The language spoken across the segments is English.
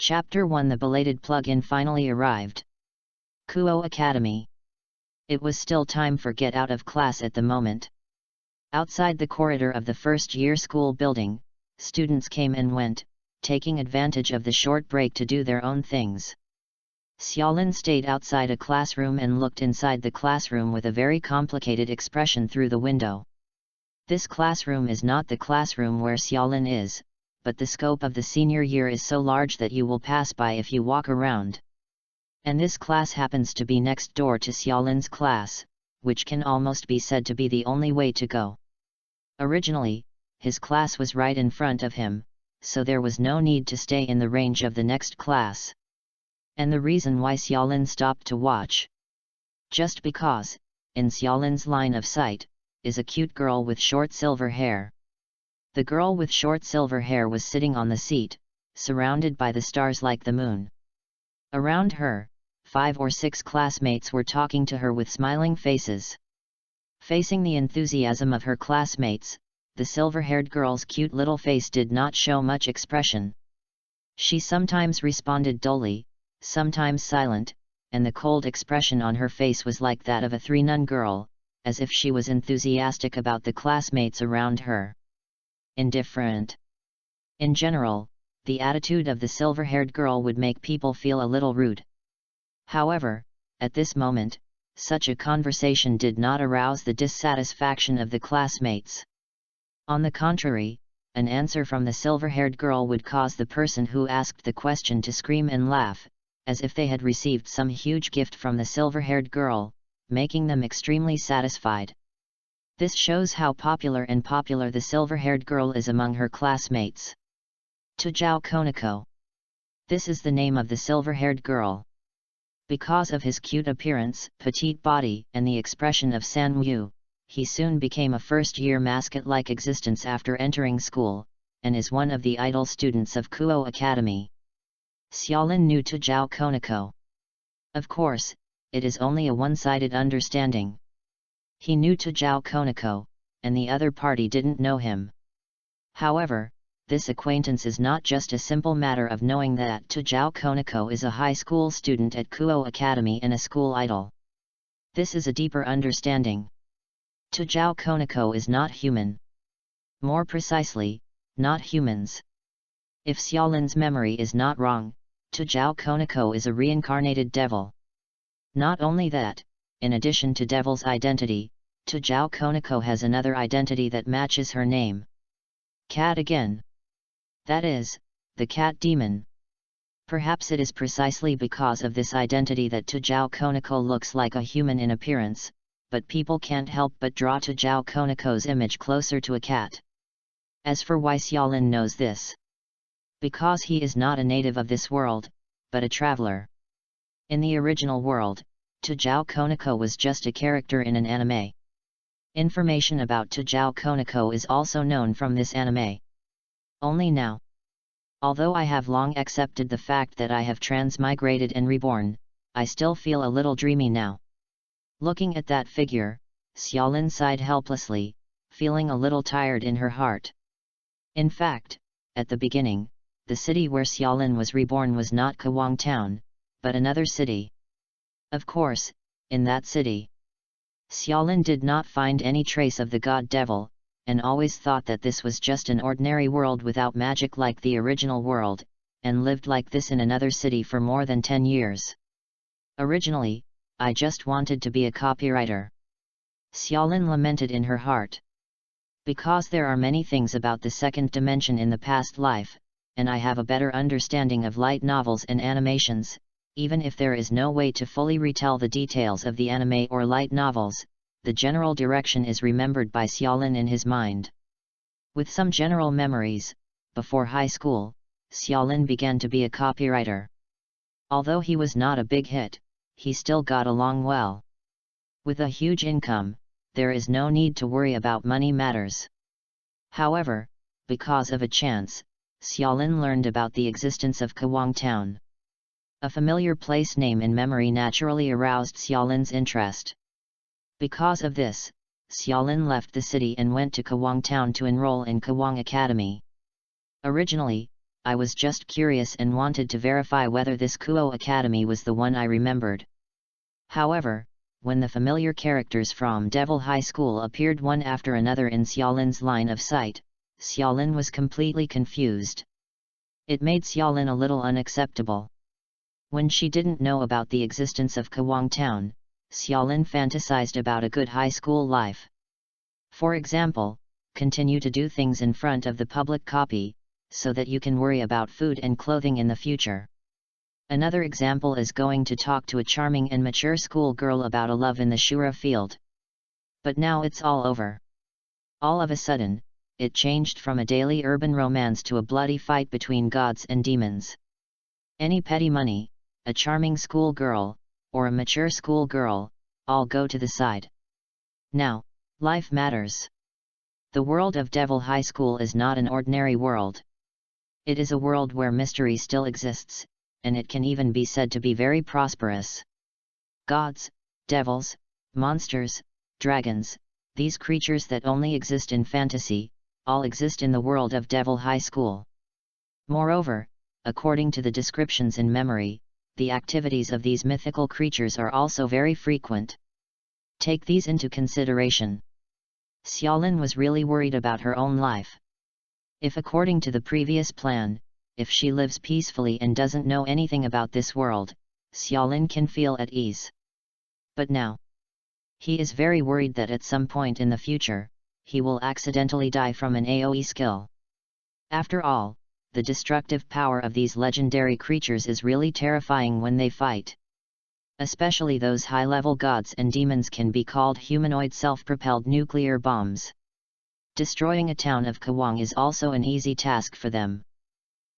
Chapter 1 The belated plug-in finally arrived. Kuo Academy. It was still time for get out of class at the moment. Outside the corridor of the first-year school building, students came and went, taking advantage of the short break to do their own things. Xiaolin stayed outside a classroom and looked inside the classroom with a very complicated expression through the window. This classroom is not the classroom where Xiaolin is, but the scope of the senior year is so large that you will pass by if you walk around. And this class happens to be next door to Xiaolin's class, which can almost be said to be the only way to go. Originally, his class was right in front of him, so there was no need to stay in the range of the next class. And the reason why Xiaolin stopped to watch? Just because, in Xiaolin's line of sight, is a cute girl with short silver hair. The girl with short silver hair was sitting on the seat, surrounded by the stars like the moon. Around her, 5 or 6 classmates were talking to her with smiling faces. Facing the enthusiasm of her classmates, the silver-haired girl's cute little face did not show much expression. She sometimes responded dully, sometimes silent, and the cold expression on her face was like that of a three-nun girl, as if she was enthusiastic about the classmates around her. Indifferent. In general, the attitude of the silver-haired girl would make people feel a little rude. However, at this moment, such a conversation did not arouse the dissatisfaction of the classmates. On the contrary, an answer from the silver-haired girl would cause the person who asked the question to scream and laugh, as if they had received some huge gift from the silver-haired girl, making them extremely satisfied. This shows how popular the silver-haired girl is among her classmates. Tujao Konako. This is the name of the silver-haired girl. Because of his cute appearance, petite body, and the expression of Sanwu, he soon became a first-year mascot-like existence after entering school, and is one of the idol students of Kuo Academy. Xiaolin knew Tujao Konako. Of course, it is only a one-sided understanding. He knew Tujao Konako, and the other party didn't know him. However, this acquaintance is not just a simple matter of knowing that Tujao Konako is a high school student at Kuo Academy and a school idol. This is a deeper understanding. Tujao Konako is not human. More precisely, not humans. If Xiaolin's memory is not wrong, Tujao Konako is a reincarnated devil. Not only that, in addition to devil's identity, Tujao Konako has another identity that matches her name. Cat again. That is, the cat demon. Perhaps it is precisely because of this identity that Tujao Konako looks like a human in appearance, but people can't help but draw Tujao Konako's image closer to a cat. As for why Xiaolin knows this? Because he is not a native of this world, but a traveler. In the original world, Tujao Konako was just a character in an anime. Information about Tujao Konako is also known from this anime. Only now. Although I have long accepted the fact that I have transmigrated and reborn, I still feel a little dreamy now. Looking at that figure, Xiaolin sighed helplessly, feeling a little tired in her heart. In fact, at the beginning, the city where Xiaolin was reborn was not Kawang Town, but another city. Of course, in that city, Xiaolin did not find any trace of the god devil, and always thought that this was just an ordinary world without magic like the original world, and lived like this in another city for more than 10 years. Originally, I just wanted to be a copywriter. Xiaolin lamented in her heart. Because there are many things about the second dimension in the past life, and I have a better understanding of light novels and animations, even if there is no way to fully retell the details of the anime or light novels, the general direction is remembered by Xiaolin in his mind. With some general memories, before high school, Xiaolin began to be a copywriter. Although he was not a big hit, he still got along well. With a huge income, there is no need to worry about money matters. However, because of a chance, Xiaolin learned about the existence of Kawang Town. A familiar place name in memory naturally aroused Xiaolin's interest. Because of this, Xiaolin left the city and went to Kawang Town to enroll in Kawang Academy. Originally, I was just curious and wanted to verify whether this Kuo Academy was the one I remembered. However, when the familiar characters from Devil High School appeared one after another in Xiaolin's line of sight, Xiaolin was completely confused. It made Xiaolin a little unacceptable. When she didn't know about the existence of Kawang Town, Xiaolin fantasized about a good high school life. For example, continue to do things in front of the public copy, so that you can worry about food and clothing in the future. Another example is going to talk to a charming and mature schoolgirl about a love in the Shura field. But now it's all over. All of a sudden, it changed from a daily urban romance to a bloody fight between gods and demons. Any petty money, a charming schoolgirl, or a mature schoolgirl, all go to the side. Now, life matters. The world of Devil High School is not an ordinary world. It is a world where mystery still exists, and it can even be said to be very prosperous. Gods, devils, monsters, dragons, these creatures that only exist in fantasy, all exist in the world of Devil High School. Moreover, according to the descriptions in memory, the activities of these mythical creatures are also very frequent. Take these into consideration. Xiaolin was really worried about her own life. If according to the previous plan, if she lives peacefully and doesn't know anything about this world, Xiaolin can feel at ease. But now, he is very worried that at some point in the future, he will accidentally die from an AoE skill. After all, the destructive power of these legendary creatures is really terrifying when they fight. Especially those high-level gods and demons can be called humanoid self-propelled nuclear bombs. Destroying a town of Kawang is also an easy task for them.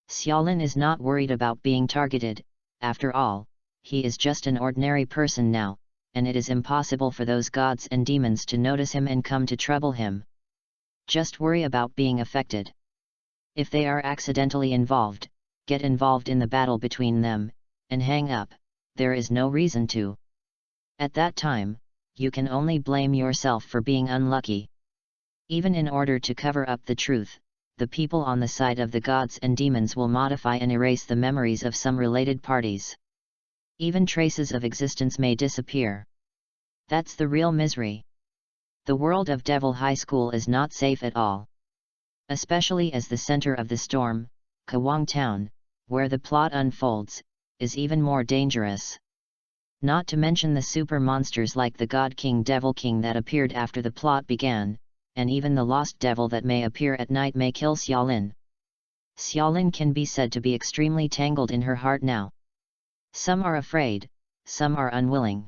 Xiaolin is not worried about being targeted. After all, he is just an ordinary person now, and it is impossible for those gods and demons to notice him and come to trouble him. Just worry about being affected. If they are accidentally involved, get involved in the battle between them, and hang up. There is no reason to. At that time, you can only blame yourself for being unlucky. Even in order to cover up the truth, the people on the side of the gods and demons will modify and erase the memories of some related parties. Even traces of existence may disappear. That's the real misery. The world of Devil High School is not safe at all. Especially as the center of the storm, Kawang Town, where the plot unfolds, is even more dangerous. Not to mention the super monsters like the God King Devil King that appeared after the plot began, and even the lost devil that may appear at night may kill Xiaolin. Xiaolin can be said to be extremely tangled in her heart now. Some are afraid, some are unwilling.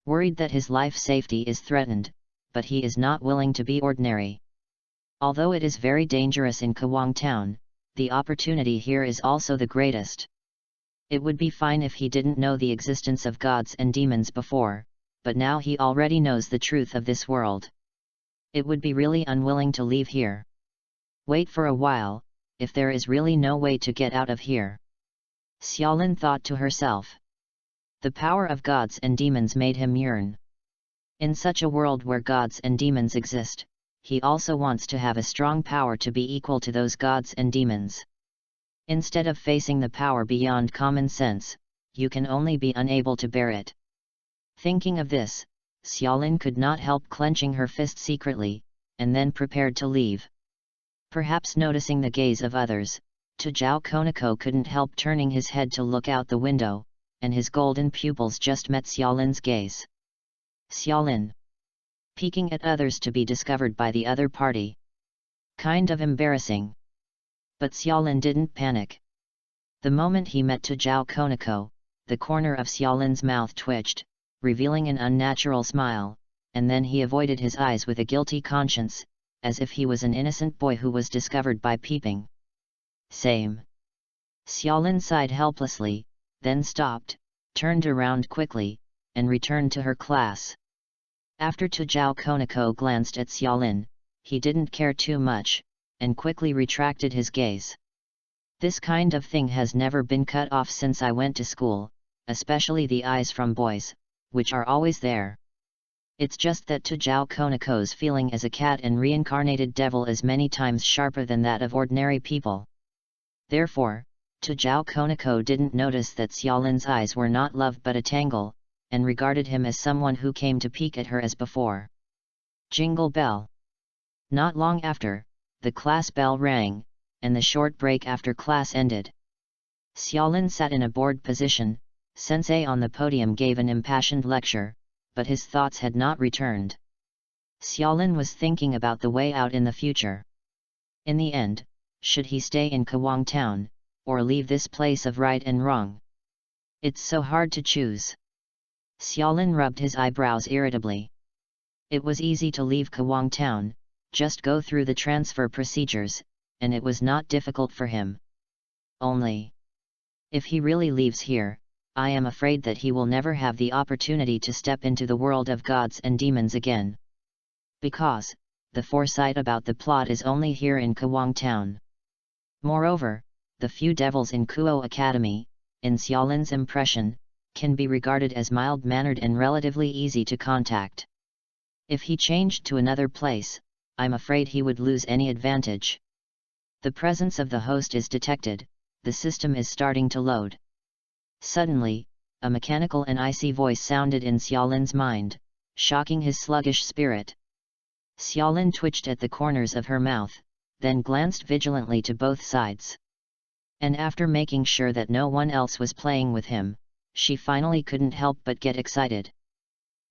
Worried that his life safety is threatened, but he is not willing to be ordinary. Although it is very dangerous in Kawang Town, the opportunity here is also the greatest. It would be fine if he didn't know the existence of gods and demons before, but now he already knows the truth of this world. It would be really unwilling to leave here. Wait for a while, if there is really no way to get out of here. Xiaolin thought to herself. The power of gods and demons made him yearn. In such a world where gods and demons exist, he also wants to have a strong power to be equal to those gods and demons. Instead of facing the power beyond common sense, you can only be unable to bear it. Thinking of this, Xiaolin could not help clenching her fist secretly, and then prepared to leave. Perhaps noticing the gaze of others, Zhao Konako couldn't help turning his head to look out the window, and his golden pupils just met Xiaolin's gaze. Xiaolin. Peeking at others to be discovered by the other party. Kind of embarrassing. But Xiaolin didn't panic. The moment he met Zhao Konako, the corner of Xiaolin's mouth twitched, revealing an unnatural smile, and then he avoided his eyes with a guilty conscience, as if he was an innocent boy who was discovered by peeping. Same. Xiaolin sighed helplessly, then stopped, turned around quickly, and returned to her class. After Zhao Konako glanced at Xiaolin, he didn't care too much, and quickly retracted his gaze. This kind of thing has never been cut off since I went to school, especially the eyes from boys, which are always there. It's just that Zhao Konako's feeling as a cat and reincarnated devil is many times sharper than that of ordinary people. Therefore, Toujao Konako didn't notice that Xiaolin's eyes were not love but a tangle, and regarded him as someone who came to peek at her as before. Jingle bell. Not long after, the class bell rang, and the short break after class ended. Xiaolin sat in a bored position. Sensei on the podium gave an impassioned lecture, but his thoughts had not returned. Xiaolin was thinking about the way out in the future. In the end, should he stay in Kawang Town, or leave this place of right and wrong? It's so hard to choose. Xiaolin rubbed his eyebrows irritably. It was easy to leave Kawang Town, just go through the transfer procedures, and it was not difficult for him. Only, if he really leaves here, I am afraid that he will never have the opportunity to step into the world of gods and demons again. Because, the foresight about the plot is only here in Kawang Town. Moreover, the few devils in Kuo Academy, in Xiaolin's impression, can be regarded as mild-mannered and relatively easy to contact. If he changed to another place, I'm afraid he would lose any advantage. The presence of the host is detected, the system is starting to load. Suddenly, a mechanical and icy voice sounded in Xiaolin's mind, shocking his sluggish spirit. Xiaolin twitched at the corners of her mouth, then glanced vigilantly to both sides. And after making sure that no one else was playing with him, she finally couldn't help but get excited.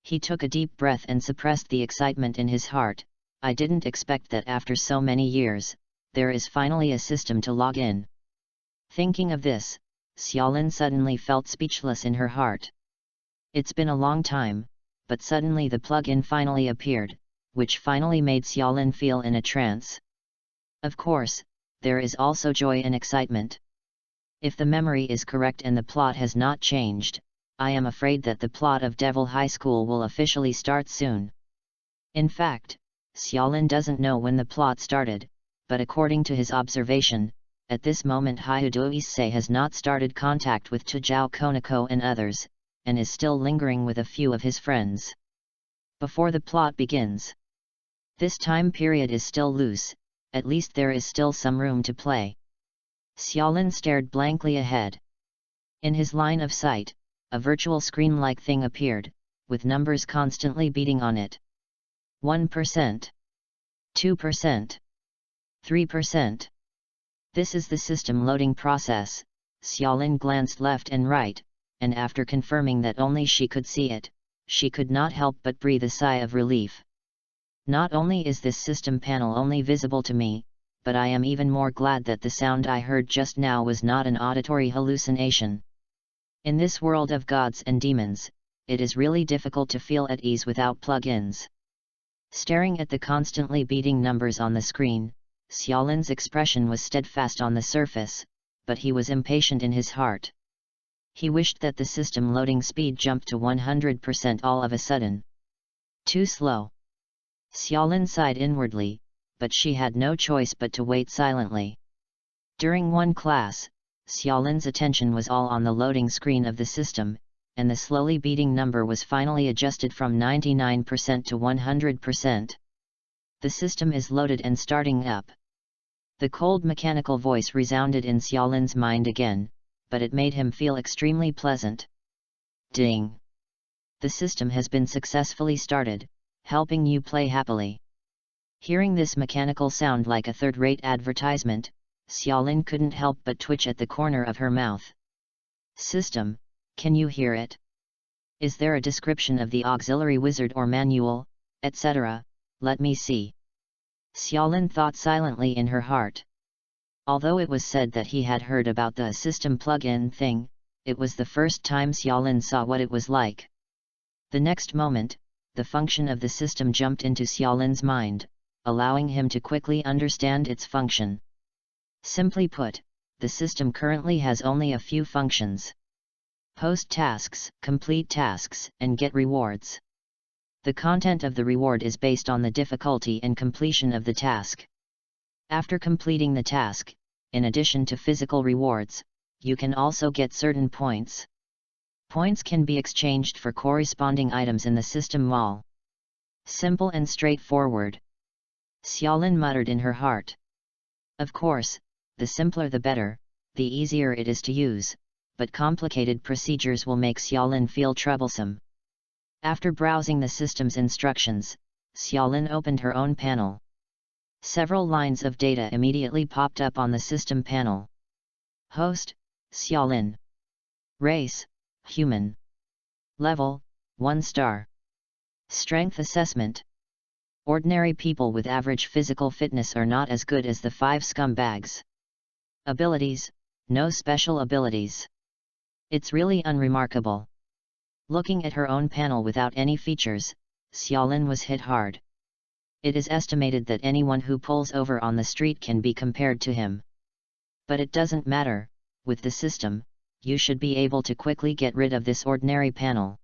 He took a deep breath and suppressed the excitement in his heart. I didn't expect that after so many years, there is finally a system to log in. Thinking of this, Xiaolin suddenly felt speechless in her heart. It's been a long time, but suddenly the plug-in finally appeared, which finally made Xiaolin feel in a trance. Of course, there is also joy and excitement. If the memory is correct and the plot has not changed, I am afraid that the plot of Devil High School will officially start soon. In fact, Xiaolin doesn't know when the plot started, but according to his observation, at this moment Hyudo Issei has not started contact with Toujao Konako and others, and is still lingering with a few of his friends. Before the plot begins. This time period is still loose, at least there is still some room to play. Xiaolin stared blankly ahead. In his line of sight, a virtual screen-like thing appeared, with numbers constantly beating on it. 1%. 2%. 3%. This is the system loading process. Xiaolin glanced left and right, and after confirming that only she could see it, she could not help but breathe a sigh of relief. Not only is this system panel only visible to me, but I am even more glad that the sound I heard just now was not an auditory hallucination. In this world of gods and demons, it is really difficult to feel at ease without plugins. Staring at the constantly beating numbers on the screen, Xiaolin's expression was steadfast on the surface, but he was impatient in his heart. He wished that the system loading speed jumped to 100% all of a sudden. Too slow. Xiaolin sighed inwardly, but she had no choice but to wait silently. During one class, Xiaolin's attention was all on the loading screen of the system, and the slowly beating number was finally adjusted from 99% to 100%. The system is loaded and starting up. The cold mechanical voice resounded in Xiaolin's mind again, but it made him feel extremely pleasant. Ding! The system has been successfully started, helping you play happily. Hearing this mechanical sound like a third-rate advertisement, Xiaolin couldn't help but twitch at the corner of her mouth. System, can you hear it? Is there a description of the auxiliary wizard or manual, etc.? Let me see. Xiaolin thought silently in her heart. Although it was said that he had heard about the system plug-in thing, it was the first time Xiaolin saw what it was like. The next moment, the function of the system jumped into Xiaolin's mind, allowing him to quickly understand its function. Simply put, the system currently has only a few functions: post tasks, complete tasks, and get rewards. The content of the reward is based on the difficulty and completion of the task. After completing the task, in addition to physical rewards, you can also get certain points. Points can be exchanged for corresponding items in the system wall. Simple and straightforward. Xiaolin muttered in her heart. Of course, the simpler the better, the easier it is to use, but complicated procedures will make Xiaolin feel troublesome. After browsing the system's instructions, Xiaolin opened her own panel. Several lines of data immediately popped up on the system panel. Host, Xiaolin. Race, human. Level, 1 star. Strength assessment. Ordinary people with average physical fitness are not as good as the 5 scumbags. Abilities, no special abilities. It's really unremarkable. Looking at her own panel without any features, Xiaolin was hit hard. It is estimated that anyone who pulls over on the street can be compared to him. But it doesn't matter, with the system, you should be able to quickly get rid of this ordinary panel.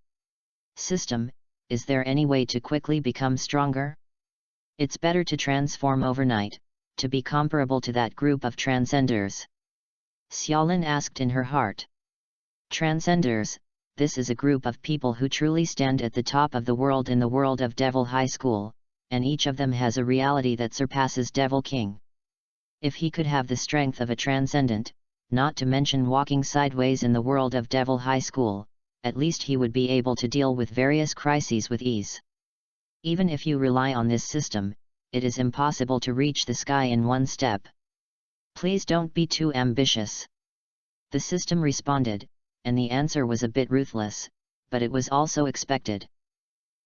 System, is there any way to quickly become stronger? It's better to transform overnight, to be comparable to that group of transcenders. Xiaolin asked in her heart. Transcenders, this is a group of people who truly stand at the top of the world in the world of Devil High School, and each of them has a reality that surpasses Devil King. If he could have the strength of a transcendent, not to mention walking sideways in the world of Devil High School, at least he would be able to deal with various crises with ease. Even if you rely on this system, it is impossible to reach the sky in one step. Please don't be too ambitious. The system responded, and the answer was a bit ruthless, but it was also expected.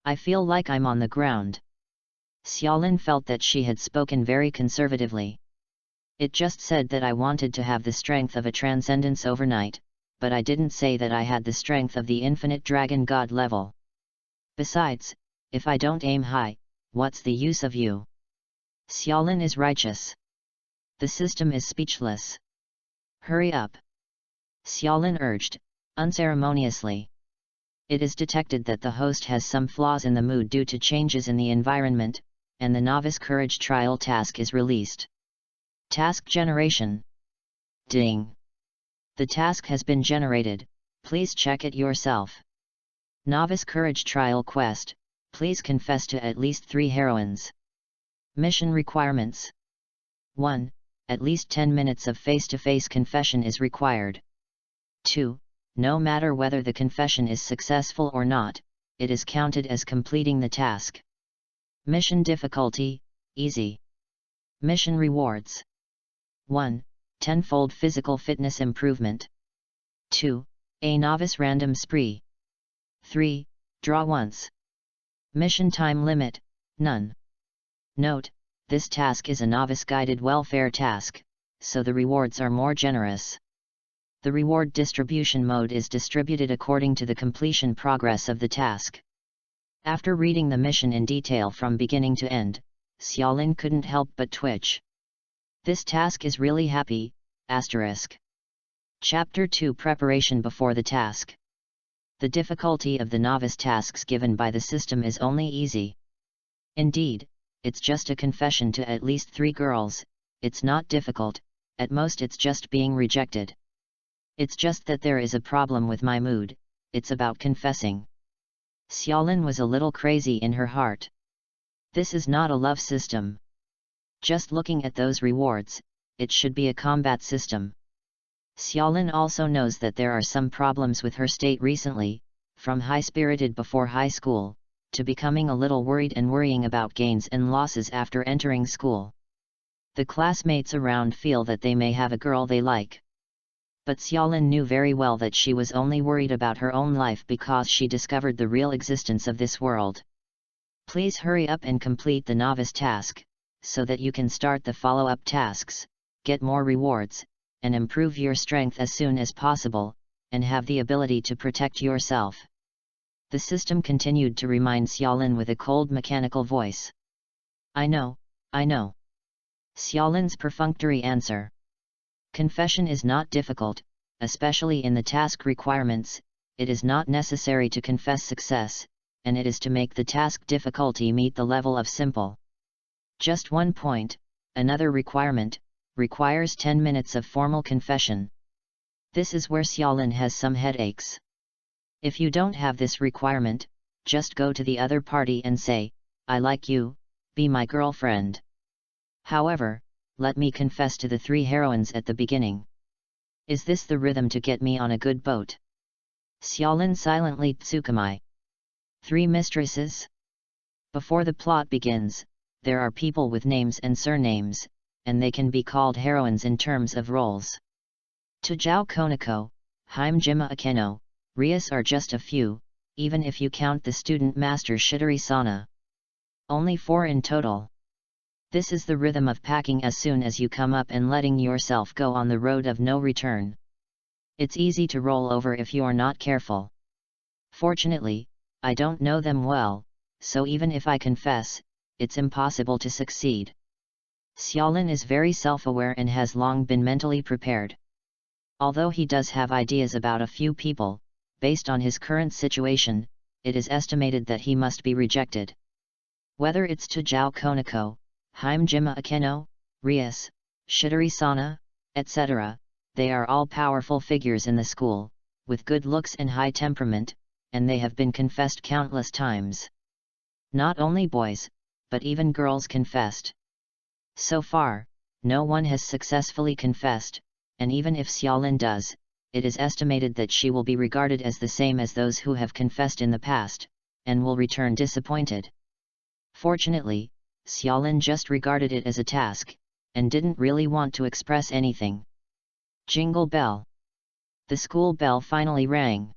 I feel like I'm on the ground. Xiaolin felt that she had spoken very conservatively. It just said that I wanted to have the strength of a transcendence overnight, but I didn't say that I had the strength of the infinite dragon god level. Besides, if I don't aim high, what's the use of you? Xiaolin is righteous. The system is speechless. Hurry up! Xiaolin urged, unceremoniously. It is detected that the host has some flaws in the mood due to changes in the environment, and the novice courage trial task is released. Task generation. Ding! The task has been generated, please check it yourself. Novice courage trial quest, please confess to at least 3 heroines. Mission requirements. 1. At least 10 minutes of face-to-face confession is required. 2. No matter whether the confession is successful or not, it is counted as completing the task. Mission difficulty, easy. Mission rewards. 1. 10-fold physical fitness improvement. 2. A novice random spree. 3. Draw once. Mission time limit, none. Note, this task is a novice-guided welfare task, so the rewards are more generous. The reward distribution mode is distributed according to the completion progress of the task. After reading the mission in detail from beginning to end, Xiaolin couldn't help but twitch. This task is really happy, asterisk. Chapter 2 Preparation before the task. The difficulty of the novice tasks given by the system is only easy. Indeed, it's just a confession to at least 3 girls, it's not difficult, at most it's just being rejected. It's just that there is a problem with my mood, it's about confessing. Xiaolin was a little crazy in her heart. This is not a love system. Just looking at those rewards, it should be a combat system. Xiaolin also knows that there are some problems with her state recently, from high-spirited before high school, to becoming a little worried and worrying about gains and losses after entering school. The classmates around feel that they may have a girl they like. But Xiaolin knew very well that she was only worried about her own life because she discovered the real existence of this world. Please hurry up and complete the novice task, so that you can start the follow-up tasks, get more rewards, and improve your strength as soon as possible, and have the ability to protect yourself. The system continued to remind Xiaolin with a cold mechanical voice. I know, I know. Xiaolin's perfunctory answer. Confession is not difficult, especially in the task requirements, it is not necessary to confess success, and it is to make the task difficulty meet the level of simple. Just one point, another requirement, requires 10 minutes of formal confession. This is where Xiaolin has some headaches. If you don't have this requirement, just go to the other party and say, I like you, be my girlfriend. However, let me confess to the 3 heroines at the beginning. Is this the rhythm to get me on a good boat? Xiaolin silently tsukumai. 3 mistresses? Before the plot begins, there are people with names and surnames, and they can be called heroines in terms of roles. Tujao Konako, Haim Jima Akeno, Rias are just a few, even if you count the student master Shidori Sana. Only 4 in total. This is the rhythm of packing as soon as you come up and letting yourself go on the road of no return. It's easy to roll over if you are not careful. Fortunately, I don't know them well, so even if I confess, it's impossible to succeed. Xiaolin is very self-aware and has long been mentally prepared. Although he does have ideas about a few people, based on his current situation, it is estimated that he must be rejected. Whether it's Tujao Konako, Haim Jima Akeno, Rias, Shidori Sana, etc., they are all powerful figures in the school, with good looks and high temperament, and they have been confessed countless times. Not only boys, but even girls confessed. So far, no one has successfully confessed, and even if Xiaolin does, it is estimated that she will be regarded as the same as those who have confessed in the past, and will return disappointed. Fortunately, Xiaolin just regarded it as a task, and didn't really want to express anything. Jingle bell. The school bell finally rang.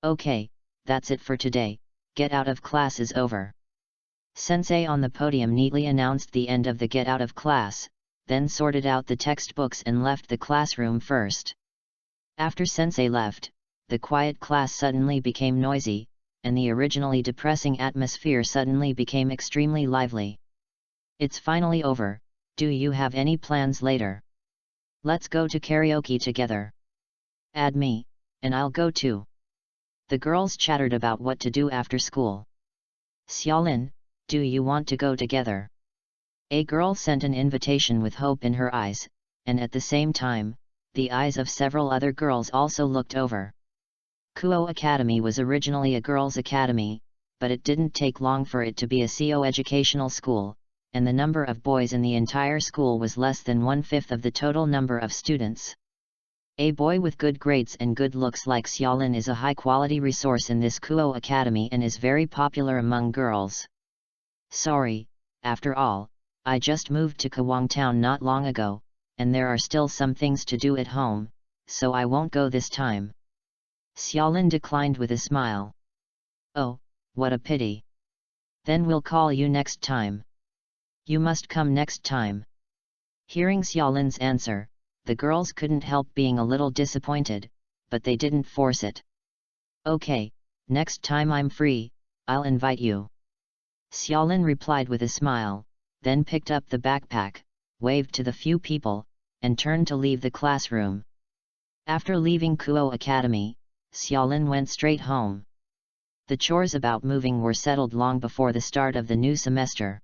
Okay, that's it for today, get out of class is over. Sensei on the podium neatly announced the end of the get out of class, then sorted out the textbooks and left the classroom first. After Sensei left, the quiet class suddenly became noisy, and the originally depressing atmosphere suddenly became extremely lively. It's finally over, do you have any plans later? Let's go to karaoke together. Add me, and I'll go too. The girls chattered about what to do after school. Xiaolin, do you want to go together? A girl sent an invitation with hope in her eyes, and at the same time, the eyes of several other girls also looked over. Kuo Academy was originally a girls' academy, but it didn't take long for it to be a CO educational school, and the number of boys in the entire school was less than 1/5 of the total number of students. A boy with good grades and good looks like Xiaolin is a high-quality resource in this Kuo Academy and is very popular among girls. Sorry, after all, I just moved to Kawang Town not long ago, and there are still some things to do at home, so I won't go this time. Xiaolin declined with a smile. Oh, what a pity. Then we'll call you next time. You must come next time. Hearing Xiaolin's answer, the girls couldn't help being a little disappointed, but they didn't force it. Okay, next time I'm free, I'll invite you. Xiaolin replied with a smile, then picked up the backpack, waved to the few people, and turned to leave the classroom. After leaving Kuo Academy, Xiaolin went straight home. The chores about moving were settled long before the start of the new semester.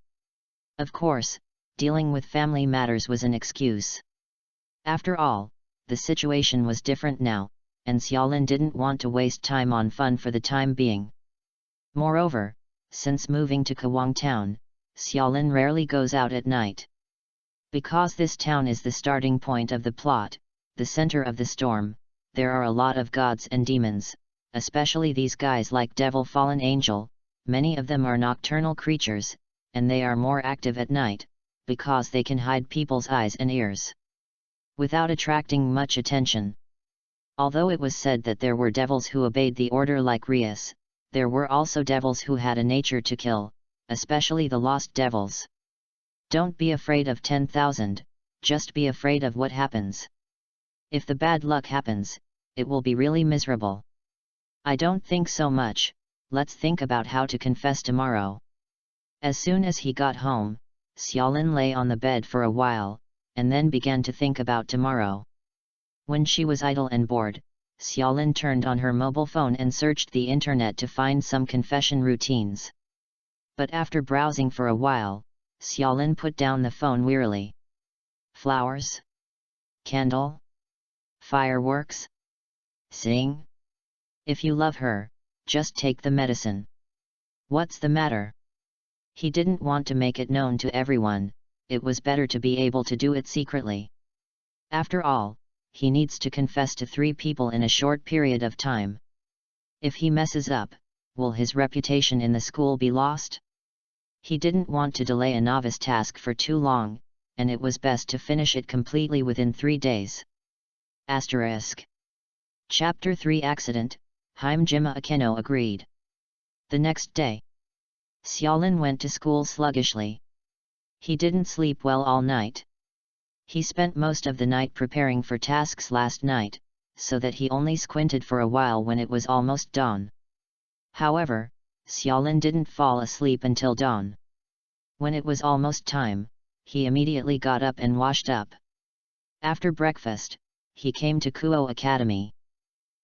Of course, dealing with family matters was an excuse. After all, the situation was different now, and Xiaolin didn't want to waste time on fun for the time being. Moreover, since moving to Kawang Town, Xiaolin rarely goes out at night. Because this town is the starting point of the plot, the center of the storm, there are a lot of gods and demons, especially these guys like Devil Fallen Angel. Many of them are nocturnal creatures, and they are more active at night, because they can hide people's eyes and ears without attracting much attention. Although it was said that there were devils who obeyed the order like Rias, there were also devils who had a nature to kill, especially the lost devils. Don't be afraid of 10,000, just be afraid of what happens. If the bad luck happens, it will be really miserable. I don't think so much, let's think about how to confess tomorrow. As soon as he got home, Xiaolin lay on the bed for a while, and then began to think about tomorrow. When she was idle and bored, Xiaolin turned on her mobile phone and searched the internet to find some confession routines. But after browsing for a while, Xiaolin put down the phone wearily. Flowers? Candle? Fireworks? Sing? If you love her, just take the medicine. What's the matter? He didn't want to make it known to everyone, it was better to be able to do it secretly. After all, he needs to confess to 3 people in a short period of time. If he messes up, will his reputation in the school be lost? He didn't want to delay a novice task for too long, and it was best to finish it completely within 3 days. Asterisk. Chapter 3 Accident, Hajime Akeno agreed. The next day, Xiaolin went to school sluggishly. He didn't sleep well all night. He spent most of the night preparing for tasks last night, so that he only squinted for a while when it was almost dawn. However, Xiaolin didn't fall asleep until dawn. When it was almost time, he immediately got up and washed up. After breakfast, he came to Kuo Academy.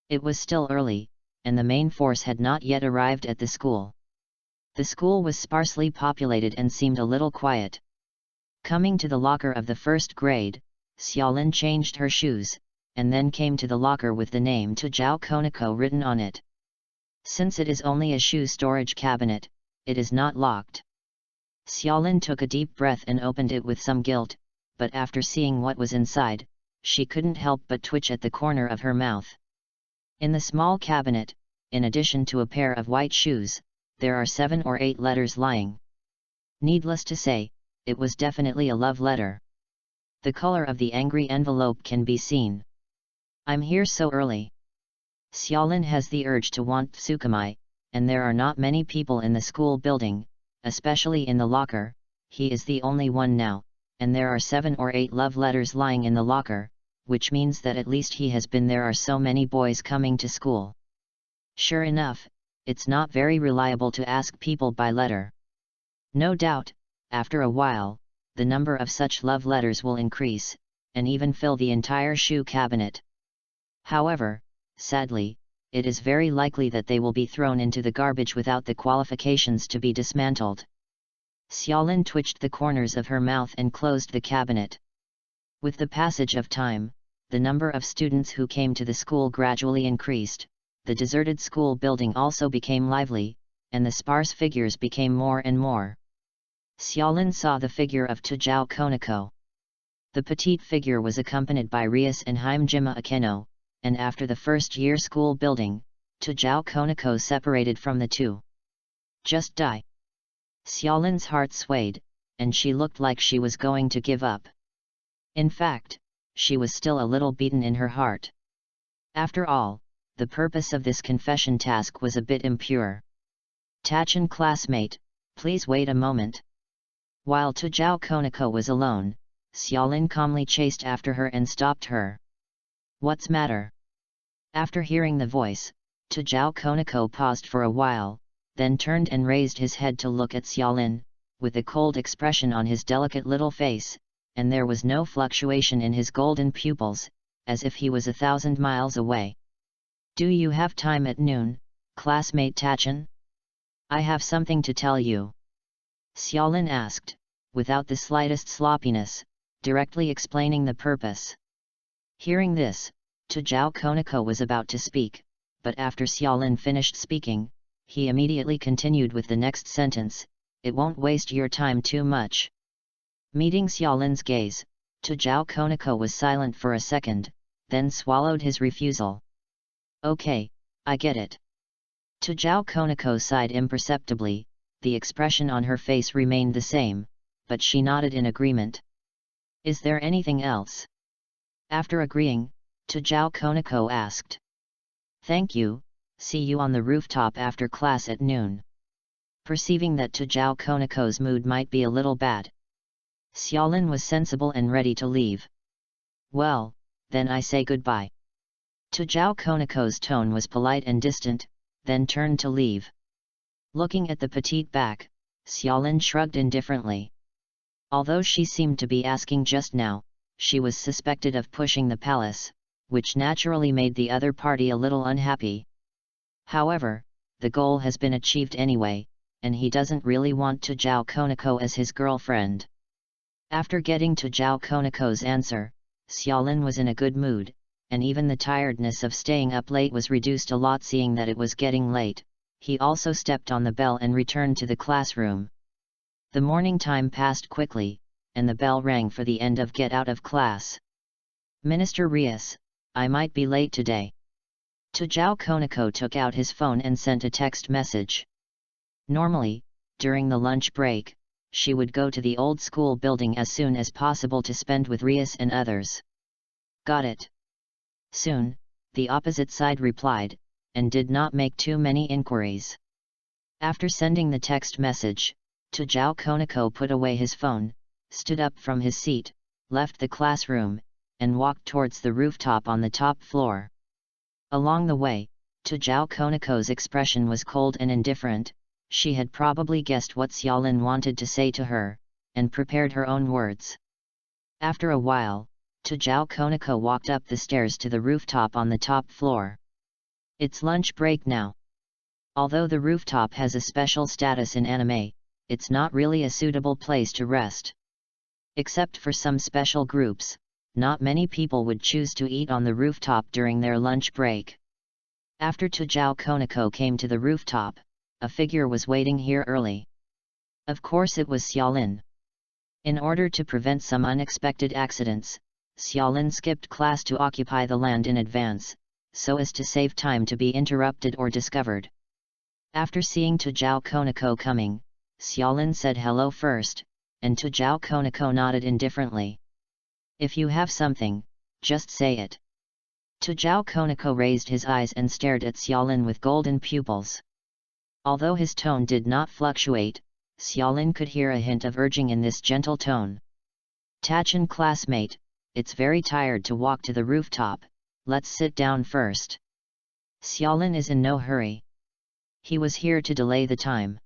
It was still early, and the main force had not yet arrived at the school. The school was sparsely populated and seemed a little quiet. Coming to the locker of the first grade, Xiaolin changed her shoes, and then came to the locker with the name Tujao Konako written on it. Since it is only a shoe storage cabinet, it is not locked. Xiaolin took a deep breath and opened it with some guilt, but after seeing what was inside, she couldn't help but twitch at the corner of her mouth. In the small cabinet, in addition to a pair of white shoes, there are 7 or 8 letters lying. Needless to say, it was definitely a love letter. The color of the angry envelope can be seen. I'm here so early. Xiaolin has the urge to want Tsukumai, and there are not many people in the school building, especially in the locker. He is the only one now, and there are 7 or 8 love letters lying in the locker, which means that at least he has been there are so many boys coming to school. Sure enough, it's not very reliable to ask people by letter. No doubt, after a while, the number of such love letters will increase, and even fill the entire shoe cabinet. However, sadly, it is very likely that they will be thrown into the garbage without the qualifications to be dismantled. Xiaolin twitched the corners of her mouth and closed the cabinet. With the passage of time, the number of students who came to the school gradually increased, the deserted school building also became lively, and the sparse figures became more and more. Xiaolin saw the figure of Tujao Konako. The petite figure was accompanied by Rias and Hajime Akeno, and after the first-year school building, Tujao Konako separated from the two. Just die. Xiaolin's heart swayed, and she looked like she was going to give up. In fact, she was still a little beaten in her heart. After all, the purpose of this confession task was a bit impure. Tachan classmate, please wait a moment. While Tujao Konako was alone, Xiaolin calmly chased after her and stopped her. What's matter? After hearing the voice, Tujao Konako paused for a while, then turned and raised his head to look at Xiaolin, with a cold expression on his delicate little face, and there was no fluctuation in his golden pupils, as if he was 1,000 miles away. Do you have time at noon, classmate Tachan? I have something to tell you. Xiaolin asked, without the slightest sloppiness, directly explaining the purpose. Hearing this, Tujao Konako was about to speak, but after Xiaolin finished speaking, he immediately continued with the next sentence, "It won't waste your time too much." Meeting Xiaolin's gaze, Tujao Konako was silent for a second, then swallowed his refusal. Okay, I get it. Tujao Konako sighed imperceptibly, the expression on her face remained the same, but she nodded in agreement. Is there anything else? After agreeing, Tujao Konako asked. Thank you, see you on the rooftop after class at noon. Perceiving that Tujao Konako's mood might be a little bad, Xiaolin was sensible and ready to leave. Well, then I say goodbye. Tujao Konako's tone was polite and distant, then turned to leave. Looking at the petite back, Xiaolin shrugged indifferently. Although she seemed to be asking just now, she was suspected of pushing the palace, which naturally made the other party a little unhappy. However, the goal has been achieved anyway, and he doesn't really want Tujao Konako as his girlfriend. After getting Tujao Konako's answer, Xiaolin was in a good mood, and even the tiredness of staying up late was reduced a lot seeing that it was getting late. He also stepped on the bell and returned to the classroom. The morning time passed quickly, and the bell rang for the end of get out of class. Minister Rias, I might be late today. Tajao Konako took out his phone and sent a text message. Normally, during the lunch break, she would go to the old school building as soon as possible to spend with Rias and others. Got it. Soon, the opposite side replied, and did not make too many inquiries. After sending the text message, Tajao Konako put away his phone, stood up from his seat, left the classroom, and walked towards the rooftop on the top floor. Along the way, Tajao Konako's expression was cold and indifferent. She had probably guessed what Xiaolin wanted to say to her, and prepared her own words. After a while, Tajao Konako walked up the stairs to the rooftop on the top floor. It's lunch break now. Although the rooftop has a special status in anime, it's not really a suitable place to rest. Except for some special groups, not many people would choose to eat on the rooftop during their lunch break. After Tajao Konako came to the rooftop, a figure was waiting here early. Of course it was Xiaolin. In order to prevent some unexpected accidents, Xiaolin skipped class to occupy the land in advance, so as to save time to be interrupted or discovered. After seeing Tajao Konako coming, Xiaolin said hello first, and Tajao Konako nodded indifferently. If you have something, just say it. Tajao Konako raised his eyes and stared at Xiaolin with golden pupils. Although his tone did not fluctuate, Xiaolin could hear a hint of urging in this gentle tone. Tachin classmate, it's very tired to walk to the rooftop, let's sit down first. Xiaolin is in no hurry. He was here to delay the time.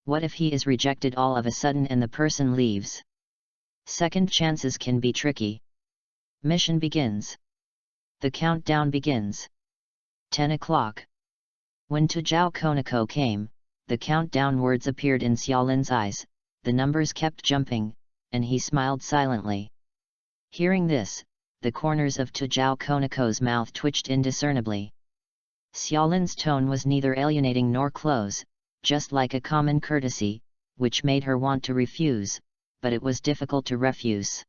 What if he is rejected all of a sudden and the person leaves? Second chances can be tricky. Mission begins. The countdown begins. 10 o'clock. When Tajao Konako came, the countdown words appeared in Xiaolin's eyes, the numbers kept jumping, and he smiled silently. Hearing this, the corners of Tajao Konako's mouth twitched indiscernibly. Xiaolin's tone was neither alienating nor close, just like a common courtesy, which made her want to refuse, but it was difficult to refuse.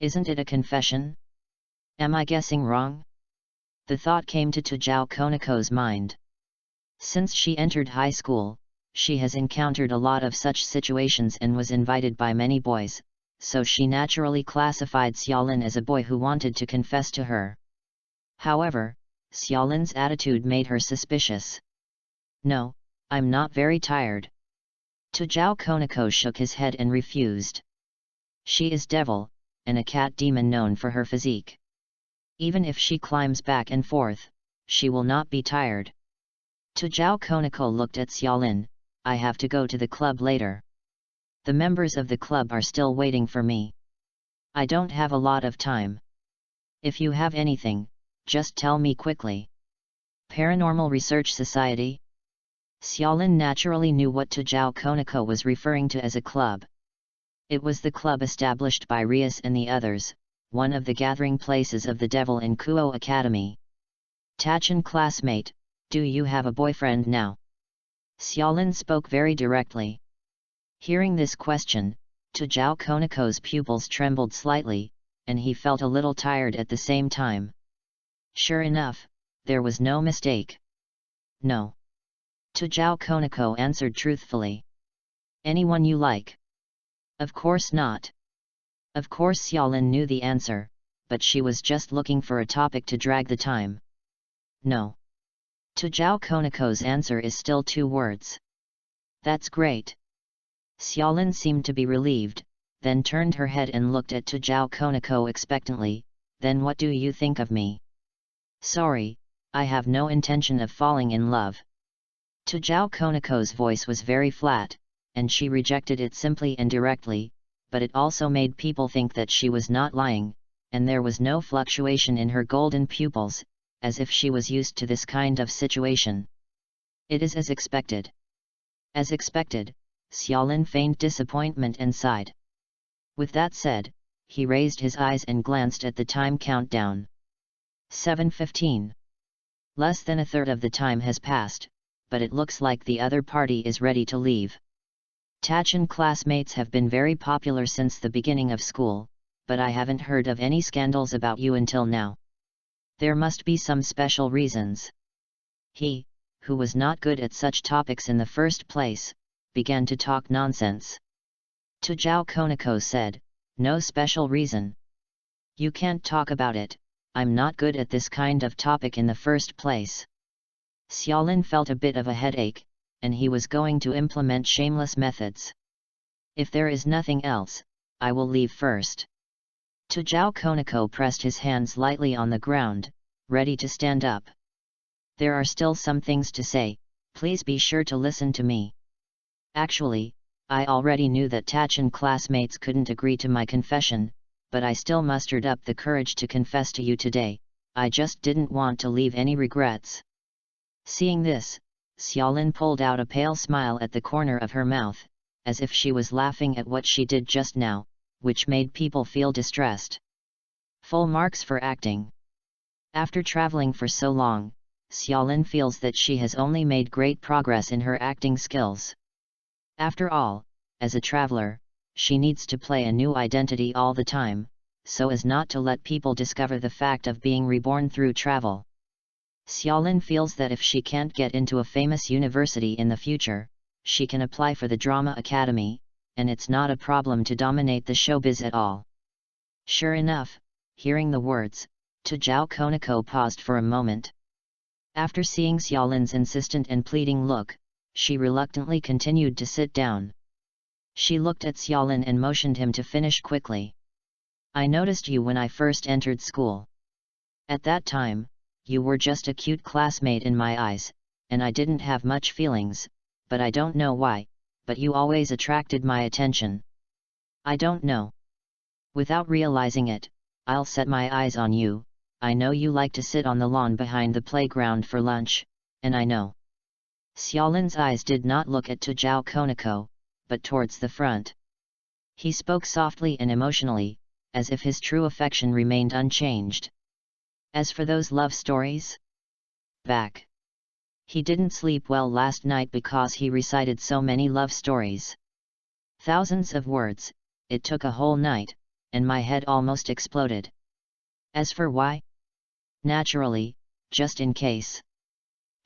Isn't it a confession? Am I guessing wrong? The thought came to Tajao Konako's mind. Since she entered high school, she has encountered a lot of such situations and was invited by many boys, so she naturally classified Xiaolin as a boy who wanted to confess to her. However, Xiaolin's attitude made her suspicious. No, I'm not very tired. Tajao Konako shook his head and refused. She is devil, and a cat demon known for her physique. Even if she climbs back and forth, she will not be tired. Tajao Konako looked at Xiaolin. I have to go to the club later. The members of the club are still waiting for me. I don't have a lot of time. If you have anything, just tell me quickly. Paranormal Research Society? Xiaolin naturally knew what Tajao Konako was referring to as a club. It was the club established by Rias and the others, one of the gathering places of the devil in Kuo Academy. Tachin classmate, do you have a boyfriend now? Xiaolin spoke very directly. Hearing this question, Tajao Konako's pupils trembled slightly, and he felt a little tired at the same time. Sure enough, there was no mistake. No. Tajao Konako answered truthfully. Anyone you like? Of course not. Of course Xiaolin knew the answer, but she was just looking for a topic to drag the time. No. Tajao Konako's answer is still 2 words. That's great. Xiaolin seemed to be relieved, then turned her head and looked at Tajao Konako expectantly. Then what do you think of me? Sorry, I have no intention of falling in love. Tajao Konako's voice was very flat, and she rejected it simply and directly, but it also made people think that she was not lying, and there was no fluctuation in her golden pupils, as if she was used to this kind of situation. It is as expected. As expected, Xiaolin feigned disappointment and sighed. With that said, he raised his eyes and glanced at the time countdown. 7:15. Less than a third of the time has passed, but it looks like the other party is ready to leave. Tachin classmates have been very popular since the beginning of school, but I haven't heard of any scandals about you until now. There must be some special reasons. He, who was not good at such topics in the first place, began to talk nonsense. Zhao Koniko said, "No special reason. You can't talk about it, I'm not good at this kind of topic in the first place." Xiaolin felt a bit of a headache, and he was going to implement shameless methods. "If there is nothing else, I will leave first." Zhao Koniko pressed his hands lightly on the ground, ready to stand up. "There are still some things to say, please be sure to listen to me. Actually, I already knew that Tachin classmates couldn't agree to my confession, but I still mustered up the courage to confess to you today. I just didn't want to leave any regrets." Seeing this, Xiaolin pulled out a pale smile at the corner of her mouth, as if she was laughing at what she did just now, which made people feel distressed. Full marks for acting. After traveling for so long, Xiaolin feels that she has only made great progress in her acting skills. After all, as a traveler, she needs to play a new identity all the time, so as not to let people discover the fact of being reborn through travel. Xiaolin feels that if she can't get into a famous university in the future, she can apply for the Drama Academy, and it's not a problem to dominate the showbiz at all. Sure enough, hearing the words, Zhao Koniko paused for a moment. After seeing Xiaolin's insistent and pleading look, she reluctantly continued to sit down. She looked at Xiaolin and motioned him to finish quickly. "I noticed you when I first entered school. At that time, you were just a cute classmate in my eyes, and I didn't have much feelings, but I don't know why, but you always attracted my attention. I don't know. Without realizing it, I'll set my eyes on you. I know you like to sit on the lawn behind the playground for lunch, and I know." Xiaolin's eyes did not look at Zhao Koniko, but towards the front. He spoke softly and emotionally, as if his true affection remained unchanged. "As for those love stories? Back. He didn't sleep well last night because he recited so many love stories. Thousands of words, it took a whole night, and my head almost exploded. As for why? Naturally, just in case.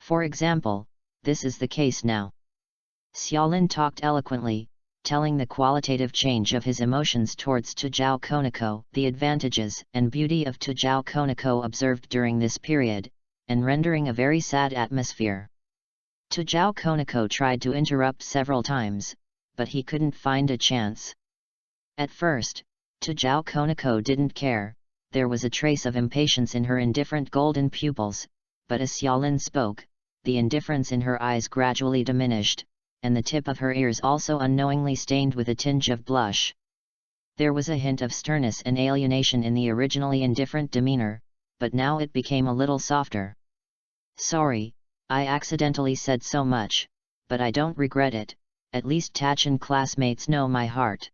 For example, this is the case now." Xiaolin talked eloquently, telling the qualitative change of his emotions towards Zhao Koniko, the advantages and beauty of Zhao Koniko observed during this period, and rendering a very sad atmosphere. Zhao Koniko tried to interrupt several times, but he couldn't find a chance. At first, Zhao Koniko didn't care, there was a trace of impatience in her indifferent golden pupils, but as Xiaolin spoke, the indifference in her eyes gradually diminished, and the tip of her ears also unknowingly stained with a tinge of blush. There was a hint of sternness and alienation in the originally indifferent demeanor, but now it became a little softer. "Sorry, I accidentally said so much, but I don't regret it, at least Tachin classmates know my heart."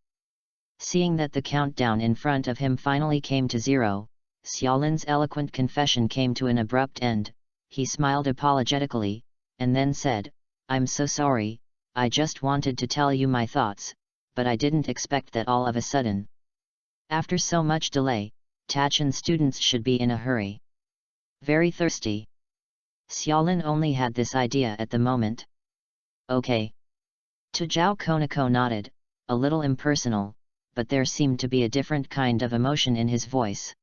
Seeing that the countdown in front of him finally came to 0, Xiaolin's eloquent confession came to an abrupt end. He smiled apologetically, and then said, "I'm so sorry, I just wanted to tell you my thoughts, but I didn't expect that all of a sudden. After so much delay, Tachin students should be in a hurry. Very thirsty." Xiaolin only had this idea at the moment. "Okay." Zhao Koniko nodded, a little impersonal, but there seemed to be a different kind of emotion in his voice.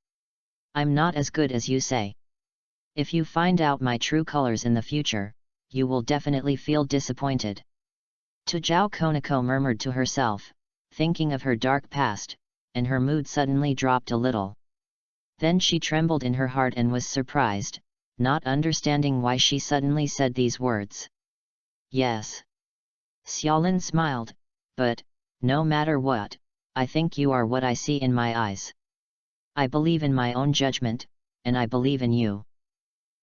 "I'm not as good as you say. If you find out my true colors in the future, you will definitely feel disappointed." Zhao Koniko murmured to herself, thinking of her dark past, and her mood suddenly dropped a little. Then she trembled in her heart and was surprised, not understanding why she suddenly said these words. "Yes." Xiaolin smiled, "But, no matter what, I think you are what I see in my eyes. I believe in my own judgment, and I believe in you."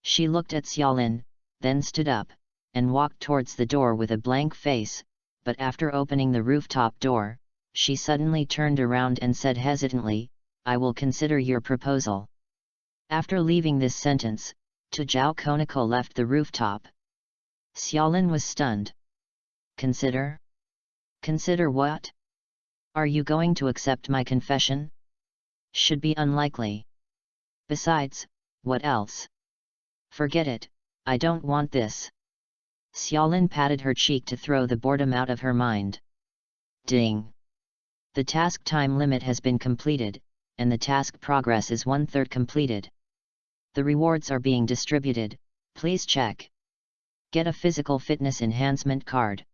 She looked at Xiaolin, then stood up, and walked towards the door with a blank face, but after opening the rooftop door, she suddenly turned around and said hesitantly, "I will consider your proposal." After leaving this sentence, Zhao Koniko left the rooftop. Xiaolin was stunned. "Consider? Consider what? Are you going to accept my confession?" Should be unlikely. Besides, what else? Forget it, I don't want this. Xiaolin patted her cheek to throw the boredom out of her mind. Ding! The task time limit has been completed, and the task progress is 1/3 completed. The rewards are being distributed, please check. Get a physical fitness enhancement card.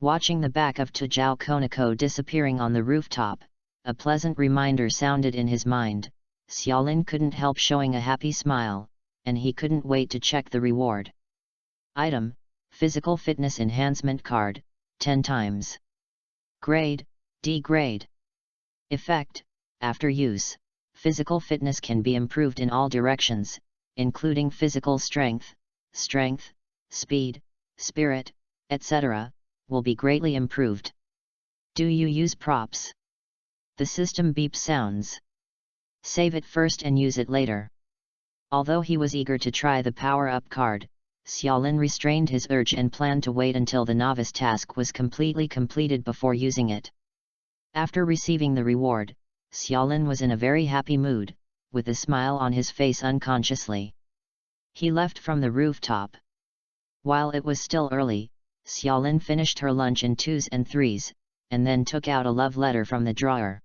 Watching the back of Tujao Konako disappearing on the rooftop, a pleasant reminder sounded in his mind. Xiaolin couldn't help showing a happy smile, and he couldn't wait to check the reward. Item: Physical Fitness Enhancement Card, 10 times. Grade: D grade. Effect: After use, physical fitness can be improved in all directions, including physical strength, speed, spirit, etc., will be greatly improved. Do you use props? The system beep sounds. Save it first and use it later. Although he was eager to try the power-up card, Xiaolin restrained his urge and planned to wait until the novice task was completely completed before using it. After receiving the reward, Xiaolin was in a very happy mood, with a smile on his face unconsciously. He left from the rooftop. While it was still early, Xiaolin finished her lunch in 2s and 3s, and then took out a love letter from the drawer.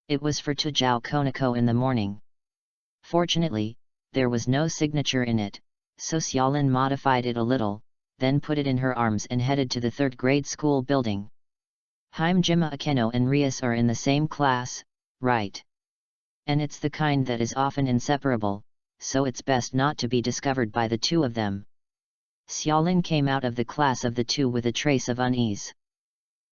It was for Tujao Konako in the morning. Fortunately, there was no signature in it, so Xiaolin modified it a little, then put it in her arms and headed to the 3rd grade school building. Hajime Akeno and Rias are in the same class, right? And it's the kind that is often inseparable, so it's best not to be discovered by the two of them. Xiaolin came out of the class of the two with a trace of unease.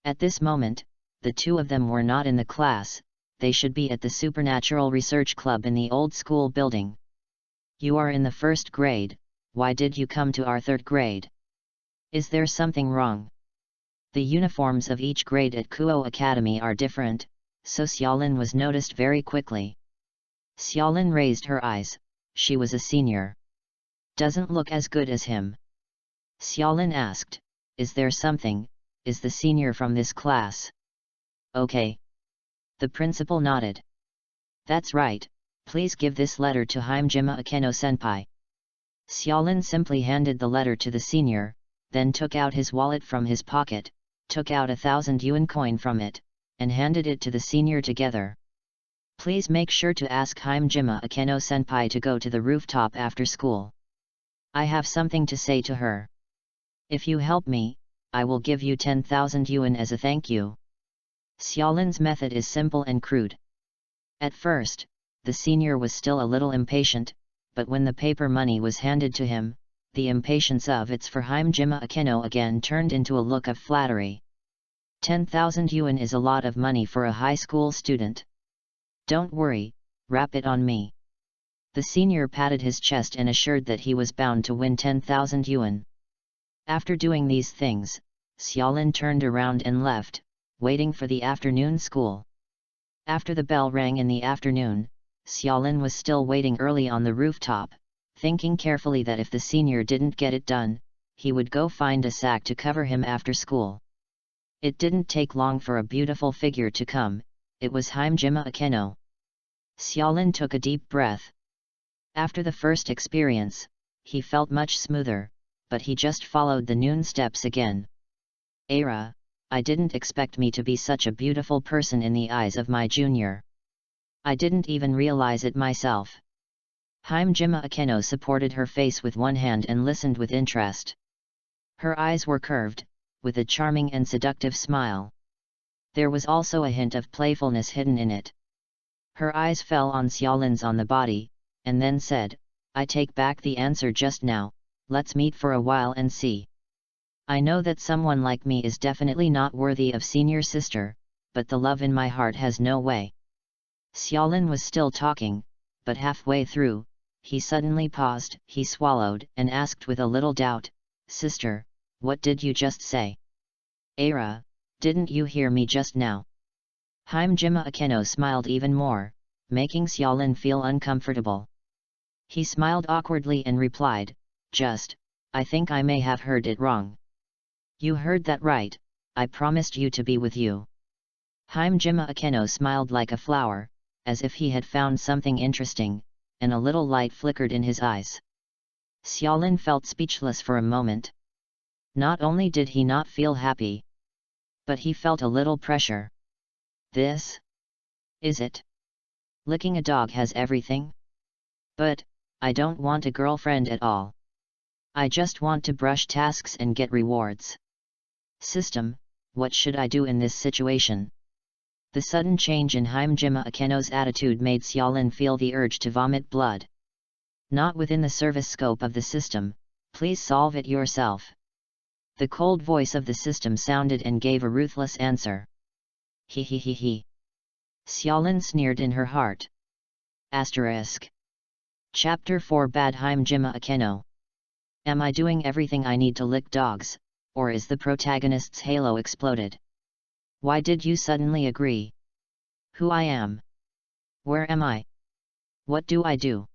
At this moment, the two of them were not in the class, they should be at the Supernatural Research Club in the old school building. You are in the 1st grade, why did you come to our 3rd grade? Is there something wrong? The uniforms of each grade at Kuo Academy are different, so Xiaolin was noticed very quickly. Xiaolin raised her eyes, she was a senior. Doesn't look as good as him. Xiaolin asked, is there something, is the senior from this class? Okay. The principal nodded. That's right, please give this letter to Hajime Akeno-senpai. Xiaolin simply handed the letter to the senior, then took out his wallet from his pocket, took out 1,000 yuan coin from it, and handed it to the senior together. Please make sure to ask Hajime Akeno-senpai to go to the rooftop after school. I have something to say to her. If you help me, I will give you 10,000 yuan as a thank you. Xiaolin's method is simple and crude. At first, the senior was still a little impatient, but when the paper money was handed to him, the impatience of "it's for Hajime Akeno" again turned into a look of flattery. 10,000 yuan is a lot of money for a high school student. Don't worry, wrap it on me. The senior patted his chest and assured that he was bound to win 10,000 yuan. After doing these things, Xiaolin turned around and left, waiting for the afternoon school. After the bell rang in the afternoon, Xiaolin was still waiting early on the rooftop, thinking carefully that if the senior didn't get it done, he would go find a sack to cover him after school. It didn't take long for a beautiful figure to come, it was Hajime Akeno. Xiaolin took a deep breath. After the first experience, he felt much smoother, but he just followed the noon steps again. Era, I didn't expect me to be such a beautiful person in the eyes of my junior. I didn't even realize it myself. Hajime Akeno supported her face with one hand and listened with interest. Her eyes were curved, with a charming and seductive smile. There was also a hint of playfulness hidden in it. Her eyes fell on Xiaolin's on the body, and then said, I take back the answer just now, let's meet for a while and see. I know that someone like me is definitely not worthy of senior sister, but the love in my heart has no way. Xiaolin was still talking, but halfway through, he suddenly paused, he swallowed, and asked with a little doubt, Sister, what did you just say? Era, didn't you hear me just now? Hajime Akeno smiled even more, making Xiaolin feel uncomfortable. He smiled awkwardly and replied, I think I may have heard it wrong. You heard that right, I promised you to be with you. Hajime Akeno smiled like a flower, as if he had found something interesting, and a little light flickered in his eyes. Xiaolin felt speechless for a moment. Not only did he not feel happy, but he felt a little pressure. This? Is it? Licking a dog has everything? But, I don't want a girlfriend at all. I just want to brush tasks and get rewards. System, what should I do in this situation? The sudden change in Hajime Akeno's attitude made Xiaolin feel the urge to vomit blood. Not within the service scope of the system, please solve it yourself. The cold voice of the system sounded and gave a ruthless answer. He. Xiaolin sneered in her heart. Asterisk. Chapter 4 Bad Hajime Akeno. Am I doing everything I need to lick dogs, or is the protagonist's halo exploded? Why did you suddenly agree? Who I am? Where am I? What do I do?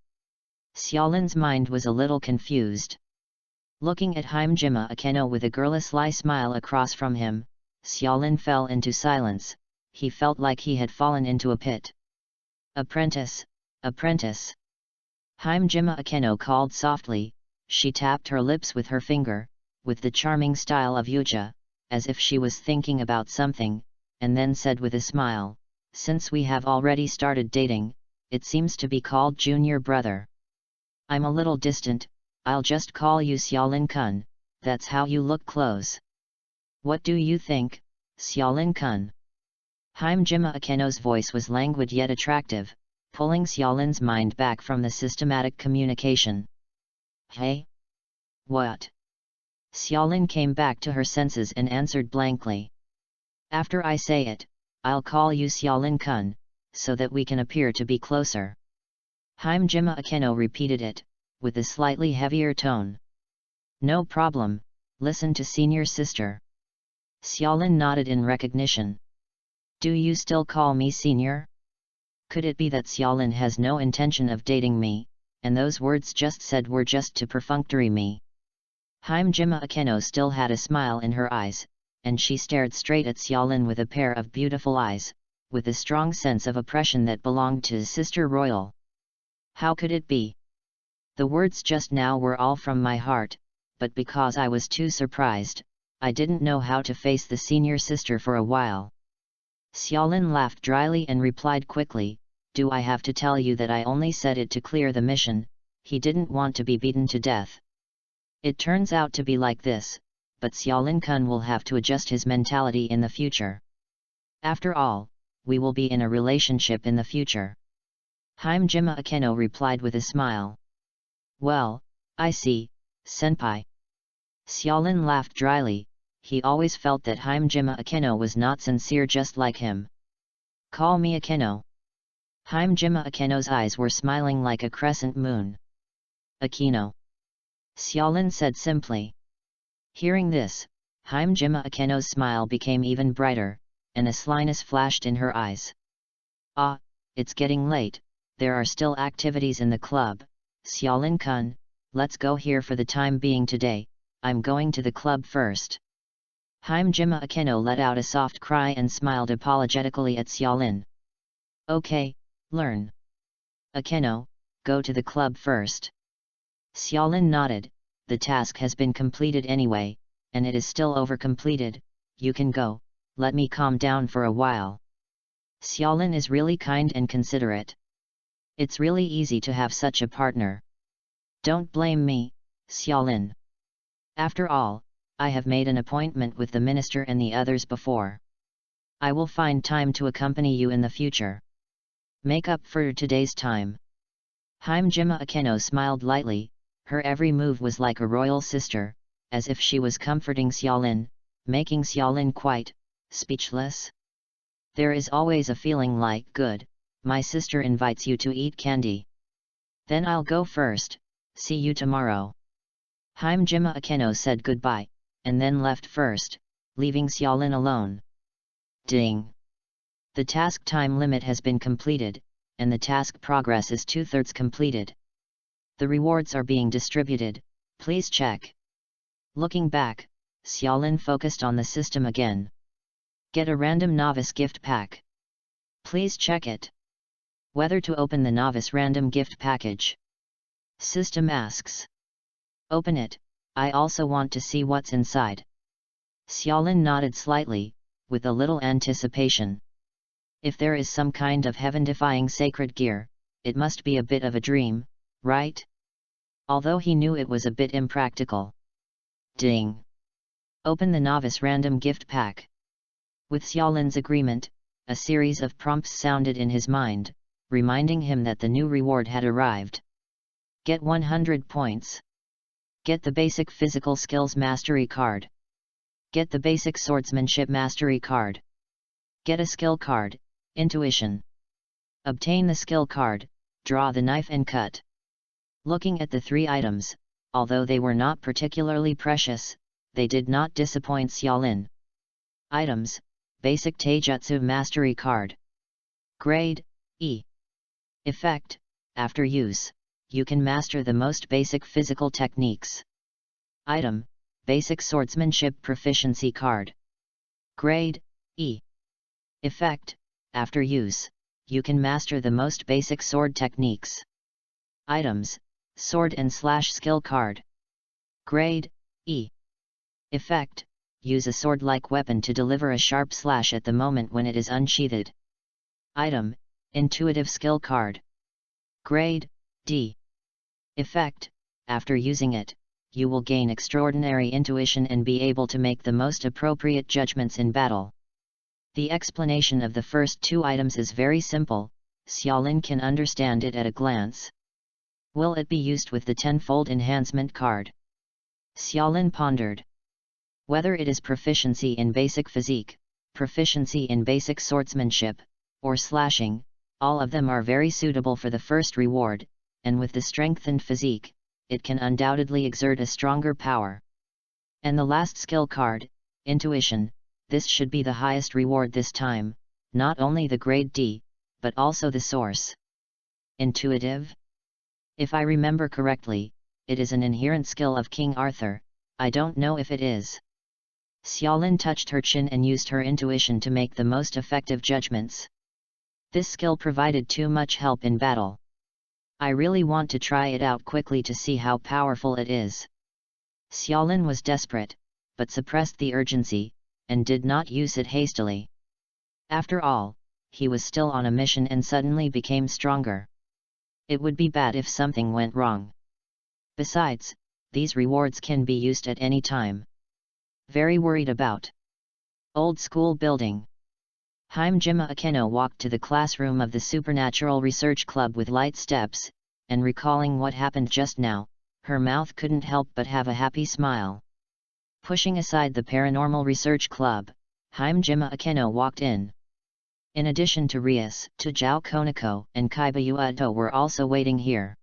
Xiaolin's mind was a little confused. Looking at Hajime Akeno with a girl-like smile across from him, Xiaolin fell into silence. He felt like he had fallen into a pit. Apprentice, apprentice. Hajime Akeno called softly. She tapped her lips with her finger, with the charming style of Yuja, as if she was thinking about something, and then said with a smile, since we have already started dating, it seems to be called junior brother. I'm a little distant, I'll just call you Xiaolin-kun, that's how you look close. What do you think, Xiaolin-kun? Hajime Akeno's voice was languid yet attractive, pulling Xiaolin's mind back from the systematic communication. Hey? What? Xiaolin came back to her senses and answered blankly. After I say it, I'll call you Xiaolin-kun, so that we can appear to be closer. Hajime Akeno repeated it, with a slightly heavier tone. No problem, listen to senior sister. Xiaolin nodded in recognition. Do you still call me senior? Could it be that Xiaolin has no intention of dating me, and those words just said were just to perfunctory me? Hajime Akeno still had a smile in her eyes, and she stared straight at Xiaolin with a pair of beautiful eyes, with a strong sense of oppression that belonged to Sister Royal. How could it be? The words just now were all from my heart, but because I was too surprised, I didn't know how to face the senior sister for a while. Xiaolin laughed dryly and replied quickly, do I have to tell you that I only said it to clear the mission? He didn't want to be beaten to death. It turns out to be like this, but Xiaolin-kun will have to adjust his mentality in the future. After all, we will be in a relationship in the future. Hajime Akeno replied with a smile. Well, I see, senpai. Xiaolin laughed dryly. He always felt that Hajime Akeno was not sincere just like him. Call me Akeno. Hajime Akeno's eyes were smiling like a crescent moon. Akeno. Xiaolin said simply. Hearing this, Hajime Akeno's smile became even brighter, and a slyness flashed in her eyes. Ah, it's getting late, there are still activities in the club. Xiaolin-kun, let's go here for the time being today, I'm going to the club first. Hajime Akeno let out a soft cry and smiled apologetically at Xiaolin. Okay, learn. Akeno, go to the club first. Xiaolin nodded, the task has been completed anyway, and it is still over-completed, you can go, let me calm down for a while. Xiaolin is really kind and considerate. It's really easy to have such a partner. Don't blame me, Xiaolin. After all, I have made an appointment with the minister and the others before. I will find time to accompany you in the future. Make up for today's time. Hajime Akeno smiled lightly, her every move was like a royal sister, as if she was comforting Xiaolin, making Xiaolin quite speechless. There is always a feeling like, good, my sister invites you to eat candy. Then I'll go first, see you tomorrow. Hajime Akeno said goodbye, and then left first, leaving Xiaolin alone. Ding! The task time limit has been completed, and the task progress is 2/3 completed. The rewards are being distributed, please check. Looking back, Xiaolin focused on the system again. Get a random novice gift pack. Please check it. Whether to open the novice random gift package. System asks. Open it, I also want to see what's inside. Xiaolin nodded slightly, with a little anticipation. If there is some kind of heaven-defying sacred gear, it must be a bit of a dream, right? Although he knew it was a bit impractical. Ding! Open the novice random gift pack. With Xiaolin's agreement, a series of prompts sounded in his mind, reminding him that the new reward had arrived. Get 100 points. Get the basic physical skills mastery card. Get the basic swordsmanship mastery card. Get a skill card, intuition. Obtain the skill card, draw the knife and cut. Looking at the 3 items, although they were not particularly precious, they did not disappoint Xiaolin. Items: Basic Taijutsu Mastery Card. Grade, E. Effect: After use, you can master the most basic physical techniques. Item: Basic Swordsmanship Proficiency Card. Grade, E. Effect: After use, you can master the most basic sword techniques. Items: Sword and Slash Skill Card. Grade, E. Effect: Use a sword-like weapon to deliver a sharp slash at the moment when it is unsheathed. Item: Intuitive Skill Card. Grade, D. Effect: After using it, you will gain extraordinary intuition and be able to make the most appropriate judgments in battle. The explanation of the first 2 items is very simple, Xiaolin can understand it at a glance. Will it be used with the tenfold enhancement card? Xiaolin pondered. Whether it is proficiency in basic physique, proficiency in basic swordsmanship, or slashing, all of them are very suitable for the first reward, and with the strengthened physique, it can undoubtedly exert a stronger power. And the last skill card, intuition, this should be the highest reward this time, not only the grade D, but also the source. Intuitive? If I remember correctly, it is an inherent skill of King Arthur, I don't know if it is. Xiaolin touched her chin and used her intuition to make the most effective judgments. This skill provided too much help in battle. I really want to try it out quickly to see how powerful it is. Xiaolin was desperate, but suppressed the urgency, and did not use it hastily. After all, he was still on a mission and suddenly became stronger. It would be bad if something went wrong. Besides, these rewards can be used at any time. Very worried about. Old school building. Hajime Akeno walked to the classroom of the Supernatural Research Club with light steps, and recalling what happened just now, her mouth couldn't help but have a happy smile. Pushing aside the Paranormal Research Club, Hajime Akeno walked in. In addition to Rias, Tajao Konako and Kaiba Ueto were also waiting here.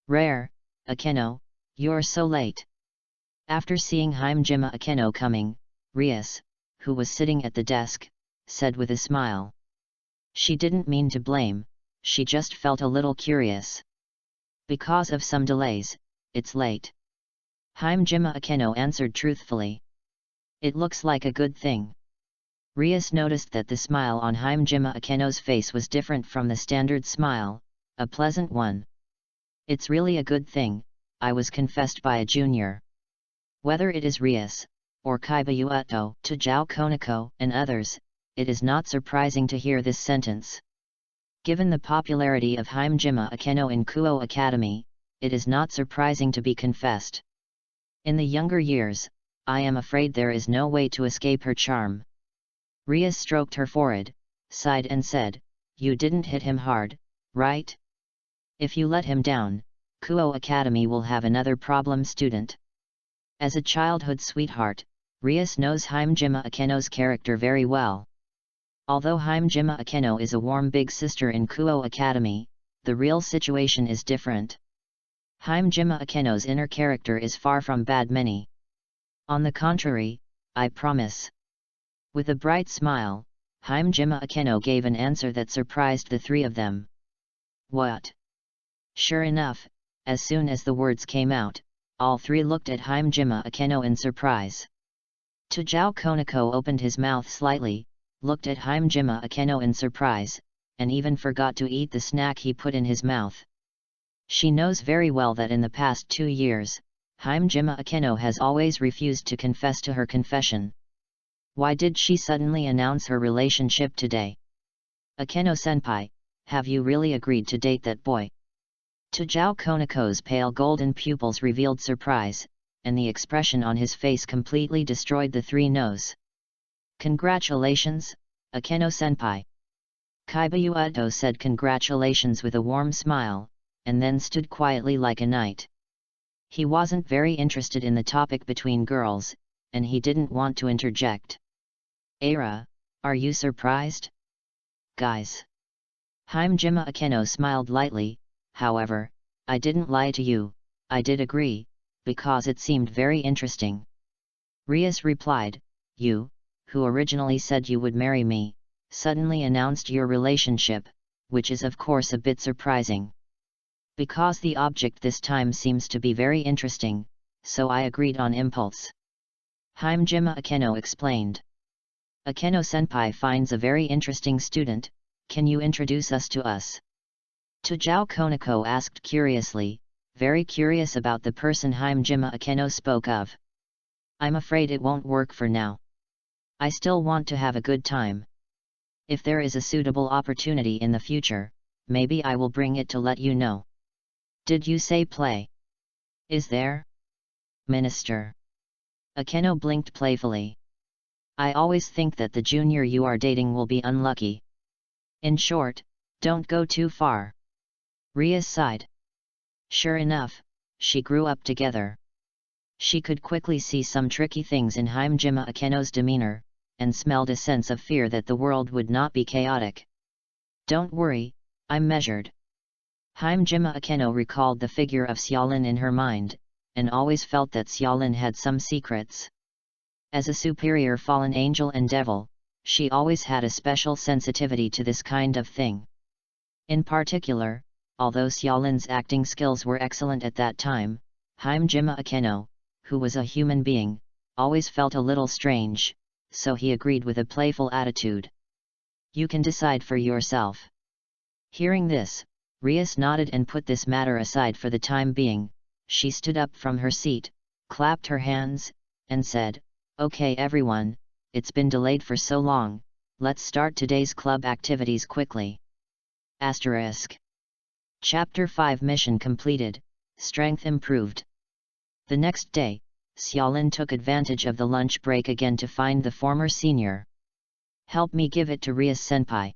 Rare, Akeno, you're so late. After seeing Hajime Akeno coming, Rias, who was sitting at the desk, said with a smile. She didn't mean to blame, she just felt a little curious. Because of some delays, it's late. Hajime Akeno answered truthfully. It looks like a good thing. Rias noticed that the smile on Hajime Akeno's face was different from the standard smile, a pleasant one. It's really a good thing, I was confessed by a junior. Whether it is Rias, or Kaiba Ueto, Tajao Konako, and others, it is not surprising to hear this sentence. Given the popularity of Hajime Akeno in Kuo Academy, it is not surprising to be confessed. In the younger years, I am afraid there is no way to escape her charm. Rias stroked her forehead, sighed and said, You didn't hit him hard, right? If you let him down, Kuo Academy will have another problem student. As a childhood sweetheart, Rias knows Hajime Akeno's character very well. Although Hajime Akeno is a warm big sister in Kuo Academy, the real situation is different. Hajime Akeno's inner character is far from bad many. On the contrary, I promise. With a bright smile, Hajime Akeno gave an answer that surprised the 3 of them. What? Sure enough, as soon as the words came out, all 3 looked at Hajime Akeno in surprise. Tajao Konako opened his mouth slightly, looked at Hajime Akeno in surprise, and even forgot to eat the snack he put in his mouth. She knows very well that in the past 2 years, Hajime Akeno has always refused to confess to her confession. Why did she suddenly announce her relationship today? Akeno-senpai, have you really agreed to date that boy? Tajao Konako's pale golden pupils revealed surprise, and the expression on his face completely destroyed the three no's. Congratulations, Akeno-senpai. Kaiba said congratulations with a warm smile, and then stood quietly like a knight. He wasn't very interested in the topic between girls, and he didn't want to interject. Aira, are you surprised? Guys. Hajime Akeno smiled lightly. However, I didn't lie to you, I did agree, because it seemed very interesting. Rias replied, you, who originally said you would marry me, suddenly announced your relationship, which is of course a bit surprising. Because the object this time seems to be very interesting, so I agreed on impulse. Hajime Akeno explained. Akeno-senpai finds a very interesting student, can you introduce us to us? Tajao Konako asked curiously, very curious about the person Hajime Akeno spoke of. I'm afraid it won't work for now. I still want to have a good time. If there is a suitable opportunity in the future, maybe I will bring it to let you know. Did you say play? Is there? Minister. Akeno blinked playfully. I always think that the junior you are dating will be unlucky. In short, don't go too far. Rias sighed. Sure enough, she grew up together. She could quickly see some tricky things in Hajime Akeno's demeanor, and smelled a sense of fear that the world would not be chaotic. Don't worry, I'm measured. Hajime Akeno recalled the figure of Xiaolin in her mind, and always felt that Xiaolin had some secrets. As a superior fallen angel and devil, she always had a special sensitivity to this kind of thing. In particular, although Xiaolin's acting skills were excellent at that time, Hajime Akeno, who was a human being, always felt a little strange, so he agreed with a playful attitude. You can decide for yourself. Hearing this, Rias nodded and put this matter aside for the time being. She stood up from her seat, clapped her hands, and said, Okay everyone, it's been delayed for so long, let's start today's club activities quickly. Asterisk. Chapter 5 Mission completed, strength improved. The next day, Xiaolin took advantage of the lunch break again to find the former senior. Help me give it to Rias-senpai.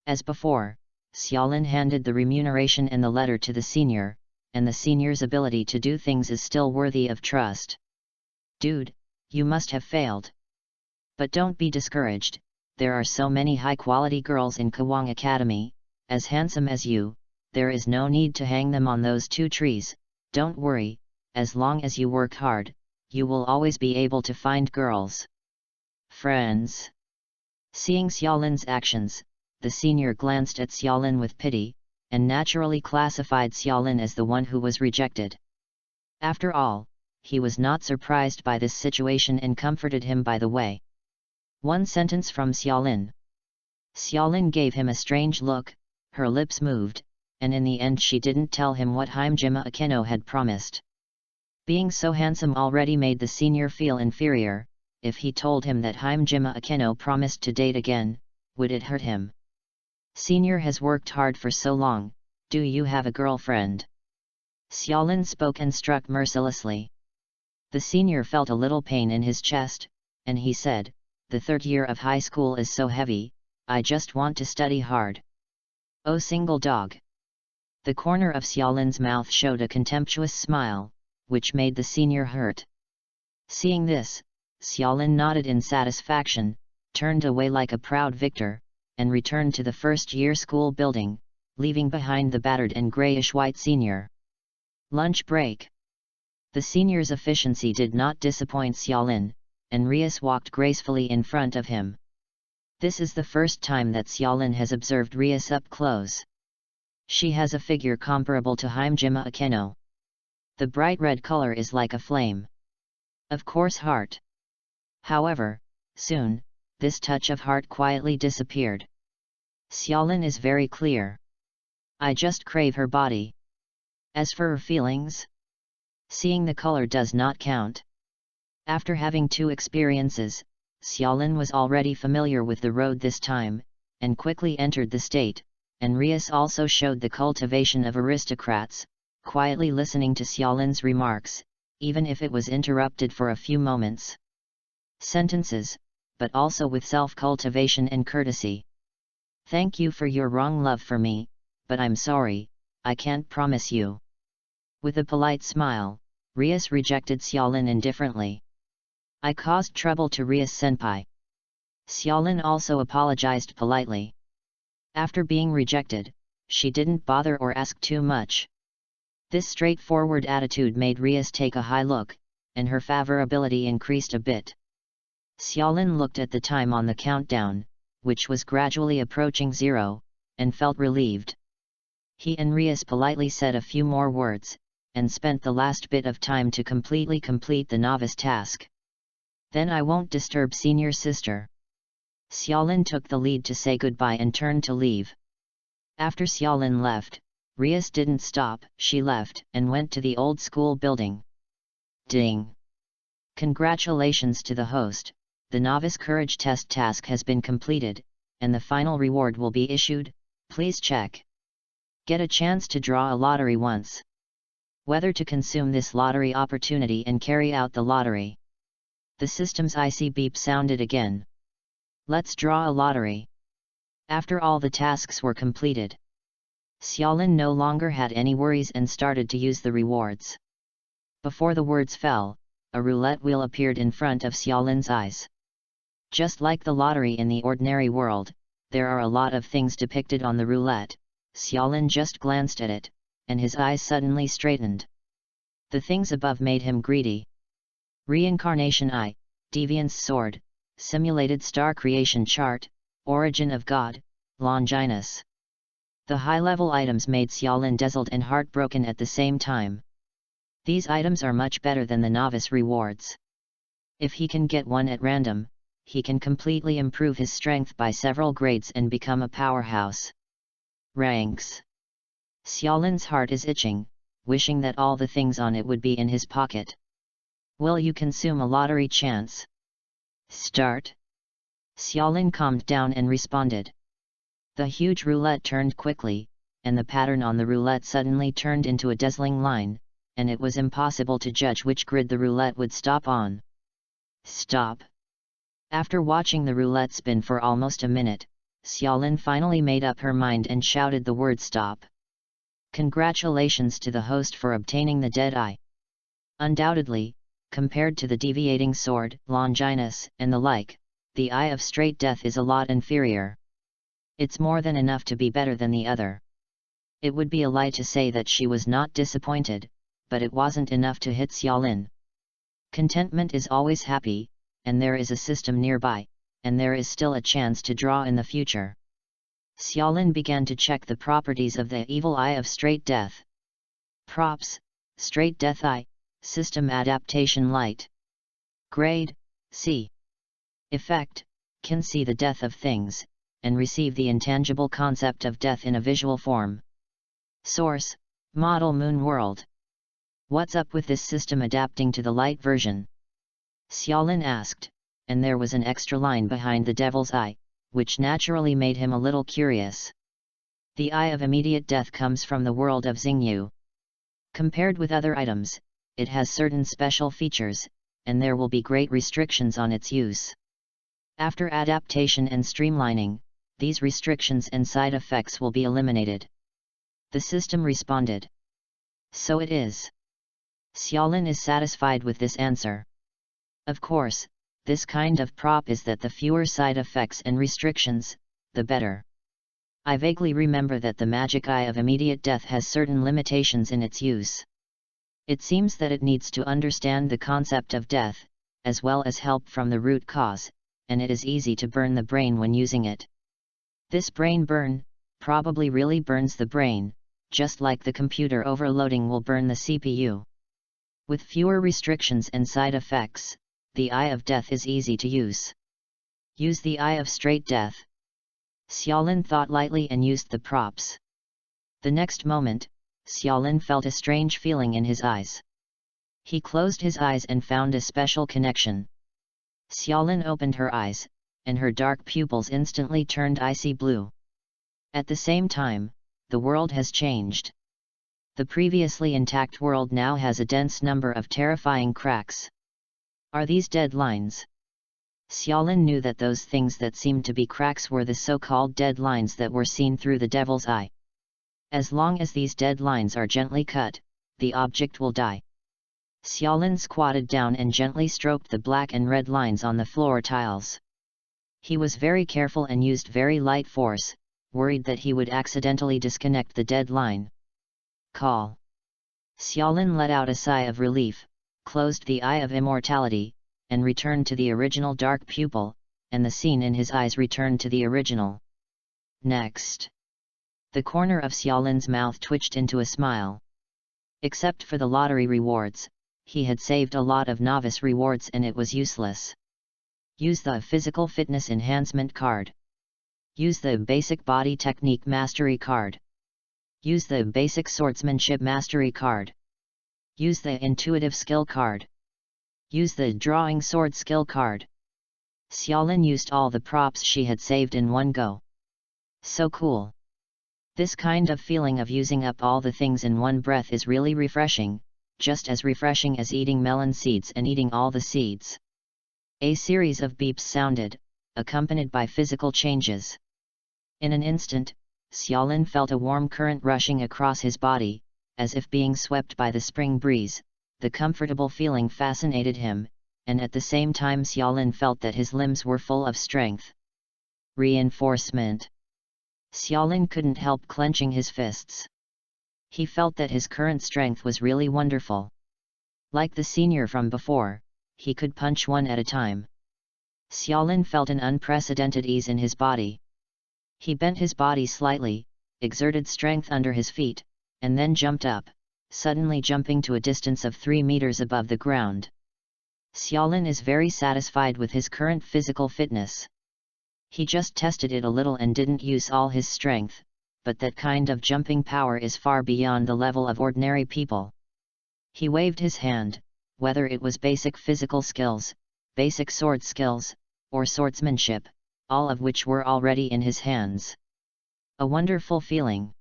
As before, Xiaolin handed the remuneration and the letter to the senior, and the senior's ability to do things is still worthy of trust. Dude, you must have failed. But don't be discouraged, there are so many high-quality girls in Kawang Academy, as handsome as you, there is no need to hang them on those 2 trees, don't worry, as long as you work hard, you will always be able to find girls. Friends. Seeing Xiaolin's actions, the senior glanced at Xiaolin with pity, and naturally classified Xiaolin as the one who was rejected. After all, he was not surprised by this situation and comforted him by the way. One sentence from Xiaolin. Xiaolin gave him a strange look, her lips moved, and in the end she didn't tell him what Hajime Akeno had promised. Being so handsome already made the senior feel inferior. If he told him that Hajime Akeno promised to date again, would it hurt him? Senior has worked hard for so long, do you have a girlfriend? Xiaolin spoke and struck mercilessly. The senior felt a little pain in his chest, and he said, the 3rd year of high school is so heavy, I just want to study hard. Oh single dog. The corner of Xiaolin's mouth showed a contemptuous smile, which made the senior hurt. Seeing this, Xiaolin nodded in satisfaction, turned away like a proud victor, and returned to the 1st year school building, leaving behind the battered and grayish-white senior. Lunch break. The senior's efficiency did not disappoint Xiaolin, and Rias walked gracefully in front of him. This is the first time that Xiaolin has observed Rias up close. She has a figure comparable to Hajime Akeno. The bright red color is like a flame. Of course heart. However, soon, this touch of heart quietly disappeared. Xiaolin is very clear. I just crave her body. As for her feelings, seeing the color does not count. After having 2 experiences, Xiaolin was already familiar with the road this time, and quickly entered the state, and Rias also showed the cultivation of aristocrats, quietly listening to Xiaolin's remarks, even if it was interrupted for a few moments. Sentences, but also with self-cultivation and courtesy. Thank you for your wrong love for me, but I'm sorry, I can't promise you. With a polite smile, Rias rejected Xiaolin indifferently. I caused trouble to Rias-senpai. Xiaolin also apologized politely. After being rejected, she didn't bother or ask too much. This straightforward attitude made Rias take a high look, and her favorability increased a bit. Xiaolin looked at the time on the countdown, which was gradually approaching 0, and felt relieved. He and Rias politely said a few more words, and spent the last bit of time to completely complete the novice task. Then I won't disturb senior sister. Xiaolin took the lead to say goodbye and turned to leave. After Xiaolin left, Rias didn't stop, she left and went to the old school building. Ding! Congratulations to the host, the novice courage test task has been completed, and the final reward will be issued, please check. Get a chance to draw a lottery once. Whether to consume this lottery opportunity and carry out the lottery. The system's IC beep sounded again. Let's draw a lottery. After all the tasks were completed, Xiaolin no longer had any worries and started to use the rewards. Before the words fell, a roulette wheel appeared in front of Xiaolin's eyes. Just like the lottery in the ordinary world, there are a lot of things depicted on the roulette. Xiaolin just glanced at it, and his eyes suddenly straightened. The things above made him greedy. Reincarnation Eye, Deviance Sword, Simulated Star Creation Chart, Origin of God, Longinus. The high-level items made Xiaolin dazzled and heartbroken at the same time. These items are much better than the novice rewards. If he can get one at random, he can completely improve his strength by several grades and become a powerhouse. Ranks. Xiaolin's heart is itching, wishing that all the things on it would be in his pocket. Will you consume a lottery chance? Start. Xiaolin calmed down and responded. The huge roulette turned quickly, and the pattern on the roulette suddenly turned into a dazzling line, and it was impossible to judge which grid the roulette would stop on. Stop. After watching the roulette spin for almost a minute, Xiaolin finally made up her mind and shouted the word stop. Congratulations to the host for obtaining the dead eye. Undoubtedly, compared to the deviating sword, Longinus, and the like, the eye of straight death is a lot inferior. It's more than enough to be better than the other. It would be a lie to say that she was not disappointed, but it wasn't enough to hit Xiaolin. Contentment is always happy, and there is a system nearby, and there is still a chance to draw in the future. Xiaolin began to check the properties of the evil eye of straight death. Props, straight death eye, system adaptation light. Grade, C. Effect, can see the death of things, and receive the intangible concept of death in a visual form. Source, Model Moon World. What's up with this system adapting to the light version? Xiaolin asked, and there was an extra line behind the devil's eye, which naturally made him a little curious. The eye of immediate death comes from the world of Xingyu. Compared with other items, it has certain special features, and there will be great restrictions on its use. After adaptation and streamlining, these restrictions and side effects will be eliminated. The system responded. So it is. Xiaolin is satisfied with this answer. Of course, this kind of prop is that the fewer side effects and restrictions, the better. I vaguely remember that the magic eye of immediate death has certain limitations in its use. It seems that it needs to understand the concept of death, as well as help from the root cause, and it is easy to burn the brain when using it. This brain burn, probably really burns the brain, just like the computer overloading will burn the CPU. With fewer restrictions and side effects, the eye of death is easy to use. Use the eye of straight death. Xiaolin thought lightly and used the props. The next moment, Xiaolin felt a strange feeling in his eyes. He closed his eyes and found a special connection. Xiaolin opened her eyes, and her dark pupils instantly turned icy blue. At the same time, the world has changed. The previously intact world now has a dense number of terrifying cracks. Are these dead lines? Xiaolin knew that those things that seemed to be cracks were the so-called dead lines that were seen through the devil's eye. As long as these dead lines are gently cut, the object will die. Xiaolin squatted down and gently stroked the black and red lines on the floor tiles. He was very careful and used very light force, worried that he would accidentally disconnect the dead line. Call. Xiaolin let out a sigh of relief, closed the eye of immortality, and returned to the original dark pupil, and the scene in his eyes returned to the original. Next. The corner of Xiaolin's mouth twitched into a smile. Except for the lottery rewards, he had saved a lot of novice rewards and it was useless. Use the Physical Fitness Enhancement card. Use the Basic Body Technique Mastery card. Use the Basic Swordsmanship Mastery card. Use the Intuitive Skill card. Use the Drawing Sword Skill card. Xiaolin used all the props she had saved in one go. So cool. This kind of feeling of using up all the things in one breath is really refreshing, just as refreshing as eating melon seeds and eating all the seeds. A series of beeps sounded, accompanied by physical changes. In an instant, Xiaolin felt a warm current rushing across his body, as if being swept by the spring breeze. The comfortable feeling fascinated him, and at the same time Xiaolin felt that his limbs were full of strength. Reinforcement. Xiaolin couldn't help clenching his fists. He felt that his current strength was really wonderful. Like the senior from before, he could punch one at a time. Xiaolin felt an unprecedented ease in his body. He bent his body slightly, exerted strength under his feet, and then jumped up, suddenly jumping to a distance of 3 meters above the ground. Xiaolin is very satisfied with his current physical fitness. He just tested it a little and didn't use all his strength, but that kind of jumping power is far beyond the level of ordinary people. He waved his hand, whether it was basic physical skills, basic sword skills, or swordsmanship, all of which were already in his hands. A wonderful feeling.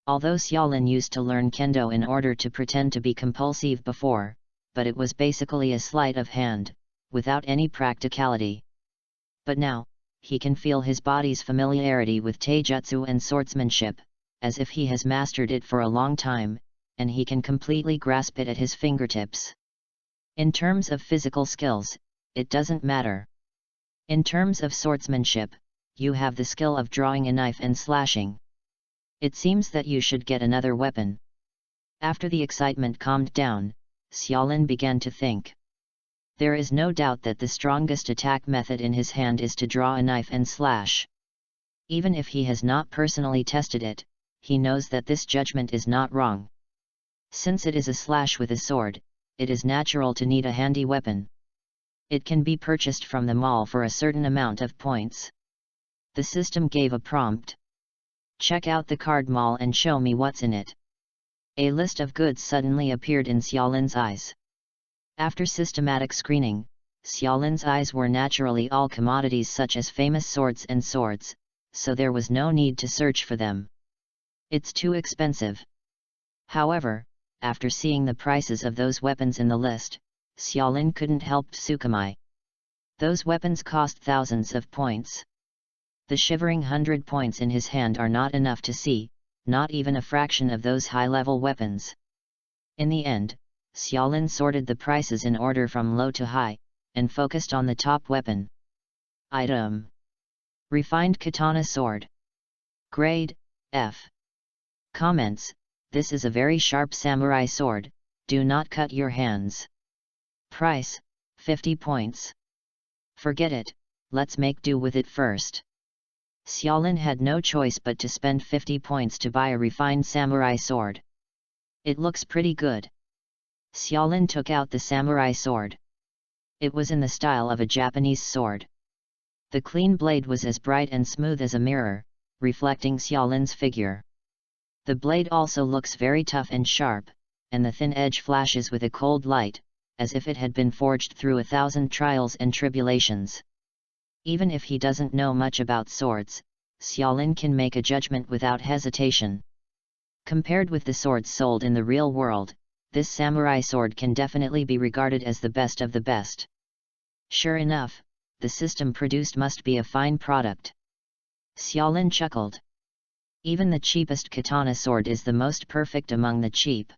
Although Xiaolin used to learn kendo in order to pretend to be compulsive before, but it was basically a sleight of hand, without any practicality. But now, he can feel his body's familiarity with taijutsu and swordsmanship, as if he has mastered it for a long time, and he can completely grasp it at his fingertips. In terms of physical skills, it doesn't matter. In terms of swordsmanship, you have the skill of drawing a knife and slashing. It seems that you should get another weapon. After the excitement calmed down, Xiaolin began to think. There is no doubt that the strongest attack method in his hand is to draw a knife and slash. Even if he has not personally tested it, he knows that this judgment is not wrong. Since it is a slash with a sword, it is natural to need a handy weapon. It can be purchased from the mall for a certain amount of points. The system gave a prompt. Check out the card mall and show me what's in it. A list of goods suddenly appeared in Xiaolin's eyes. After systematic screening, Xiaolin's eyes were naturally all commodities such as famous swords and swords, so there was no need to search for them. It's too expensive. However, after seeing the prices of those weapons in the list, Xiaolin couldn't help tsukumai. Those weapons cost thousands of points. The shivering 100 points in his hand are not enough to see, not even a fraction of those high-level weapons. In the end, Xiaolin sorted the prices in order from low to high, and focused on the top weapon. Item. Refined Katana Sword. Grade, F. Comments: this is a very sharp samurai sword, do not cut your hands. Price, 50 points. Forget it, let's make do with it first. Xiaolin had no choice but to spend 50 points to buy a refined samurai sword. It looks pretty good. Xiaolin took out the samurai sword. It was in the style of a Japanese sword. The clean blade was as bright and smooth as a mirror, reflecting Xiaolin's figure. The blade also looks very tough and sharp, and the thin edge flashes with a cold light, as if it had been forged through 1,000 trials and tribulations. Even if he doesn't know much about swords, Xiaolin can make a judgment without hesitation. Compared with the swords sold in the real world, this samurai sword can definitely be regarded as the best of the best. Sure enough, the system produced must be a fine product. Xiaolin chuckled. Even the cheapest katana sword is the most perfect among the cheap.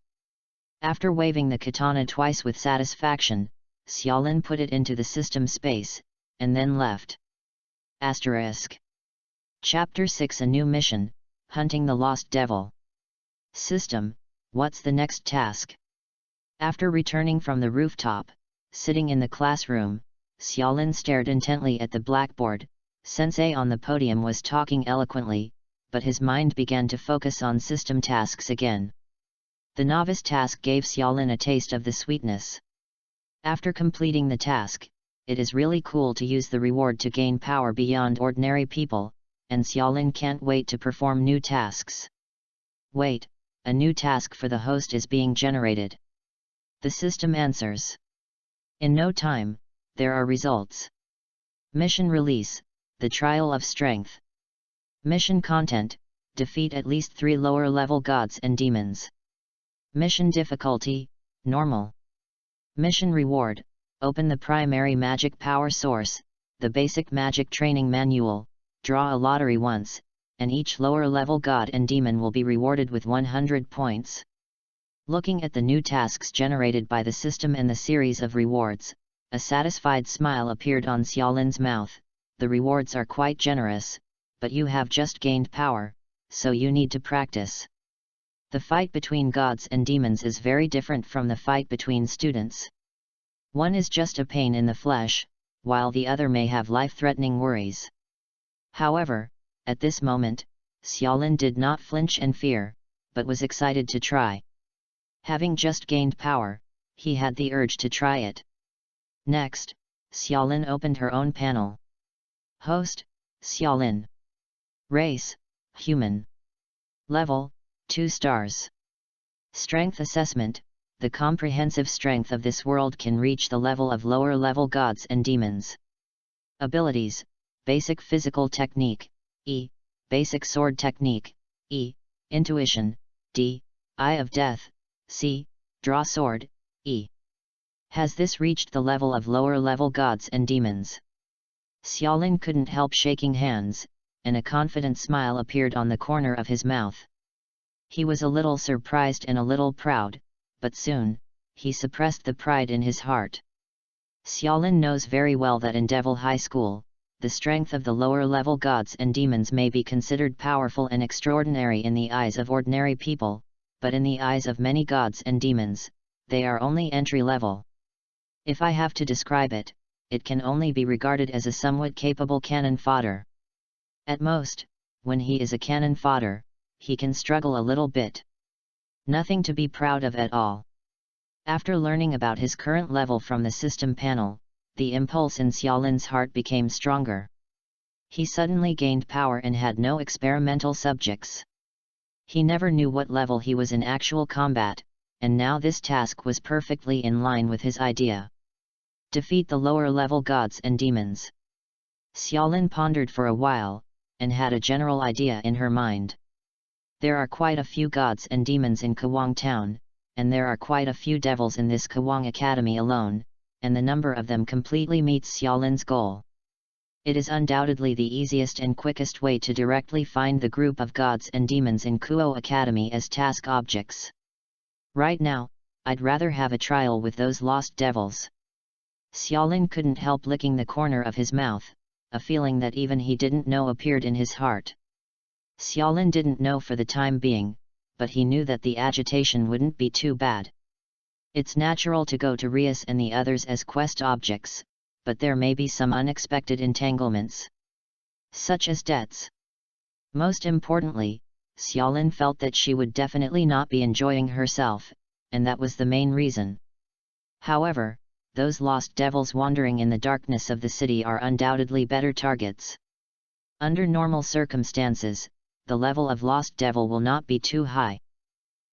After waving the katana twice with satisfaction, Xiaolin put it into the system space, and then left. Asterisk. Chapter 6 A New Mission, Hunting the Lost Devil. System, what's the next task? After returning from the rooftop, sitting in the classroom, Xiaolin stared intently at the blackboard. Sensei on the podium was talking eloquently, but his mind began to focus on system tasks again. The novice task gave Xiaolin a taste of the sweetness. After completing the task, it is really cool to use the reward to gain power beyond ordinary people, and Xiaolin can't wait to perform new tasks. Wait, a new task for the host is being generated. The system answers. In no time, there are results. Mission release, the trial of strength. Mission content, defeat at least 3 lower-level gods and demons. Mission difficulty, normal. Mission reward, open the primary magic power source, the basic magic training manual, draw a lottery once, and each lower-level god and demon will be rewarded with 100 points. Looking at the new tasks generated by the system and the series of rewards, a satisfied smile appeared on Xiaolin's mouth. The rewards are quite generous, but you have just gained power, so you need to practice. The fight between gods and demons is very different from the fight between students. One is just a pain in the flesh, while the other may have life-threatening worries. However, at this moment, Xiaolin did not flinch in fear, but was excited to try. Having just gained power, he had the urge to try it. Next, Xiaolin opened her own panel. Host, Xiaolin. Race, human. Level, 2 stars. Strength assessment, the comprehensive strength of this world can reach the level of lower-level gods and demons. Abilities, basic physical technique, E, basic sword technique, E, intuition, D, eye of death, C, draw sword, E. Has this reached the level of lower-level gods and demons? Xiaolin couldn't help shaking hands, and a confident smile appeared on the corner of his mouth. He was a little surprised and a little proud, but soon, he suppressed the pride in his heart. Xiaolin knows very well that in Devil High School, the strength of the lower-level gods and demons may be considered powerful and extraordinary in the eyes of ordinary people, but in the eyes of many gods and demons, they are only entry-level. If I have to describe it, it can only be regarded as a somewhat capable cannon fodder. At most, when he is a cannon fodder, he can struggle a little bit. Nothing to be proud of at all. After learning about his current level from the system panel, the impulse in Xiaolin's heart became stronger. He suddenly gained power and had no experimental subjects. He never knew what level he was in actual combat, and now this task was perfectly in line with his idea. Defeat the lower-level gods and demons. Xiaolin pondered for a while, and had a general idea in her mind. There are quite a few gods and demons in Kawang Town, and there are quite a few devils in this Kawang Academy alone, and the number of them completely meets Xiaolin's goal. It is undoubtedly the easiest and quickest way to directly find the group of gods and demons in Kuo Academy as task objects. Right now, I'd rather have a trial with those lost devils. Xiaolin couldn't help licking the corner of his mouth, a feeling that even he didn't know appeared in his heart. Xiaolin didn't know for the time being, but he knew that the agitation wouldn't be too bad. It's natural to go to Rias and the others as quest objects, but there may be some unexpected entanglements. Such as debts. Most importantly, Xiaolin felt that she would definitely not be enjoying herself, and that was the main reason. However, those lost devils wandering in the darkness of the city are undoubtedly better targets. Under normal circumstances, the level of lost devil will not be too high.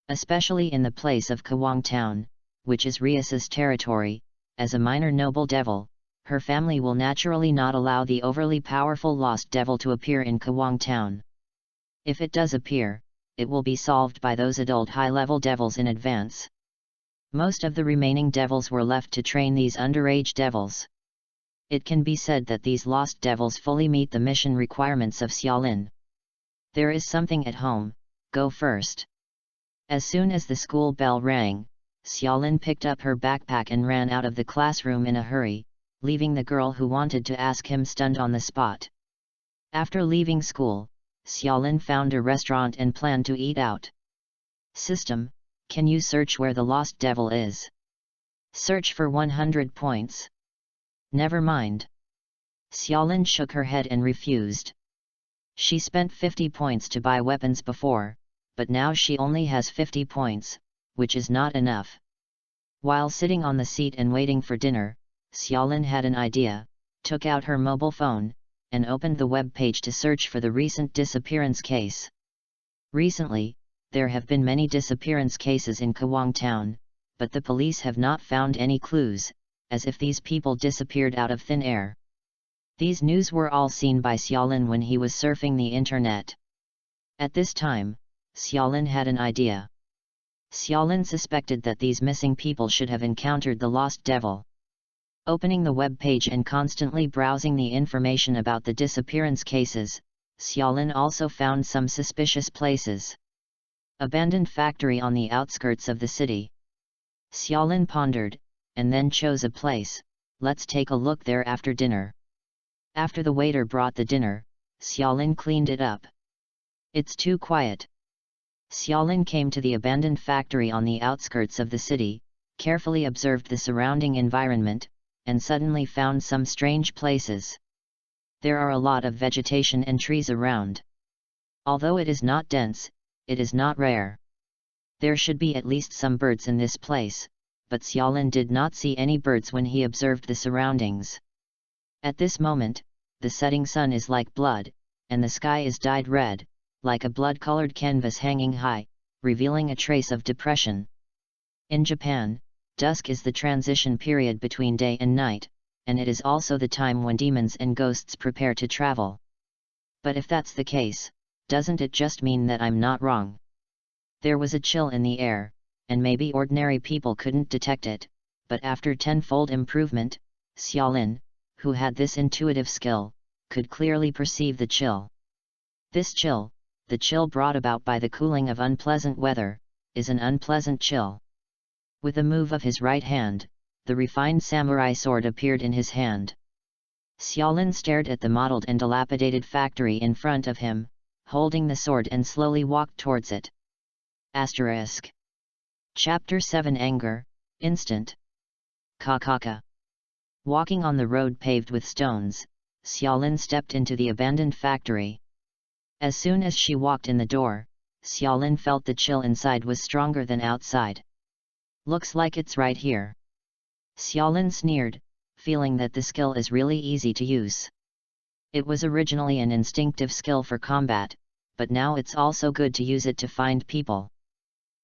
Especially in the place of Kawang Town, which is Rias's territory. As a minor noble devil, her family will naturally not allow the overly powerful lost devil to appear in Kawang Town. If it does appear, it will be solved by those adult high-level devils in advance. Most of the remaining devils were left to train these underage devils. It can be said that these lost devils fully meet the mission requirements of Xiaolin. There is something at home, go first. As soon as the school bell rang, Xiaolin picked up her backpack and ran out of the classroom in a hurry, leaving the girl who wanted to ask him stunned on the spot. After leaving school, Xiaolin found a restaurant and planned to eat out. System, can you search where the lost devil is? Search for 100 points. Never mind. Xiaolin shook her head and refused. She spent 50 points to buy weapons before, but now she only has 50 points, which is not enough. While sitting on the seat and waiting for dinner, Xiaolin had an idea, took out her mobile phone, and opened the web page to search for the recent disappearance case. Recently, there have been many disappearance cases in Kawang Town, but the police have not found any clues, as if these people disappeared out of thin air. These news were all seen by Xiaolin when he was surfing the internet. At this time, Xiaolin had an idea. Xiaolin suspected that these missing people should have encountered the lost devil. Opening the web page and constantly browsing the information about the disappearance cases, Xiaolin also found some suspicious places. Abandoned factory on the outskirts of the city. Xiaolin pondered, and then chose a place. Let's take a look there after dinner. After the waiter brought the dinner, Xiaolin cleaned it up. It's too quiet. Xiaolin came to the abandoned factory on the outskirts of the city, carefully observed the surrounding environment, and suddenly found some strange places. There are a lot of vegetation and trees around. Although it is not dense, it is not rare. There should be at least some birds in this place, but Xiaolin did not see any birds when he observed the surroundings. At this moment, the setting sun is like blood, and the sky is dyed red, like a blood-colored canvas hanging high, revealing a trace of depression. In Japan, dusk is the transition period between day and night, and it is also the time when demons and ghosts prepare to travel. But if that's the case, doesn't it just mean that I'm not wrong? There was a chill in the air, and maybe ordinary people couldn't detect it, but after tenfold improvement, Xiaolin, who had this intuitive skill, could clearly perceive the chill. This chill, the chill brought about by the cooling of unpleasant weather, is an unpleasant chill. With a move of his right hand, the refined samurai sword appeared in his hand. Xiaolin stared at the mottled and dilapidated factory in front of him, holding the sword and slowly walked towards it. Asterisk. Chapter 7 Anger, Instant. Kakaka. Walking on the road paved with stones, Xiaolin stepped into the abandoned factory. As soon as she walked in the door, Xiaolin felt the chill inside was stronger than outside. Looks like it's right here. Xiaolin sneered, feeling that the skill is really easy to use. It was originally an instinctive skill for combat, but now it's also good to use it to find people.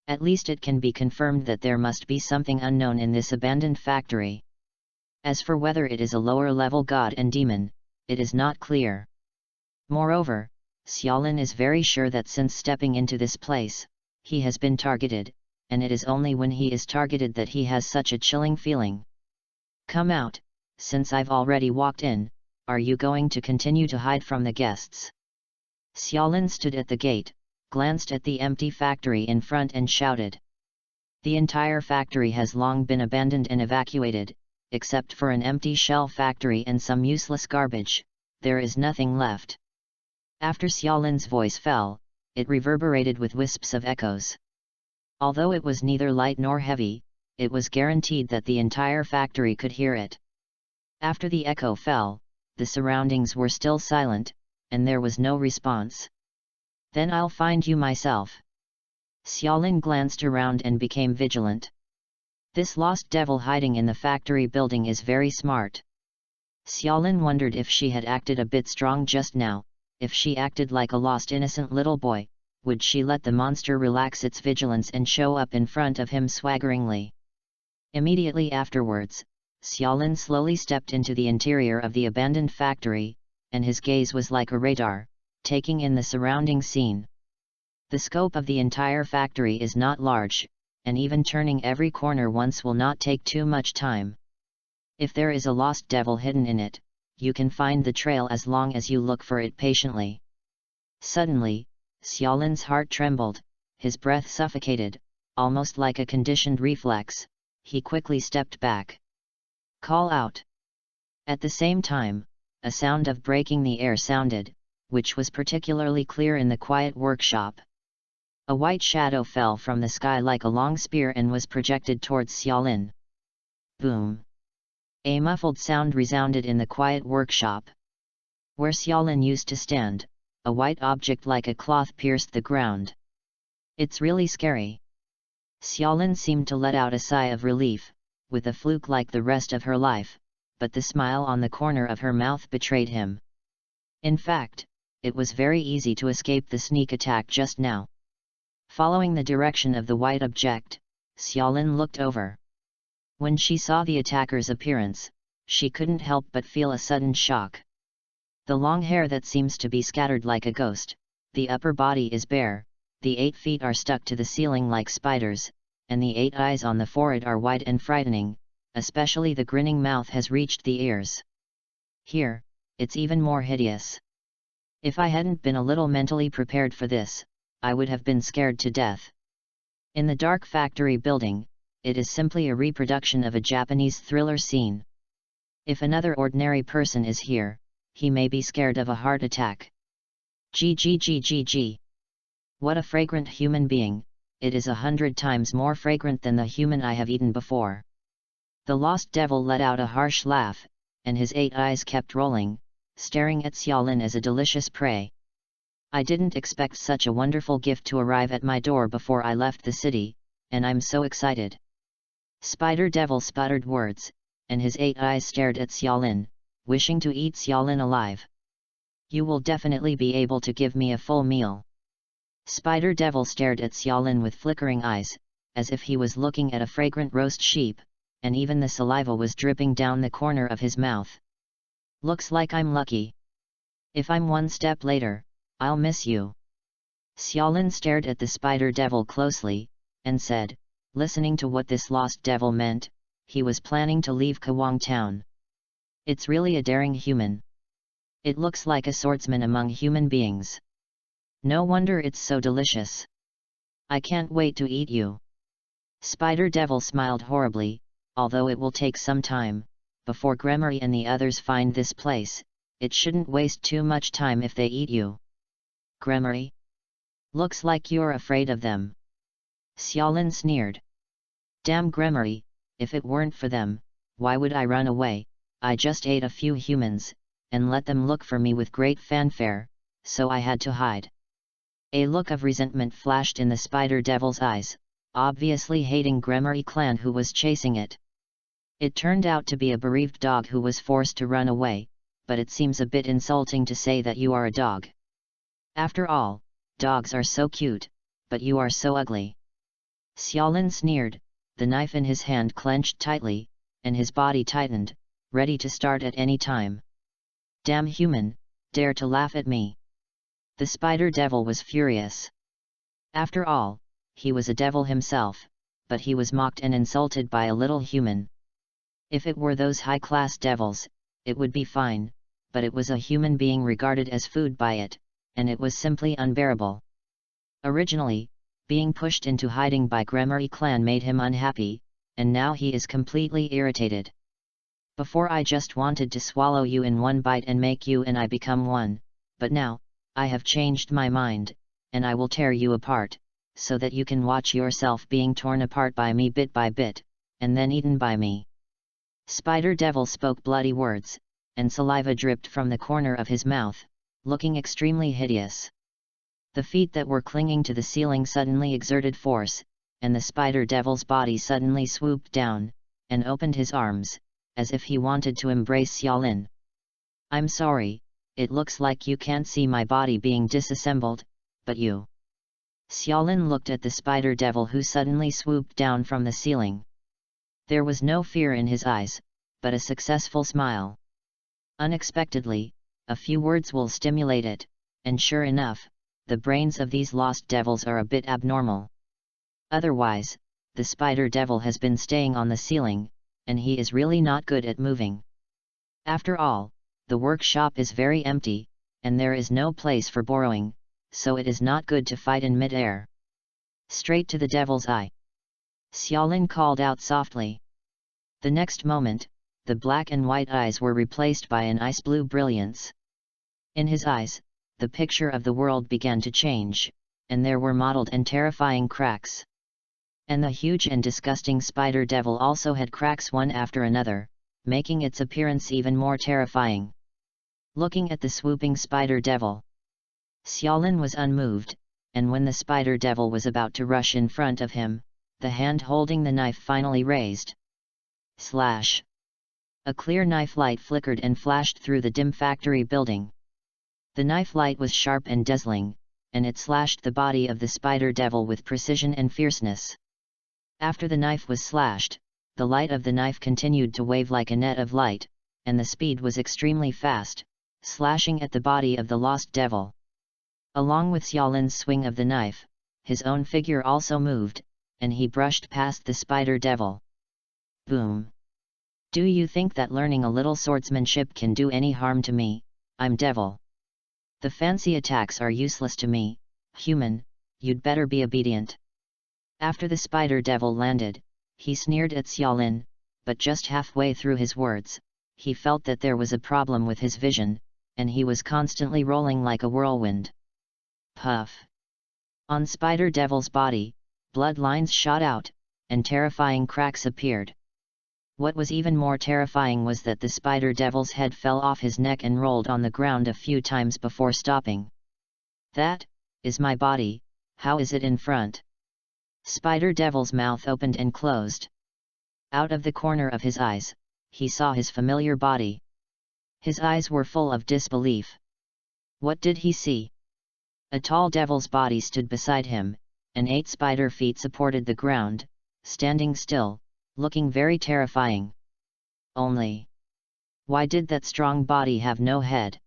At least it can be confirmed that there must be something unknown in this abandoned factory. As for whether it is a lower-level god and demon, it is not clear. Moreover, Xiaolin is very sure that since stepping into this place, he has been targeted, and it is only when he is targeted that he has such a chilling feeling. Come out, since I've already walked in, are you going to continue to hide from the guests? Xiaolin stood at the gate, glanced at the empty factory in front and shouted. The entire factory has long been abandoned and evacuated, except for an empty shell factory and some useless garbage, there is nothing left. After Xiaolin's voice fell, it reverberated with wisps of echoes. Although it was neither light nor heavy, it was guaranteed that the entire factory could hear it. After the echo fell, the surroundings were still silent, and there was no response. Then I'll find you myself. Xiaolin glanced around and became vigilant. This lost devil hiding in the factory building is very smart. Xiaolin wondered if she had acted a bit strong just now. If she acted like a lost innocent little boy, would she let the monster relax its vigilance and show up in front of him swaggeringly? Immediately afterwards, Xiaolin slowly stepped into the interior of the abandoned factory, and his gaze was like a radar, taking in the surrounding scene. The scope of the entire factory is not large, and even turning every corner once will not take too much time. If there is a lost devil hidden in it, you can find the trail as long as you look for it patiently. Suddenly, Xiaolin's heart trembled, his breath suffocated, almost like a conditioned reflex. He quickly stepped back. Call out! At the same time, a sound of breaking the air sounded, which was particularly clear in the quiet workshop. A white shadow fell from the sky like a long spear and was projected towards Xiaolin. Boom! A muffled sound resounded in the quiet workshop. Where Xiaolin used to stand, a white object like a cloth pierced the ground. It's really scary. Xiaolin seemed to let out a sigh of relief, with a fluke like the rest of her life, but the smile on the corner of her mouth betrayed him. In fact, it was very easy to escape the sneak attack just now. Following the direction of the white object, Xiaolin looked over. When she saw the attacker's appearance, she couldn't help but feel a sudden shock. The long hair that seems to be scattered like a ghost, the upper body is bare, the 8 feet are stuck to the ceiling like spiders, and the 8 eyes on the forehead are wide and frightening, especially the grinning mouth has reached the ears. Here, it's even more hideous. If I hadn't been a little mentally prepared for this, I would have been scared to death. In the dark factory building, it is simply a reproduction of a Japanese thriller scene. If another ordinary person is here, he may be scared of a heart attack. Gggggg. What a fragrant human being, it is 100 times more fragrant than the human I have eaten before. The lost devil let out a harsh laugh, and his 8 eyes kept rolling, staring at Xiaolin as a delicious prey. I didn't expect such a wonderful gift to arrive at my door before I left the city, and I'm so excited. Spider Devil sputtered words, and his 8 eyes stared at Xiaolin, wishing to eat Xiaolin alive. You will definitely be able to give me a full meal. Spider Devil stared at Xiaolin with flickering eyes, as if he was looking at a fragrant roast sheep, and even the saliva was dripping down the corner of his mouth. Looks like I'm lucky. If I'm one step later, I'll miss you. Xiaolin stared at the Spider Devil closely, and said, listening to what this lost devil meant, he was planning to leave Kawang town. It's really a daring human. It looks like a swordsman among human beings. No wonder it's so delicious. I can't wait to eat you. Spider Devil smiled horribly, although it will take some time, before Gremory and the others find this place, it shouldn't waste too much time if they eat you. Gremory? Looks like you're afraid of them. Xiaolin sneered. Damn Gremory, if it weren't for them, why would I run away? I just ate a few humans, and let them look for me with great fanfare, so I had to hide. A look of resentment flashed in the Spider Devil's eyes, obviously hating Gremory clan who was chasing it. It turned out to be a bereaved dog who was forced to run away, but it seems a bit insulting to say that you are a dog. After all, dogs are so cute, but you are so ugly. Xiaolin sneered, the knife in his hand clenched tightly, and his body tightened, ready to start at any time. Damn human, dare to laugh at me. The Spider Devil was furious. After all, he was a devil himself, but he was mocked and insulted by a little human. If it were those high-class devils, it would be fine, but it was a human being regarded as food by it, and it was simply unbearable. Originally, being pushed into hiding by Gremory clan made him unhappy, and now he is completely irritated. Before I just wanted to swallow you in one bite and make you and I become one, but now, I have changed my mind, and I will tear you apart, so that you can watch yourself being torn apart by me bit by bit, and then eaten by me. Spider Devil spoke bloody words, and saliva dripped from the corner of his mouth, looking extremely hideous. The feet that were clinging to the ceiling suddenly exerted force, and the spider devil's body suddenly swooped down, and opened his arms, as if he wanted to embrace Xiaolin. "I'm sorry, it looks like you can't see my body being disassembled, but you..." Xiaolin looked at the spider devil who suddenly swooped down from the ceiling. There was no fear in his eyes, but a successful smile. Unexpectedly, a few words will stimulate it, and sure enough, the brains of these lost devils are a bit abnormal. Otherwise, the spider devil has been staying on the ceiling, and he is really not good at moving. After all, the workshop is very empty, and there is no place for borrowing, so it is not good to fight in mid-air. "Straight to the devil's eye," Xiaolin called out softly. The next moment, the black and white eyes were replaced by an ice blue brilliance. In his eyes, the picture of the world began to change, and there were mottled and terrifying cracks. And the huge and disgusting spider devil also had cracks one after another, making its appearance even more terrifying. Looking at the swooping spider devil, Xiaolin was unmoved, and when the spider devil was about to rush in front of him, the hand holding the knife finally raised. Slash! A clear knife light flickered and flashed through the dim factory building. The knife light was sharp and dazzling, and it slashed the body of the spider devil with precision and fierceness. After the knife was slashed, the light of the knife continued to wave like a net of light, and the speed was extremely fast, slashing at the body of the lost devil. Along with Xiaolin's swing of the knife, his own figure also moved, and he brushed past the spider devil. Boom! "Do you think that learning a little swordsmanship can do any harm to me? I'm devil. The fancy attacks are useless to me, human, you'd better be obedient." After the spider devil landed, he sneered at Xiaolin, but just halfway through his words, he felt that there was a problem with his vision, and he was constantly rolling like a whirlwind. Puff! On spider devil's body, blood lines shot out, and terrifying cracks appeared. What was even more terrifying was that the spider devil's head fell off his neck and rolled on the ground a few times before stopping. "That is my body, how is it in front?" Spider devil's mouth opened and closed. Out of the corner of his eyes, he saw his familiar body. His eyes were full of disbelief. What did he see? A tall devil's body stood beside him, and 8 spider feet supported the ground, standing still, looking very terrifying. Only, why did that strong body have no head?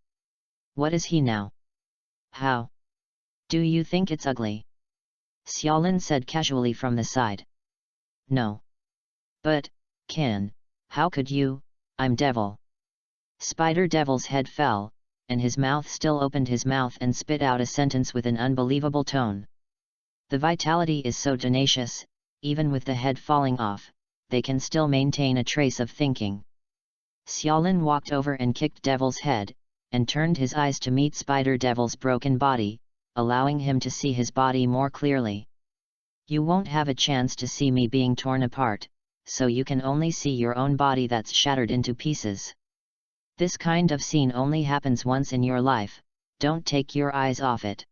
What is he now? How? Do you think it's ugly? Xiaolin said casually from the side. No. But, Kin, how could you? I'm devil. Spider devil's head fell, and his mouth still opened his mouth and spit out a sentence with an unbelievable tone. The vitality is so tenacious, even with the head falling off, they can still maintain a trace of thinking. Xiaolin walked over and kicked Devil's head, and turned his eyes to meet Spider Devil's broken body, allowing him to see his body more clearly. You won't have a chance to see me being torn apart, so you can only see your own body that's shattered into pieces. This kind of scene only happens once in your life, don't take your eyes off it.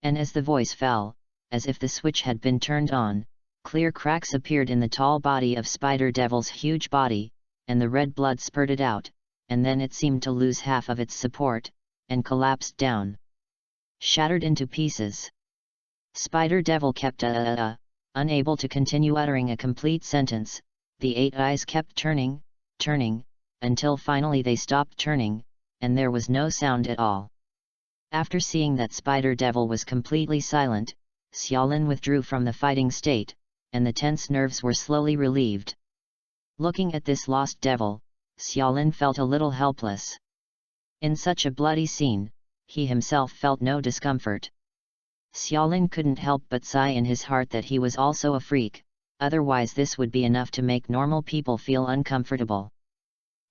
And as the voice fell, as if the switch had been turned on, clear cracks appeared in the tall body of Spider Devil's huge body, and the red blood spurted out, and then it seemed to lose half of its support, and collapsed down. Shattered into pieces. Spider Devil kept unable to continue uttering a complete sentence. The 8 eyes kept turning, until finally they stopped turning, and there was no sound at all. After seeing that Spider Devil was completely silent, Xiaolin withdrew from the fighting state, and the tense nerves were slowly relieved. Looking at this lost devil, Xiaolin felt a little helpless. In such a bloody scene, he himself felt no discomfort. Xiaolin couldn't help but sigh in his heart that he was also a freak, otherwise this would be enough to make normal people feel uncomfortable.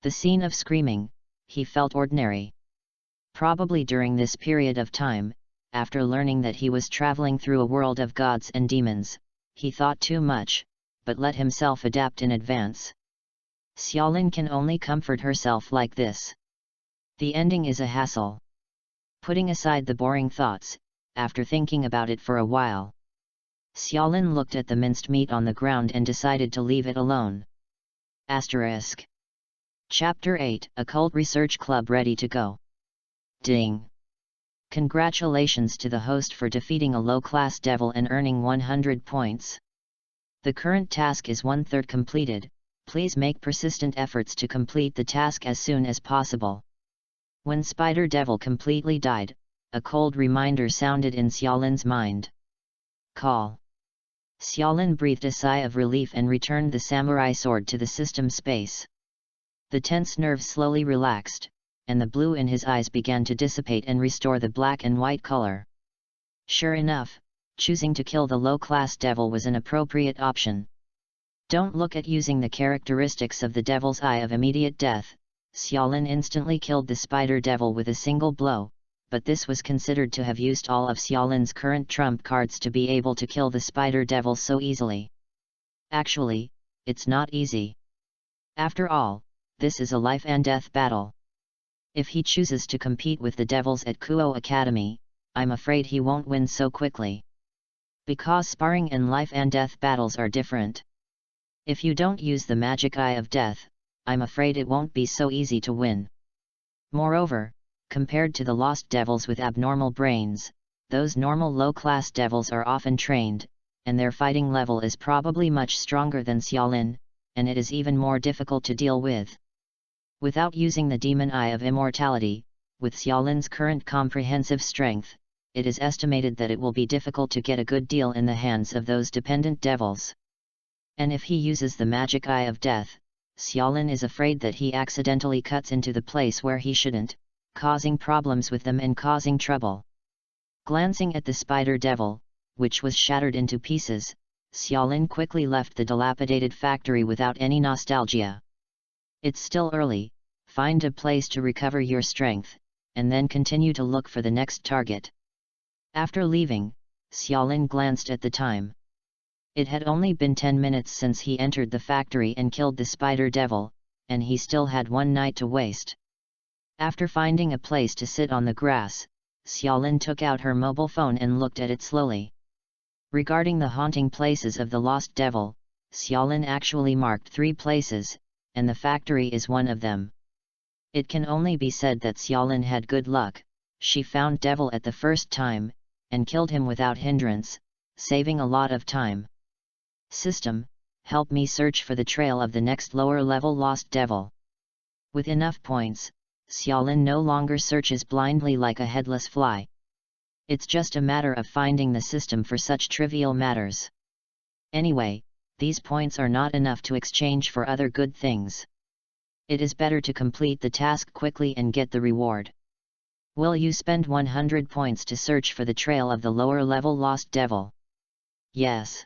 The scene of screaming, he felt ordinary. Probably during this period of time, after learning that he was traveling through a world of gods and demons, he thought too much, but let himself adapt in advance. Xiaolin can only comfort herself like this. The ending is a hassle. Putting aside the boring thoughts, after thinking about it for a while, Xiaolin looked at the minced meat on the ground and decided to leave it alone. Asterisk. Chapter 8, Occult Research Club ready to go. Ding! Congratulations to the host for defeating a low-class devil and earning 100 points. The current task is 1/3 completed, please make persistent efforts to complete the task as soon as possible. When Spider Devil completely died, a cold reminder sounded in Xiaolin's mind. Call. Xiaolin breathed a sigh of relief and returned the samurai sword to the system space. The tense nerves slowly relaxed, and the blue in his eyes began to dissipate and restore the black and white color. Sure enough, choosing to kill the low-class devil was an appropriate option. Don't look at using the characteristics of the devil's eye of immediate death. Xiaolin instantly killed the spider devil with a single blow, but this was considered to have used all of Xiaolin's current trump cards to be able to kill the spider devil so easily. Actually, it's not easy. After all, this is a life and death battle. If he chooses to compete with the devils at Kuo Academy, I'm afraid he won't win so quickly. Because sparring and life and death battles are different. If you don't use the magic eye of death, I'm afraid it won't be so easy to win. Moreover, compared to the lost devils with abnormal brains, those normal low-class devils are often trained, and their fighting level is probably much stronger than Xiaolin, and it is even more difficult to deal with. Without using the demon eye of immortality, with Xiaolin's current comprehensive strength, it is estimated that it will be difficult to get a good deal in the hands of those dependent devils. And if he uses the magic eye of death, Xiaolin is afraid that he accidentally cuts into the place where he shouldn't, causing problems with them and causing trouble. Glancing at the spider devil, which was shattered into pieces, Xiaolin quickly left the dilapidated factory without any nostalgia. It's still early, find a place to recover your strength, and then continue to look for the next target. After leaving, Xiaolin glanced at the time. It had only been 10 minutes since he entered the factory and killed the spider devil, and he still had one night to waste. After finding a place to sit on the grass, Xiaolin took out her mobile phone and looked at it slowly. Regarding the haunting places of the lost devil, Xiaolin actually marked 3 places, and the factory is one of them. It can only be said that Xiaolin had good luck. She found devil at the first time, and killed him without hindrance, saving a lot of time. System, help me search for the trail of the next lower-level lost devil. With enough points, Xiaolin no longer searches blindly like a headless fly. It's just a matter of finding the system for such trivial matters. Anyway, these points are not enough to exchange for other good things. It is better to complete the task quickly and get the reward. Will you spend 100 points to search for the trail of the lower-level lost devil? Yes.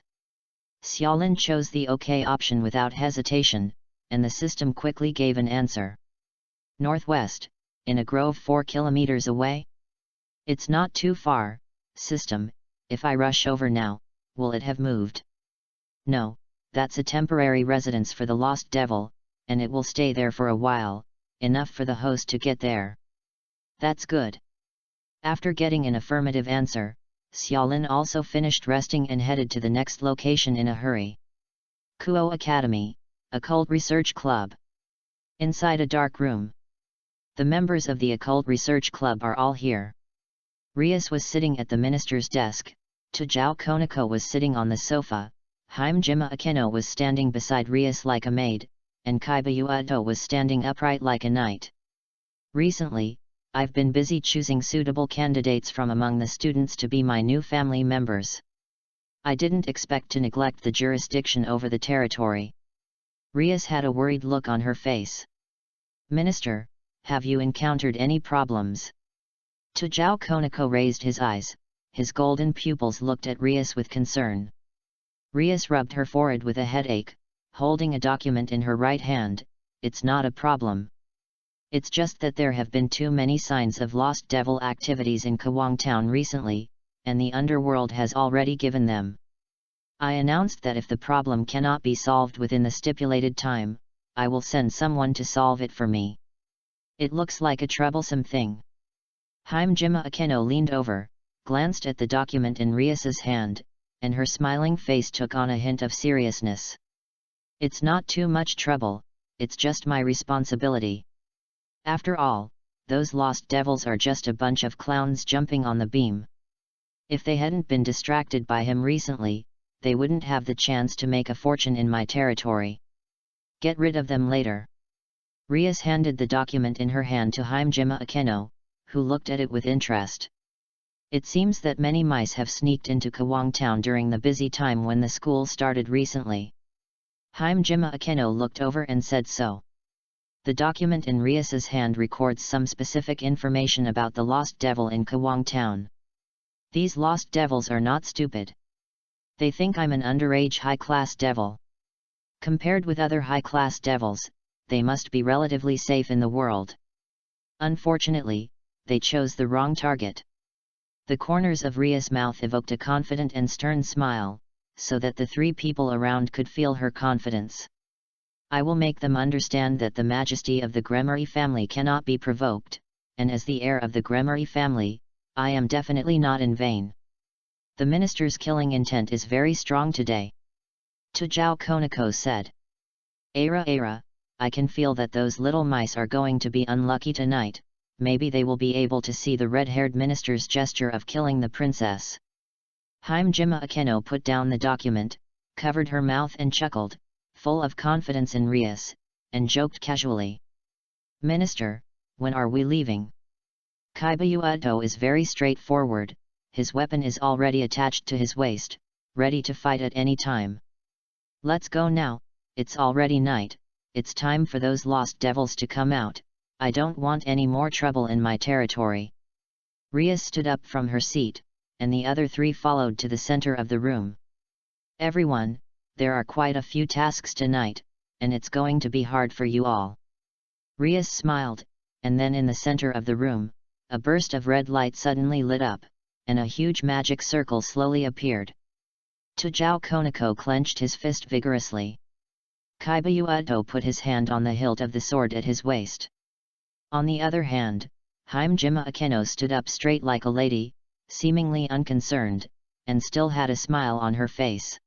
Xiaolin chose the OK option without hesitation, and the system quickly gave an answer. Northwest, in a grove 4 kilometers away? It's not too far, system. If I rush over now, will it have moved? No, that's a temporary residence for the lost devil, and it will stay there for a while, enough for the host to get there. That's good. After getting an affirmative answer, Xiaolin also finished resting and headed to the next location in a hurry. Kuo Academy, Occult Research Club. Inside a dark room. The members of the Occult Research Club are all here. Rias was sitting at the minister's desk, Tujao Konako was sitting on the sofa, Hajime Akeno was standing beside Rias like a maid, and Kaiba Uedo was standing upright like a knight. Recently, I've been busy choosing suitable candidates from among the students to be my new family members. I didn't expect to neglect the jurisdiction over the territory. Rias had a worried look on her face. Minister, have you encountered any problems? Tujao Konako raised his eyes, his golden pupils looked at Rias with concern. Rias rubbed her forehead with a headache, holding a document in her right hand. It's not a problem. It's just that there have been too many signs of lost devil activities in Kawang Town recently, and the underworld has already given them. I announced that if the problem cannot be solved within the stipulated time, I will send someone to solve it for me. It looks like a troublesome thing. Hajime Akeno leaned over, glanced at the document in Rias's hand, and her smiling face took on a hint of seriousness. "It's not too much trouble, it's just my responsibility. After all, those lost devils are just a bunch of clowns jumping on the beam. If they hadn't been distracted by him recently, they wouldn't have the chance to make a fortune in my territory. Get rid of them later." Rias handed the document in her hand to Hajime Akeno, who looked at it with interest. "It seems that many mice have sneaked into Kawang Town during the busy time when the school started recently." Hajime Akeno looked over and said so. The document in Rias's hand records some specific information about the lost devil in Kawang Town. "These lost devils are not stupid. They think I'm an underage high-class devil. Compared with other high-class devils, they must be relatively safe in the world. Unfortunately, they chose the wrong target." The corners of Ria's mouth evoked a confident and stern smile, so that the three people around could feel her confidence. "I will make them understand that the majesty of the Gremory family cannot be provoked, and as the heir of the Gremory family, I am definitely not in vain. The minister's killing intent is very strong today." Tajao Konako said. Ara, I can feel that those little mice are going to be unlucky tonight. Maybe they will be able to see the red-haired minister's gesture of killing the princess." Hajime Akeno put down the document, covered her mouth and chuckled, full of confidence in Rias, and joked casually. "Minister, when are we leaving?" Kaibayuato is very straightforward, his weapon is already attached to his waist, ready to fight at any time. "Let's go now, it's already night, it's time for those lost devils to come out, I don't want any more trouble in my territory." Rias stood up from her seat, and the other three followed to the center of the room. "Everyone, there are quite a few tasks tonight, and it's going to be hard for you all." Rias smiled, and then in the center of the room, a burst of red light suddenly lit up, and a huge magic circle slowly appeared. Tajao Konako clenched his fist vigorously. Kaibayuato put his hand on the hilt of the sword at his waist. On the other hand, Hajime Akeno stood up straight like a lady, seemingly unconcerned, and still had a smile on her face.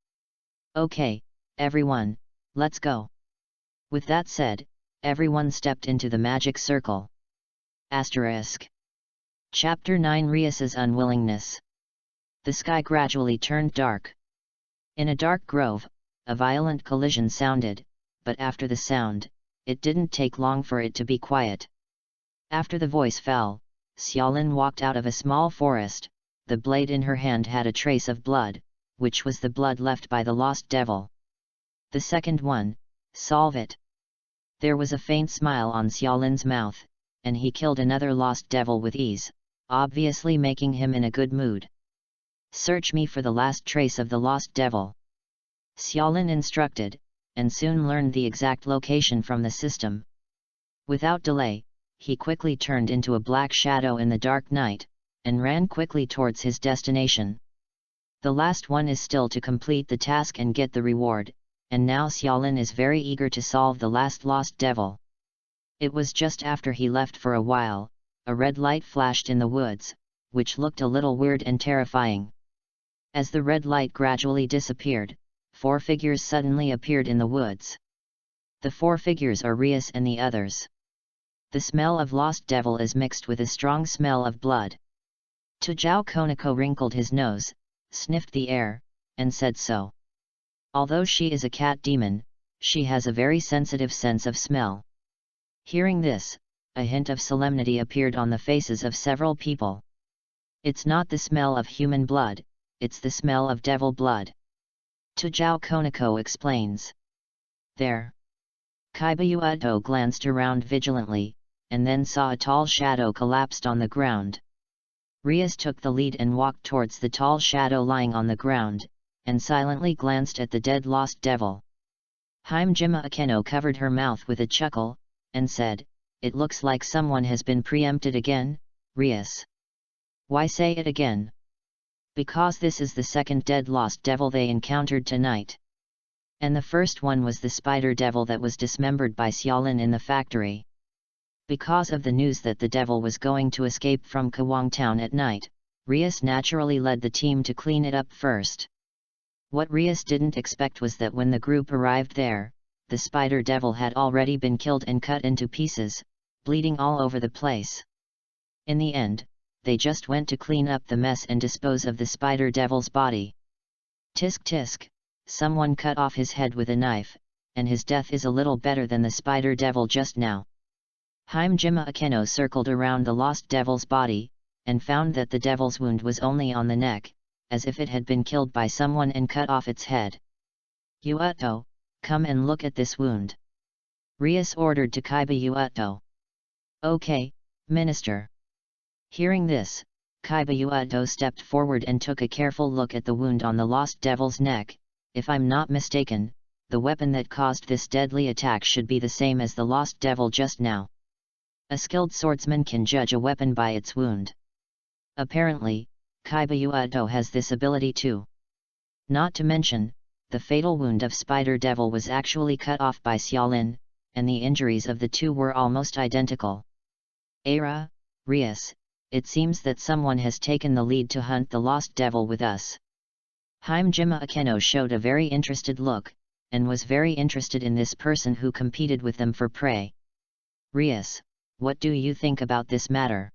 "Okay, everyone, let's go." With that said, everyone stepped into the magic circle. Chapter 9 Rias's Unwillingness. The sky gradually turned dark. In a dark grove, a violent collision sounded, but after the sound, it didn't take long for it to be quiet. After the voice fell, Xiaolin walked out of a small forest. The blade in her hand had a trace of blood, which was the blood left by the lost devil. "The second one, solve it." There was a faint smile on Xiaolin's mouth, and he killed another lost devil with ease, obviously making him in a good mood. "Search me for the last trace of the lost devil," Xiaolin instructed, and soon learned the exact location from the system. Without delay, he quickly turned into a black shadow in the dark night, and ran quickly towards his destination. The last one is still to complete the task and get the reward, and now Xiaolin is very eager to solve the last lost devil. It was just after he left for a while, a red light flashed in the woods, which looked a little weird and terrifying. As the red light gradually disappeared, 4 figures suddenly appeared in the woods. The 4 figures are Rias and the others. The smell of lost devil is mixed with a strong smell of blood. Tajao Konako wrinkled his nose, sniffed the air, and said so. Although she is a cat demon, she has a very sensitive sense of smell. Hearing this, a hint of solemnity appeared on the faces of several people. "It's not the smell of human blood, it's the smell of devil blood," Tajao Konako explains. "There." Kaibayuato glanced around vigilantly, and then saw a tall shadow collapsed on the ground. Rias took the lead and walked towards the tall shadow lying on the ground, and silently glanced at the dead lost devil. Hajime Akeno covered her mouth with a chuckle, and said, "It looks like someone has been preempted again, Rias." "Why say it again?" "Because this is the second dead lost devil they encountered tonight. And the first one was the spider devil that was dismembered by Xiaolin in the factory. Because of the news that the devil was going to escape from Kawang Town at night, Rias naturally led the team to clean it up first. What Rias didn't expect was that when the group arrived there, the spider devil had already been killed and cut into pieces, bleeding all over the place. In the end, they just went to clean up the mess and dispose of the spider devil's body. Tisk tisk, someone cut off his head with a knife, and his death is a little better than the spider devil just now. Hajime Akeno circled around the lost devil's body, and found that the devil's wound was only on the neck, as if it had been killed by someone and cut off its head. Yuuto, come and look at this wound. Rias ordered to Kaiba Yuuto. Okay, Minister. Hearing this, Kaiba Yuuto stepped forward and took a careful look at the wound on the lost devil's neck. If I'm not mistaken, the weapon that caused this deadly attack should be the same as the lost devil just now. A skilled swordsman can judge a weapon by its wound. Apparently, Kaiba Yuuto has this ability too. Not to mention, the fatal wound of Spider Devil was actually cut off by Xiaolin, and the injuries of the two were almost identical. Ara, Rias, it seems that someone has taken the lead to hunt the lost devil with us. Hajime Akeno showed a very interested look, and was very interested in this person who competed with them for prey. Rias, what do you think about this matter?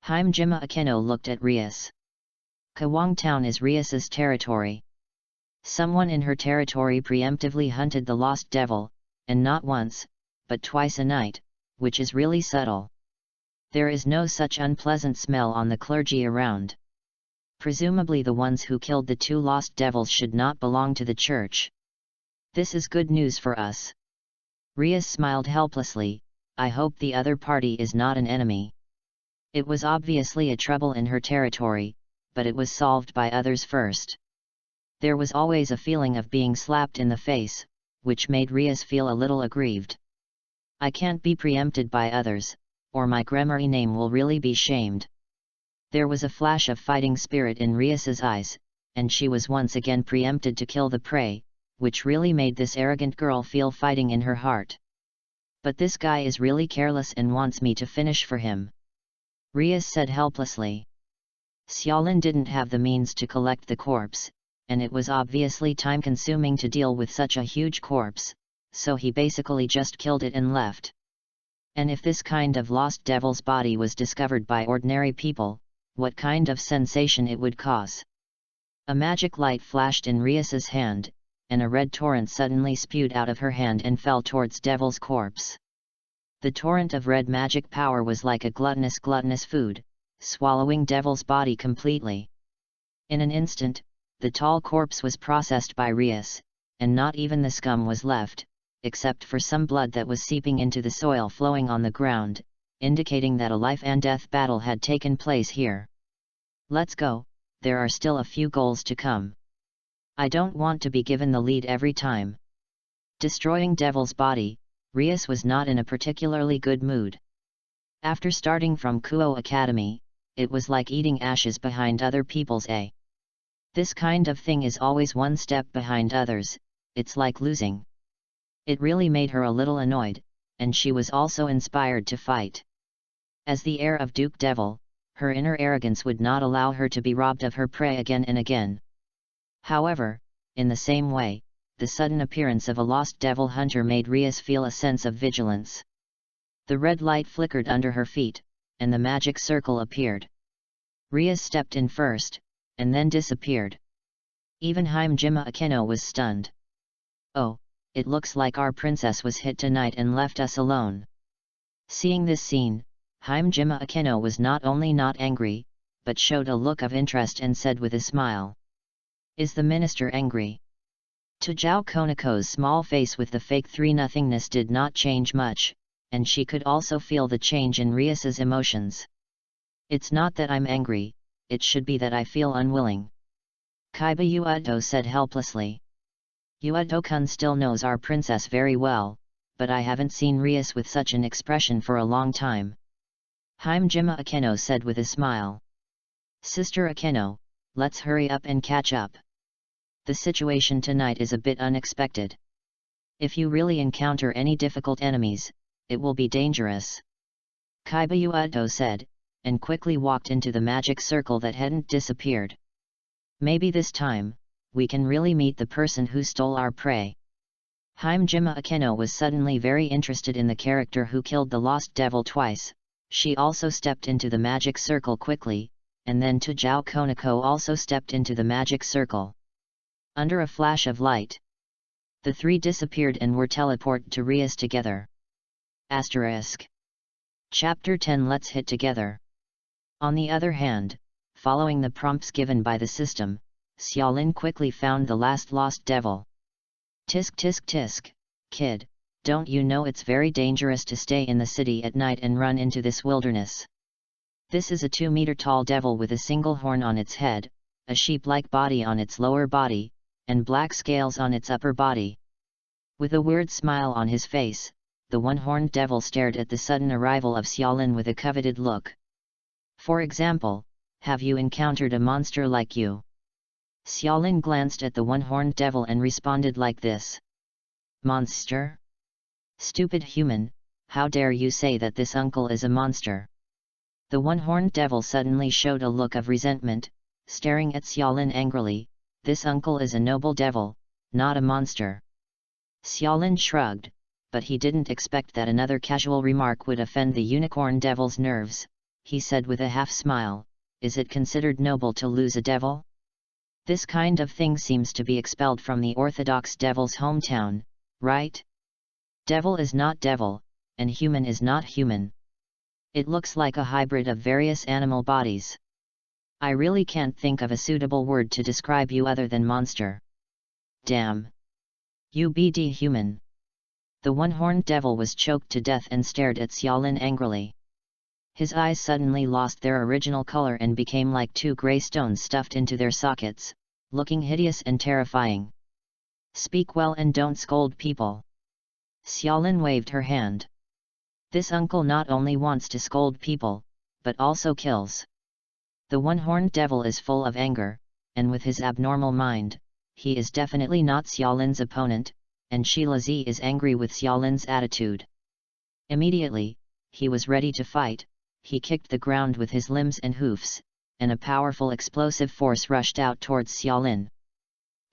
Hajime Akeno looked at Rias. Kawang Town is Rias's territory. Someone in her territory preemptively hunted the lost devil, and not once, but twice a night, which is really subtle. There is no such unpleasant smell on the clergy around. Presumably the ones who killed the two lost devils should not belong to the church. This is good news for us. Rias smiled helplessly. I hope the other party is not an enemy. It was obviously a trouble in her territory, but it was solved by others first. There was always a feeling of being slapped in the face, which made Rias feel a little aggrieved. I can't be preempted by others, or my Gremory name will really be shamed. There was a flash of fighting spirit in Rias's eyes, and she was once again preempted to kill the prey, which really made this arrogant girl feel fighting in her heart. But this guy is really careless and wants me to finish for him. Rias said helplessly. Xiaolin didn't have the means to collect the corpse, and it was obviously time-consuming to deal with such a huge corpse, so he basically just killed it and left. And if this kind of lost devil's body was discovered by ordinary people, what kind of sensation it would cause? A magic light flashed in Rias's hand, and a red torrent suddenly spewed out of her hand and fell towards Devil's corpse. The torrent of red magic power was like a gluttonous food, swallowing Devil's body completely. In an instant, the tall corpse was processed by Rias, and not even the scum was left, except for some blood that was seeping into the soil flowing on the ground, indicating that a life and death battle had taken place here. Let's go, there are still a few goals to come. I don't want to be given the lead every time. Destroying Devil's body, Rias was not in a particularly good mood. After starting from Kuo Academy, it was like eating ashes behind other people's A. This kind of thing is always one step behind others, it's like losing. It really made her a little annoyed, and she was also inspired to fight. As the heir of Duke Devil, her inner arrogance would not allow her to be robbed of her prey again and again. However, in the same way, the sudden appearance of a lost devil hunter made Rias feel a sense of vigilance. The red light flickered under her feet, and the magic circle appeared. Rias stepped in first, and then disappeared. Even Hajime Akeno was stunned. Oh, it looks like our princess was hit tonight and left us alone. Seeing this scene, Hajime Akeno was not only not angry, but showed a look of interest and said with a smile. Is the minister angry? To Zhao Konako's small face with the fake 3-nothingness did not change much, and she could also feel the change in Rias's emotions. It's not that I'm angry, it should be that I feel unwilling. Kaiba Yuuto said helplessly. Yuuto-kun still knows our princess very well, but I haven't seen Rias with such an expression for a long time. Hajime Akeno said with a smile. Sister Akeno, let's hurry up and catch up. The situation tonight is a bit unexpected. If you really encounter any difficult enemies, it will be dangerous. Kaiba Yuuto said, and quickly walked into the magic circle that hadn't disappeared. Maybe this time, we can really meet the person who stole our prey. Himejima Akeno was suddenly very interested in the character who killed the lost devil twice. She also stepped into the magic circle quickly, and then Tujao Konako also stepped into the magic circle. Under a flash of light, the three disappeared and were teleported to Rias together. Asterisk. Chapter 10 Let's hit together. On the other hand, following the prompts given by the system, Xiaolin quickly found the last lost devil. Tisk tisk tisk, kid, don't you know it's very dangerous to stay in the city at night and run into this wilderness? This is a 2-meter tall devil with a single horn on its head, a sheep-like body on its lower body, and black scales on its upper body. With a weird smile on his face, the one-horned devil stared at the sudden arrival of Xiaolin with a coveted look. For example, have you encountered a monster like you? Xiaolin glanced at the one-horned devil and responded like this. Monster? Stupid human, how dare you say that this uncle is a monster? The one-horned devil suddenly showed a look of resentment, staring at Xiaolin angrily. This uncle is a noble devil, not a monster. Xiaolin shrugged, but he didn't expect that another casual remark would offend the unicorn devil's nerves. He said with a half-smile, is it considered noble to lose a devil? This kind of thing seems to be expelled from the orthodox devil's hometown, right? Devil is not devil, and human is not human. It looks like a hybrid of various animal bodies. I really can't think of a suitable word to describe you other than monster. Damn. You BD human. The one-horned devil was choked to death and stared at Xiaolin angrily. His eyes suddenly lost their original color and became like two grey stones stuffed into their sockets, looking hideous and terrifying. Speak well and don't scold people. Xiaolin waved her hand. This uncle not only wants to scold people, but also kills. The one-horned devil is full of anger, and with his abnormal mind, he is definitely not Xiaolin's opponent, and Shilazi is angry with Xiaolin's attitude. Immediately, he was ready to fight. He kicked the ground with his limbs and hoofs, and a powerful explosive force rushed out towards Xiaolin.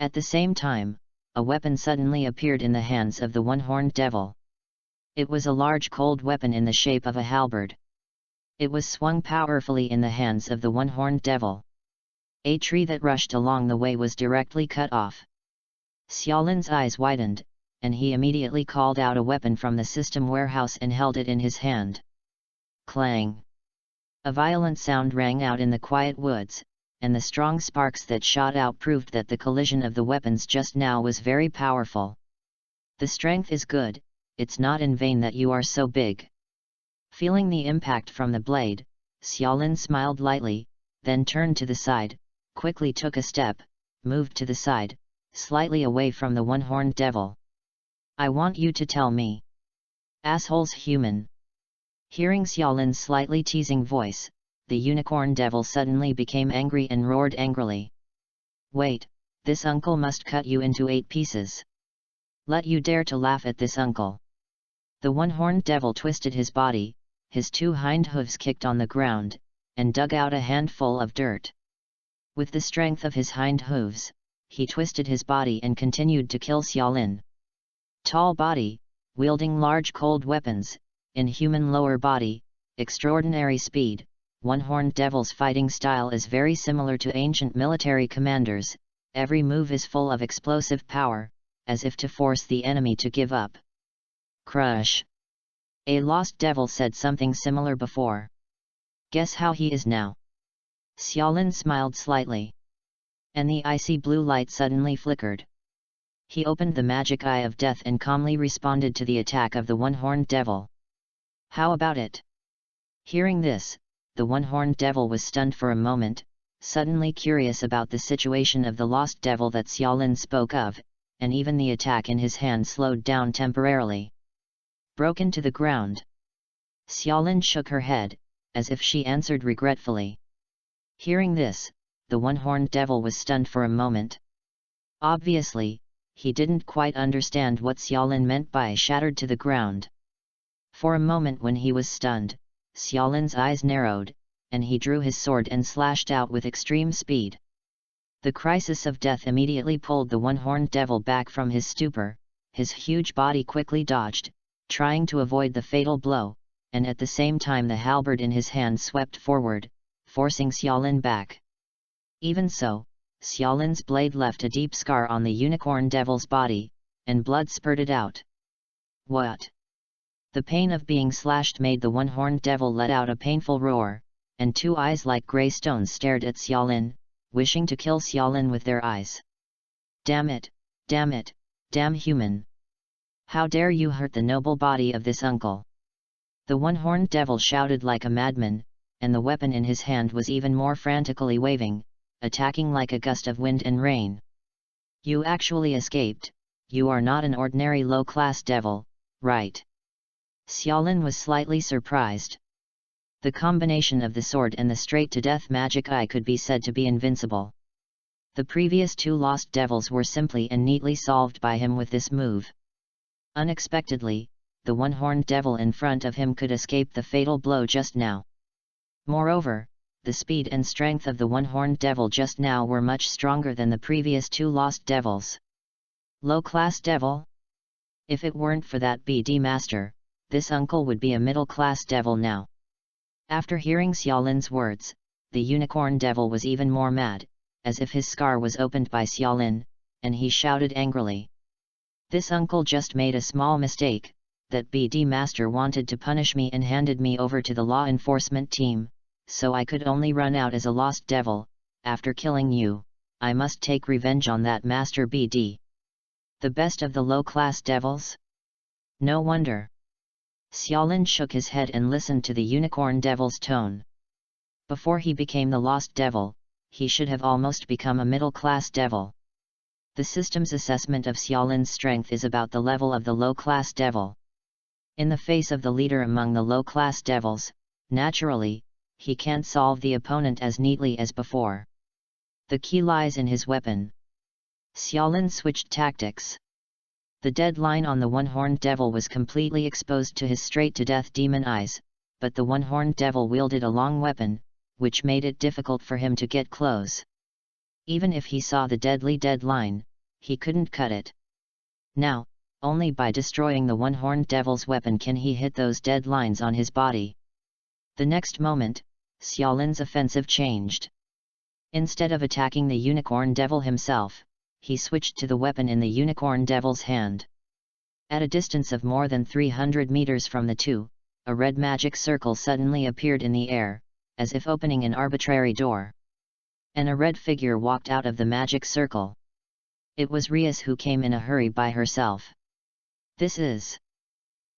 At the same time, a weapon suddenly appeared in the hands of the one-horned devil. It was a large cold weapon in the shape of a halberd. It was swung powerfully in the hands of the one-horned devil. A tree that rushed along the way was directly cut off. Xiaolin's eyes widened, and he immediately called out a weapon from the system warehouse and held it in his hand. Clang! A violent sound rang out in the quiet woods, and the strong sparks that shot out proved that the collision of the weapons just now was very powerful. The strength is good, it's not in vain that you are so big. Feeling the impact from the blade, Xiaolin smiled lightly, then turned to the side, quickly took a step, moved to the side, slightly away from the one-horned devil. I want you to tell me. Assholes human. Hearing Xiaolin's slightly teasing voice, the unicorn devil suddenly became angry and roared angrily. Wait, this uncle must cut you into 8 pieces. Let you dare to laugh at this uncle. The one-horned devil twisted his body, his 2 hind hooves kicked on the ground, and dug out a handful of dirt. With the strength of his hind hooves, he twisted his body and continued to kill Xiaolin. Tall body, wielding large cold weapons, inhuman lower body, extraordinary speed. One-horned devil's fighting style is very similar to ancient military commanders. Every move is full of explosive power, as if to force the enemy to give up. Crush. A lost devil said something similar before. Guess how he is now? Xiaolin smiled slightly. And the icy blue light suddenly flickered. He opened the magic eye of death and calmly responded to the attack of the one-horned devil. How about it? Hearing this, the one-horned devil was stunned for a moment, suddenly curious about the situation of the lost devil that Xiaolin spoke of, and even the attack in his hand slowed down temporarily. Broken to the ground. Xiaolin shook her head, as if she answered regretfully. Hearing this, the one-horned devil was stunned for a moment. Obviously, he didn't quite understand what Xiaolin meant by shattered to the ground. For a moment when he was stunned, Xiaolin's eyes narrowed, and he drew his sword and slashed out with extreme speed. The crisis of death immediately pulled the one-horned devil back from his stupor. His huge body quickly dodged, trying to avoid the fatal blow, and at the same time the halberd in his hand swept forward, forcing Xiaolin back. Even so, Xiaolin's blade left a deep scar on the unicorn devil's body, and blood spurted out. What? The pain of being slashed made the one-horned devil let out a painful roar, and two eyes like grey stones stared at Xiaolin, wishing to kill Xiaolin with their eyes. Damn it, damn human! How dare you hurt the noble body of this uncle? The one-horned devil shouted like a madman, and the weapon in his hand was even more frantically waving, attacking like a gust of wind and rain. You actually escaped. You are not an ordinary low-class devil, right? Xiaolin was slightly surprised. The combination of the sword and the straight-to-death magic eye could be said to be invincible. The previous two lost devils were simply and neatly solved by him with this move. Unexpectedly, the one-horned devil in front of him could escape the fatal blow just now. Moreover, the speed and strength of the one-horned devil just now were much stronger than the previous two lost devils. Low-class devil? If it weren't for that BD master, this uncle would be a middle-class devil now. After hearing Xiaolin's words, the unicorn devil was even more mad, as if his scar was opened by Xiaolin, and he shouted angrily. This uncle just made a small mistake. That BD master wanted to punish me and handed me over to the law enforcement team, so I could only run out as a lost devil. After killing you, I must take revenge on that master BD. The best of the low-class devils? No wonder. Xiaolin shook his head and listened to the unicorn devil's tone. Before he became the lost devil, he should have almost become a middle-class devil. The system's assessment of Xiaolin's strength is about the level of the low-class devil. In the face of the leader among the low-class devils, naturally, he can't solve the opponent as neatly as before. The key lies in his weapon. Xiaolin switched tactics. The dead line on the one-horned devil was completely exposed to his straight-to-death demon eyes, but the one-horned devil wielded a long weapon, which made it difficult for him to get close. Even if he saw the deadly dead line, he couldn't cut it. Now, only by destroying the one-horned devil's weapon can he hit those dead lines on his body. The next moment, Xiaolin's offensive changed. Instead of attacking the unicorn devil himself, he switched to the weapon in the unicorn devil's hand. At a distance of more than 300 meters from the two, a red magic circle suddenly appeared in the air, as if opening an arbitrary door. And a red figure walked out of the magic circle. It was Rias, who came in a hurry by herself. This is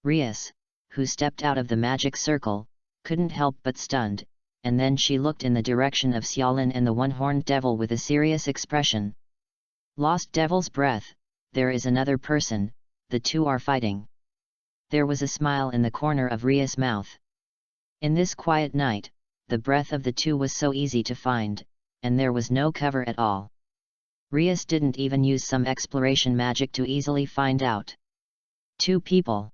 Rias, who stepped out of the magic circle, couldn't help but stunned, and then she looked in the direction of Xiaolin and the one-horned devil with a serious expression. Lost devil's breath, there is another person, the two are fighting. There was a smile in the corner of Rias' mouth. In this quiet night, the breath of the two was so easy to find, and there was no cover at all. Rias didn't even use some exploration magic to easily find out. Two people.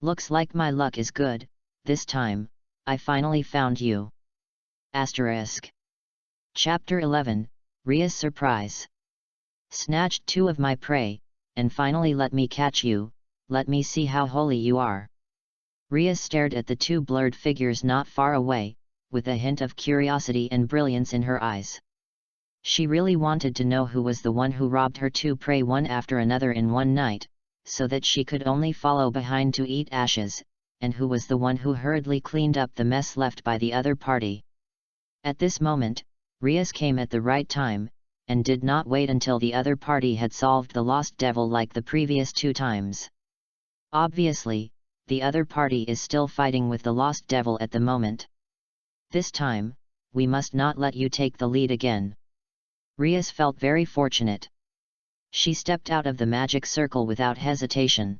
Looks like my luck is good, this time, I finally found you. Asterisk. Chapter 11, Rias' Surprise. Snatched two of my prey, and finally let me catch you, let me see how holy you are. Rias stared at the two blurred figures not far away, with a hint of curiosity and brilliance in her eyes. She really wanted to know who was the one who robbed her two prey one after another in one night, so that she could only follow behind to eat ashes, and who was the one who hurriedly cleaned up the mess left by the other party. At this moment, Rias came at the right time, and did not wait until the other party had solved the lost devil like the previous two times. Obviously, the other party is still fighting with the lost devil at the moment. This time, we must not let you take the lead again. Rias felt very fortunate. She stepped out of the magic circle without hesitation.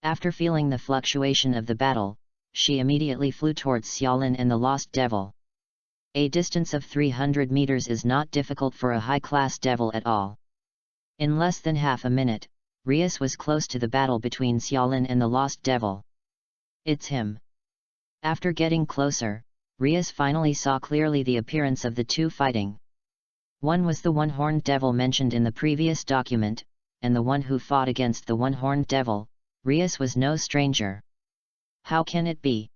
After feeling the fluctuation of the battle, she immediately flew towards Xiaolin and the lost devil. A distance of 300 meters is not difficult for a high-class devil at all. In less than half a minute, Rias was close to the battle between Xiaolin and the lost devil. It's him. After getting closer, Rias finally saw clearly the appearance of the two fighting. One was the one-horned devil mentioned in the previous document, and the one who fought against the one-horned devil, Rias, was no stranger. How can it be?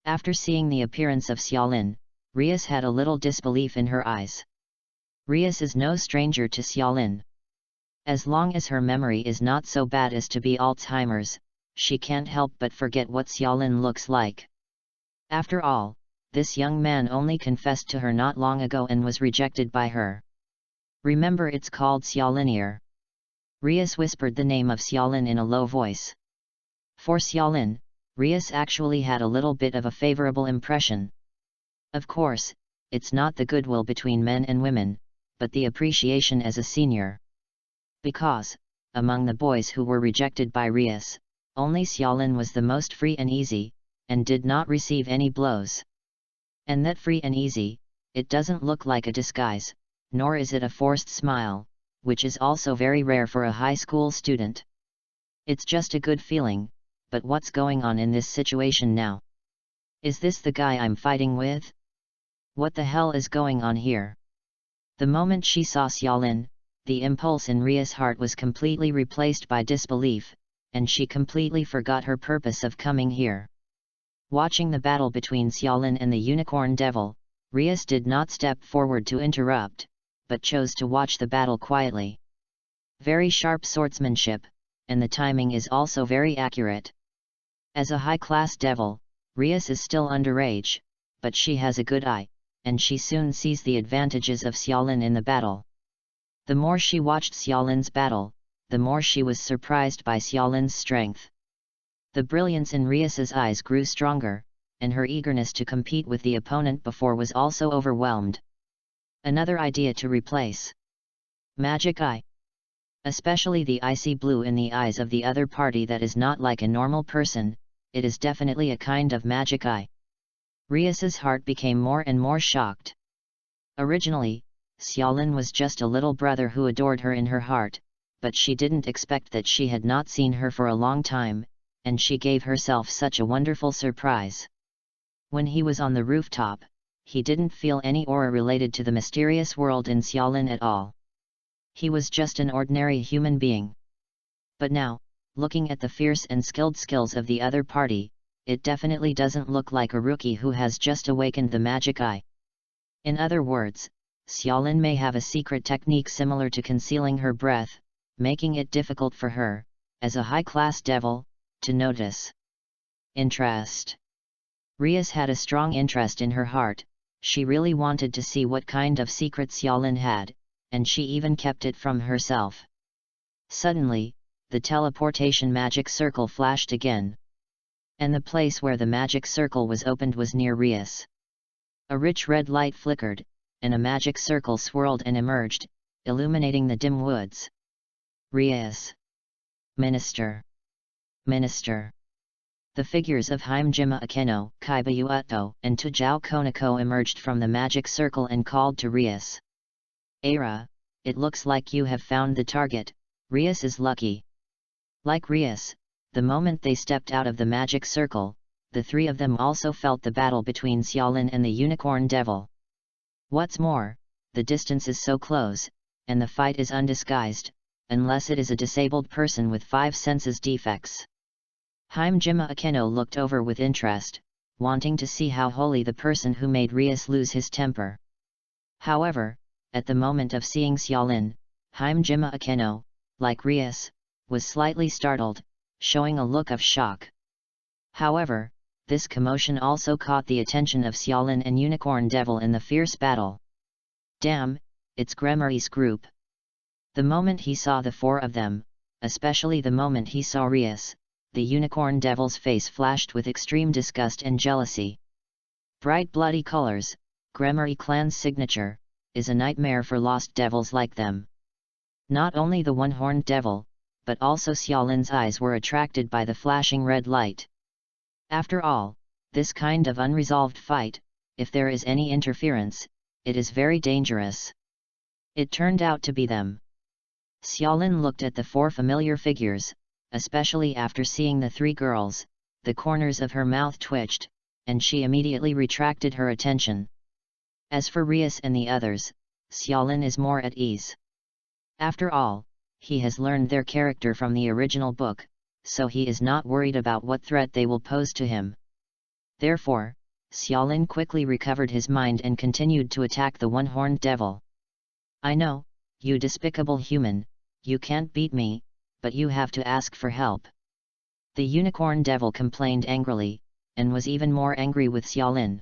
After seeing the appearance of Xiaolin, Rias had a little disbelief in her eyes. Rias is no stranger to Xiaolin. As long as her memory is not so bad as to be Alzheimer's, she can't help but forget what Xiaolin looks like. After all, this young man only confessed to her not long ago and was rejected by her. Remember, it's called Xiaolinier. Rias whispered the name of Xiaolin in a low voice. For Xiaolin, Rias actually had a little bit of a favorable impression. Of course, it's not the goodwill between men and women, but the appreciation as a senior. Because, among the boys who were rejected by Rias, only Xiaolin was the most free and easy, and did not receive any blows. And that free and easy, it doesn't look like a disguise, nor is it a forced smile, which is also very rare for a high school student. It's just a good feeling, but what's going on in this situation now? Is this the guy I'm fighting with? What the hell is going on here? The moment she saw Xiaolin, the impulse in Ria's heart was completely replaced by disbelief, and she completely forgot her purpose of coming here. Watching the battle between Xiaolin and the Unicorn Devil, Rias did not step forward to interrupt, but chose to watch the battle quietly. Very sharp swordsmanship, and the timing is also very accurate. As a high-class devil, Rias is still underage, but she has a good eye, and she soon sees the advantages of Xiaolin in the battle. The more she watched Xiaolin's battle, the more she was surprised by Xiaolin's strength. The brilliance in Rias's eyes grew stronger, and her eagerness to compete with the opponent before was also overwhelmed. Another idea to replace magic eye. Especially the icy blue in the eyes of the other party that is not like a normal person, it is definitely a kind of magic eye. Rias's heart became more and more shocked. Originally, Xiaolin was just a little brother who adored her in her heart, but she didn't expect that she had not seen her for a long time, and she gave herself such a wonderful surprise. When he was on the rooftop, he didn't feel any aura related to the mysterious world in Xiaolin at all. He was just an ordinary human being. But now, looking at the fierce and skilled skills of the other party, it definitely doesn't look like a rookie who has just awakened the magic eye. In other words, Xiaolin may have a secret technique similar to concealing her breath, making it difficult for her, as a high-class devil, to notice. Interest. Rias had a strong interest in her heart. She really wanted to see what kind of secret Xiaolin had, and she even kept it from herself. Suddenly, the teleportation magic circle flashed again. And the place where the magic circle was opened was near Rias. A rich red light flickered, and a magic circle swirled and emerged, illuminating the dim woods. Rias. Minister. Minister. The figures of Himejima Akeno, Kaibayuato, and Tujao Konako emerged from the magic circle and called to Rias. Aira, it looks like you have found the target. Rias is lucky. Like Rias, the moment they stepped out of the magic circle, the three of them also felt the battle between Xiaolin and the Unicorn Devil. What's more, the distance is so close, and the fight is undisguised, unless it is a disabled person with 5 senses defects. Himejima Akeno looked over with interest, wanting to see how holy the person who made Rias lose his temper. However, at the moment of seeing Xiaolin, Himejima Akeno, like Rias, was slightly startled, showing a look of shock. However, this commotion also caught the attention of Xiaolin and Unicorn Devil in the fierce battle. Damn, it's Gremory's group. The moment he saw the 4 of them, especially the moment he saw Rias, the Unicorn Devil's face flashed with extreme disgust and jealousy. Bright bloody colors, Gremory clan's signature, is a nightmare for lost devils like them. Not only the one-horned devil, but also Xiaolin's eyes were attracted by the flashing red light. After all, this kind of unresolved fight, if there is any interference, it is very dangerous. It turned out to be them. Xiaolin looked at the 4 familiar figures, especially after seeing the 3 girls, the corners of her mouth twitched, and she immediately retracted her attention. As for Rias and the others, Xiaolin is more at ease. After all, he has learned their character from the original book, so he is not worried about what threat they will pose to him. Therefore, Xiaolin quickly recovered his mind and continued to attack the one-horned devil. I know, you despicable human, you can't beat me, but you have to ask for help. The unicorn devil complained angrily, and was even more angry with Xiaolin.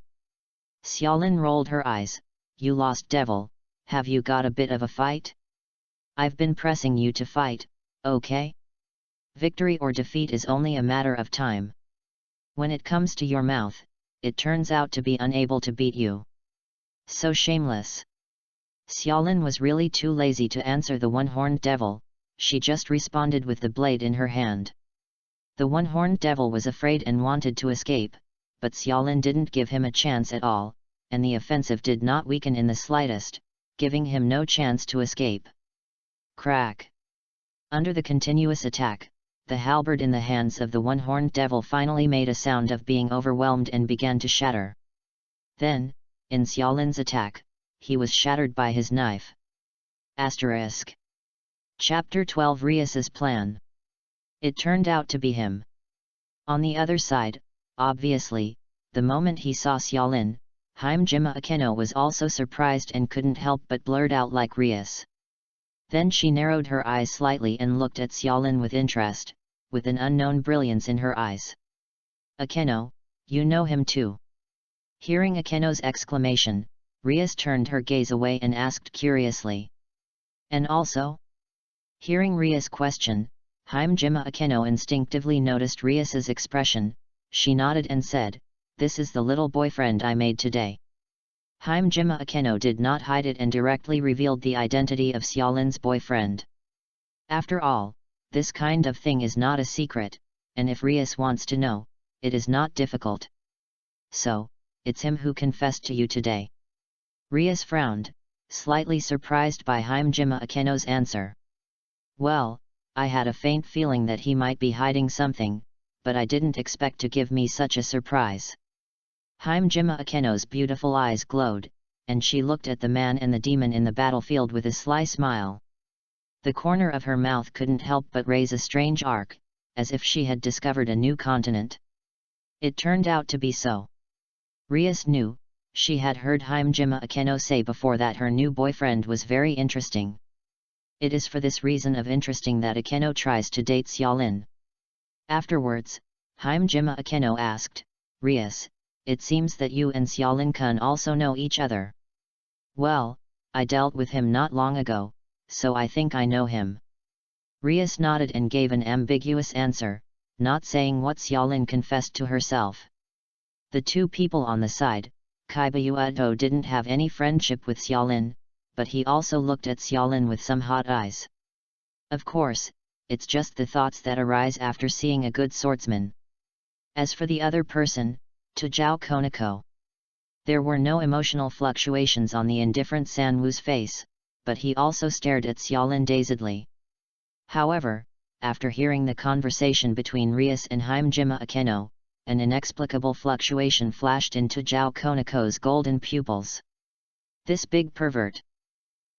Xiaolin rolled her eyes. You lost devil, have you got a bit of a fight? I've been pressing you to fight, okay? Victory or defeat is only a matter of time. When it comes to your mouth, it turns out to be unable to beat you. So shameless. Xiaolin was really too lazy to answer the one-horned devil, she just responded with the blade in her hand. The one-horned devil was afraid and wanted to escape, but Xiaolin didn't give him a chance at all, and the offensive did not weaken in the slightest, giving him no chance to escape. Crack! Under the continuous attack, the halberd in the hands of the one-horned devil finally made a sound of being overwhelmed and began to shatter. Then, in Xiaolin's attack, he was shattered by his knife. Asterisk. Chapter 12 Rias's Plan. It turned out to be him. On the other side, obviously, the moment he saw Xiaolin, Hajime Akeno was also surprised and couldn't help but blurt out like Rias. Then she narrowed her eyes slightly and looked at Xiaolin with interest, with an unknown brilliance in her eyes. Akeno, you know him too. Hearing Akeno's exclamation, Rias turned her gaze away and asked curiously. And also? Hearing Rias' question, Hajime Akeno instinctively noticed Rias's expression. She nodded and said, "This is the little boyfriend I made today." Hajime Akeno did not hide it and directly revealed the identity of Xiaolin's boyfriend. After all, this kind of thing is not a secret, and if Rias wants to know, it is not difficult. So, it's him who confessed to you today. Rias frowned, slightly surprised by Hajime Akeno's answer. Well, I had a faint feeling that he might be hiding something, but I didn't expect to give me such a surprise. Hajime Akeno's beautiful eyes glowed, and she looked at the man and the demon in the battlefield with a sly smile. The corner of her mouth couldn't help but raise a strange arc, as if she had discovered a new continent. It turned out to be so. Rias knew, she had heard Hajime Akeno say before that her new boyfriend was very interesting. It is for this reason of interesting that Akeno tries to date Xiaolin. Afterwards, Hajime Akeno asked, "Rias, it seems that you and Xiaolin-kun also know each other." "Well, I dealt with him not long ago, so I think I know him." Rias nodded and gave an ambiguous answer, not saying what Xiaolin confessed to herself. The two people on the side, Kaiba didn't have any friendship with Xiaolin, but he also looked at Xiaolin with some hot eyes. Of course, it's just the thoughts that arise after seeing a good swordsman. As for the other person, Tajao Konako. There were no emotional fluctuations on the indifferent Sanwu's face, but he also stared at Xiaolin dazedly. However, after hearing the conversation between Rias and Hajime Akeno, an inexplicable fluctuation flashed into Tajao Konako's golden pupils. This big pervert!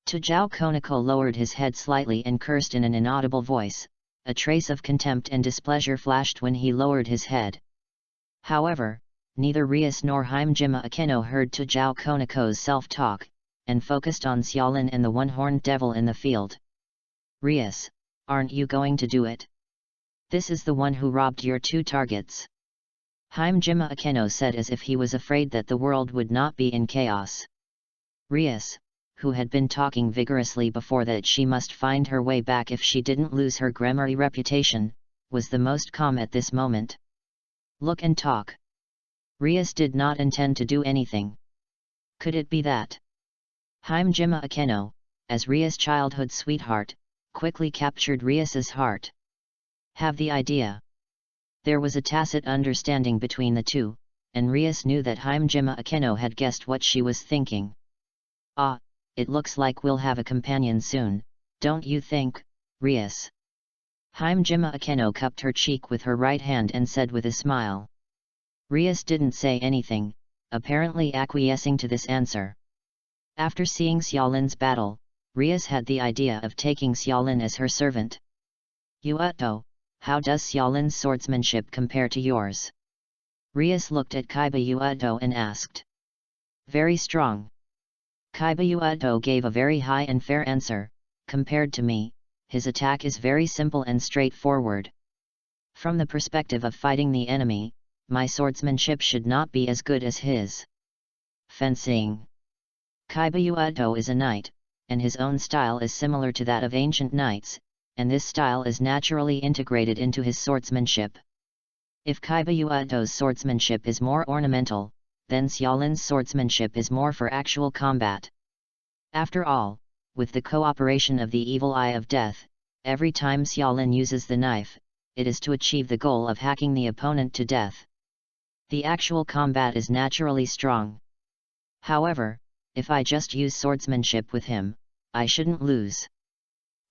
Tajao Konako lowered his head slightly and cursed in an inaudible voice. A trace of contempt and displeasure flashed when he lowered his head. However, neither Rias nor Hajime Akeno heard Tajao Konako's self-talk, and focused on Xiaolin and the one-horned devil in the field. "Rias, aren't you going to do it? This is the one who robbed your two targets." Hajime Akeno said as if he was afraid that the world would not be in chaos. Rias, who had been talking vigorously before that she must find her way back if she didn't lose her grammary reputation, was the most calm at this moment. "Look and talk." Rias did not intend to do anything. Could it be that Hajime Akeno, as Rias' childhood sweetheart, quickly captured Rias's heart? Have the idea. There was a tacit understanding between the two, and Rias knew that Hajime Akeno had guessed what she was thinking. "Ah, it looks like we'll have a companion soon, don't you think, Rias?" Hajime Akeno cupped her cheek with her right hand and said with a smile. Rias didn't say anything, apparently acquiescing to this answer. After seeing Xiaolin's battle, Rias had the idea of taking Xiaolin as her servant. Yueto, how does Xiaolin's swordsmanship compare to yours? Rias looked at Kaiba Yueto and asked. Very strong. Kaiba Yueto gave a very high and fair answer. Compared to me, his attack is very simple and straightforward. From the perspective of fighting the enemy, my swordsmanship should not be as good as his. Fencing. Kaiba Yueto is a knight, and his own style is similar to that of ancient knights, and this style is naturally integrated into his swordsmanship. If Kaiba Yueto's swordsmanship is more ornamental, then Xiaolin's swordsmanship is more for actual combat. After all, with the cooperation of the evil eye of death, every time Xiaolin uses the knife, it is to achieve the goal of hacking the opponent to death. The actual combat is naturally strong. However, if I just use swordsmanship with him, I shouldn't lose.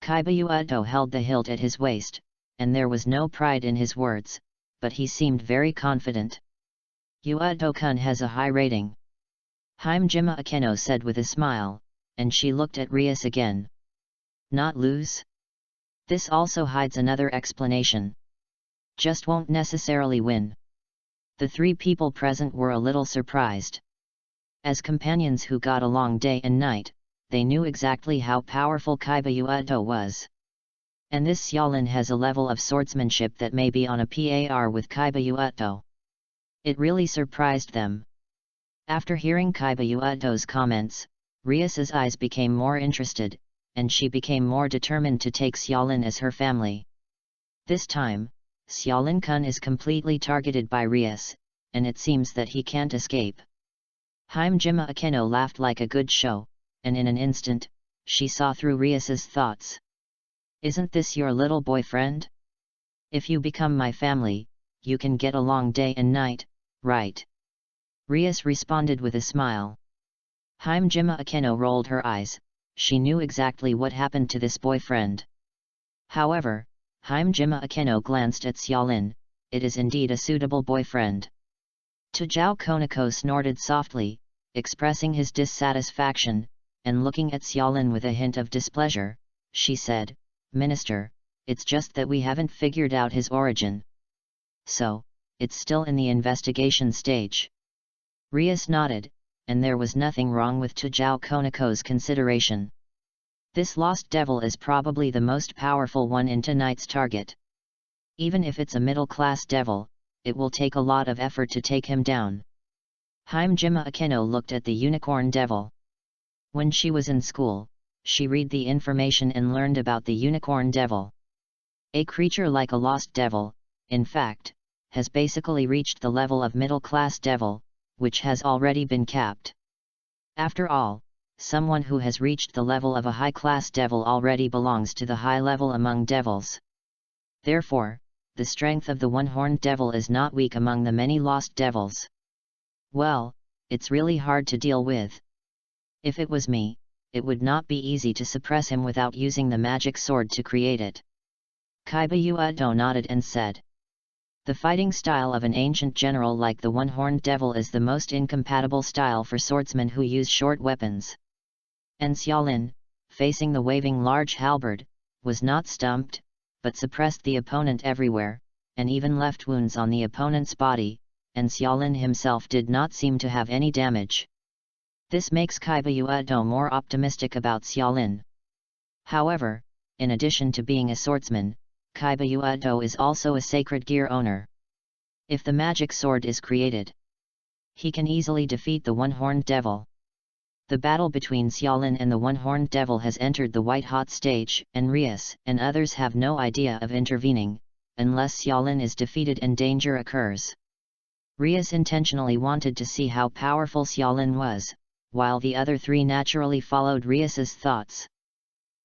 Kaiba Yueto held the hilt at his waist, and there was no pride in his words, but he seemed very confident. Yueto-kun has a high rating. Himejima Akeno said with a smile, and she looked at Rias again. Not lose? This also hides another explanation. Just won't necessarily win. The three people present were a little surprised. As companions who got along day and night, they knew exactly how powerful Kaiba Yueto was. And this Xiaolin has a level of swordsmanship that may be on a par with Kaiba Yueto. It really surprised them. After hearing Kaiba Yueto's comments, Rias's eyes became more interested, and she became more determined to take Xiaolin as her family. This time, Xiaolin-kun is completely targeted by Rias, and it seems that he can't escape. Himejima Akeno laughed like a good show, and in an instant, she saw through Rias's thoughts. Isn't this your little boyfriend? If you become my family, you can get along day and night, right? Rias responded with a smile. Himejima Akeno rolled her eyes. She knew exactly what happened to this boyfriend. However, Himejima Akeno glanced at Xiaolin. It is indeed a suitable boyfriend. Tajao Konako snorted softly, expressing his dissatisfaction, and looking at Xiaolin with a hint of displeasure, she said, Minister, it's just that we haven't figured out his origin. So, it's still in the investigation stage. Rias nodded, and there was nothing wrong with Tajao Konako's consideration. This lost devil is probably the most powerful one in tonight's target. Even if it's a middle-class devil, it will take a lot of effort to take him down. Himejima Akeno looked at the unicorn devil. When she was in school, she read the information and learned about the unicorn devil. A creature like a lost devil, in fact, has basically reached the level of middle-class devil, which has already been capped. After all, someone who has reached the level of a high-class devil already belongs to the high level among devils. Therefore, the strength of the one-horned devil is not weak among the many lost devils. Well, it's really hard to deal with. If it was me, it would not be easy to suppress him without using the magic sword to create it. Kaiba Yueto nodded and said. The fighting style of an ancient general like the one-horned devil is the most incompatible style for swordsmen who use short weapons. And Xiaolin, facing the waving large halberd, was not stumped, but suppressed the opponent everywhere, and even left wounds on the opponent's body, and Xiaolin himself did not seem to have any damage. This makes Kaiba Yueto more optimistic about Xiaolin. However, in addition to being a swordsman, Kaiba Yueto is also a sacred gear owner. If the magic sword is created, he can easily defeat the one-horned devil. The battle between Xiaolin and the one-horned devil has entered the white-hot stage, and Rias and others have no idea of intervening, unless Xiaolin is defeated and danger occurs. Rias intentionally wanted to see how powerful Xiaolin was, while the other three naturally followed Rias's thoughts.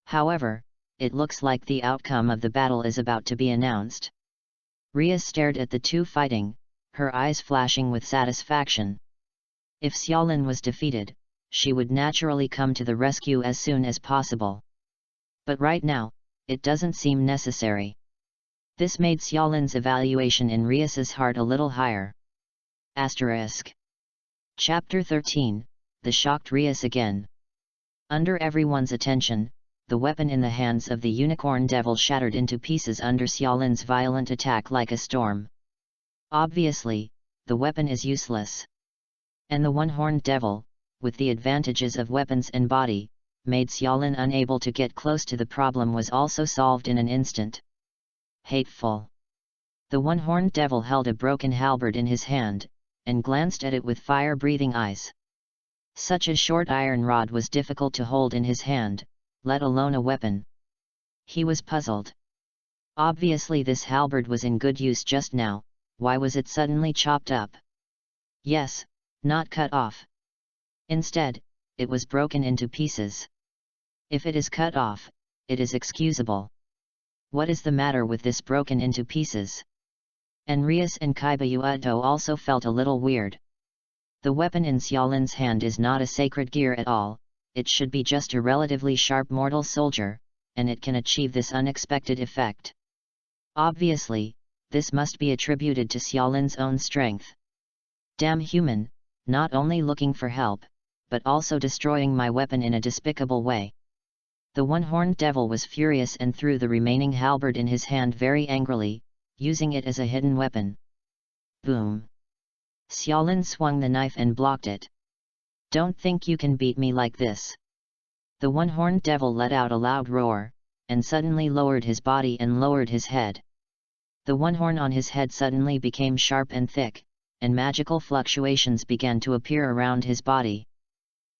However, it looks like the outcome of the battle is about to be announced. Rias stared at the two fighting, her eyes flashing with satisfaction. If Xiaolin was defeated, she would naturally come to the rescue as soon as possible. But right now, it doesn't seem necessary. This made Xiaolin's evaluation in Rias's heart a little higher. Asterisk. Chapter 13, The Shocked Rias Again. Under everyone's attention, the weapon in the hands of the unicorn devil shattered into pieces under Xiaolin's violent attack like a storm. Obviously, the weapon is useless. And the one-horned devil, with the advantages of weapons and body, made Xiaolin unable to get close to the problem was also solved in an instant. Hateful. The one-horned devil held a broken halberd in his hand, and glanced at it with fire-breathing eyes. Such a short iron rod was difficult to hold in his hand, let alone a weapon. He was puzzled. Obviously this halberd was in good use just now, why was it suddenly chopped up? Yes, not cut off. Instead, it was broken into pieces. If it is cut off, it is excusable. What is the matter with this broken into pieces? And Rias and Kaibayuato also felt a little weird. The weapon in Xiaolin's hand is not a sacred gear at all, it should be just a relatively sharp mortal soldier, and it can achieve this unexpected effect. Obviously, this must be attributed to Xiaolin's own strength. Damn human, not only looking for help, but also destroying my weapon in a despicable way. The one-horned devil was furious and threw the remaining halberd in his hand very angrily, using it as a hidden weapon. Boom! Xiaolin swung the knife and blocked it. Don't think you can beat me like this. The one-horned devil let out a loud roar, and suddenly lowered his body and lowered his head. The one horn on his head suddenly became sharp and thick, and magical fluctuations began to appear around his body.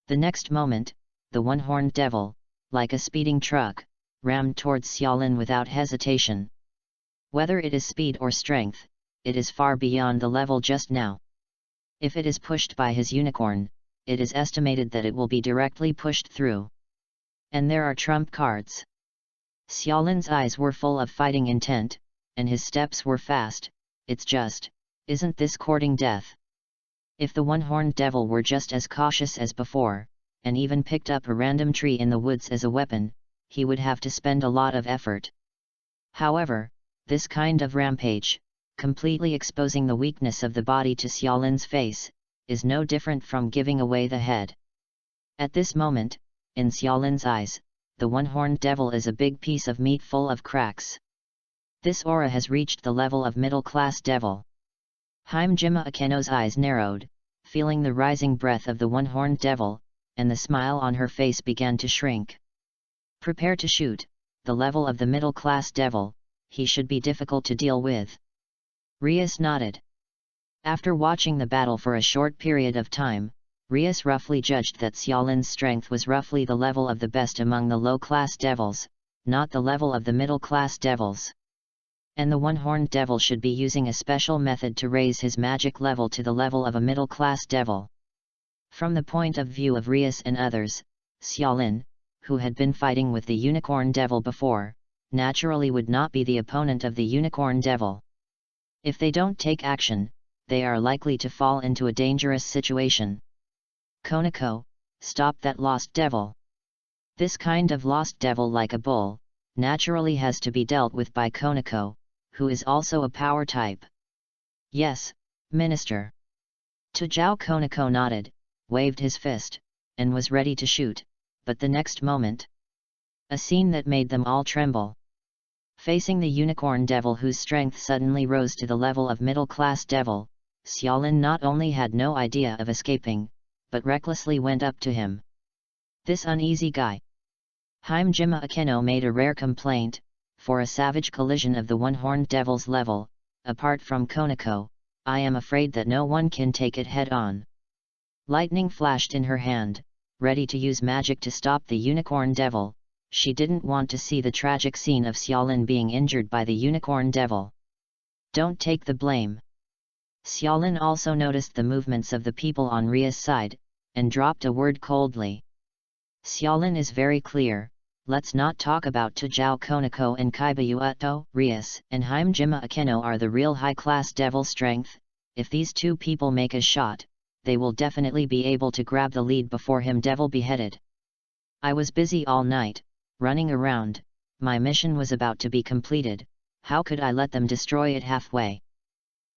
The next moment, the one-horned devil, like a speeding truck, rammed towards Xiaolin without hesitation. Whether it is speed or strength, it is far beyond the level just now. If it is pushed by his unicorn, it is estimated that it will be directly pushed through. And there are trump cards. Xiaolin's eyes were full of fighting intent, and his steps were fast. It's just, isn't this courting death? If the one-horned devil were just as cautious as before, and even picked up a random tree in the woods as a weapon, he would have to spend a lot of effort. However, this kind of rampage, completely exposing the weakness of the body to Xiaolin's face, is no different from giving away the head. At this moment, in Xiaolin's eyes, the one-horned devil is a big piece of meat full of cracks. This aura has reached the level of middle-class devil. Himejima Akeno's eyes narrowed, feeling the rising breath of the one-horned devil, and the smile on her face began to shrink. Prepare to shoot, the level of the middle-class devil, he should be difficult to deal with. Rias nodded. After watching the battle for a short period of time, Rias roughly judged that Xiaolin's strength was roughly the level of the best among the low-class devils, not the level of the middle-class devils. And the one-horned devil should be using a special method to raise his magic level to the level of a middle-class devil. From the point of view of Rias and others, Xiaolin, who had been fighting with the unicorn devil before, naturally would not be the opponent of the unicorn devil. If they don't take action, they are likely to fall into a dangerous situation. Konako, stop that lost devil. This kind of lost devil like a bull, naturally has to be dealt with by Konako, who is also a power type. Yes, Minister. Tujao Konako nodded, waved his fist, and was ready to shoot, but the next moment, a scene that made them all tremble. Facing the unicorn devil whose strength suddenly rose to the level of middle-class devil, Xiaolin not only had no idea of escaping, but recklessly went up to him. This uneasy guy. Himejima Akeno made a rare complaint, for a savage collision of the one-horned devil's level, apart from Konako, I am afraid that no one can take it head-on. Lightning flashed in her hand, ready to use magic to stop the unicorn devil. She didn't want to see the tragic scene of Xiaolin being injured by the unicorn devil. Don't take the blame. Xiaolin also noticed the movements of the people on Ria's side, and dropped a word coldly. Xiaolin is very clear, let's not talk about Tujao Konako and Kaibayuato. Rias and Himejima Akeno are the real high-class devil strength. If these two people make a shot, they will definitely be able to grab the lead before him devil beheaded. I was busy all night, running around, my mission was about to be completed, how could I let them destroy it halfway?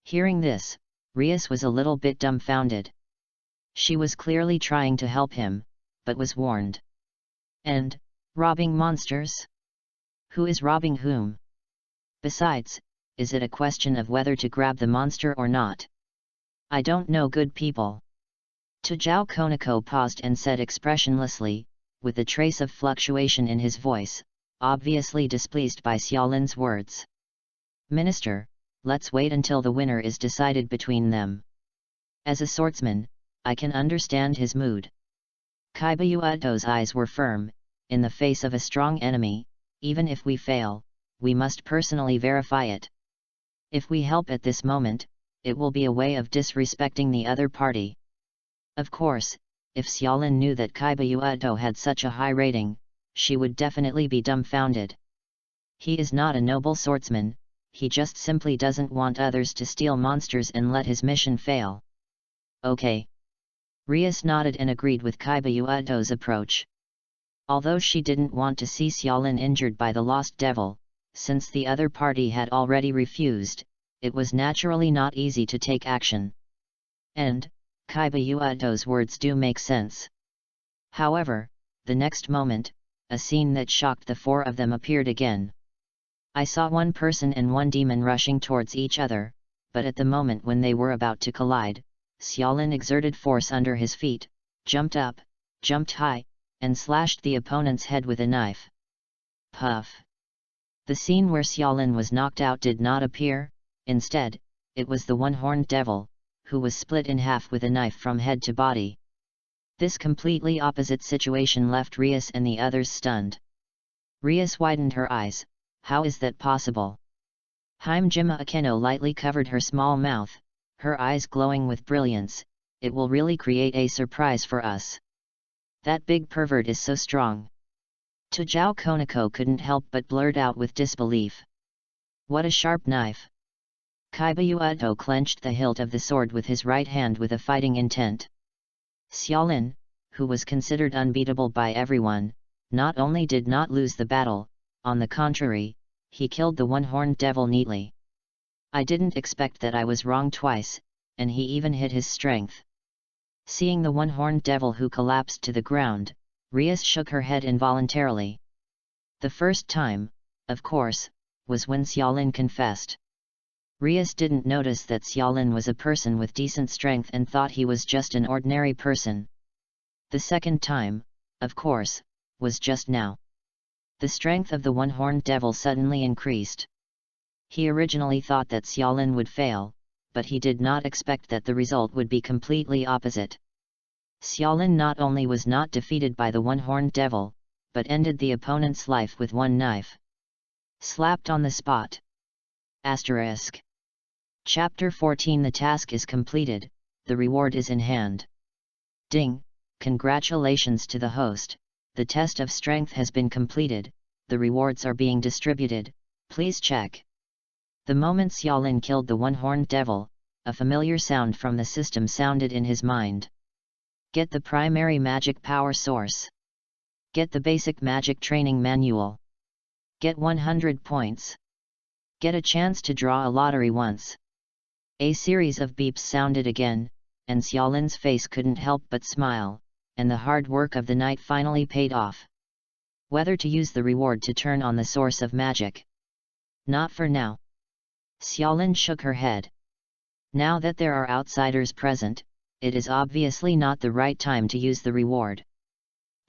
Hearing this, Rias was a little bit dumbfounded. She was clearly trying to help him, but was warned. And, robbing monsters? Who is robbing whom? Besides, is it a question of whether to grab the monster or not? I don't know, good people. Toujao Konako paused and said expressionlessly, with a trace of fluctuation in his voice, obviously displeased by Xiaolin's words. Minister, let's wait until the winner is decided between them. As a swordsman, I can understand his mood. Kaibayuato's eyes were firm. In the face of a strong enemy, even if we fail, we must personally verify it. If we help at this moment, it will be a way of disrespecting the other party. Of course, if Xiaolin knew that Kaibayuato had such a high rating, she would definitely be dumbfounded. He is not a noble swordsman, he just simply doesn't want others to steal monsters and let his mission fail. Okay. Rias nodded and agreed with Kaibayuato's approach. Although she didn't want to see Xiaolin injured by the Lost Devil, since the other party had already refused, it was naturally not easy to take action. And, Kaibayuato's words do make sense. However, the next moment, a scene that shocked the four of them appeared again. I saw one person and one demon rushing towards each other, but at the moment when they were about to collide, Xiaolin exerted force under his feet, jumped up, jumped high, and slashed the opponent's head with a knife. Puff! The scene where Xiaolin was knocked out did not appear, instead, it was the one-horned devil, who was split in half with a knife from head to body. This completely opposite situation left Rias and the others stunned. Rias widened her eyes. How is that possible? Hajime Akeno lightly covered her small mouth, her eyes glowing with brilliance. It will really create a surprise for us. That big pervert is so strong. Toujao Konako couldn't help but blurt out with disbelief. What a sharp knife! Kaibayuato clenched the hilt of the sword with his right hand with a fighting intent. Xiaolin, who was considered unbeatable by everyone, not only did not lose the battle, on the contrary, he killed the one-horned devil neatly. I didn't expect that. I was wrong twice, and he even hit his strength. Seeing the one-horned devil who collapsed to the ground, Rias shook her head involuntarily. The first time, of course, was when Xiaolin confessed. Rias didn't notice that Xiaolin was a person with decent strength and thought he was just an ordinary person. The second time, of course, was just now. The strength of the one-horned devil suddenly increased. He originally thought that Xiaolin would fail, but he did not expect that the result would be completely opposite. Xiaolin not only was not defeated by the one-horned devil, but ended the opponent's life with one knife. Slapped on the spot. Asterisk. Chapter 14. The task is completed, the reward is in hand. Ding! Congratulations to the host, the test of strength has been completed, the rewards are being distributed, please check. The moment Xiaolin killed the one-horned devil, a familiar sound from the system sounded in his mind. Get the primary magic power source. Get the basic magic training manual. Get 100 points. Get a chance to draw a lottery once. A series of beeps sounded again, and Xiaolin's face couldn't help but smile, and the hard work of the night finally paid off. Whether to use the reward to turn on the source of magic? Not for now. Xiaolin shook her head. Now that there are outsiders present, it is obviously not the right time to use the reward.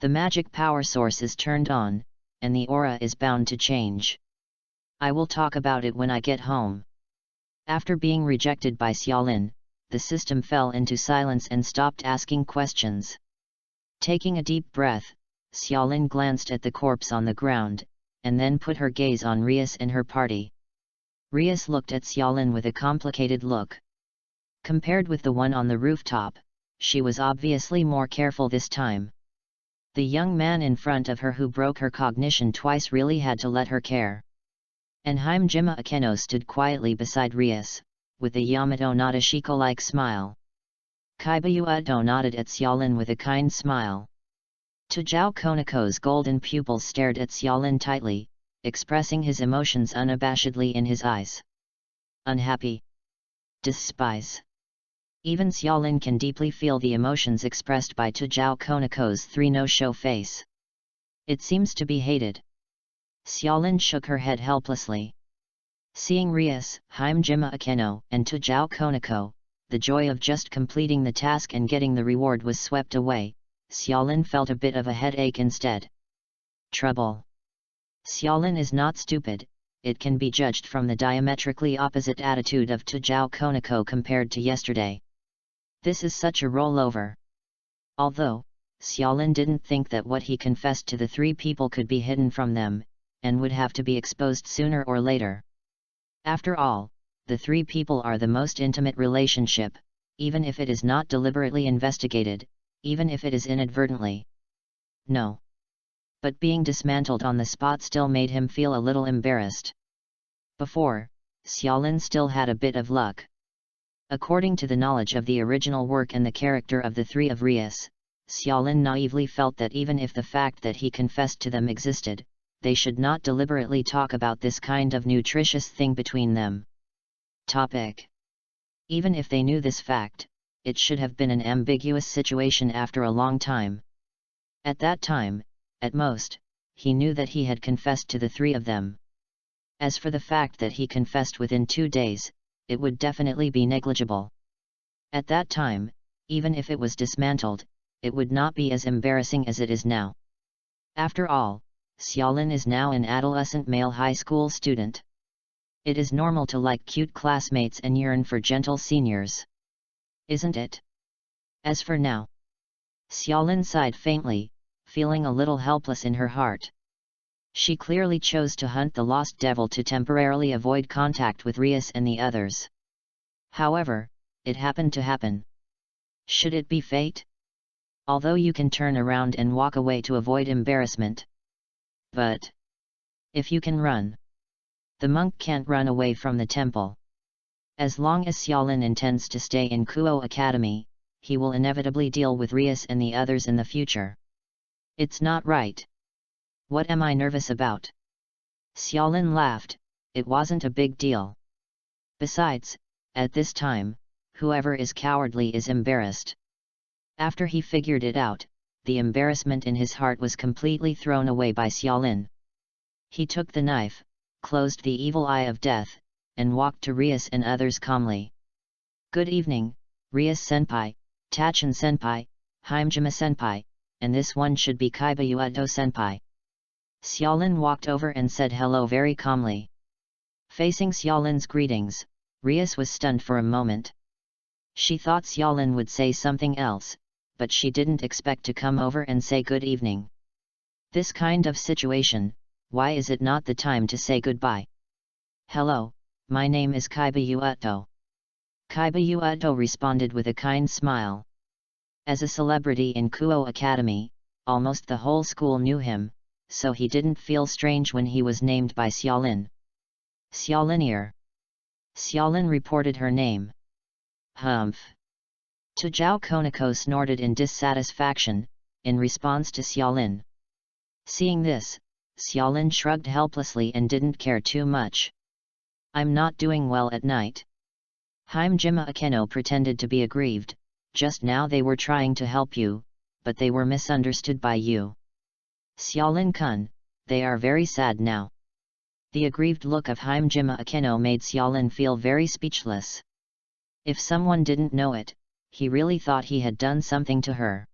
The magic power source is turned on, and the aura is bound to change. I will talk about it when I get home. After being rejected by Xiaolin, the system fell into silence and stopped asking questions. Taking a deep breath, Xiaolin glanced at the corpse on the ground, and then put her gaze on Rias and her party. Rias looked at Xiaolin with a complicated look. Compared with the one on the rooftop, she was obviously more careful this time. The young man in front of her who broke her cognition twice really had to let her care. And Hajime Akeno stood quietly beside Rias, with a Yamato Nadeshiko-like smile. Kaibayuato nodded at Xiaolin with a kind smile. Toujao Konako's golden pupils stared at Xiaolin tightly, expressing his emotions unabashedly in his eyes. Unhappy. Despise. Even Xiaolin can deeply feel the emotions expressed by Toujao Konako's three no-show face. It seems to be hated. Xiaolin shook her head helplessly. Seeing Rias, Hajime Akeno, and Tujao Konako, the joy of just completing the task and getting the reward was swept away. Xiaolin felt a bit of a headache instead. Trouble. Xiaolin is not stupid, it can be judged from the diametrically opposite attitude of Tujao Konako compared to yesterday. This is such a rollover. Although, Xiaolin didn't think that what he confessed to the three people could be hidden from them, and would have to be exposed sooner or later. After all, the three people are the most intimate relationship, even if it is not deliberately investigated, even if it is inadvertently. No. But being dismantled on the spot still made him feel a little embarrassed. Before, Xiaolin still had a bit of luck. According to the knowledge of the original work and the character of the three of Rias, Xiaolin naively felt that even if the fact that he confessed to them existed, they should not deliberately talk about this kind of nutritious thing between them. Even if they knew this fact, it should have been an ambiguous situation after a long time. At that time, at most, he knew that he had confessed to the three of them. As for the fact that he confessed within 2 days, it would definitely be negligible. At that time, even if it was dismantled, it would not be as embarrassing as it is now. After all, Xiaolin is now an adolescent male high school student. It is normal to like cute classmates and yearn for gentle seniors. Isn't it? As for now. Xiaolin sighed faintly, feeling a little helpless in her heart. She clearly chose to hunt the lost devil to temporarily avoid contact with Rias and the others. However, it happened to happen. Should it be fate? Although you can turn around and walk away to avoid embarrassment. But if you can run, the monk can't run away from the temple. As long as Xiaolin intends to stay in Kuo Academy, he will inevitably deal with Rias and the others in the future. It's not right. What am I nervous about? Xiaolin laughed, it wasn't a big deal. Besides, at this time, whoever is cowardly is embarrassed. After he figured it out, the embarrassment in his heart was completely thrown away by Xiaolin. He took the knife, closed the evil eye of death, and walked to Rias and others calmly. Good evening, Rias-senpai, Tachin-senpai, Hajime-senpai, and this one should be Kaiba-Uedo-senpai. Xiaolin walked over and said hello very calmly. Facing Xiaolin's greetings, Rias was stunned for a moment. She thought Xiaolin would say something else, but she didn't expect to come over and say good evening. This kind of situation, why is it not the time to say goodbye? Hello, my name is Kaiba Uedo. Kaiba Uedo responded with a kind smile. As a celebrity in Kuo Academy, almost the whole school knew him, so he didn't feel strange when he was named by Xiaolin. Xiaolinier. Xiaolin reported her name. Humph. Tujao Konako snorted in dissatisfaction, in response to Xiaolin. Seeing this, Xiaolin shrugged helplessly and didn't care too much. I'm not doing well at night. Hajime Akeno pretended to be aggrieved, just now they were trying to help you, but they were misunderstood by you. Xiaolin-kun, they are very sad now. The aggrieved look of Hajime Akeno made Xiaolin feel very speechless. If someone didn't know it, he really thought he had done something to her.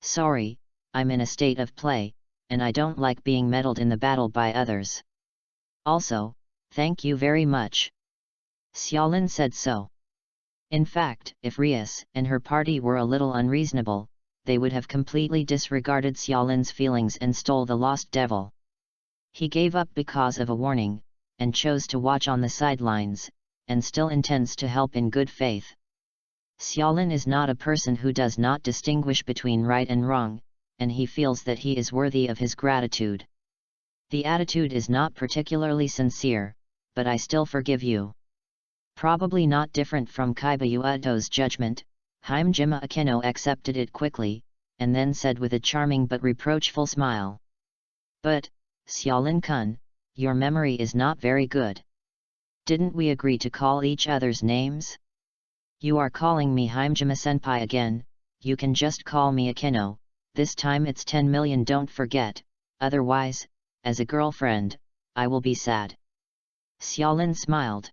Sorry, I'm in a state of play, and I don't like being meddled in the battle by others. Also, thank you very much. Xiaolin said so. In fact, if Rias and her party were a little unreasonable, they would have completely disregarded Xiaolin's feelings and stole the lost devil. He gave up because of a warning, and chose to watch on the sidelines, and still intends to help in good faith. Xiaolin is not a person who does not distinguish between right and wrong, and he feels that he is worthy of his gratitude. The attitude is not particularly sincere, but I still forgive you. Probably not different from Kaiba Uedo's judgment, Hajime Akeno accepted it quickly, and then said with a charming but reproachful smile. But, Xiaolin-kun, your memory is not very good. Didn't we agree to call each other's names? You are calling me Hajime-senpai again, you can just call me Akeno, this time it's 10 million, don't forget, otherwise, as a girlfriend, I will be sad. Xiaolin smiled.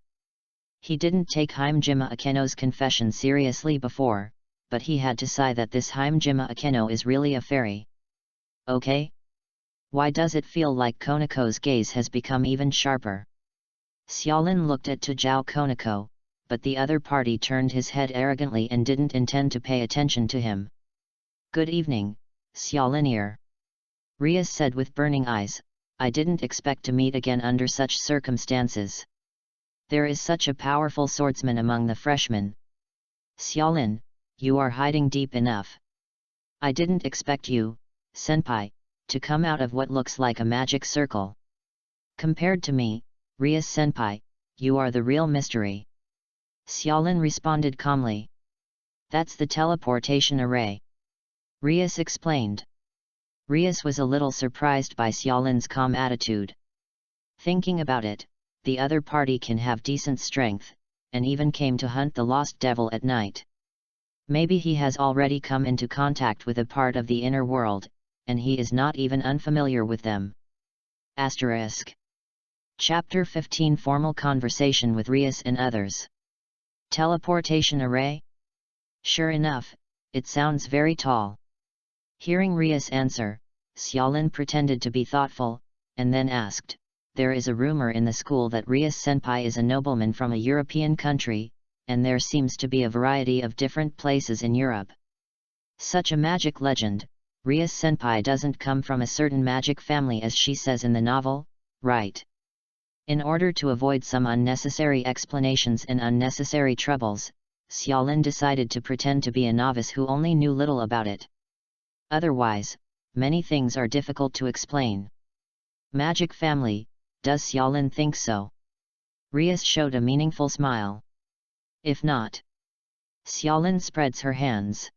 He didn't take Hajime Akeno's confession seriously before, but he had to sigh that this Hajime Akeno is really a fairy. Okay? Why does it feel like Konako's gaze has become even sharper? Xiaolin looked at Zhao Konako, but the other party turned his head arrogantly and didn't intend to pay attention to him. Good evening, Xiaolinier. Rias said with burning eyes, I didn't expect to meet again under such circumstances. There is such a powerful swordsman among the freshmen. Xiaolin, you are hiding deep enough. I didn't expect you, senpai, to come out of what looks like a magic circle. Compared to me, Rias senpai, you are the real mystery. Xiaolin responded calmly. That's the teleportation array. Rias explained. Rias was a little surprised by Xiaolin's calm attitude. Thinking about it, the other party can have decent strength, and even came to hunt the lost devil at night. Maybe he has already come into contact with a part of the inner world, and he is not even unfamiliar with them. Asterisk. Chapter 15 Formal Conversation with Rias and Others. Teleportation array? Sure enough, it sounds very tall. Hearing Rias answer, Xiaolin pretended to be thoughtful, and then asked, there is a rumor in the school that Rias senpai is a nobleman from a European country, and there seems to be a variety of different places in Europe. Such a magic legend, Rias senpai doesn't come from a certain magic family as she says in the novel, right? In order to avoid some unnecessary explanations and unnecessary troubles, Xiaolin decided to pretend to be a novice who only knew little about it. Otherwise, many things are difficult to explain. Magic family, does Xiaolin think so? Rias showed a meaningful smile. If not. Xiaolin spreads her hands.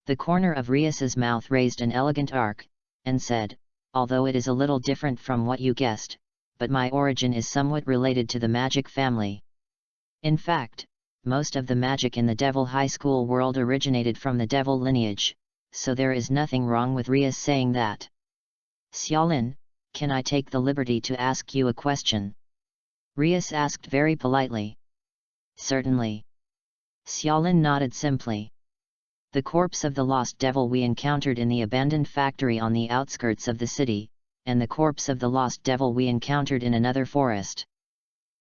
The corner of Rias's mouth raised an elegant arc, and said, although it is a little different from what you guessed, but my origin is somewhat related to the magic family. In fact, most of the magic in the Devil High School world originated from the Devil lineage, so there is nothing wrong with Rias saying that. Xiaolin, can I take the liberty to ask you a question? Rias asked very politely. Certainly. Xiaolin nodded simply. The corpse of the lost devil we encountered in the abandoned factory on the outskirts of the city, and the corpse of the lost devil we encountered in another forest.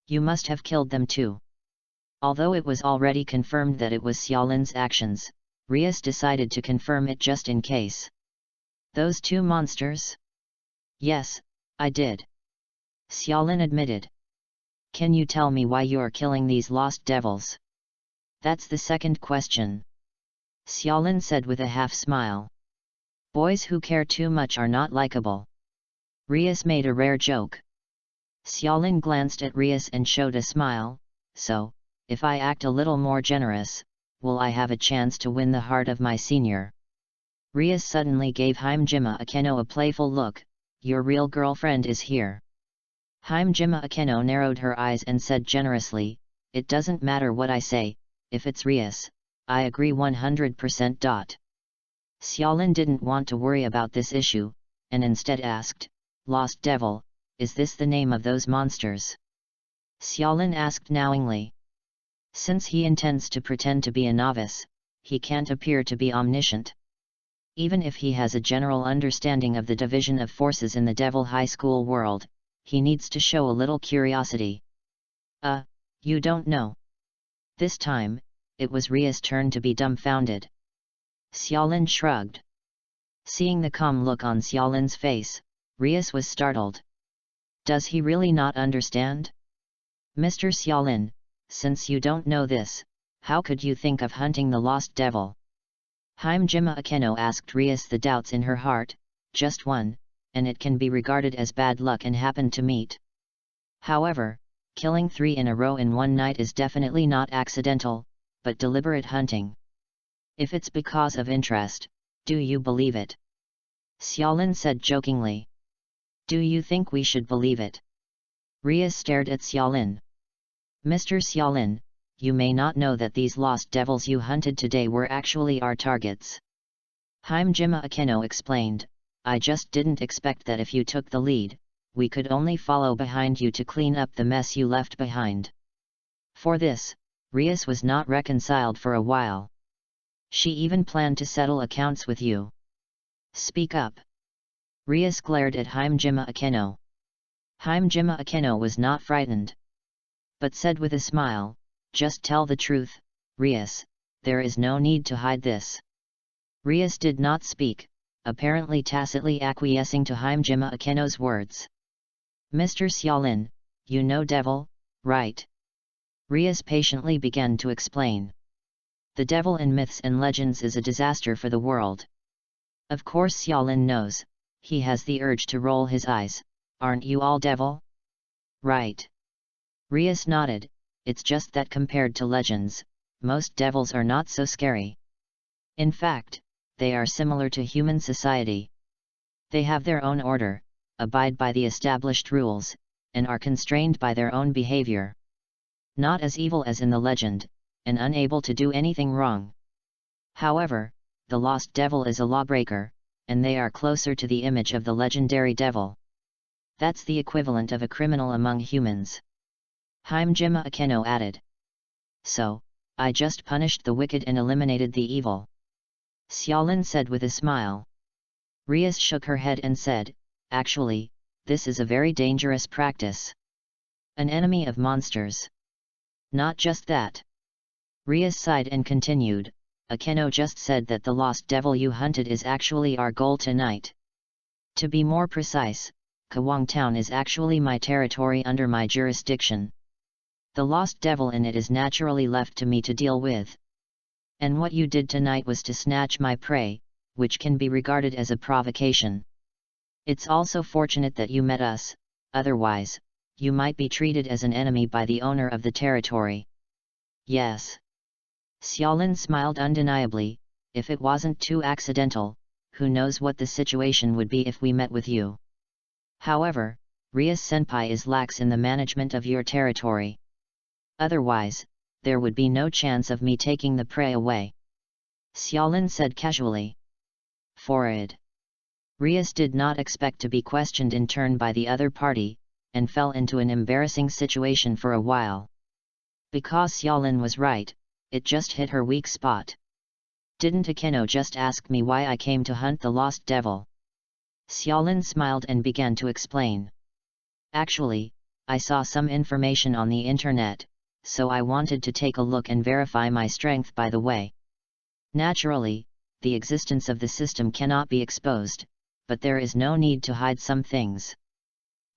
You must have killed them too. Although it was already confirmed that it was Xiaolin's actions, Rias decided to confirm it just in case. Those two monsters? Yes, I did. Xiaolin admitted. Can you tell me why you are killing these lost devils? That's the second question. Xiaolin said with a half smile. Boys who care too much are not likable. Rias made a rare joke. Xiaolin glanced at Rias and showed a smile, so, if I act a little more generous, will I have a chance to win the heart of my senior? Rias suddenly gave Hajime Akeno a playful look, your real girlfriend is here. Hajime Akeno narrowed her eyes and said generously, it doesn't matter what I say, if it's Rias, I agree 100%. Xiaolin didn't want to worry about this issue, and instead asked, Lost Devil, is this the name of those monsters? Xiaolin asked knowingly. Since he intends to pretend to be a novice, he can't appear to be omniscient. Even if he has a general understanding of the division of forces in the Devil High School world, he needs to show a little curiosity. You don't know. This time, it was Ria's turn to be dumbfounded. Xiaolin shrugged. Seeing the calm look on Xiaolin's face, Rias was startled. Does he really not understand? Mr. Xiaolin, since you don't know this, how could you think of hunting the lost devil? Hajime Akeno asked Rias the doubts in her heart, just one, and it can be regarded as bad luck and happened to meet. However, killing 3 in a row in one night is definitely not accidental, but deliberate hunting. If it's because of interest, do you believe it? Xiaolin said jokingly. Do you think we should believe it? Rias stared at Xiaolin. Mr. Xiaolin, you may not know that these lost devils you hunted today were actually our targets. Hajime Akeno explained, I just didn't expect that if you took the lead, we could only follow behind you to clean up the mess you left behind. For this, Rias was not reconciled for a while. She even planned to settle accounts with you. Speak up. Rias glared at Hajime Akeno. Hajime Akeno was not frightened, but said with a smile, just tell the truth, Rias, there is no need to hide this. Rias did not speak, apparently tacitly acquiescing to Hajime Akeno's words. Mr. Xiaolin, you know devil, right? Rias patiently began to explain. The devil in myths and legends is a disaster for the world. Of course Xiaolin knows, he has the urge to roll his eyes, aren't you all devil? Right. Rias nodded, it's just that compared to legends, most devils are not so scary. In fact, they are similar to human society. They have their own order, abide by the established rules, and are constrained by their own behavior. Not as evil as in the legend, and unable to do anything wrong. However, the lost devil is a lawbreaker, and they are closer to the image of the legendary devil. That's the equivalent of a criminal among humans. Hajime Akeno added. So, I just punished the wicked and eliminated the evil. Xiaolin said with a smile. Rias shook her head and said, actually, this is a very dangerous practice. An enemy of monsters. Not just that. Rias sighed and continued, Akeno just said that the lost devil you hunted is actually our goal tonight. To be more precise, Kawang Town is actually my territory under my jurisdiction. The lost devil in it is naturally left to me to deal with. And what you did tonight was to snatch my prey, which can be regarded as a provocation. It's also fortunate that you met us, otherwise, you might be treated as an enemy by the owner of the territory. Yes. Xiaolin smiled undeniably, if it wasn't too accidental, who knows what the situation would be if we met with you. However, Rias-senpai is lax in the management of your territory. Otherwise, there would be no chance of me taking the prey away. Xiaolin said casually. Forward. Rias did not expect to be questioned in turn by the other party, and fell into an embarrassing situation for a while. Because Xiaolin was right, it just hit her weak spot. Didn't Akeno just ask me why I came to hunt the lost devil? Xiaolin smiled and began to explain. Actually, I saw some information on the internet, so I wanted to take a look and verify my strength by the way. Naturally, the existence of the system cannot be exposed, but there is no need to hide some things.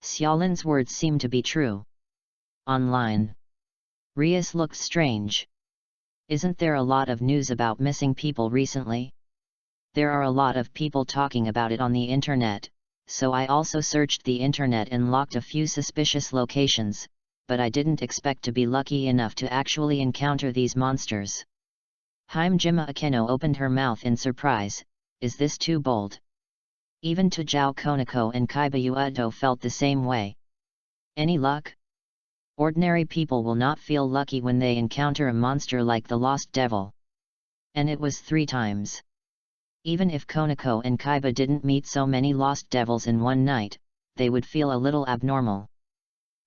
Xiaolin's words seemed to be true. Online. Rias looked strange. Isn't there a lot of news about missing people recently? There are a lot of people talking about it on the internet, so I also searched the internet and locked a few suspicious locations, but I didn't expect to be lucky enough to actually encounter these monsters. Hajime Akeno opened her mouth in surprise, is this too bold? Even Tajao Konako and Kaiba Uedo felt the same way. Any luck? Ordinary people will not feel lucky when they encounter a monster like the Lost Devil. And it was 3 times. Even if Konako and Kaiba didn't meet so many Lost Devils in one night, they would feel a little abnormal.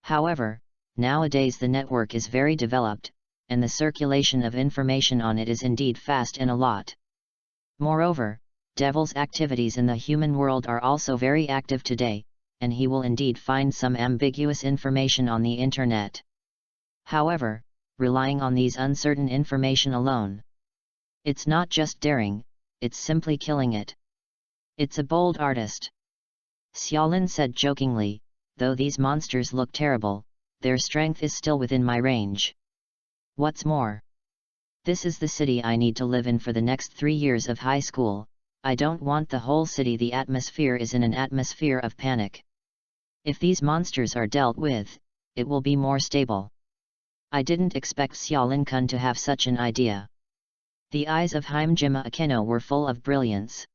However, nowadays the network is very developed, and the circulation of information on it is indeed fast and a lot. Moreover, Devil's activities in the human world are also very active today, and he will indeed find some ambiguous information on the internet. However, relying on these uncertain information alone, it's not just daring, it's simply killing it. It's a bold artist. Xiaolin said jokingly, though these monsters look terrible, their strength is still within my range. What's more, this is the city I need to live in for the next 3 years of high school. I don't want the whole city. The atmosphere is in an atmosphere of panic. If these monsters are dealt with, it will be more stable. I didn't expect Xiaolin-kun to have such an idea. The eyes of Hajime Akeno were full of brilliance.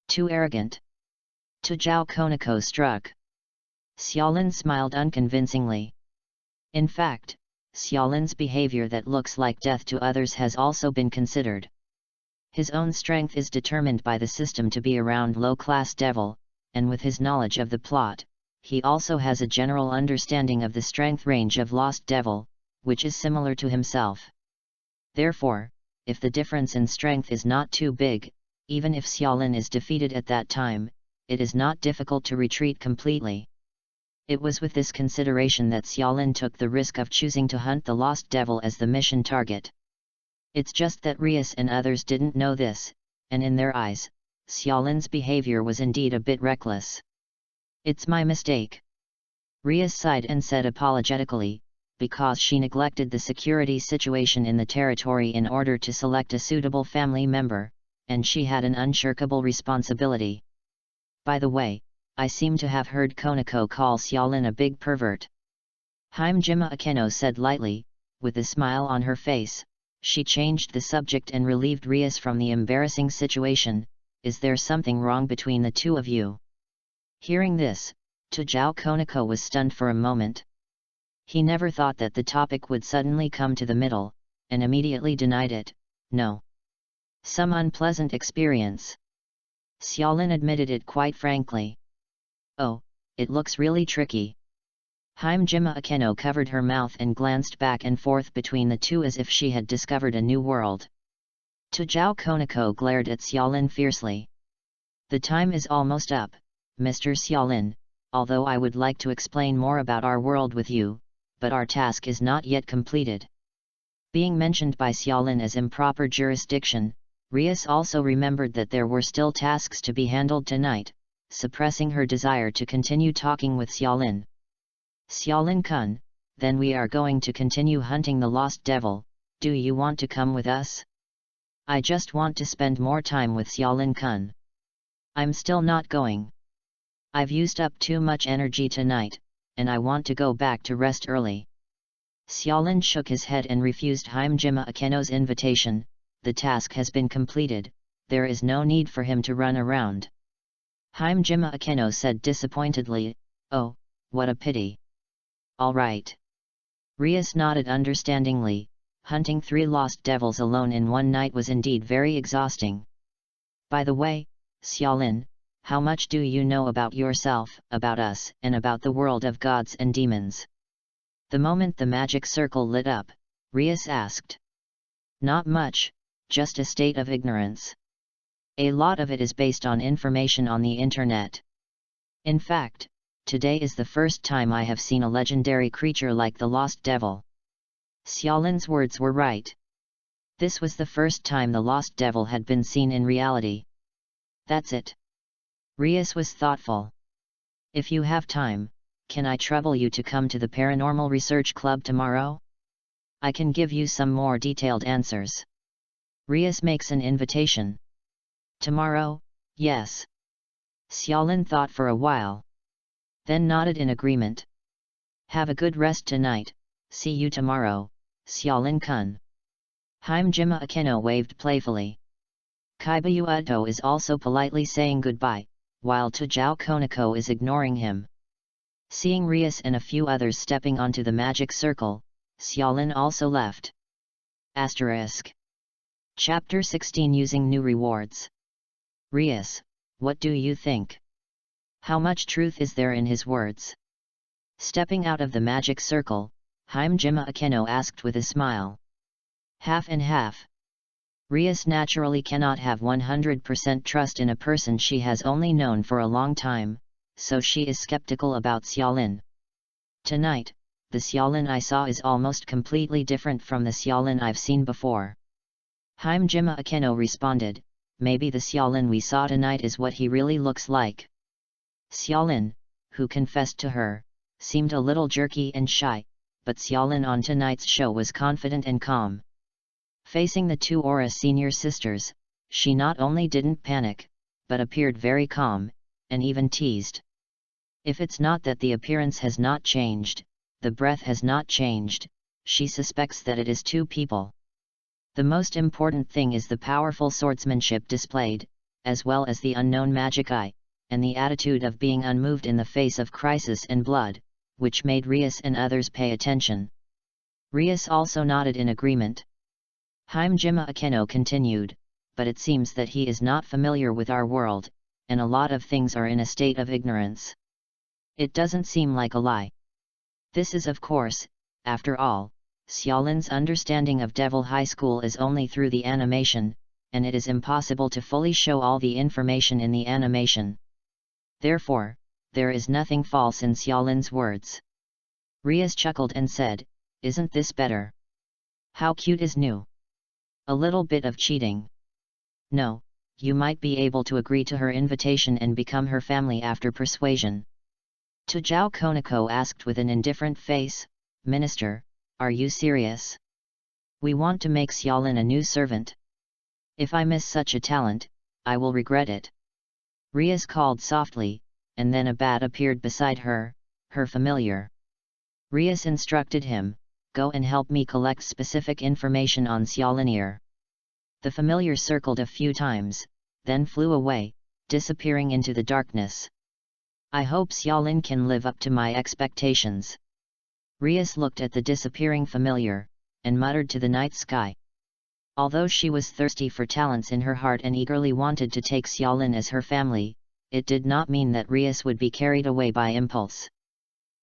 Too arrogant. Tajao Konako struck. Xiaolin smiled unconvincingly. In fact, Xiaolin's behavior that looks like death to others has also been considered. His own strength is determined by the system to be around low-class devil, and with his knowledge of the plot, he also has a general understanding of the strength range of lost devil, which is similar to himself. Therefore, if the difference in strength is not too big, even if Xiaolin is defeated at that time, it is not difficult to retreat completely. It was with this consideration that Xiaolin took the risk of choosing to hunt the lost devil as the mission target. It's just that Rias and others didn't know this, and in their eyes, Xiaolin's behavior was indeed a bit reckless. "It's my mistake." Rias sighed and said apologetically, because she neglected the security situation in the territory in order to select a suitable family member, and she had an unshirkable responsibility. "By the way, I seem to have heard Konako call Xiaolin a big pervert." Hajime Akeno said lightly, with a smile on her face. She changed the subject and relieved Rias from the embarrassing situation. "Is there something wrong between the two of you?" Hearing this, Tujao Konako was stunned for a moment. He never thought that the topic would suddenly come to the middle, and immediately denied it. "No. Some unpleasant experience." Xiaolin admitted it quite frankly. "Oh, it looks really tricky." Hajime Akeno covered her mouth and glanced back and forth between the two as if she had discovered a new world. Tujao Konako glared at Xiaolin fiercely. "The time is almost up, Mr. Xiaolin, although I would like to explain more about our world with you, but our task is not yet completed." Being mentioned by Xiaolin as improper jurisdiction, Rias also remembered that there were still tasks to be handled tonight, suppressing her desire to continue talking with Xiaolin. "Xiaolin-kun, then we are going to continue hunting the lost devil. Do you want to come with us?" "I just want to spend more time with Xiaolin-kun. I'm still not going. I've used up too much energy tonight, and I want to go back to rest early." Xiaolin shook his head and refused Hajime Akeno's invitation. "The task has been completed, there is no need for him to run around." Hajime Akeno said disappointedly, "Oh, what a pity." "All right." Rias nodded understandingly. Hunting 3 lost devils alone in one night was indeed very exhausting. "By the way, Xiaolin, how much do you know about yourself, about us, and about the world of gods and demons?" The moment the magic circle lit up, Rias asked. "Not much, just a state of ignorance. A lot of it is based on information on the internet. In fact, today is the first time I have seen a legendary creature like the Lost Devil." Xiaolin's words were right. This was the first time the Lost Devil had been seen in reality. "That's it." Rias was thoughtful. "If you have time, can I trouble you to come to the Paranormal Research Club tomorrow? I can give you some more detailed answers." Rias makes an invitation. "Tomorrow, yes." Xiaolin thought for a while, then nodded in agreement. "Have a good rest tonight, see you tomorrow, Xiaolin-kun." Hajime Akeno waved playfully. Kaiba is also politely saying goodbye, while Tujao Konako is ignoring him. Seeing Rias and a few others stepping onto the magic circle, Xiaolin also left. Chapter 16 Using New Rewards. "Rias, what do you think? How much truth is there in his words?" Stepping out of the magic circle, Hajime Akeno asked with a smile. "Half and half." Rias naturally cannot have 100% trust in a person she has only known for a long time, so she is skeptical about Xiaolin. "Tonight, the Xiaolin I saw is almost completely different from the Xiaolin I've seen before." Hajime Akeno responded, "Maybe the Xiaolin we saw tonight is what he really looks like." Xiaolin, who confessed to her, seemed a little jerky and shy, but Xiaolin on tonight's show was confident and calm. Facing the 2 Aura senior sisters, she not only didn't panic, but appeared very calm, and even teased. If it's not that the appearance has not changed, the breath has not changed, she suspects that it is 2 people. The most important thing is the powerful swordsmanship displayed, as well as the unknown magic eye, and the attitude of being unmoved in the face of crisis and blood, which made Rias and others pay attention. Rias also nodded in agreement. Hajime Akeno continued, but it seems that he is not familiar with our world, and a lot of things are in a state of ignorance. It doesn't seem like a lie. This is of course, after all, Xiaolin's understanding of Devil High School is only through the animation, and it is impossible to fully show all the information in the animation. Therefore, there is nothing false in Xiaolin's words. Rias chuckled and said, "Isn't this better? How cute is new? A little bit of cheating. No, you might be able to agree to her invitation and become her family after persuasion." Tujao Konako asked with an indifferent face, "Minister, are you serious? We want to make Xiaolin a new servant. If I miss such a talent, I will regret it." Rias called softly, and then a bat appeared beside her, her familiar. Rias instructed him, "Go and help me collect specific information on Xiaolin." The familiar circled a few times, then flew away, disappearing into the darkness. "I hope Xiaolin can live up to my expectations." Rias looked at the disappearing familiar, and muttered to the night sky. Although she was thirsty for talents in her heart and eagerly wanted to take Xiaolin as her family, it did not mean that Rias would be carried away by impulse.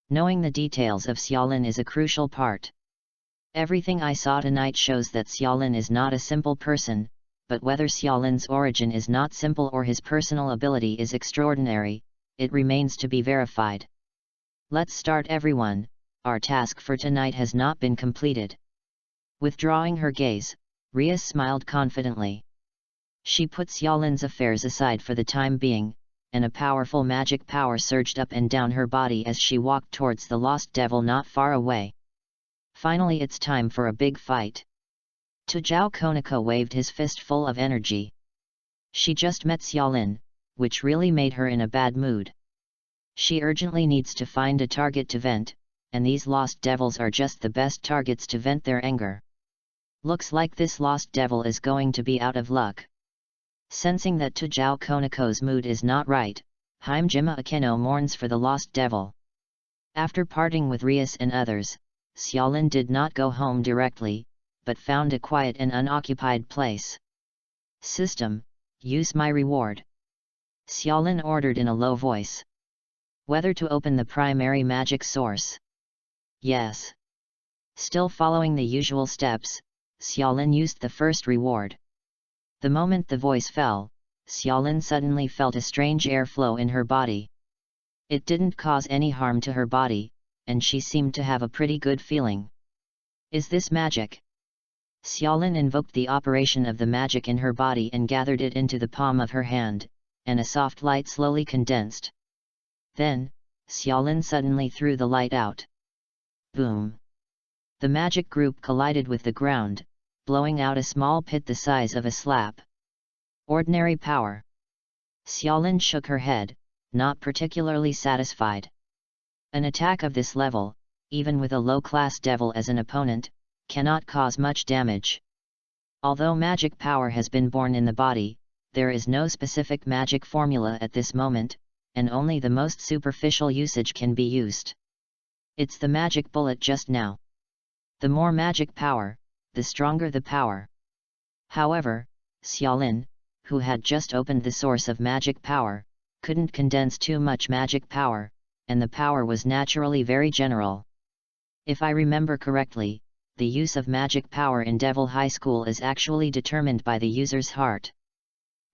Knowing the details of Xiaolin is a crucial part. Everything I saw tonight shows that Xiaolin is not a simple person, but whether Xiaolin's origin is not simple or his personal ability is extraordinary, it remains to be verified. Let's start, everyone, our task for tonight has not been completed. Withdrawing her gaze, Rias smiled confidently. She put Xiaolin's affairs aside for the time being, and a powerful magic power surged up and down her body as she walked towards the lost devil not far away. Finally, it's time for a big fight. Tujao Konako waved his fist full of energy. She just met Xiaolin, which really made her in a bad mood. She urgently needs to find a target to vent, and these lost devils are just the best targets to vent their anger. Looks like this lost devil is going to be out of luck. Sensing that Tujao Konako's mood is not right, Hajime Akeno mourns for the lost devil. After parting with Rias and others, Xiaolin did not go home directly, but found a quiet and unoccupied place. "System, use my reward," Xiaolin ordered in a low voice. "Whether to open the primary magic source?" "Yes." Still following the usual steps, Xiaolin used the first reward. The moment the voice fell, Xiaolin suddenly felt a strange airflow in her body. It didn't cause any harm to her body, and she seemed to have a pretty good feeling. "Is this magic?" Xiaolin invoked the operation of the magic in her body and gathered it into the palm of her hand, and a soft light slowly condensed. Then, Xiaolin suddenly threw the light out. Boom! The magic group collided with the ground, blowing out a small pit the size of a slap. Ordinary power. Xiaolin shook her head, not particularly satisfied. An attack of this level, even with a low-class devil as an opponent, cannot cause much damage. Although magic power has been born in the body, there is no specific magic formula at this moment, and only the most superficial usage can be used. It's the magic bullet just now. The more magic power, the stronger the power. However, Xiaolin, who had just opened the source of magic power, couldn't condense too much magic power, and the power was naturally very general. If I remember correctly, the use of magic power in Devil High School is actually determined by the user's heart.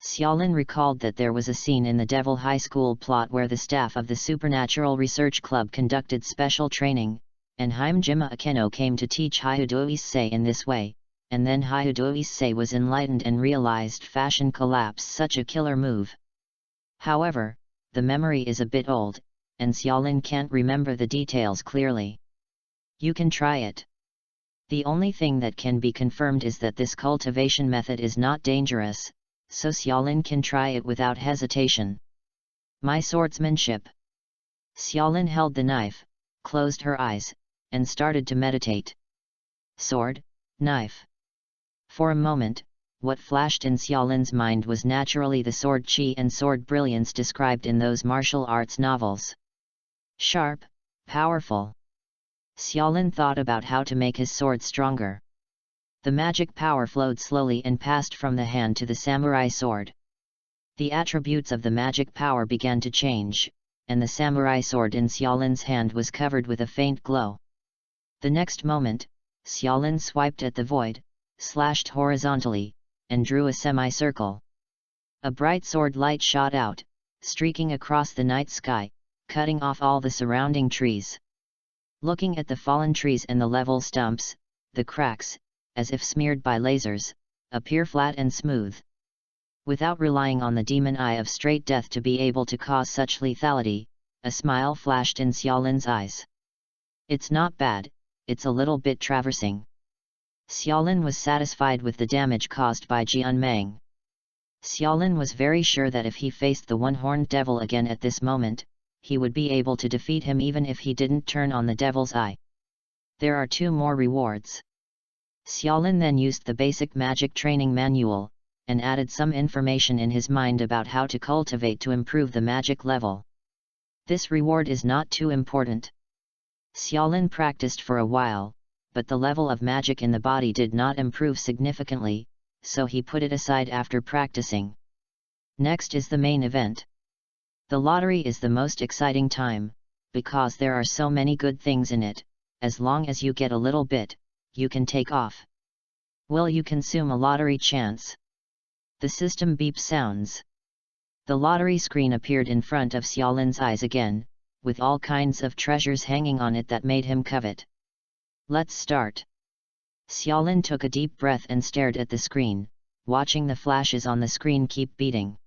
Xiaolin recalled that there was a scene in the Devil High School plot where the staff of the Supernatural Research Club conducted special training, and Hajime Akeno came to teach Hyudo Issei in this way, and then Hyudo Issei was enlightened and realized Fashion Collapse such a killer move. However, the memory is a bit old, and Xiaolin can't remember the details clearly. You can try it. The only thing that can be confirmed is that this cultivation method is not dangerous, so Xiaolin can try it without hesitation. My swordsmanship. Xiaolin held the knife, closed her eyes, and started to meditate. Sword, knife. For a moment, what flashed in Xiaolin's mind was naturally the sword chi and sword brilliance described in those martial arts novels. Sharp, powerful. Xiaolin thought about how to make his sword stronger. The magic power flowed slowly and passed from the hand to the samurai sword. The attributes of the magic power began to change, and the samurai sword in Xiaolin's hand was covered with a faint glow. The next moment, Xiaolin swiped at the void, slashed horizontally, and drew a semicircle. A bright sword light shot out, streaking across the night sky, cutting off all the surrounding trees. Looking at the fallen trees and the level stumps, the cracks, as if smeared by lasers, appear flat and smooth. Without relying on the demon eye of straight death to be able to cause such lethality, a smile flashed in Xiaolin's eyes. It's not bad, it's a little bit traversing. Xiaolin was satisfied with the damage caused by Jian Meng. Xiaolin was very sure that if he faced the one-horned devil again at this moment, he would be able to defeat him even if he didn't turn on the devil's eye. There are 2 more rewards. Xiaolin then used the basic magic training manual, and added some information in his mind about how to cultivate to improve the magic level. This reward is not too important. Xiaolin practiced for a while, but the level of magic in the body did not improve significantly, so he put it aside after practicing. Next is the main event. The lottery is the most exciting time, because there are so many good things in it. As long as you get a little bit, you can take off. Will you consume a lottery chance? The system beep sounds. The lottery screen appeared in front of Xiaolin's eyes again, with all kinds of treasures hanging on it that made him covet. Let's start. Xiaolin took a deep breath and stared at the screen, watching the flashes on the screen keep beating.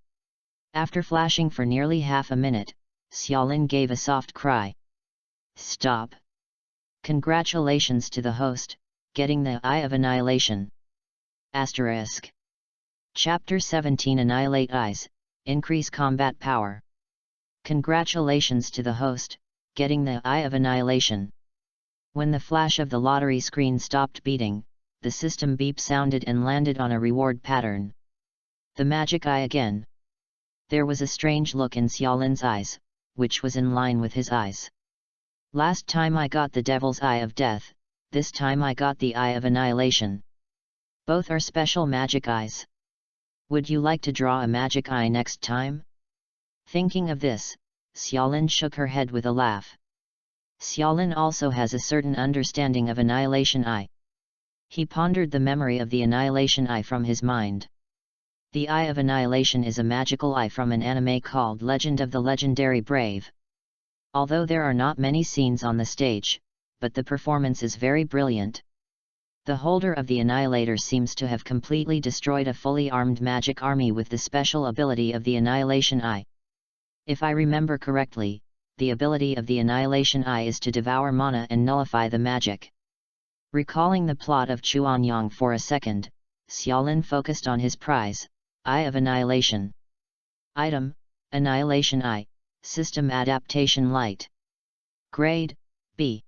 After flashing for nearly half a minute, Xiaolin gave a soft cry. Stop! Congratulations to the host, getting the Eye of Annihilation. Asterisk. Chapter 17 Annihilate Eyes, Increase Combat Power. Congratulations to the host, getting the Eye of Annihilation. When the flash of the lottery screen stopped beating, the system beep sounded and landed on a reward pattern. The magic eye again. There was a strange look in Xiaolin's eyes, which was in line with his eyes. Last time I got the Devil's Eye of Death, this time I got the Eye of Annihilation. Both are special magic eyes. Would you like to draw a magic eye next time? Thinking of this, Xiaolin shook her head with a laugh. Xiaolin also has a certain understanding of Annihilation Eye. He pondered the memory of the Annihilation Eye from his mind. The Eye of Annihilation is a magical eye from an anime called Legend of the Legendary Brave. Although there are not many scenes on the stage, but the performance is very brilliant. The holder of the Annihilator seems to have completely destroyed a fully armed magic army with the special ability of the Annihilation Eye. If I remember correctly, the ability of the Annihilation Eye is to devour mana and nullify the magic. Recalling the plot of Chuanyang for a second, Xiaolin focused on his prize, Eye of Annihilation. Item, Annihilation Eye, System Adaptation Light. Grade, B.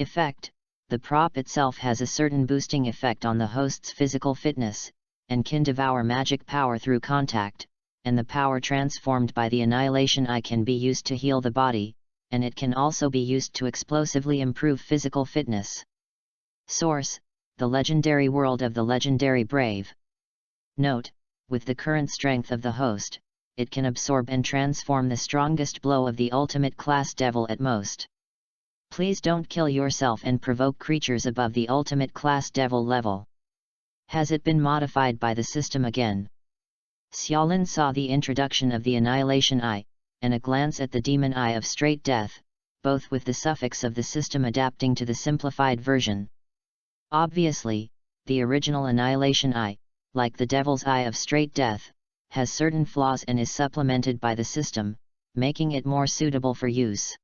Effect, the prop itself has a certain boosting effect on the host's physical fitness, and can devour magic power through contact, and the power transformed by the Annihilation Eye can be used to heal the body, and it can also be used to explosively improve physical fitness. Source, the legendary world of the legendary brave. Note, with the current strength of the host, it can absorb and transform the strongest blow of the ultimate class devil at most. Please don't kill yourself and provoke creatures above the ultimate class devil level. Has it been modified by the system again? Xiaolin saw the introduction of the Annihilation Eye, and a glance at the Demon Eye of Straight Death, both with the suffix of the system adapting to the simplified version. Obviously, the original Annihilation Eye, like the Devil's Eye of Straight Death, has certain flaws and is supplemented by the system, making it more suitable for use.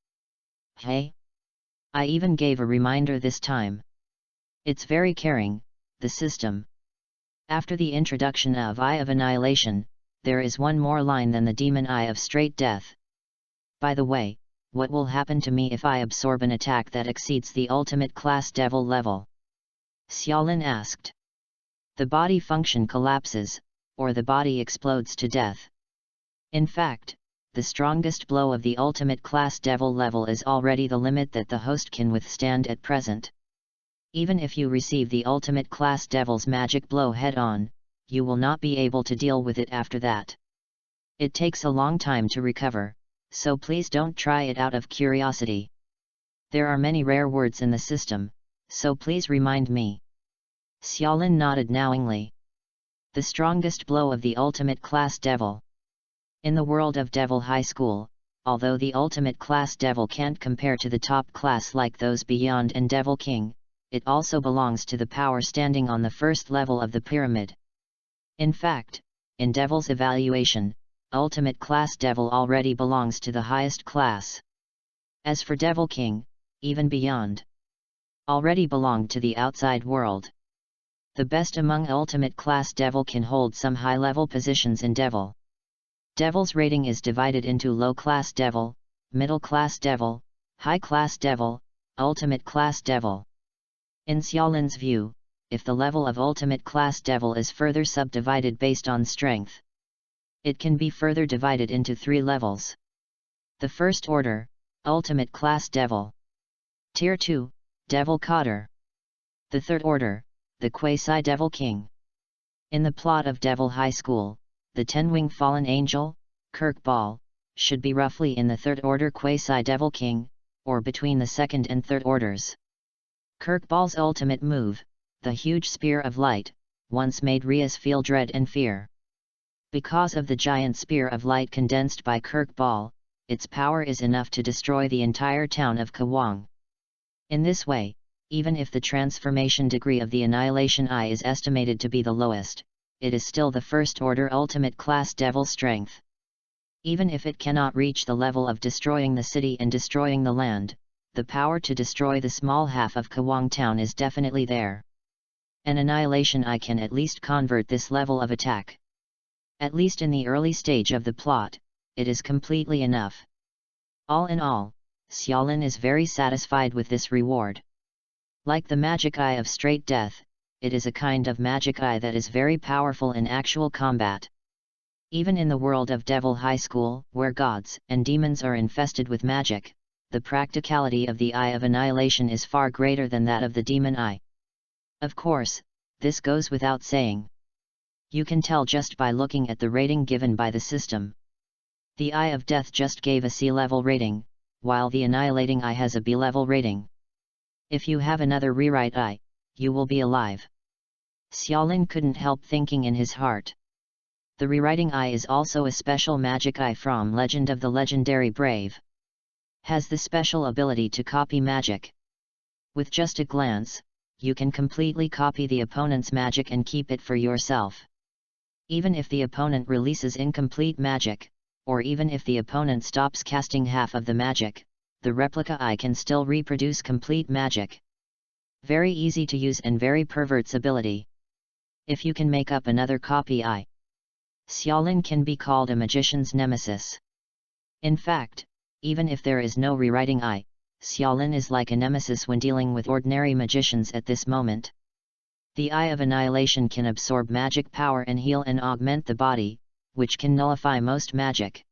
Hey! I even gave a reminder this time. It's very caring, the system. After the introduction of Eye of Annihilation, there is one more line than the Demon Eye of Straight Death. By the way, what will happen to me if I absorb an attack that exceeds the ultimate class devil level? Xiaolin asked. The body function collapses, or the body explodes to death. In fact, the strongest blow of the ultimate class devil level is already the limit that the host can withstand at present. Even if you receive the ultimate class devil's magic blow head-on, you will not be able to deal with it after that. It takes a long time to recover, so please don't try it out of curiosity. There are many rare words in the system, so please remind me. Xiaolin nodded knowingly. The strongest blow of the ultimate class devil. In the world of Devil High School, although the ultimate class devil can't compare to the top class like those beyond and Devil King, it also belongs to the power standing on the first level of the pyramid. In fact, in Devil's evaluation, ultimate class devil already belongs to the highest class. As for Devil King, even beyond, already belonged to the outside world. The best among ultimate class devil can hold some high-level positions in Devil. Devil's rating is divided into low-class devil, middle-class devil, high-class devil, ultimate class devil. In Xiaolin's view, if the level of ultimate class devil is further subdivided based on strength, it can be further divided into 3 levels. The first order, ultimate class devil. Tier 2, Devil Cotter. The third order, the Quasi-Devil King. In the plot of Devil High School, the 10-winged fallen angel, Kirk Ball, should be roughly in the third order Quasi-Devil King, or between the second and third orders. Kirk Ball's ultimate move, the huge spear of light, once made Rias feel dread and fear. Because of the giant spear of light condensed by Kirk Ball, its power is enough to destroy the entire town of Kawang. In this way, even if the transformation degree of the Annihilation Eye is estimated to be the lowest, it is still the first order ultimate class devil strength. Even if it cannot reach the level of destroying the city and destroying the land, the power to destroy the small half of Kawang town is definitely there. An Annihilation Eye can at least convert this level of attack. At least in the early stage of the plot, it is completely enough. All in all, Xiaolin is very satisfied with this reward. Like the magic eye of straight death, it is a kind of magic eye that is very powerful in actual combat. Even in the world of Devil High School, where gods and demons are infested with magic, the practicality of the Eye of Annihilation is far greater than that of the Demon Eye. Of course, this goes without saying. You can tell just by looking at the rating given by the system. The Eye of Death just gave a C-level rating, while the Annihilating Eye has a B-level rating. If you have another rewrite eye, you will be alive. Xiaolin couldn't help thinking in his heart. The rewriting eye is also a special magic eye from Legend of the Legendary Brave. Has the special ability to copy magic. With just a glance, you can completely copy the opponent's magic and keep it for yourself. Even if the opponent releases incomplete magic, or even if the opponent stops casting half of the magic, the replica eye can still reproduce complete magic. Very easy to use and very perverts ability. If you can make up another copy eye, Xiaolin can be called a magician's nemesis. In fact, even if there is no rewriting eye, Xiaolin is like a nemesis when dealing with ordinary magicians at this moment. The Eye of Annihilation can absorb magic power and heal and augment the body, which can nullify most magic.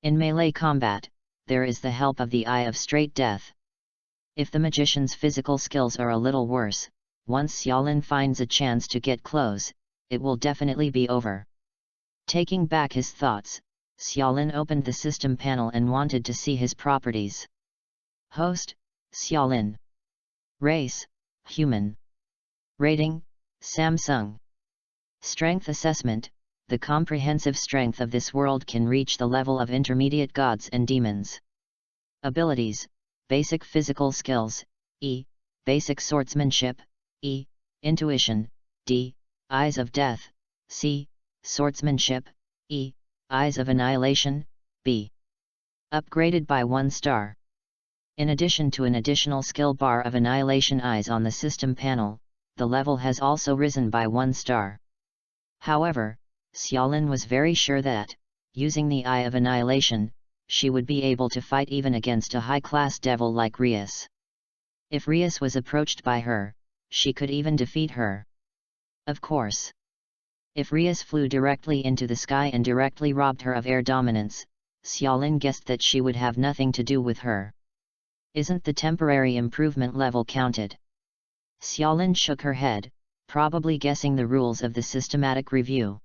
In melee combat, there is the help of the Eye of Straight Death. If the magician's physical skills are a little worse, once Xiaolin finds a chance to get close, it will definitely be over. Taking back his thoughts, Xiaolin opened the system panel and wanted to see his properties. Host, Xiaolin. Race, Human. Rating, Samsung. Strength Assessment, the comprehensive strength of this world can reach the level of intermediate gods and demons. Abilities, Basic Physical Skills, E. Basic Swordsmanship, E. Intuition, D. Eyes of Death, C. Swordsmanship, E. Eyes of Annihilation, B. Upgraded by 1 star. In addition to an additional skill bar of Annihilation Eyes on the system panel, the level has also risen by 1 star. However, Xiaolin was very sure that, using the Eye of Annihilation, she would be able to fight even against a high-class devil like Rias. If Rias was approached by her, she could even defeat her. Of course. If Rias flew directly into the sky and directly robbed her of air dominance, Xiaolin guessed that she would have nothing to do with her. Isn't the temporary improvement level counted? Xiaolin shook her head, probably guessing the rules of the systematic review.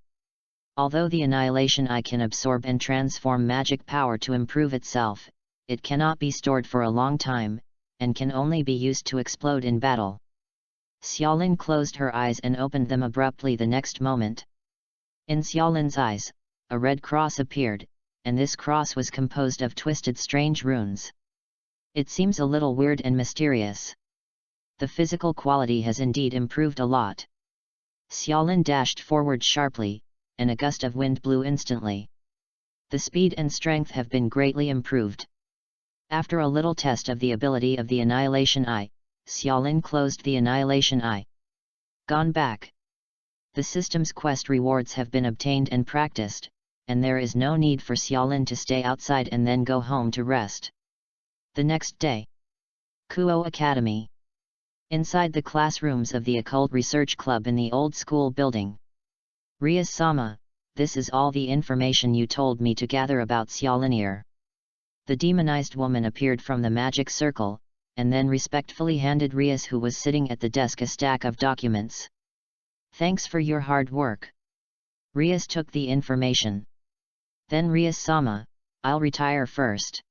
Although the Annihilation Eye can absorb and transform magic power to improve itself, it cannot be stored for a long time, and can only be used to explode in battle. Xiaolin closed her eyes and opened them abruptly the next moment. In Xiaolin's eyes, a red cross appeared, and this cross was composed of twisted strange runes. It seems a little weird and mysterious. The physical quality has indeed improved a lot. Xiaolin dashed forward sharply, and a gust of wind blew instantly. The speed and strength have been greatly improved. After a little test of the ability of the Annihilation Eye, Xiaolin closed the Annihilation Eye. Gone back. The system's quest rewards have been obtained and practiced, and there is no need for Xiaolin to stay outside and then go home to rest. The next day. Kuo Academy. Inside the classrooms of the Occult Research Club in the old school building. Rias-sama, this is all the information you told me to gather about Xiaolin. The demonized woman appeared from the magic circle, and then respectfully handed Rias, who was sitting at the desk, a stack of documents. Thanks for your hard work. Rias took the information. Then Rias-sama, I'll retire first.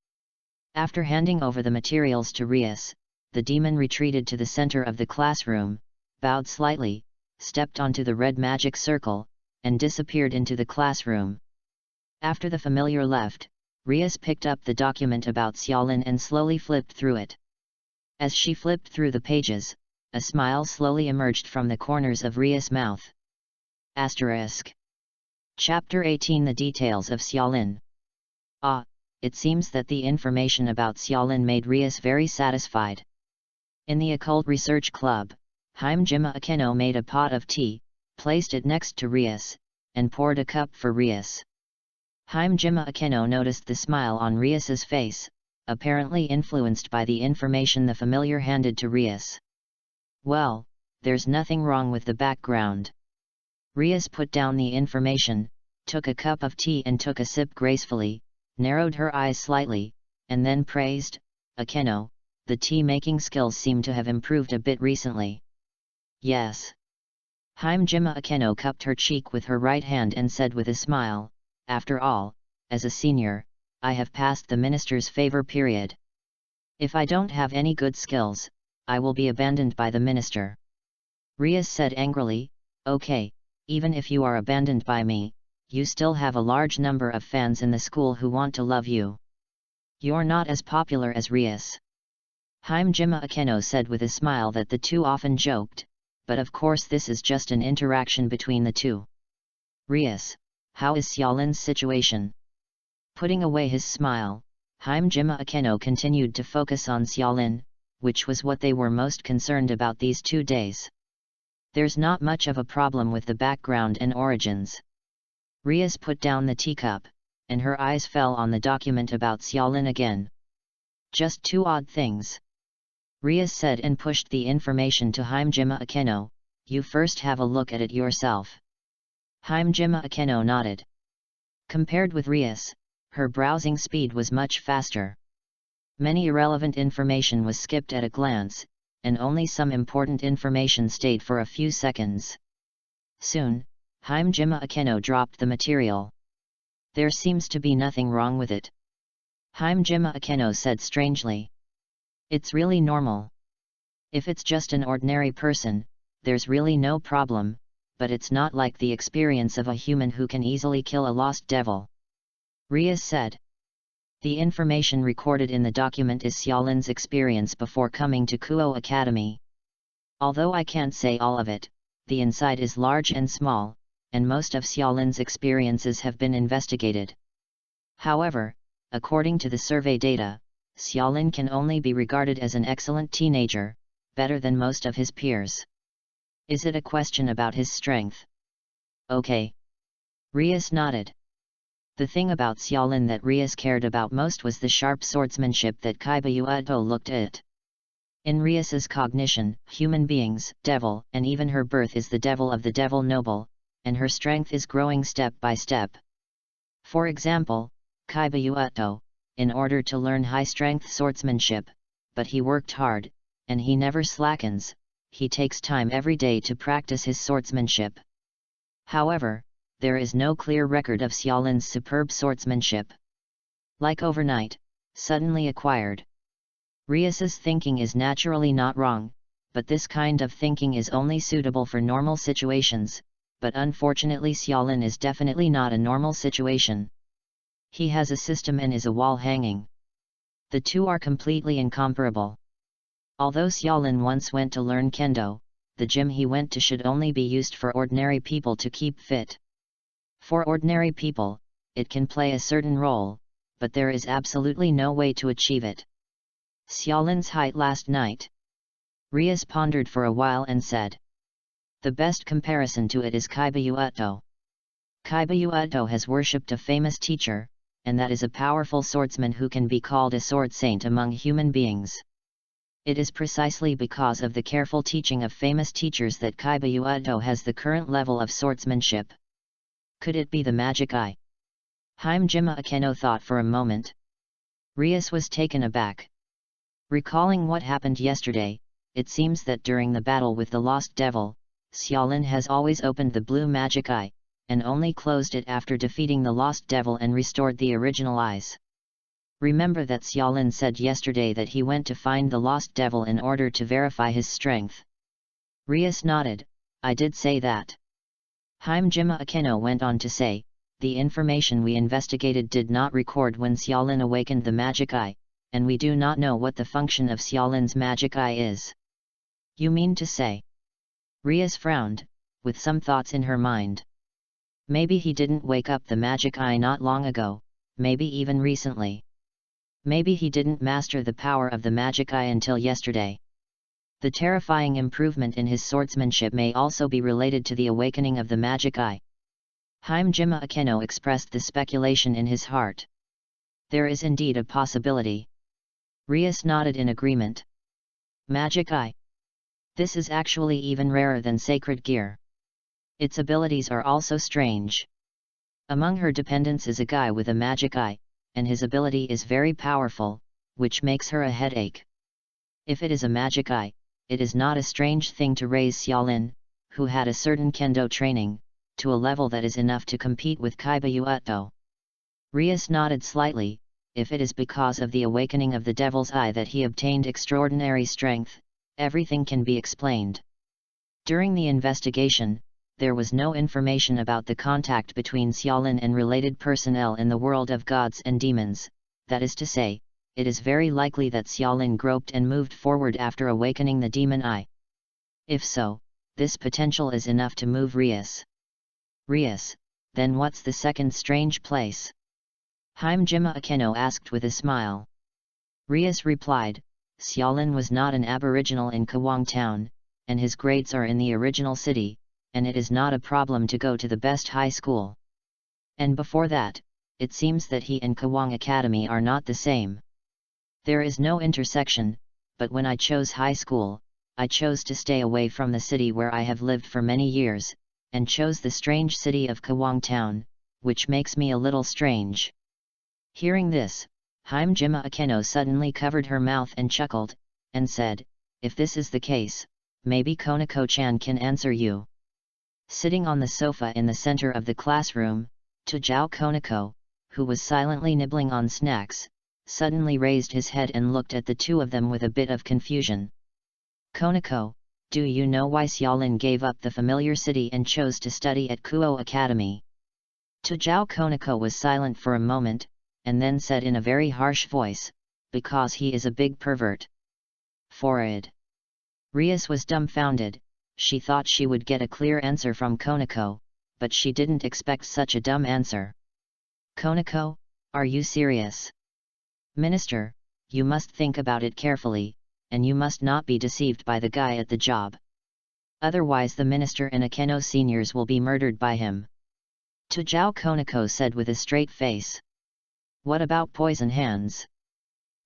After handing over the materials to Rias, the demon retreated to the center of the classroom, bowed slightly, stepped onto the red magic circle, and disappeared into the classroom. After the familiar left, Rias picked up the document about Xiaolin and slowly flipped through it. As she flipped through the pages, a smile slowly emerged from the corners of Rias' mouth. Asterisk. Chapter 18 The Details of Xiaolin. Ah, it seems that the information about Xiaolin made Rias very satisfied. In the Occult Research Club, Hajime Akeno made a pot of tea, placed it next to Rias, and poured a cup for Rias. Hajime Akeno noticed the smile on Rias's face, apparently influenced by the information the familiar handed to Rias. Well, there's nothing wrong with the background. Rias put down the information, took a cup of tea and took a sip gracefully, narrowed her eyes slightly, and then praised, Akeno, the tea-making skills seem to have improved a bit recently. Yes. Hajime Akeno cupped her cheek with her right hand and said with a smile, after all, as a senior, I have passed the minister's favor period. If I don't have any good skills, I will be abandoned by the minister. Rias said angrily, okay, even if you are abandoned by me, you still have a large number of fans in the school who want to love you. You're not as popular as Rias. Hajime Akeno said with a smile that the two often joked, but of course this is just an interaction between the two. Rias, how is Xiaolin's situation? Putting away his smile, Hajime Akeno continued to focus on Xiaolin, which was what they were most concerned about these 2 days. There's not much of a problem with the background and origins. Rias put down the teacup, and her eyes fell on the document about Xiaolin again. Just 2 odd things. Rias said and pushed the information to Hajime Akeno, you first have a look at it yourself. Hajime Akeno nodded. Compared with Rias, her browsing speed was much faster. Many irrelevant information was skipped at a glance, and only some important information stayed for a few seconds. Soon, Hajime Akeno dropped the material. There seems to be nothing wrong with it. Hajime Akeno said strangely. It's really normal. If it's just an ordinary person, there's really no problem, but it's not like the experience of a human who can easily kill a lost devil. Rias said. The information recorded in the document is Xiaolin's experience before coming to Kuo Academy. Although I can't say all of it, the inside is large and small, and most of Xiaolin's experiences have been investigated. However, according to the survey data, Xiaolin can only be regarded as an excellent teenager, better than most of his peers. Is it a question about his strength? Okay. Rias nodded. The thing about Xiaolin that Rias cared about most was the sharp swordsmanship that Kaiba looked at. In Rias's cognition, human beings, devil, and even her birth is the devil of the devil noble, and her strength is growing step by step. For example, Kaiba, in order to learn high-strength swordsmanship, but he worked hard, and he never slackens, he takes time every day to practice his swordsmanship. However, there is no clear record of Xiaolin's superb swordsmanship. Like overnight, suddenly acquired. Rias's thinking is naturally not wrong, but this kind of thinking is only suitable for normal situations, but unfortunately Xiaolin is definitely not a normal situation. He has a system and is a wall hanging. The two are completely incomparable. Although Xiaolin once went to learn kendo, the gym he went to should only be used for ordinary people to keep fit. For ordinary people, it can play a certain role, but there is absolutely no way to achieve it. Xiaolin's height last night. Rias pondered for a while and said. The best comparison to it is Kaibayuto. Kaibayuto has worshipped a famous teacher, and that is a powerful swordsman who can be called a sword saint among human beings. It is precisely because of the careful teaching of famous teachers that Kaibayuto has the current level of swordsmanship. Could it be the magic eye? Himejima Akeno thought for a moment. Rias was taken aback. Recalling what happened yesterday, it seems that during the battle with the Lost Devil, Xiaolin has always opened the blue magic eye, and only closed it after defeating the Lost Devil and restored the original eyes. Remember that Xiaolin said yesterday that he went to find the Lost Devil in order to verify his strength. Rias nodded, I did say that. Himejima Akeno went on to say, the information we investigated did not record when Xiaolin awakened the magic eye, and we do not know what the function of Xiaolin's magic eye is. You mean to say? Rias frowned, with some thoughts in her mind. Maybe he didn't wake up the magic eye not long ago, maybe even recently. Maybe he didn't master the power of the magic eye until yesterday. The terrifying improvement in his swordsmanship may also be related to the awakening of the magic eye. Himejima Akeno expressed the speculation in his heart. There is indeed a possibility. Rias nodded in agreement. Magic eye. This is actually even rarer than sacred gear. Its abilities are also strange. Among her dependents is a guy with a magic eye, and his ability is very powerful, which makes her a headache. If it is a magic eye, it is not a strange thing to raise Xiaolin, who had a certain kendo training, to a level that is enough to compete with Kaibayuto. Rias nodded slightly. If it is because of the awakening of the Devil's Eye that he obtained extraordinary strength, everything can be explained. During the investigation, there was no information about the contact between Xiaolin and related personnel in the world of gods and demons, that is to say, it is very likely that Xiaolin groped and moved forward after awakening the demon eye. If so, this potential is enough to move Rias. Rias, then what's the second strange place? Himejima Akeno asked with a smile. Rias replied, Xiaolin was not an aboriginal in Kawang town, and his grades are in the original city, and it is not a problem to go to the best high school. And before that, it seems that he and Kawang Academy are not the same. There is no intersection, but when I chose high school, I chose to stay away from the city where I have lived for many years, and chose the strange city of Kawang town, which makes me a little strange. Hearing this, Himejima Akeno suddenly covered her mouth and chuckled, and said, if this is the case, maybe Konako-chan can answer you. Sitting on the sofa in the center of the classroom, Tajao Konako, who was silently nibbling on snacks, suddenly raised his head and looked at the two of them with a bit of confusion. Konako, do you know why Xiaolin gave up the familiar city and chose to study at Kuo Academy? Tajao Konako was silent for a moment, and then said in a very harsh voice, because he is a big pervert. Forward. Rias was dumbfounded. She thought she would get a clear answer from Konako, but she didn't expect such a dumb answer. Konako, are you serious? Minister, you must think about it carefully, and you must not be deceived by the guy at the job. Otherwise the minister and Akeno seniors will be murdered by him. Tajao Konako said with a straight face. What about poison hands?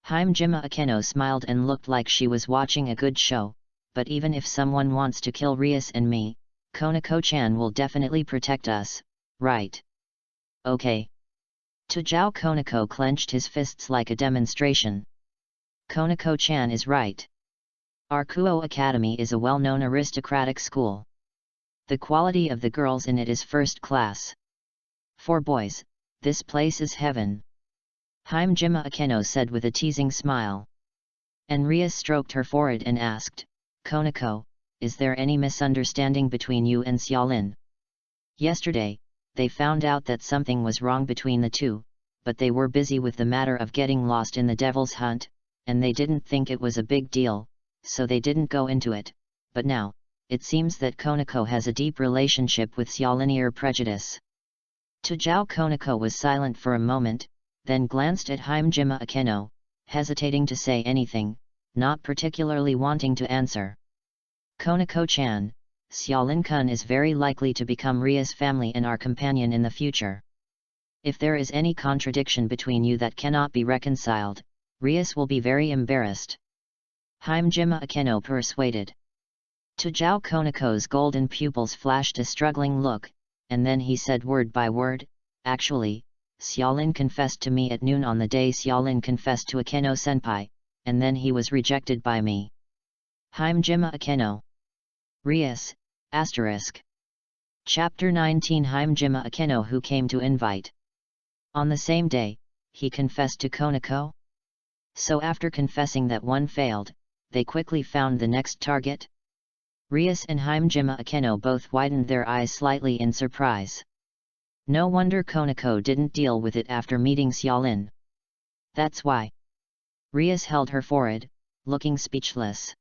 Himejima Akeno smiled and looked like she was watching a good show, but even if someone wants to kill Rias and me, Konako-chan will definitely protect us, right? Okay. Tajao Konako clenched his fists like a demonstration. Konako-chan is right. Our Kuo Academy is a well-known aristocratic school. The quality of the girls in it is first class. For boys, this place is heaven. Hajime Akeno said with a teasing smile. And Ria stroked her forehead and asked, Konako, is there any misunderstanding between you and Xiaolin? Yesterday, they found out that something was wrong between the two, but they were busy with the matter of getting lost in the Devil's Hunt, and they didn't think it was a big deal, so they didn't go into it, but now, it seems that Konako has a deep relationship with Xiaolin prejudice. Tujao Konako was silent for a moment, then glanced at Hajime Akeno, hesitating to say anything, not particularly wanting to answer. Konako-chan, Xiaolin-kun is very likely to become Ria's family and our companion in the future. If there is any contradiction between you that cannot be reconciled, Rias will be very embarrassed. Hajime Akeno persuaded. Tujao Konako's golden pupils flashed a struggling look, and then he said word by word, actually, Xiaolin confessed to me at noon on the day Xiaolin confessed to Akeno-senpai, and then he was rejected by me. Hajime Akeno. Rias, *. Chapter 19 Hajime Akeno who came to invite. On the same day, he confessed to Konako? So after confessing that one failed, they quickly found the next target? Rias and Hajime Akeno both widened their eyes slightly in surprise. No wonder Konako didn't deal with it after meeting Xiaolin. That's why. Rias held her forehead, looking speechless.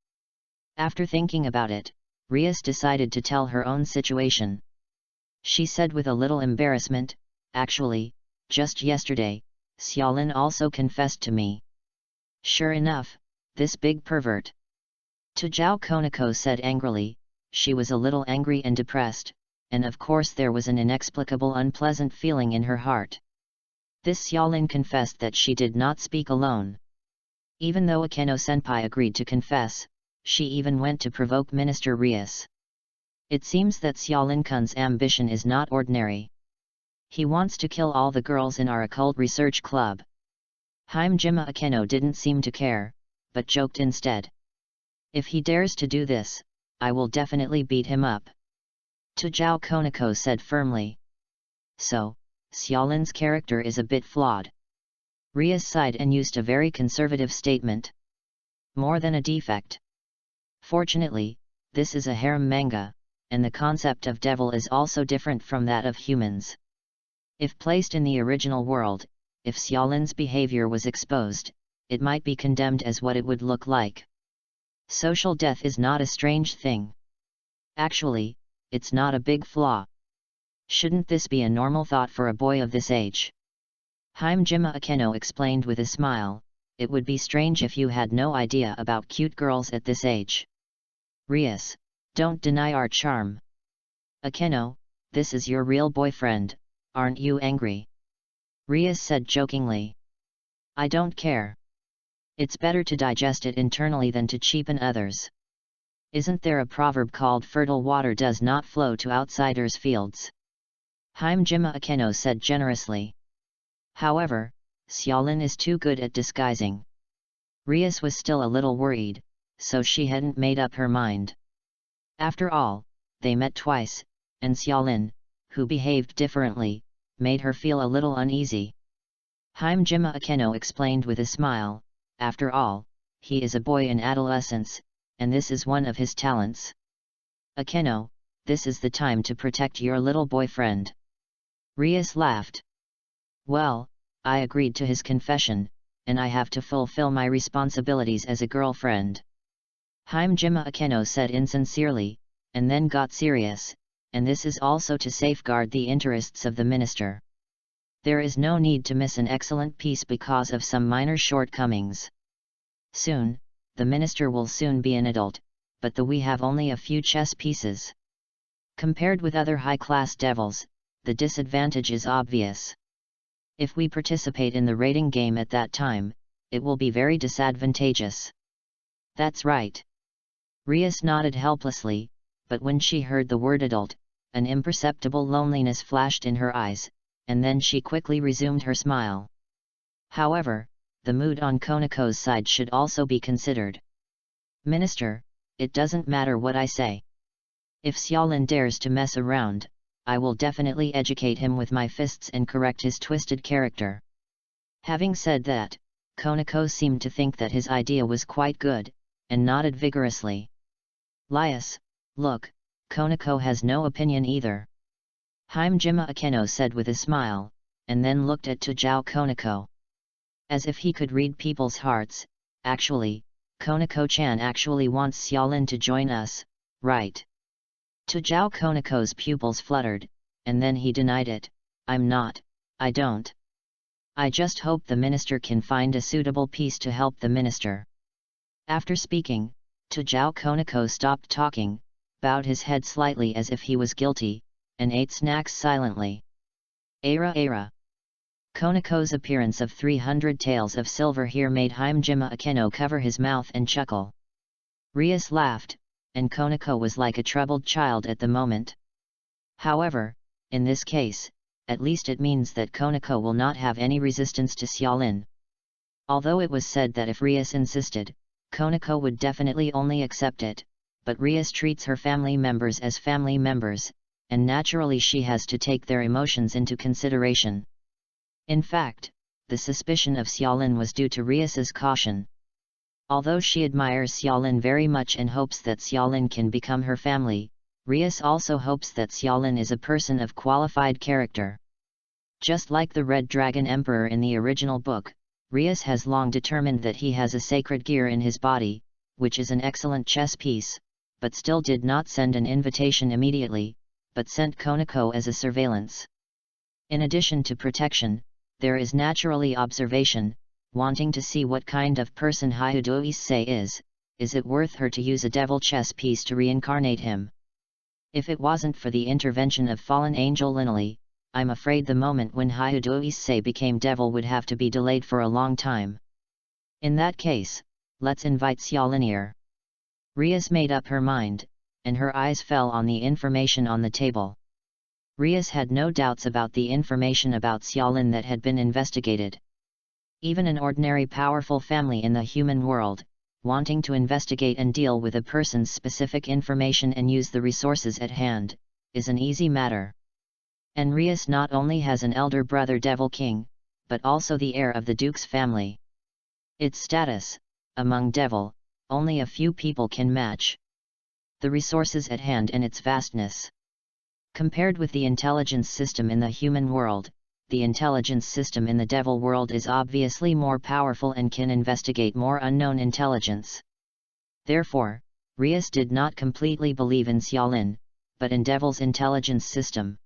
After thinking about it, Rias decided to tell her own situation. She said with a little embarrassment, actually, just yesterday, Xiaolin also confessed to me. Sure enough, this big pervert. Tujao Konako said angrily, she was a little angry and depressed, and of course there was an inexplicable unpleasant feeling in her heart. This Xiaolin confessed that she did not speak alone. Even though Akeno-senpai agreed to confess, she even went to provoke Minister Rias. It seems that Xiaolin-kun's ambition is not ordinary. He wants to kill all the girls in our occult research club. Hajime Akeno didn't seem to care, but joked instead. If he dares to do this, I will definitely beat him up. Tujao Konako said firmly. So, Xiaolin's character is a bit flawed. Rias sighed and used a very conservative statement. More than a defect. Fortunately, this is a harem manga, and the concept of devil is also different from that of humans. If placed in the original world, if Xiaolin's behavior was exposed, it might be condemned as what it would look like. Social death is not a strange thing. Actually, it's not a big flaw. Shouldn't this be a normal thought for a boy of this age? Hajime Akeno explained with a smile, it would be strange if you had no idea about cute girls at this age. Rias, don't deny our charm. Akeno, this is your real boyfriend, aren't you angry? Rias said jokingly. I don't care. It's better to digest it internally than to cheapen others. Isn't there a proverb called fertile water does not flow to outsiders' fields? Hajime Akeno said generously. However, Xiaolin is too good at disguising. Rias was still a little worried, so she hadn't made up her mind. After all, they met twice, and Xiaolin, who behaved differently, made her feel a little uneasy. Hajime Akeno explained with a smile, after all, he is a boy in adolescence, and this is one of his talents. Akeno, this is the time to protect your little boyfriend. Rias laughed. Well, I agreed to his confession, and I have to fulfill my responsibilities as a girlfriend. Hajime Akeno said insincerely, and then got serious, and this is also to safeguard the interests of the minister. There is no need to miss an excellent piece because of some minor shortcomings. Soon, the minister will soon be an adult, but we have only a few chess pieces. Compared with other high-class devils, the disadvantage is obvious. If we participate in the rating game at that time, it will be very disadvantageous. That's right. Rias nodded helplessly, but when she heard the word adult, an imperceptible loneliness flashed in her eyes, and then she quickly resumed her smile. However, the mood on Konako's side should also be considered. Minister, it doesn't matter what I say. If Xiaolin dares to mess around, I will definitely educate him with my fists and correct his twisted character. Having said that, Konako seemed to think that his idea was quite good, and nodded vigorously. Lias, look, Konako has no opinion either. Hajime Akeno said with a smile, and then looked at Tujao Konako. As if he could read people's hearts. Actually, Konako-chan actually wants Xiaolin to join us, right? Tujao Konako's pupils fluttered, and then he denied it. I'm not, I don't. I just hope the minister can find a suitable piece to help the minister. After speaking, Tujao Konako stopped talking, bowed his head slightly as if he was guilty, and ate snacks silently. Era. Konako's appearance of 300 taels of silver here made Hajime Akeno cover his mouth and chuckle. Rias laughed, and Konako was like a troubled child at the moment. However, in this case, at least it means that Konako will not have any resistance to Xiaolin. Although it was said that if Rias insisted, Konako would definitely only accept it, but Rias treats her family members as family members, and naturally she has to take their emotions into consideration. In fact, the suspicion of Xiaolin was due to Rias's caution. Although she admires Xiaolin very much and hopes that Xiaolin can become her family, Rias also hopes that Xiaolin is a person of qualified character. Just like the Red Dragon Emperor in the original book, Rias has long determined that he has a sacred gear in his body, which is an excellent chess piece, but still did not send an invitation immediately, but sent Konako as a surveillance. In addition to protection, there is naturally observation, wanting to see what kind of person Hyudo Issei is it worth her to use a devil chess piece to reincarnate him? If it wasn't for the intervention of fallen angel Linley, I'm afraid the moment when Hyudo Issei became devil would have to be delayed for a long time. In that case, let's invite Xiaolin here. Rias made up her mind, and her eyes fell on the information on the table. Rias had no doubts about the information about Xiaolin that had been investigated. Even an ordinary powerful family in the human world, wanting to investigate and deal with a person's specific information and use the resources at hand, is an easy matter. And Rias not only has an elder brother Devil King, but also the heir of the Duke's family. Its status, among Devil, only a few people can match. The resources at hand and its vastness. Compared with the intelligence system in the human world, the intelligence system in the Devil world is obviously more powerful and can investigate more unknown intelligence. Therefore, Rias did not completely believe in Xiaolin, but in Devil's intelligence system.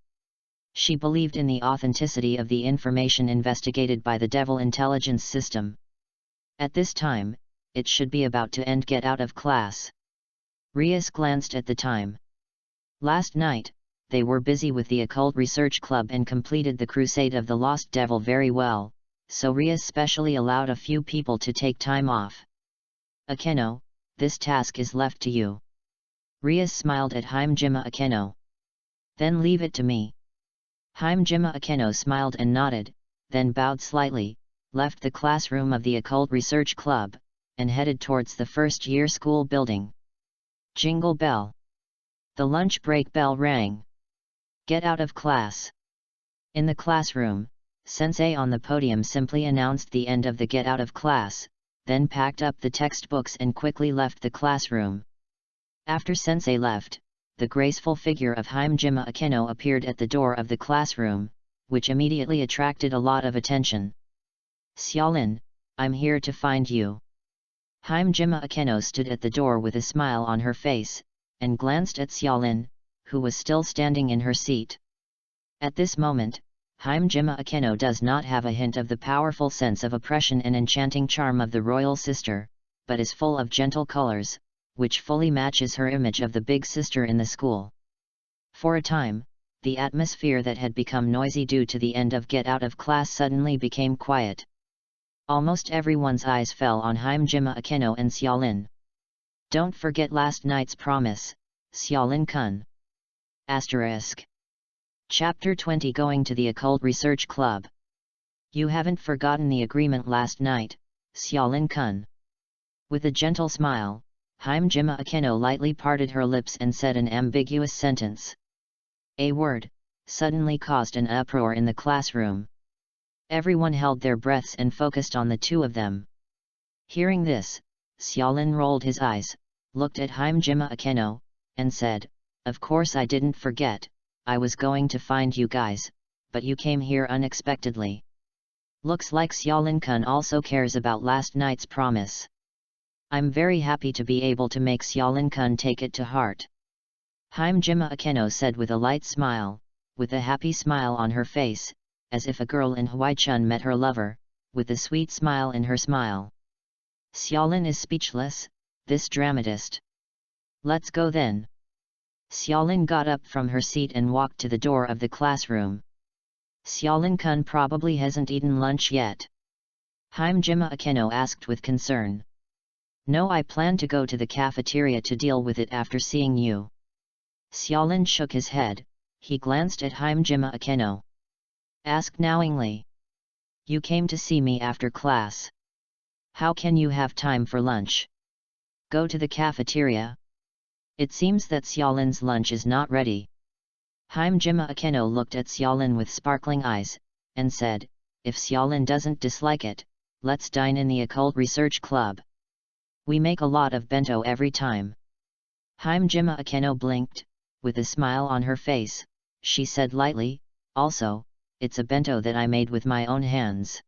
She believed in the authenticity of the information investigated by the Devil intelligence system. At this time, it should be about to end get out of class. Rias glanced at the time. Last night, they were busy with the Occult Research Club and completed the Crusade of the Lost Devil very well, so Rias specially allowed a few people to take time off. Akeno, this task is left to you. Rias smiled at Hajime Akeno. Then leave it to me. Hajime Akeno smiled and nodded, then bowed slightly, left the classroom of the Occult Research Club, and headed towards the first-year school building. Jingle bell. The lunch break bell rang. Get out of class. In the classroom, Sensei on the podium simply announced the end of the get out of class, then packed up the textbooks and quickly left the classroom. After Sensei left, the graceful figure of Hajime Akeno appeared at the door of the classroom, which immediately attracted a lot of attention. Xiaolin, I'm here to find you. Hajime Akeno stood at the door with a smile on her face, and glanced at Xiaolin, who was still standing in her seat. At this moment, Hajime Akeno does not have a hint of the powerful sense of oppression and enchanting charm of the royal sister, but is full of gentle colors, which fully matches her image of the big sister in the school. For a time, the atmosphere that had become noisy due to the end of get out of class suddenly became quiet. Almost everyone's eyes fell on Hajime Akeno and Xiaolin. Don't forget last night's promise, Xiaolin-kun. Chapter 20 Going to the Occult Research Club. You haven't forgotten the agreement last night, Xiaolin-kun. With a gentle smile, Hajime Akeno lightly parted her lips and said an ambiguous sentence. A word suddenly caused an uproar in the classroom. Everyone held their breaths and focused on the two of them. Hearing this, Xiaolin rolled his eyes, looked at Hajime Akeno, and said, "Of course I didn't forget, I was going to find you guys, but you came here unexpectedly. Looks like Xiaolin-kun also cares about last night's promise. I'm very happy to be able to make Xiaolin-kun take it to heart." Hajime Akeno said with a light smile, with a happy smile on her face, as if a girl in Huaichun met her lover, with a sweet smile in her smile. Xiaolin is speechless, this dramatist. Let's go then. Xiaolin got up from her seat and walked to the door of the classroom. Xiaolin-kun probably hasn't eaten lunch yet. Hajime Akeno asked with concern. No, I plan to go to the cafeteria to deal with it after seeing you. Xiaolin shook his head, he glanced at Hajime Akeno. Asked knowingly. You came to see me after class. How can you have time for lunch? Go to the cafeteria. It seems that Xiaolin's lunch is not ready. Hajime Akeno looked at Xiaolin with sparkling eyes, and said, if Xiaolin doesn't dislike it, let's dine in the occult research club. We make a lot of bento every time. Hajime Akeno blinked, with a smile on her face, she said lightly, also, it's a bento that I made with my own hands.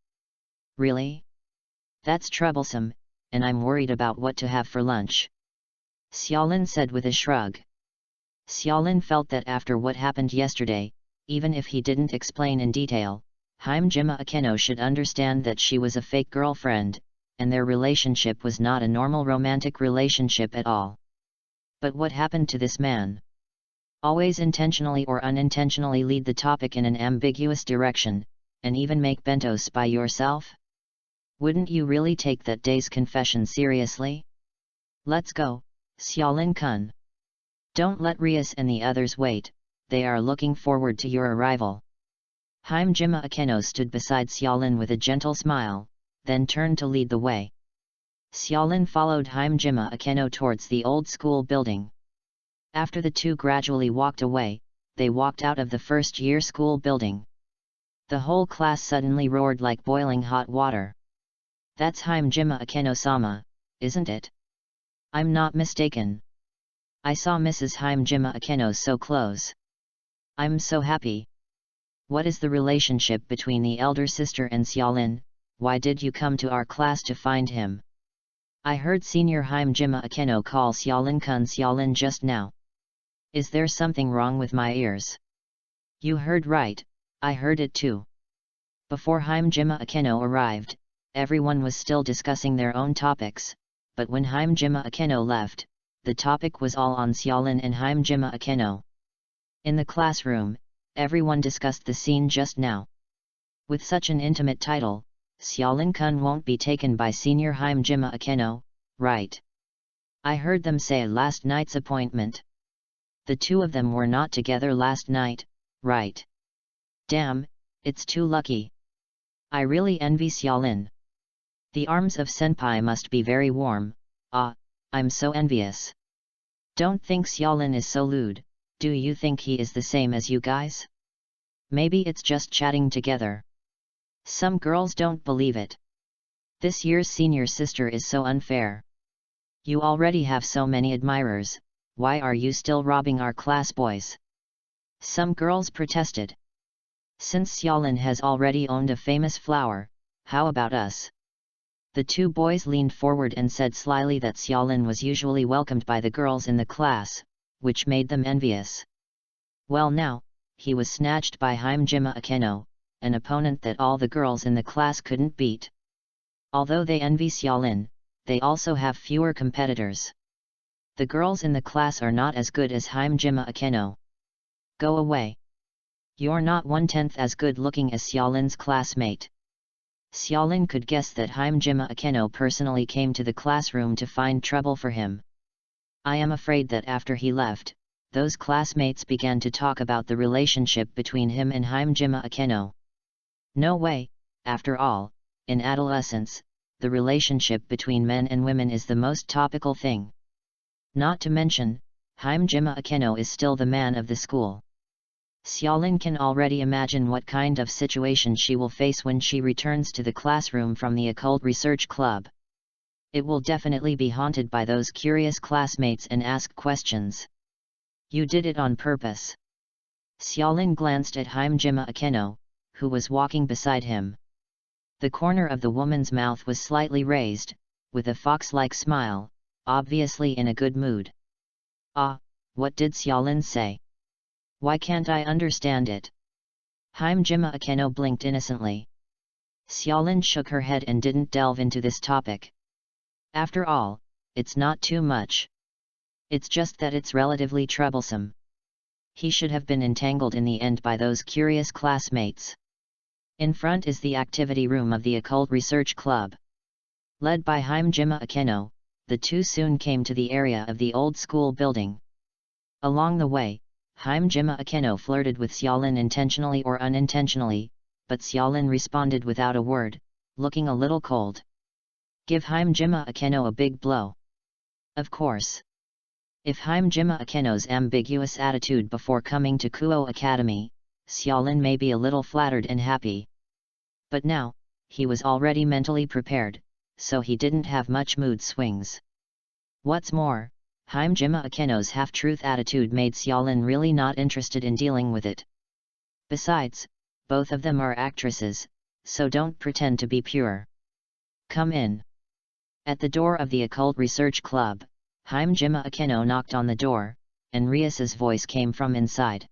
Really? That's troublesome, and I'm worried about what to have for lunch. Xiaolin said with a shrug. Xiaolin felt that after what happened yesterday, even if he didn't explain in detail, Hajime Akeno should understand that she was a fake girlfriend, and their relationship was not a normal romantic relationship at all. But what happened to this man? Always intentionally or unintentionally lead the topic in an ambiguous direction, and even make bentos by yourself? Wouldn't you really take that day's confession seriously? Let's go, Xiaolin-kun. Don't let Rias and the others wait, they are looking forward to your arrival. Hajime Akeno stood beside Xiaolin with a gentle smile, then turned to lead the way. Xiaolin followed Hajime Akeno towards the old school building. After the two gradually walked away, they walked out of the first-year school building. The whole class suddenly roared like boiling hot water. That's Hajime Akeno-sama, isn't it? I'm not mistaken. I saw Mrs. Hajime Akeno so close. I'm so happy. What is the relationship between the elder sister and Xiaolin? Why did you come to our class to find him? I heard Senior Hajime Akeno call Xiaolin-kun Xiaolin just now. Is there something wrong with my ears? You heard right, I heard it too. Before Hajime Akeno arrived, everyone was still discussing their own topics, but when Hajime Akeno left, the topic was all on Xiaolin and Hajime Akeno. In the classroom, everyone discussed the scene just now. With such an intimate title, Xiaolin-kun won't be taken by Senior Hajime Akeno, right? I heard them say last night's appointment. The two of them were not together last night, right? Damn, it's too lucky. I really envy Xiaolin. The arms of Senpai must be very warm, I'm so envious. Don't think Xiaolin is so lewd, do you think he is the same as you guys? Maybe it's just chatting together. Some girls don't believe it. This year's senior sister is so unfair. You already have so many admirers, why are you still robbing our class boys? Some girls protested. Since Xiaolin has already owned a famous flower, how about us? The two boys leaned forward and said slyly that Xiaolin was usually welcomed by the girls in the class, which made them envious. Well now, he was snatched by Hajime Akeno, an opponent that all the girls in the class couldn't beat. Although they envy Xiaolin, they also have fewer competitors. The girls in the class are not as good as Hajime Akeno. Go away. You're not 1/10 as good looking as Xiaolin's classmate. Xiaolin could guess that Hajime Akeno personally came to the classroom to find trouble for him. I am afraid that after he left, those classmates began to talk about the relationship between him and Hajime Akeno. No way, after all, in adolescence, the relationship between men and women is the most topical thing. Not to mention, Hajime Akeno is still the man of the school. Xiaolin can already imagine what kind of situation she will face when she returns to the classroom from the occult research club. It will definitely be haunted by those curious classmates and ask questions. You did it on purpose. Xiaolin glanced at Hajime Akeno, who was walking beside him. The corner of the woman's mouth was slightly raised, with a fox-like smile, obviously in a good mood. Ah, what did Xiaolin say? Why can't I understand it? Hajime Akeno blinked innocently. Xiaolin shook her head and didn't delve into this topic. After all, it's not too much. It's just that it's relatively troublesome. He should have been entangled in the end by those curious classmates. In front is the activity room of the Occult Research Club. Led by Hajime Akeno, the two soon came to the area of the old school building. Along the way, Hajime Akeno flirted with Xiaolin intentionally or unintentionally, but Xiaolin responded without a word, looking a little cold. Give Hajime Akeno a big blow. Of course. If Hajime Akeno's ambiguous attitude before coming to Kuo Academy, Xiaolin may be a little flattered and happy. But now, he was already mentally prepared, so he didn't have much mood swings. What's more, Hajime Akeno's half-truth attitude made Xiaolin really not interested in dealing with it. Besides, both of them are actresses, so don't pretend to be pure. Come in. At the door of the Occult Research Club, Hajime Akeno knocked on the door, and Rias's voice came from inside.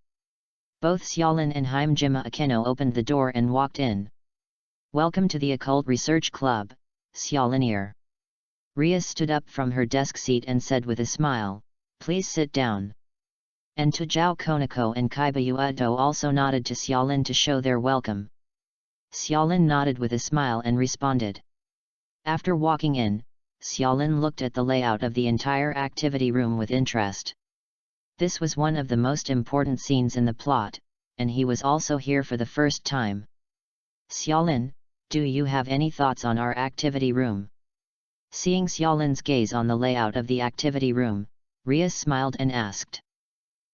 Both Xiaolin and Hajime Akeno opened the door and walked in. Welcome to the Occult Research Club, Xiaolinier. Rias stood up from her desk seat and said with a smile, please sit down. And Tujao Konako and Kaiba Uedo also nodded to Xiaolin to show their welcome. Xiaolin nodded with a smile and responded. After walking in, Xiaolin looked at the layout of the entire activity room with interest. This was one of the most important scenes in the plot, and he was also here for the first time. Xiaolin, do you have any thoughts on our activity room? Seeing Xiaolin's gaze on the layout of the activity room, Rias smiled and asked.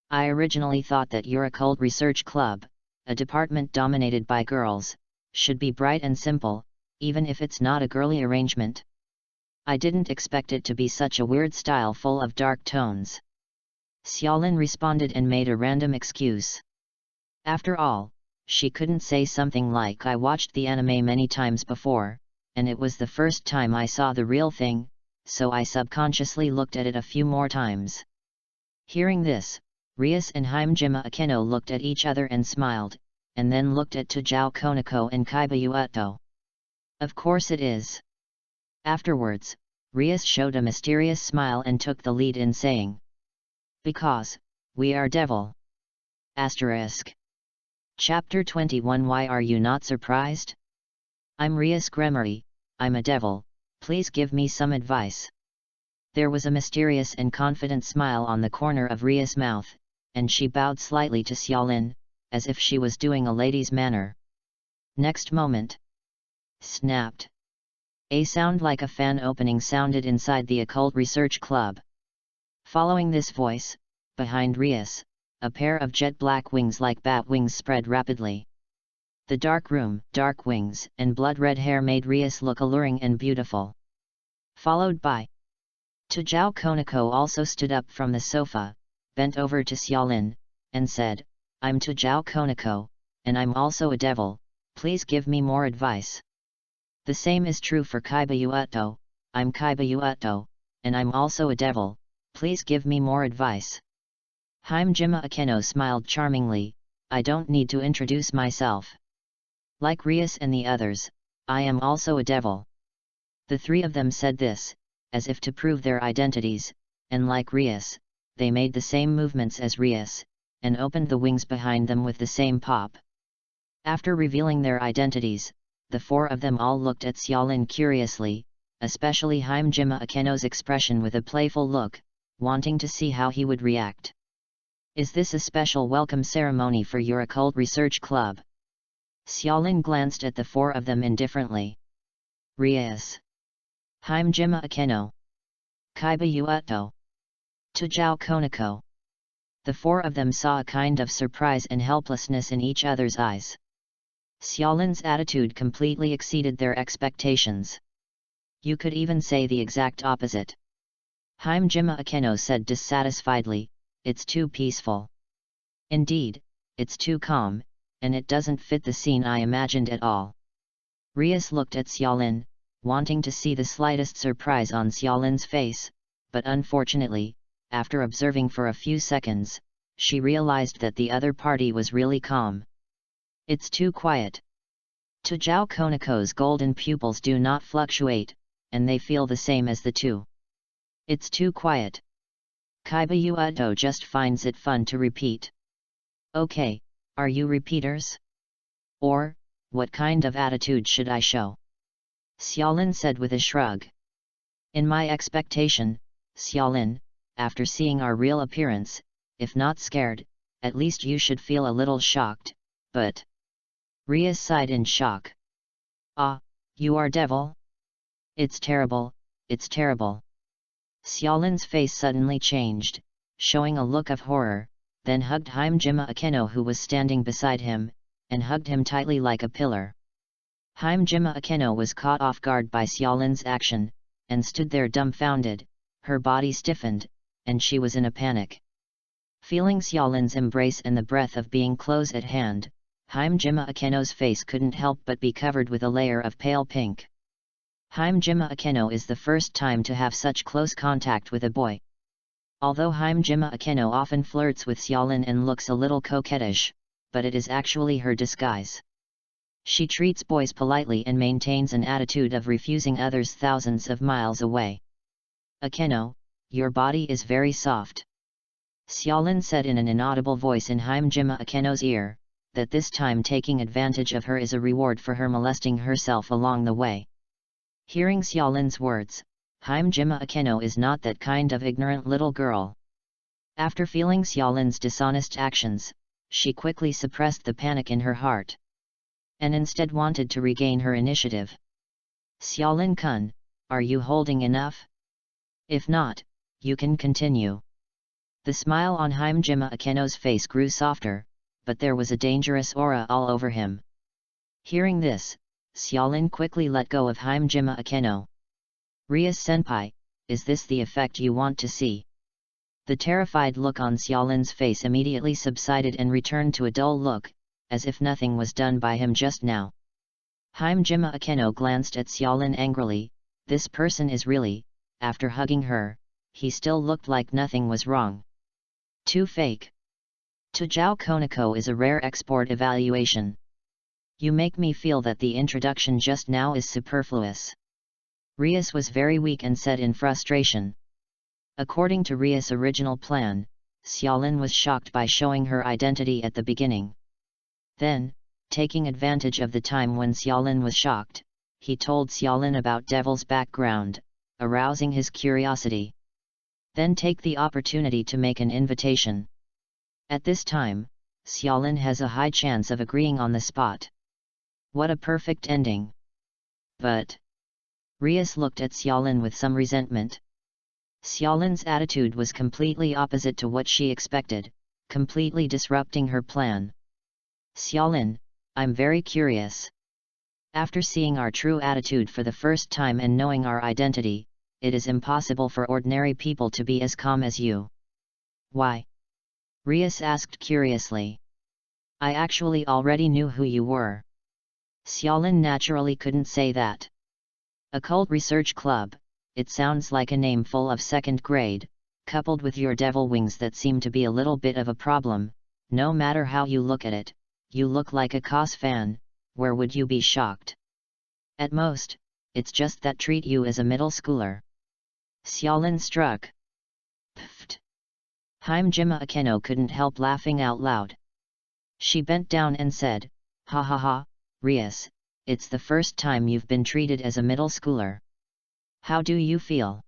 I originally thought that your occult research club, a department dominated by girls, should be bright and simple, even if it's not a girly arrangement. I didn't expect it to be such a weird style full of dark tones. Xiaolin responded and made a random excuse. After all, she couldn't say something like I watched the anime many times before, and it was the first time I saw the real thing, so I subconsciously looked at it a few more times. Hearing this, Rias and Hajime Akeno looked at each other and smiled, and then looked at Tujao Konako and Kaiba Uedo. Of course it is. Afterwards, Rias showed a mysterious smile and took the lead in saying. Because, we are devil. Asterisk. Chapter 21. Why are you not surprised? I'm Rias Gremory, I'm a devil, please give me some advice. There was a mysterious and confident smile on the corner of Rias' mouth, and she bowed slightly to Xiaolin, as if she was doing a lady's manner. Next moment. Snapped. A sound like a fan opening sounded inside the Occult Research Club. Following this voice, behind Rias, a pair of jet black wings like bat wings spread rapidly. The dark room, dark wings, and blood-red hair made Rias look alluring and beautiful. Followed by Tujao Konako also stood up from the sofa, bent over to Xiaolin, and said, I'm Tujao Konako, and I'm also a devil, please give me more advice. The same is true for Kaiba Uedo, I'm Kaiba Uedo, and I'm also a devil, please give me more advice. Hajime Akeno smiled charmingly, I don't need to introduce myself. Like Rias and the others, I am also a devil. The three of them said this, as if to prove their identities, and like Rias, they made the same movements as Rias, and opened the wings behind them with the same pop. After revealing their identities, the four of them all looked at Xiaolin curiously, especially Hajime Akeno's expression with a playful look, wanting to see how he would react. Is this a special welcome ceremony for your occult research club? Xiaolin glanced at the four of them indifferently. Rias. Hajime Akeno. Kaiba Uedo. To Zhao Konako. The four of them saw a kind of surprise and helplessness in each other's eyes. Xiaolin's attitude completely exceeded their expectations. You could even say the exact opposite. Hajime Akeno said dissatisfiedly, "It's too peaceful. Indeed, it's too calm, and it doesn't fit the scene I imagined at all." Rias looked at Xiaolin, wanting to see the slightest surprise on Xiaolin's face, but unfortunately, after observing for a few seconds, she realized that the other party was really calm. It's too quiet. To Zhao Konako's golden pupils do not fluctuate, and they feel the same as the two. It's too quiet. Kaiba Uto just finds it fun to repeat. Okay, are you repeaters? Or, what kind of attitude should I show? Xiaolin said with a shrug. In my expectation, Xiaolin, after seeing our real appearance, if not scared, at least you should feel a little shocked, but... Rias sighed in shock. Ah, you are devil? It's terrible, it's terrible. Xiaolin's face suddenly changed, showing a look of horror, then hugged Hajime Akeno who was standing beside him, and hugged him tightly like a pillar. Hajime Akeno was caught off guard by Xiaolin's action, and stood there dumbfounded, her body stiffened, and she was in a panic. Feeling Xiaolin's embrace and the breath of being close at hand, Hajime Akeno's face couldn't help but be covered with a layer of pale pink. Hajime Akeno is the first time to have such close contact with a boy. Although Hajime Akeno often flirts with Xiaolin and looks a little coquettish, but it is actually her disguise. She treats boys politely and maintains an attitude of refusing others thousands of miles away. Akeno, your body is very soft. Xiaolin said in an inaudible voice in Hajime Akeno's ear, that this time taking advantage of her is a reward for her molesting herself along the way. Hearing Xiaolin's words, Hajime Akeno is not that kind of ignorant little girl. After feeling Xiaolin's dishonest actions, she quickly suppressed the panic in her heart. And instead wanted to regain her initiative. Xiaolin-kun, are you holding enough? If not, you can continue. The smile on Hajime Akeno's face grew softer, but there was a dangerous aura all over him. Hearing this, Xiaolin quickly let go of Hajime Akeno. Rias-senpai, is this the effect you want to see? The terrified look on Xiaolin's face immediately subsided and returned to a dull look, as if nothing was done by him just now. Hajime Akeno glanced at Xiaolin angrily. This person is really, after hugging her, he still looked like nothing was wrong. Too fake. To Zhao Konako is a rare export evaluation. You make me feel that the introduction just now is superfluous. Rias was very weak and said in frustration. According to Rias' original plan, Xiaolin was shocked by showing her identity at the beginning. Then, taking advantage of the time when Xiaolin was shocked, he told Xiaolin about Devil's background, arousing his curiosity. Then take the opportunity to make an invitation. At this time, Xiaolin has a high chance of agreeing on the spot. What a perfect ending! But... Rias looked at Xiaolin with some resentment. Xiaolin's attitude was completely opposite to what she expected, completely disrupting her plan. Xiaolin, I'm very curious. After seeing our true attitude for the first time and knowing our identity, it is impossible for ordinary people to be as calm as you. Why? Rias asked curiously. I actually already knew who you were. Xiaolin naturally couldn't say that. Occult Research Club, it sounds like a name full of second grade, coupled with your devil wings that seem to be a little bit of a problem. No matter how you look at it, you look like a cos fan. Where would you be shocked? At most, it's just that treat you as a middle schooler. Xiaolin struck. Pfft. Hajime Akeno couldn't help laughing out loud. She bent down and said, ha ha ha, Rias, it's the first time you've been treated as a middle schooler. How do you feel?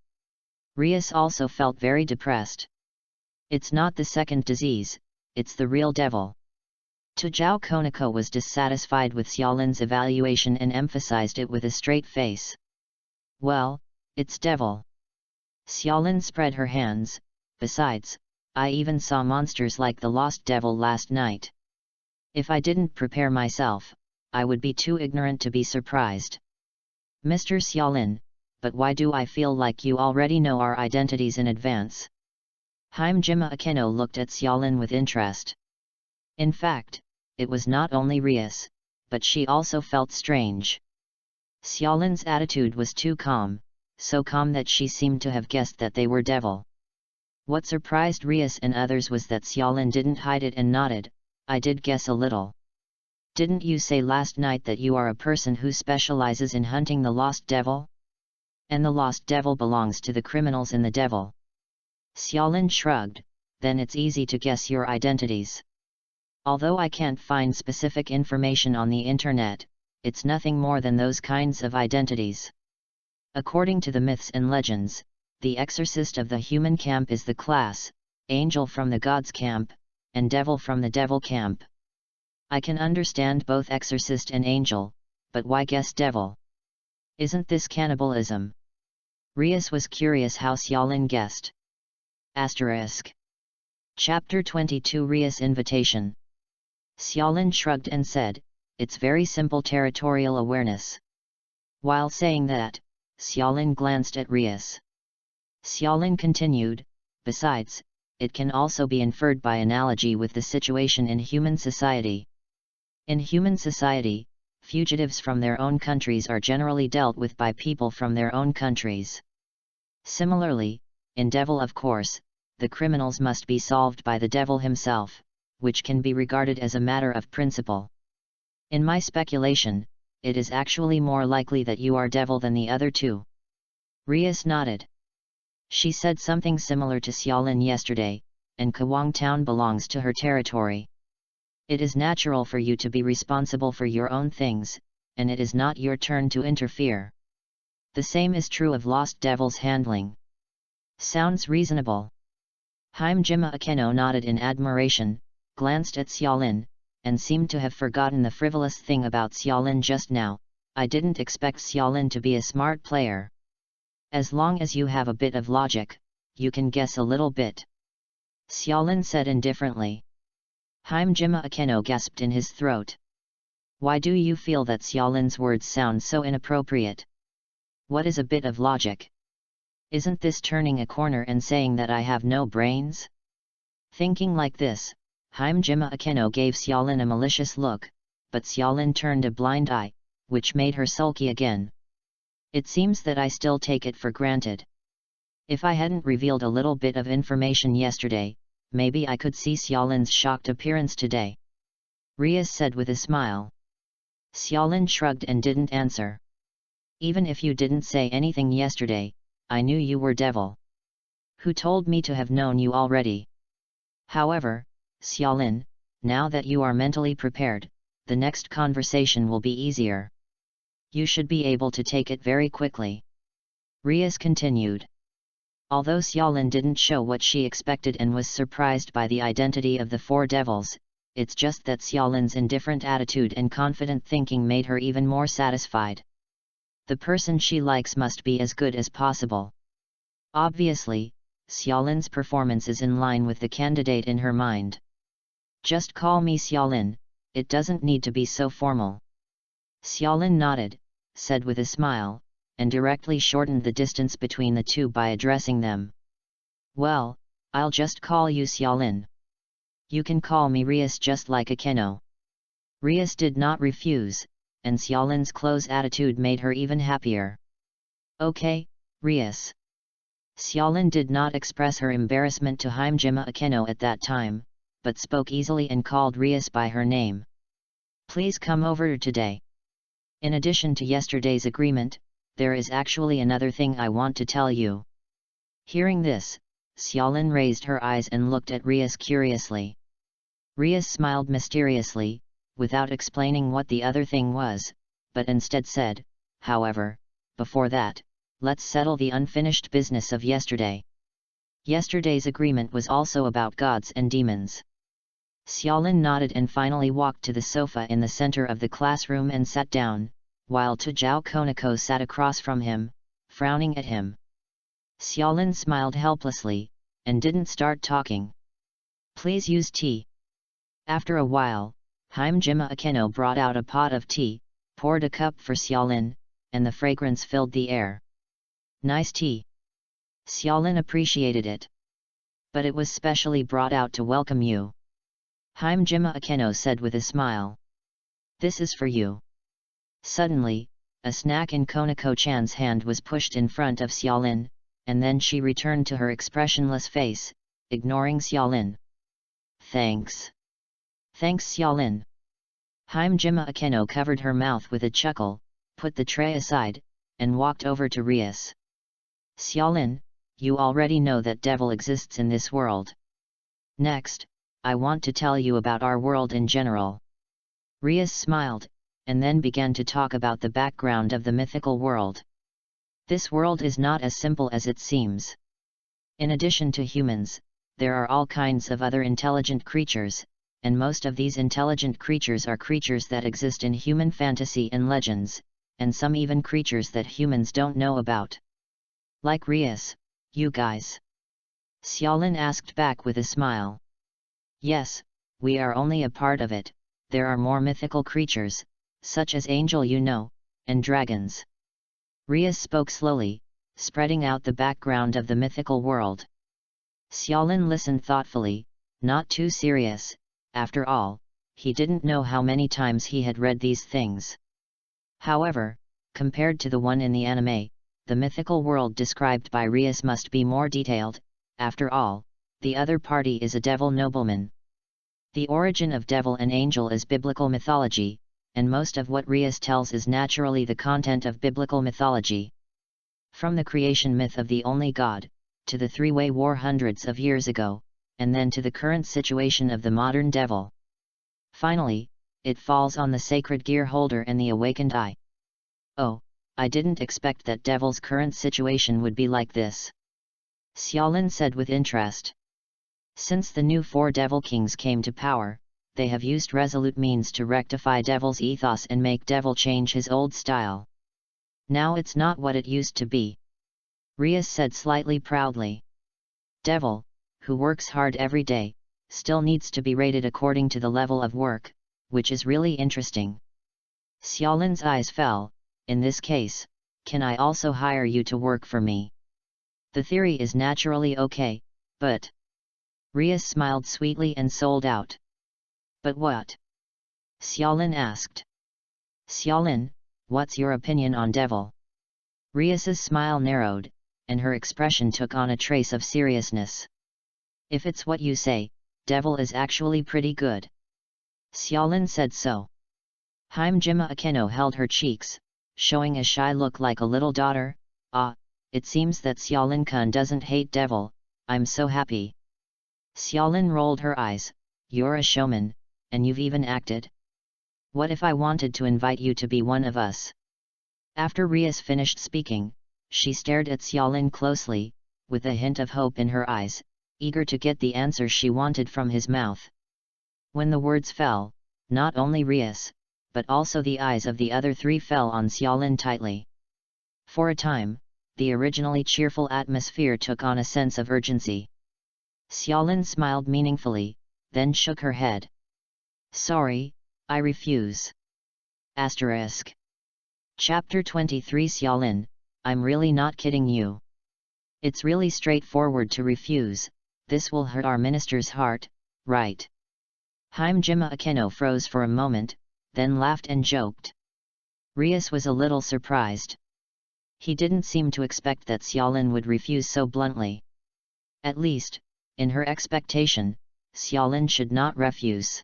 Rias also felt very depressed. It's not the second disease, it's the real devil. To Zhao Konako was dissatisfied with Xiaolin's evaluation and emphasized it with a straight face. Well, it's devil. Xiaolin spread her hands, Besides, I even saw monsters like the Lost Devil last night. If I didn't prepare myself, I would be too ignorant to be surprised. Mr. Xiaolin, but why do I feel like you already know our identities in advance? Hime-jima Akeno looked at Xiaolin with interest. In fact, it was not only Rias, but she also felt strange. Xiaolin's attitude was too calm, so calm that she seemed to have guessed that they were devil. What surprised Rias and others was that Xiaolin didn't hide it and nodded. I did guess a little. Didn't you say last night that you are a person who specializes in hunting the Lost Devil? And the Lost Devil belongs to the criminals in the devil. Xiaolin shrugged, then it's easy to guess your identities. Although I can't find specific information on the internet, it's nothing more than those kinds of identities. According to the myths and legends, the exorcist of the human camp is the class, angel from the gods camp, and devil from the devil camp. I can understand both exorcist and angel, but why guess devil? Isn't this cannibalism? Rias was curious how Xiaolin guessed. Asterisk. Chapter 22 Rias' Invitation. Xiaolin shrugged and said, it's very simple territorial awareness. While saying that, Xiaolin glanced at Rias. Xiaolin continued, besides, it can also be inferred by analogy with the situation in human society. In human society, fugitives from their own countries are generally dealt with by people from their own countries. Similarly, in devil of course, the criminals must be solved by the devil himself, which can be regarded as a matter of principle. In my speculation, it is actually more likely that you are devil than the other two. Rias nodded. She said something similar to Xiaolin yesterday, and Kawang Town belongs to her territory. It is natural for you to be responsible for your own things, and it is not your turn to interfere. The same is true of Lost Devil's handling. Sounds reasonable. Hime-jima Akeno nodded in admiration, glanced at Xiaolin, and seemed to have forgotten the frivolous thing about Xiaolin just now. I didn't expect Xiaolin to be a smart player. As long as you have a bit of logic, you can guess a little bit. Xiaolin said indifferently. Hime-jima Akeno gasped in his throat. Why do you feel that Xiaolin's words sound so inappropriate? What is a bit of logic? Isn't this turning a corner and saying that I have no brains? Thinking like this, Hime-jima Akeno gave Xiaolin a malicious look, but Xiaolin turned a blind eye, which made her sulky again. It seems that I still take it for granted. If I hadn't revealed a little bit of information yesterday, maybe I could see Xiaolin's shocked appearance today. Rias said with a smile. Xiaolin shrugged and didn't answer. Even if you didn't say anything yesterday, I knew you were devil. Who told me to have known you already? However, Xiaolin, now that you are mentally prepared, the next conversation will be easier. You should be able to take it very quickly. Rias continued. Although Xiaolin didn't show what she expected and was surprised by the identity of the four devils, it's just that Xiaolin's indifferent attitude and confident thinking made her even more satisfied. The person she likes must be as good as possible. Obviously, Xiaolin's performance is in line with the candidate in her mind. Just call me Xiaolin, it doesn't need to be so formal. Xiaolin nodded, said with a smile, and directly shortened the distance between the two by addressing them. Well, I'll just call you Xiaolin. You can call me Rias just like Akeno. Rias did not refuse, and Xiaolin's close attitude made her even happier. Okay, Rias. Xiaolin did not express her embarrassment to Hime-jima Akeno at that time, but spoke easily and called Rias by her name. Please come over today. In addition to yesterday's agreement, there is actually another thing I want to tell you. Hearing this, Xiaolin raised her eyes and looked at Rias curiously. Rias smiled mysteriously, without explaining what the other thing was, but instead said, however, before that, let's settle the unfinished business of yesterday. Yesterday's agreement was also about gods and demons. Xiaolin nodded and finally walked to the sofa in the center of the classroom and sat down, while Tujao Konako sat across from him, frowning at him. Xiaolin smiled helplessly, and didn't start talking. Please use tea. After a while, Hajime Akeno brought out a pot of tea, poured a cup for Xiaolin, and the fragrance filled the air. Nice tea. Xiaolin appreciated it. But it was specially brought out to welcome you. Hajime Akeno said with a smile. This is for you. Suddenly, a snack in Konako-chan's hand was pushed in front of Xiaolin, and then she returned to her expressionless face, ignoring Xiaolin. Thanks. Thanks Xiaolin. Hajime Akeno covered her mouth with a chuckle, put the tray aside, and walked over to Rias. Xiaolin, you already know that devil exists in this world. Next, I want to tell you about our world in general. Rias smiled, and then began to talk about the background of the mythical world. This world is not as simple as it seems. In addition to humans, there are all kinds of other intelligent creatures, and most of these intelligent creatures are creatures that exist in human fantasy and legends, and some even creatures that humans don't know about. Like Rias, you guys. Xiaolin asked back with a smile. Yes, we are only a part of it, there are more mythical creatures, such as angel and dragons. Rias spoke slowly, spreading out the background of the mythical world. Xiaolin listened thoughtfully, not too serious, after all, he didn't know how many times he had read these things. However, compared to the one in the anime, the mythical world described by Rias must be more detailed. After all, the other party is a devil nobleman. The origin of devil and angel is biblical mythology, and most of what Rias tells is naturally the content of biblical mythology. From the creation myth of the only God, to the three-way war hundreds of years ago, and then to the current situation of the modern devil. Finally, it falls on the sacred gear holder and the awakened eye. Oh, I didn't expect that devil's current situation would be like this. Xiaolin said with interest. Since the new 4 devil kings came to power, they have used resolute means to rectify devil's ethos and make devil change his old style. Now it's not what it used to be. Rias said slightly proudly. Devil, who works hard every day, still needs to be rated according to the level of work, which is really interesting. Xiaolin's eyes fell. In this case, can I also hire you to work for me? The theory is naturally okay, but... Rias smiled sweetly and sold out. But what? Xiaolin asked. Xiaolin, what's your opinion on devil? Rias's smile narrowed, and her expression took on a trace of seriousness. If it's what you say, devil is actually pretty good. Xiaolin said so. Hajime Akeno held her cheeks, showing a shy look like a little daughter. Ah, it seems that Xiaolin-kun doesn't hate devil, I'm so happy. Xiaolin rolled her eyes. You're a showman, and you've even acted. What if I wanted to invite you to be one of us? After Rias finished speaking, she stared at Xiaolin closely, with a hint of hope in her eyes, eager to get the answer she wanted from his mouth. When the words fell, not only Rias, but also the eyes of the other 3 fell on Xiaolin tightly. For a time, the originally cheerful atmosphere took on a sense of urgency. Xiaolin smiled meaningfully, then shook her head. Sorry, I refuse. Asterisk. Chapter 23 Xiaolin, I'm really not kidding you. It's really straightforward to refuse, this will hurt our minister's heart, right? Hajime Akeno froze for a moment, then laughed and joked. Rias was a little surprised. He didn't seem to expect that Xiaolin would refuse so bluntly. At least, in her expectation, Xiaolin should not refuse.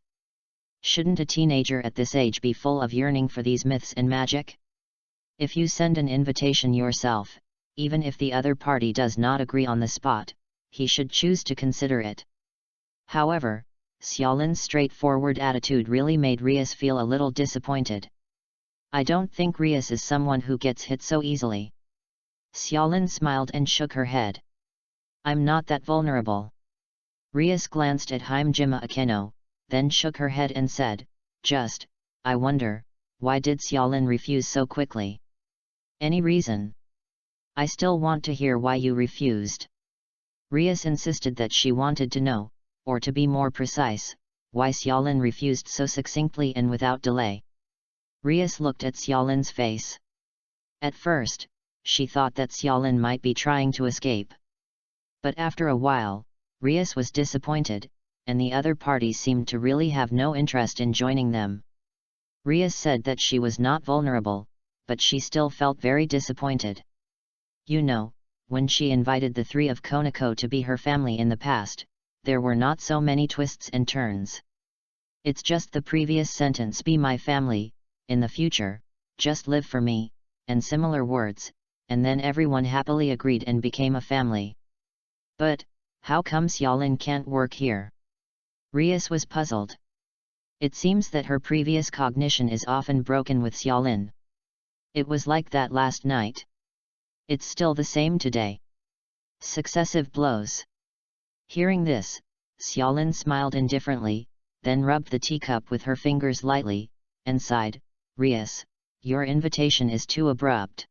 Shouldn't a teenager at this age be full of yearning for these myths and magic? If you send an invitation yourself, even if the other party does not agree on the spot, he should choose to consider it. However, Xiaolin's straightforward attitude really made Rias feel a little disappointed. I don't think Rias is someone who gets hit so easily. Xiaolin smiled and shook her head. I'm not that vulnerable. Rias glanced at Hajime Akeno, then shook her head and said, I wonder, why did Xiaolin refuse so quickly? Any reason? I still want to hear why you refused. Rias insisted that she wanted to know, or to be more precise, why Xiaolin refused so succinctly and without delay. Rias looked at Xiaolin's face. At first, she thought that Xiaolin might be trying to escape. But after a while, Rias was disappointed, and the other parties seemed to really have no interest in joining them. Rias said that she was not vulnerable, but she still felt very disappointed. You know, when she invited the three of Konako to be her family in the past, there were not so many twists and turns. It's just the previous sentence, be my family, in the future, just live for me, and similar words, and then everyone happily agreed and became a family. But, how come Xiaolin can't work here? Rias was puzzled. It seems that her previous cognition is often broken with Xiaolin. It was like that last night. It's still the same today. Successive blows. Hearing this, Xiaolin smiled indifferently, then rubbed the teacup with her fingers lightly, and sighed, Rias, your invitation is too abrupt.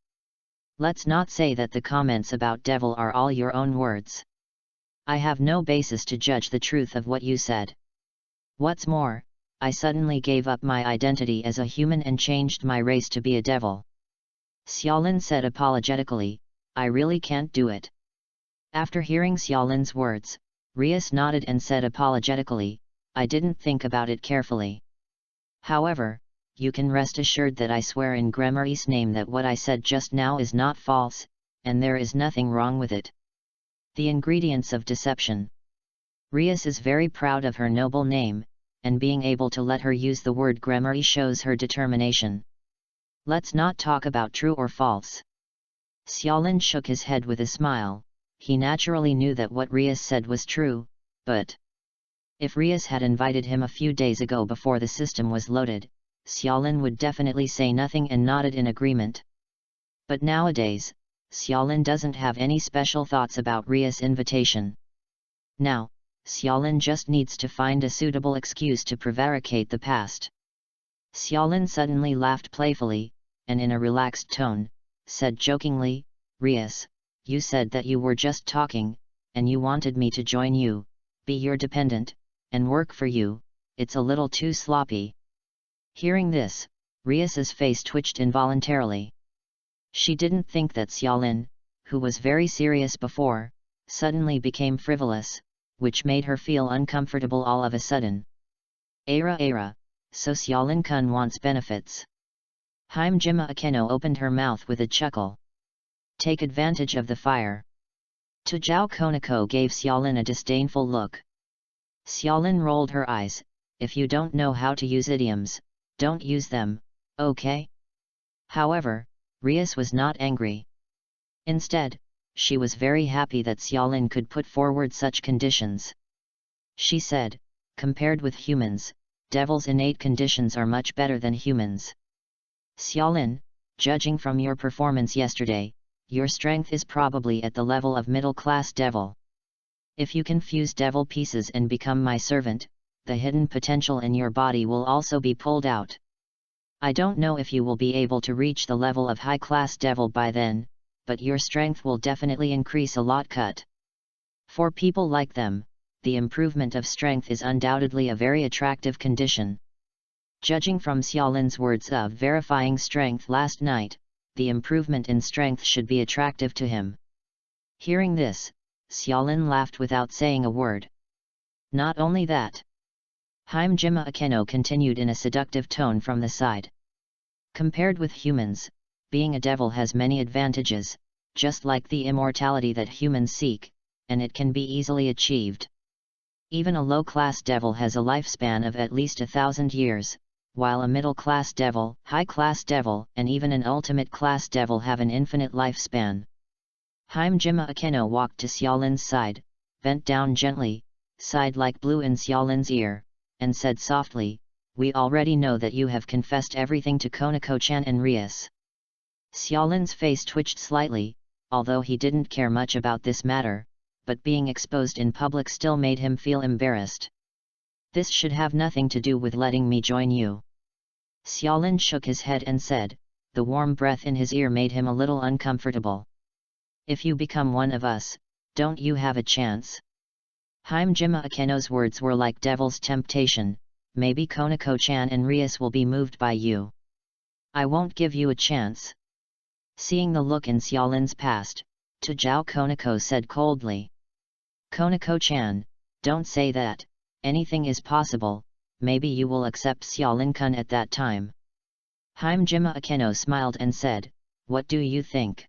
Let's not say that the comments about devil are all your own words. I have no basis to judge the truth of what you said. What's more, I suddenly gave up my identity as a human and changed my race to be a devil. Xiaolin said apologetically, I really can't do it. After hearing Xiaolin's words, Rias nodded and said apologetically, I didn't think about it carefully. However, you can rest assured that I swear in Gremari's name that what I said just now is not false, and there is nothing wrong with it. The ingredients of deception. Rias is very proud of her noble name, and being able to let her use the word Gremari shows her determination. Let's not talk about true or false. Xiaolin shook his head with a smile. He naturally knew that what Rias said was true, but if Rias had invited him a few days ago before the system was loaded, Xiaolin would definitely say nothing and nodded in agreement. But nowadays, Xiaolin doesn't have any special thoughts about Rias' invitation. Now, Xiaolin just needs to find a suitable excuse to prevaricate the past. Xiaolin suddenly laughed playfully, and in a relaxed tone, said jokingly, Rias, you said that you were just talking, and you wanted me to join you, be your dependent, and work for you. It's a little too sloppy. Hearing this, Rias's face twitched involuntarily. She didn't think that Xiaolin, who was very serious before, suddenly became frivolous, which made her feel uncomfortable all of a sudden. Ara, so Xiaolin-kun wants benefits. Himejima Akeno opened her mouth with a chuckle. Take advantage of the fire. Tujao Konako gave Xiaolin a disdainful look. Xiaolin rolled her eyes, if you don't know how to use idioms, don't use them, okay? However, Rias was not angry. Instead, she was very happy that Xiaolin could put forward such conditions. She said, compared with humans, devils' innate conditions are much better than humans. Xiaolin, judging from your performance yesterday, your strength is probably at the level of middle-class devil. If you can fuse devil pieces and become my servant, the hidden potential in your body will also be pulled out. I don't know if you will be able to reach the level of high-class devil by then, but your strength will definitely increase a lot. For people like them, the improvement of strength is undoubtedly a very attractive condition. Judging from Xiaolin's words of verifying strength last night, the improvement in strength should be attractive to him. Hearing this, Xiaolin laughed without saying a word. Not only that. Himejima Akeno continued in a seductive tone from the side. Compared with humans, being a devil has many advantages, just like the immortality that humans seek, and it can be easily achieved. Even a low-class devil has a lifespan of at least 1,000 years, while a middle-class devil, high-class devil, and even an ultimate-class devil have an infinite lifespan. Himejima Akeno walked to Xiaolin's side, bent down gently, sighed like blue in Xiaolin's ear, and said softly, we already know that you have confessed everything to Konako-chan and Rias. Xiaolin's face twitched slightly, although he didn't care much about this matter, but being exposed in public still made him feel embarrassed. This should have nothing to do with letting me join you. Xiaolin shook his head and said, the warm breath in his ear made him a little uncomfortable. If you become one of us, don't you have a chance? Hajime Akeno's words were like devil's temptation, maybe Konako-chan and Rias will be moved by you. I won't give you a chance. Seeing the look in Xiaolin's past, Tajao Konako said coldly. Konako-chan, don't say that, anything is possible, maybe you will accept Xiaolin-kun at that time. Hajime Akeno smiled and said, what do you think?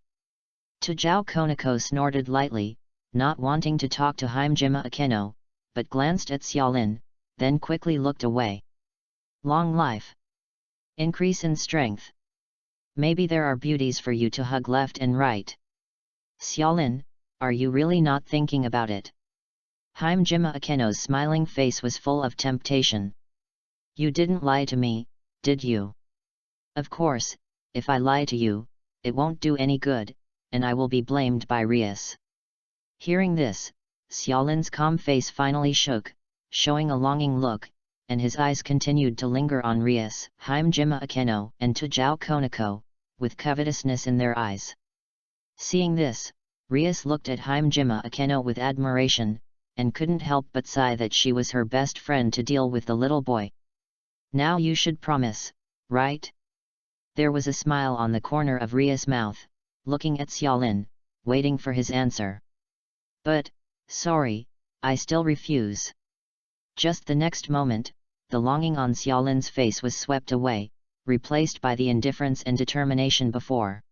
Tajao Konako snorted lightly, not wanting to talk to Hajime Akeno, but glanced at Xiaolin, then quickly looked away. Long life. Increase in strength. Maybe there are beauties for you to hug left and right. Xiaolin, are you really not thinking about it? Hajime Akeno's smiling face was full of temptation. You didn't lie to me, did you? Of course, if I lie to you, it won't do any good, and I will be blamed by Rias. Hearing this, Xiaolin's calm face finally shook, showing a longing look, and his eyes continued to linger on Rias, Hajime Akeno, and Tajao Konako, with covetousness in their eyes. Seeing this, Rias looked at Hajime Akeno with admiration, and couldn't help but sigh that she was her best friend to deal with the little boy. Now you should promise, right? There was a smile on the corner of Rias' mouth, looking at Xiaolin, waiting for his answer. But, sorry, I still refuse. Just the next moment, the longing on Xiaolin's face was swept away, replaced by the indifference and determination before.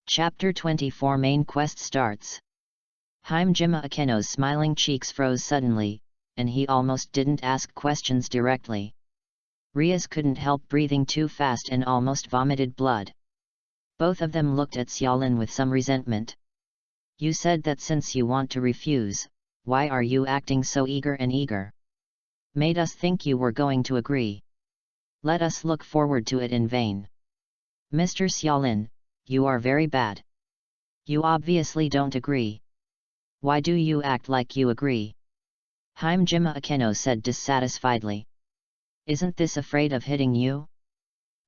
Chapter 24 Main Quest starts. Hajime Akeno's smiling cheeks froze suddenly, and he almost didn't ask questions directly. Rias couldn't help breathing too fast and almost vomited blood. Both of them looked at Xiaolin with some resentment. You said that since you want to refuse, why are you acting so eager? Made us think you were going to agree. Let us look forward to it in vain. Mr. Xiaolin, you are very bad. You obviously don't agree. Why do you act like you agree? Hajime Akeno said dissatisfiedly. Isn't this afraid of hitting you?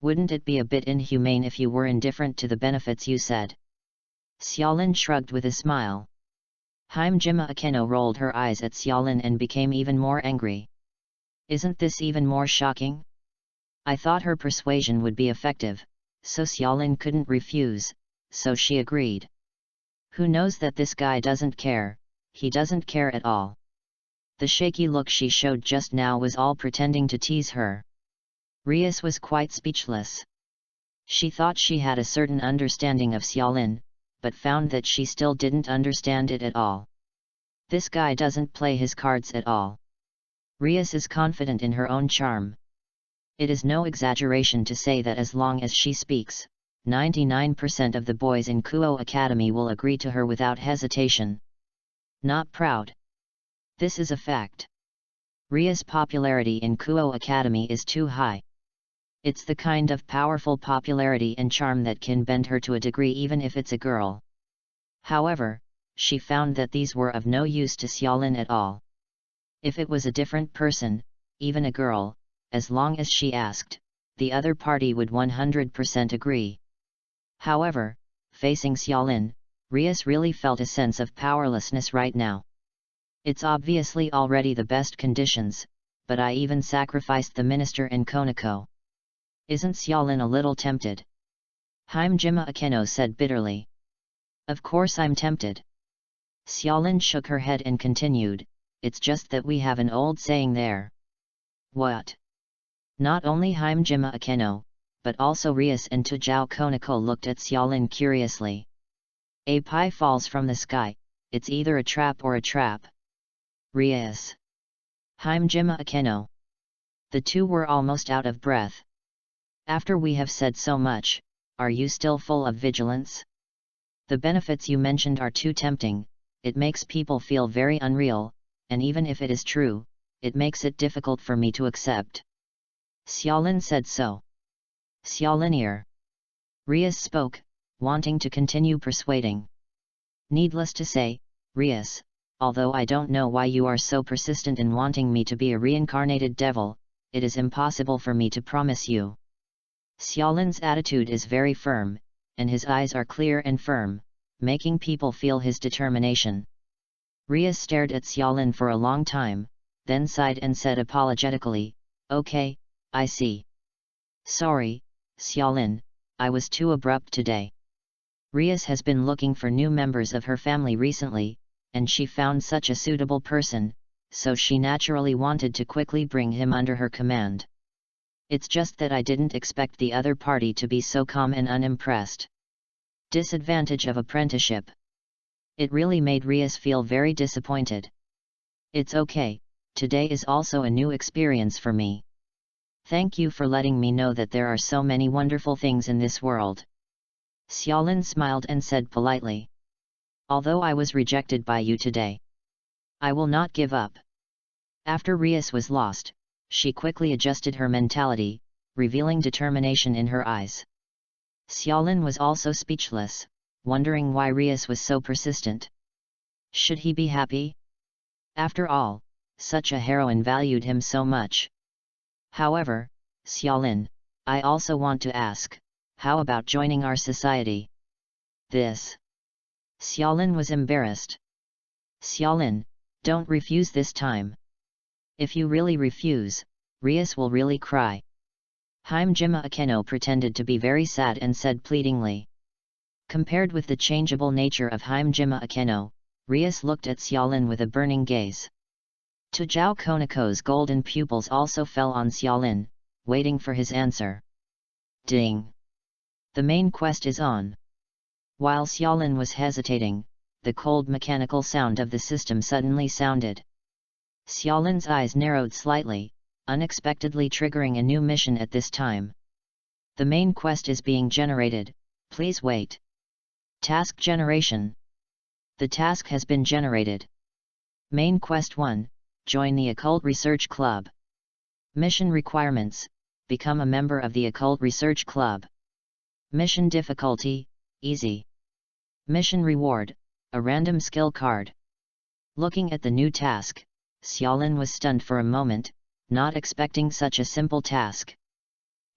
Wouldn't it be a bit inhumane if you were indifferent to the benefits you said? Xiaolin shrugged with a smile. Hajime Akeno rolled her eyes at Xiaolin and became even more angry. Isn't this even more shocking? I thought her persuasion would be effective, so Xiaolin couldn't refuse, so she agreed. Who knows that this guy doesn't care, he doesn't care at all. The shaky look she showed just now was all pretending to tease her. Rias was quite speechless. She thought she had a certain understanding of Xiaolin, but found that she still didn't understand it at all. This guy doesn't play his cards at all. Rias is confident in her own charm. It is no exaggeration to say that as long as she speaks, 99% of the boys in Kuo Academy will agree to her without hesitation. Not proud. This is a fact. Ria's popularity in Kuo Academy is too high. It's the kind of powerful popularity and charm that can bend her to a degree even if it's a girl. However, she found that these were of no use to Xiaolin at all. If it was a different person, even a girl, as long as she asked, the other party would 100% agree. However, facing Xiaolin, Rias really felt a sense of powerlessness right now. It's obviously already the best conditions, but I even sacrificed the minister and Konako. Isn't Xiaolin a little tempted? Hajime Akeno said bitterly. Of course I'm tempted. Xiaolin shook her head and continued, it's just that we have an old saying there. What? Not only Hajime Akeno, but also Rias and Tajao Konako looked at Xiaolin curiously. A pie falls from the sky, it's either a trap or a trap. Rias. Hajime Akeno. The two were almost out of breath. After we have said so much, are you still full of vigilance? The benefits you mentioned are too tempting, it makes people feel very unreal, and even if it is true, it makes it difficult for me to accept. Xiaolin said so. Xiaolinier. Rias spoke, wanting to continue persuading. Needless to say, Rias, although I don't know why you are so persistent in wanting me to be a reincarnated devil, it is impossible for me to promise you. Xiaolin's attitude is very firm, and his eyes are clear and firm, making people feel his determination. Rias stared at Xiaolin for a long time, then sighed and said apologetically, "Okay, I see. Sorry, Xiaolin, I was too abrupt today." Rias has been looking for new members of her family recently, and she found such a suitable person, so she naturally wanted to quickly bring him under her command. It's just that I didn't expect the other party to be so calm and unimpressed. Disadvantage of apprenticeship. It really made Rias feel very disappointed. It's okay, today is also a new experience for me. Thank you for letting me know that there are so many wonderful things in this world. Xiaolin smiled and said politely. Although I was rejected by you today, I will not give up. After Rias was lost, she quickly adjusted her mentality, revealing determination in her eyes. Xiaolin was also speechless, wondering why Rias was so persistent. Should he be happy? After all, such a heroine valued him so much. However, Xiaolin, I also want to ask, how about joining our society? This. Xiaolin was embarrassed. Xiaolin, don't refuse this time. If you really refuse, Rias will really cry. Hajime Akeno pretended to be very sad and said pleadingly. Compared with the changeable nature of Hajime Akeno, Rias looked at Xiaolin with a burning gaze. Tujao Konako's golden pupils also fell on Xiaolin, waiting for his answer. Ding! The main quest is on. While Xiaolin was hesitating, the cold mechanical sound of the system suddenly sounded. Xiaolin's eyes narrowed slightly, unexpectedly triggering a new mission at this time. The main quest is being generated, please wait. Task generation. The task has been generated. Main quest 1, join the Occult Research Club. Mission requirements, become a member of the Occult Research Club. Mission difficulty, easy. Mission reward, a random skill card. Looking at the new task, Xiaolin was stunned for a moment, not expecting such a simple task.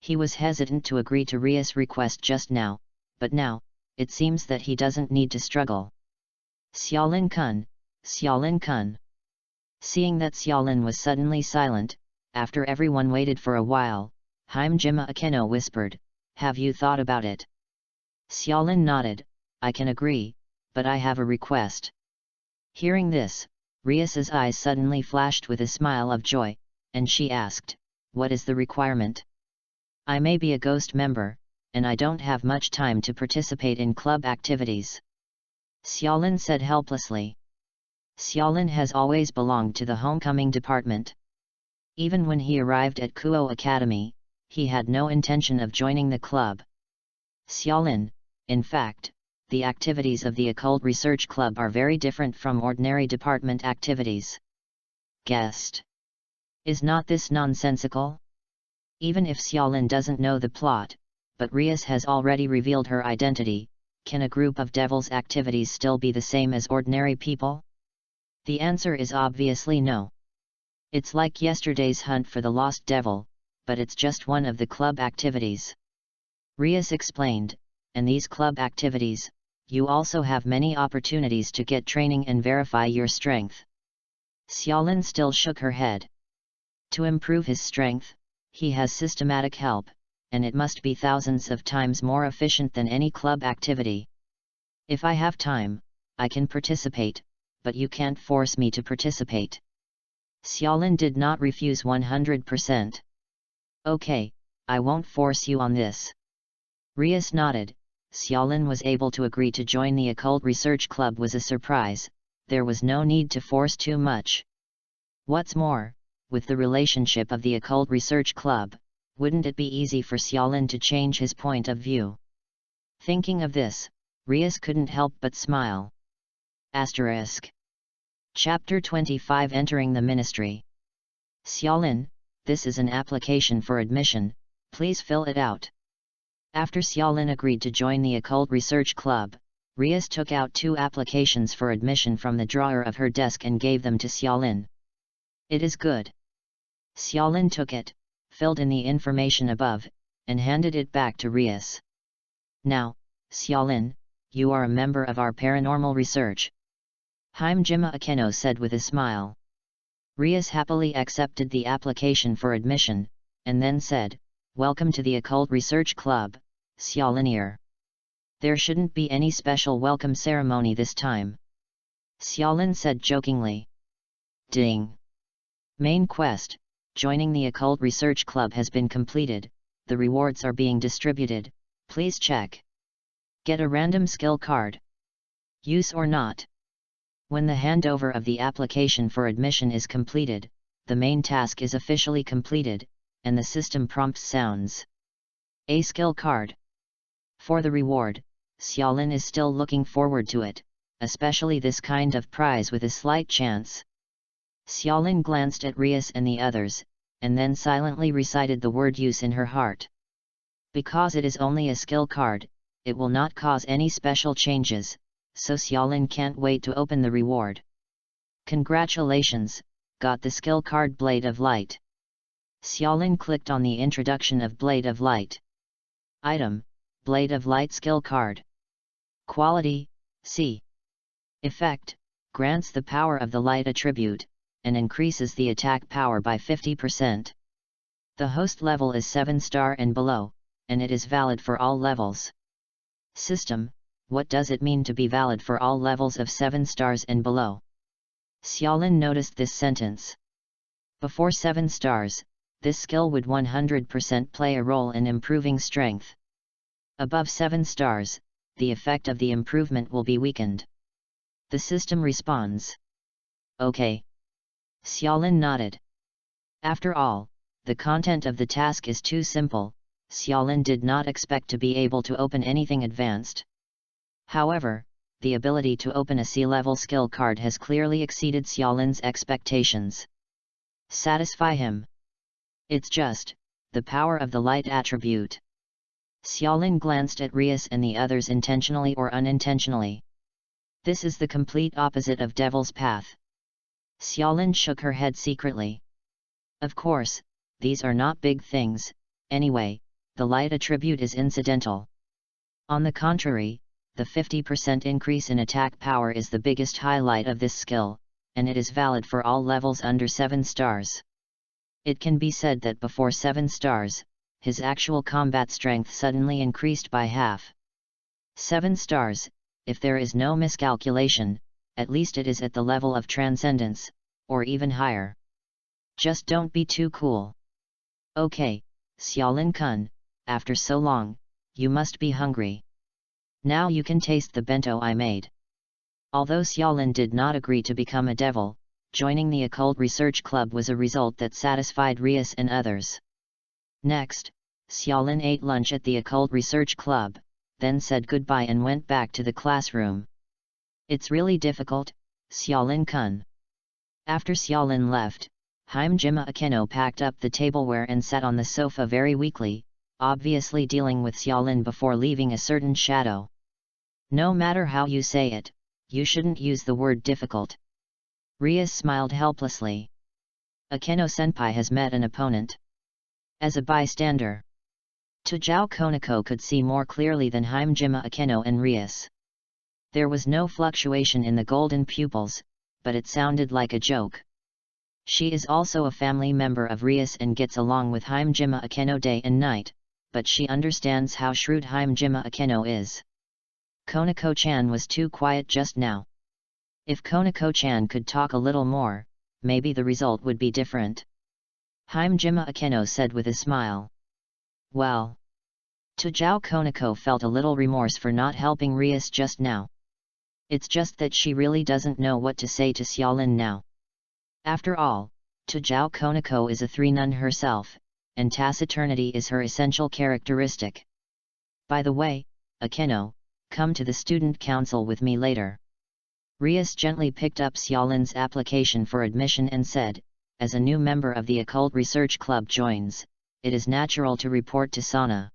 He was hesitant to agree to Rias' request just now, but now, it seems that he doesn't need to struggle. Xiaolin-kun, Xiaolin-kun. Seeing that Xiaolin was suddenly silent, after everyone waited for a while, Hajime Akeno whispered, "Have you thought about it?" Xiaolin nodded, "I can agree, but I have a request." Hearing this, Rias's eyes suddenly flashed with a smile of joy, and she asked, "What is the requirement?" "I may be a ghost member, and I don't have much time to participate in club activities," Xiaolin said helplessly. Xiaolin has always belonged to the homecoming department. Even when he arrived at Kuo Academy, he had no intention of joining the club. Xiaolin, in fact, the activities of the Occult Research Club are very different from ordinary department activities. Guest. Is not this nonsensical? Even if Xiaolin doesn't know the plot, but Rias has already revealed her identity, can a group of devils' activities still be the same as ordinary people? The answer is obviously no. It's like yesterday's hunt for the lost devil, but it's just one of the club activities. Rias explained, and these club activities, you also have many opportunities to get training and verify your strength. Xiaolin still shook her head. To improve his strength, he has systematic help, and it must be thousands of times more efficient than any club activity. If I have time, I can participate, but you can't force me to participate. Xiaolin did not refuse 100%. Okay, I won't force you on this. Rias nodded. Xiaolin was able to agree to join the Occult Research Club was a surprise, there was no need to force too much. What's more, with the relationship of the Occult Research Club, wouldn't it be easy for Xiaolin to change his point of view? Thinking of this, Rias couldn't help but smile. Asterisk. Chapter 25 Entering the Ministry. Xiaolin, this is an application for admission, please fill it out. After Xiaolin agreed to join the Occult Research Club, Rias took out 2 applications for admission from the drawer of her desk and gave them to Xiaolin. It is good. Xiaolin took it, filled in the information above, and handed it back to Rias. Now, Xiaolin, you are a member of our paranormal research. Hajime Akeno said with a smile. Rias happily accepted the application for admission, and then said, "Welcome to the Occult Research Club, Xiaolinier. There shouldn't be any special welcome ceremony this time." Xiaolin said jokingly. Ding! Main quest, joining the Occult Research Club has been completed, the rewards are being distributed, please check. Get a random skill card. Use or not. When the handover of the application for admission is completed, the main task is officially completed, and the system prompt sounds. A skill card. For the reward, Xiaolin is still looking forward to it, especially this kind of prize with a slight chance. Xiaolin glanced at Rias and the others, and then silently recited the word use in her heart. Because it is only a skill card, it will not cause any special changes, so Xiaolin can't wait to open the reward. Congratulations, got the skill card Blade of Light. Xiaolin clicked on the introduction of Blade of Light. Item, Blade of Light skill card. Quality, C. Effect, grants the power of the light attribute, and increases the attack power by 50%. The host level is 7-star and below, and it is valid for all levels. System, what does it mean to be valid for all levels of 7 stars and below? Xiaolin noticed this sentence. Before 7 stars, this skill would 100% play a role in improving strength. Above 7 stars, the effect of the improvement will be weakened. The system responds. Okay. Xiaolin nodded. After all, the content of the task is too simple, Xiaolin did not expect to be able to open anything advanced. However, the ability to open a C-level skill card has clearly exceeded Xiaolin's expectations. Satisfy him. It's just, the power of the light attribute. Xiaolin glanced at Rias and the others intentionally or unintentionally. This is the complete opposite of Devil's Path. Xiaolin shook her head secretly. Of course, these are not big things, anyway, the light attribute is incidental. On the contrary, the 50% increase in attack power is the biggest highlight of this skill, and it is valid for all levels under 7 stars. It can be said that before 7 stars, his actual combat strength suddenly increased by half. 7 stars, if there is no miscalculation, at least it is at the level of transcendence, or even higher. Just don't be too cool. Okay, Xiaolin-kun, after so long, you must be hungry. Now you can taste the bento I made. Although Xiaolin did not agree to become a devil, joining the Occult Research Club was a result that satisfied Rias and others. Next, Xiaolin ate lunch at the Occult Research Club, then said goodbye and went back to the classroom. It's really difficult, Xiaolin-kun. After Xiaolin left, Hajime Akeno packed up the tableware and sat on the sofa very weakly, obviously dealing with Xiaolin before leaving a certain shadow. No matter how you say it, you shouldn't use the word difficult. Rias smiled helplessly. Akeno-senpai has met an opponent. As a bystander, Tujao Konako could see more clearly than Hajime Akeno and Rias. There was no fluctuation in the golden pupils, but it sounded like a joke. She is also a family member of Rias and gets along with Hajime Akeno day and night, but she understands how shrewd Hajime Akeno is. Konako-chan was too quiet just now. If Konako-chan could talk a little more, maybe the result would be different. Hajime Akeno said with a smile. Well. Tujao Konako felt a little remorse for not helping Rias just now. It's just that she really doesn't know what to say to Xiaolin now. After all, Tujao Konako is a 3-nun herself, and taciturnity is her essential characteristic. By the way, Akeno, come to the student council with me later. Rias gently picked up Xiaolin's application for admission and said, as a new member of the Occult Research Club joins, it is natural to report to Sana.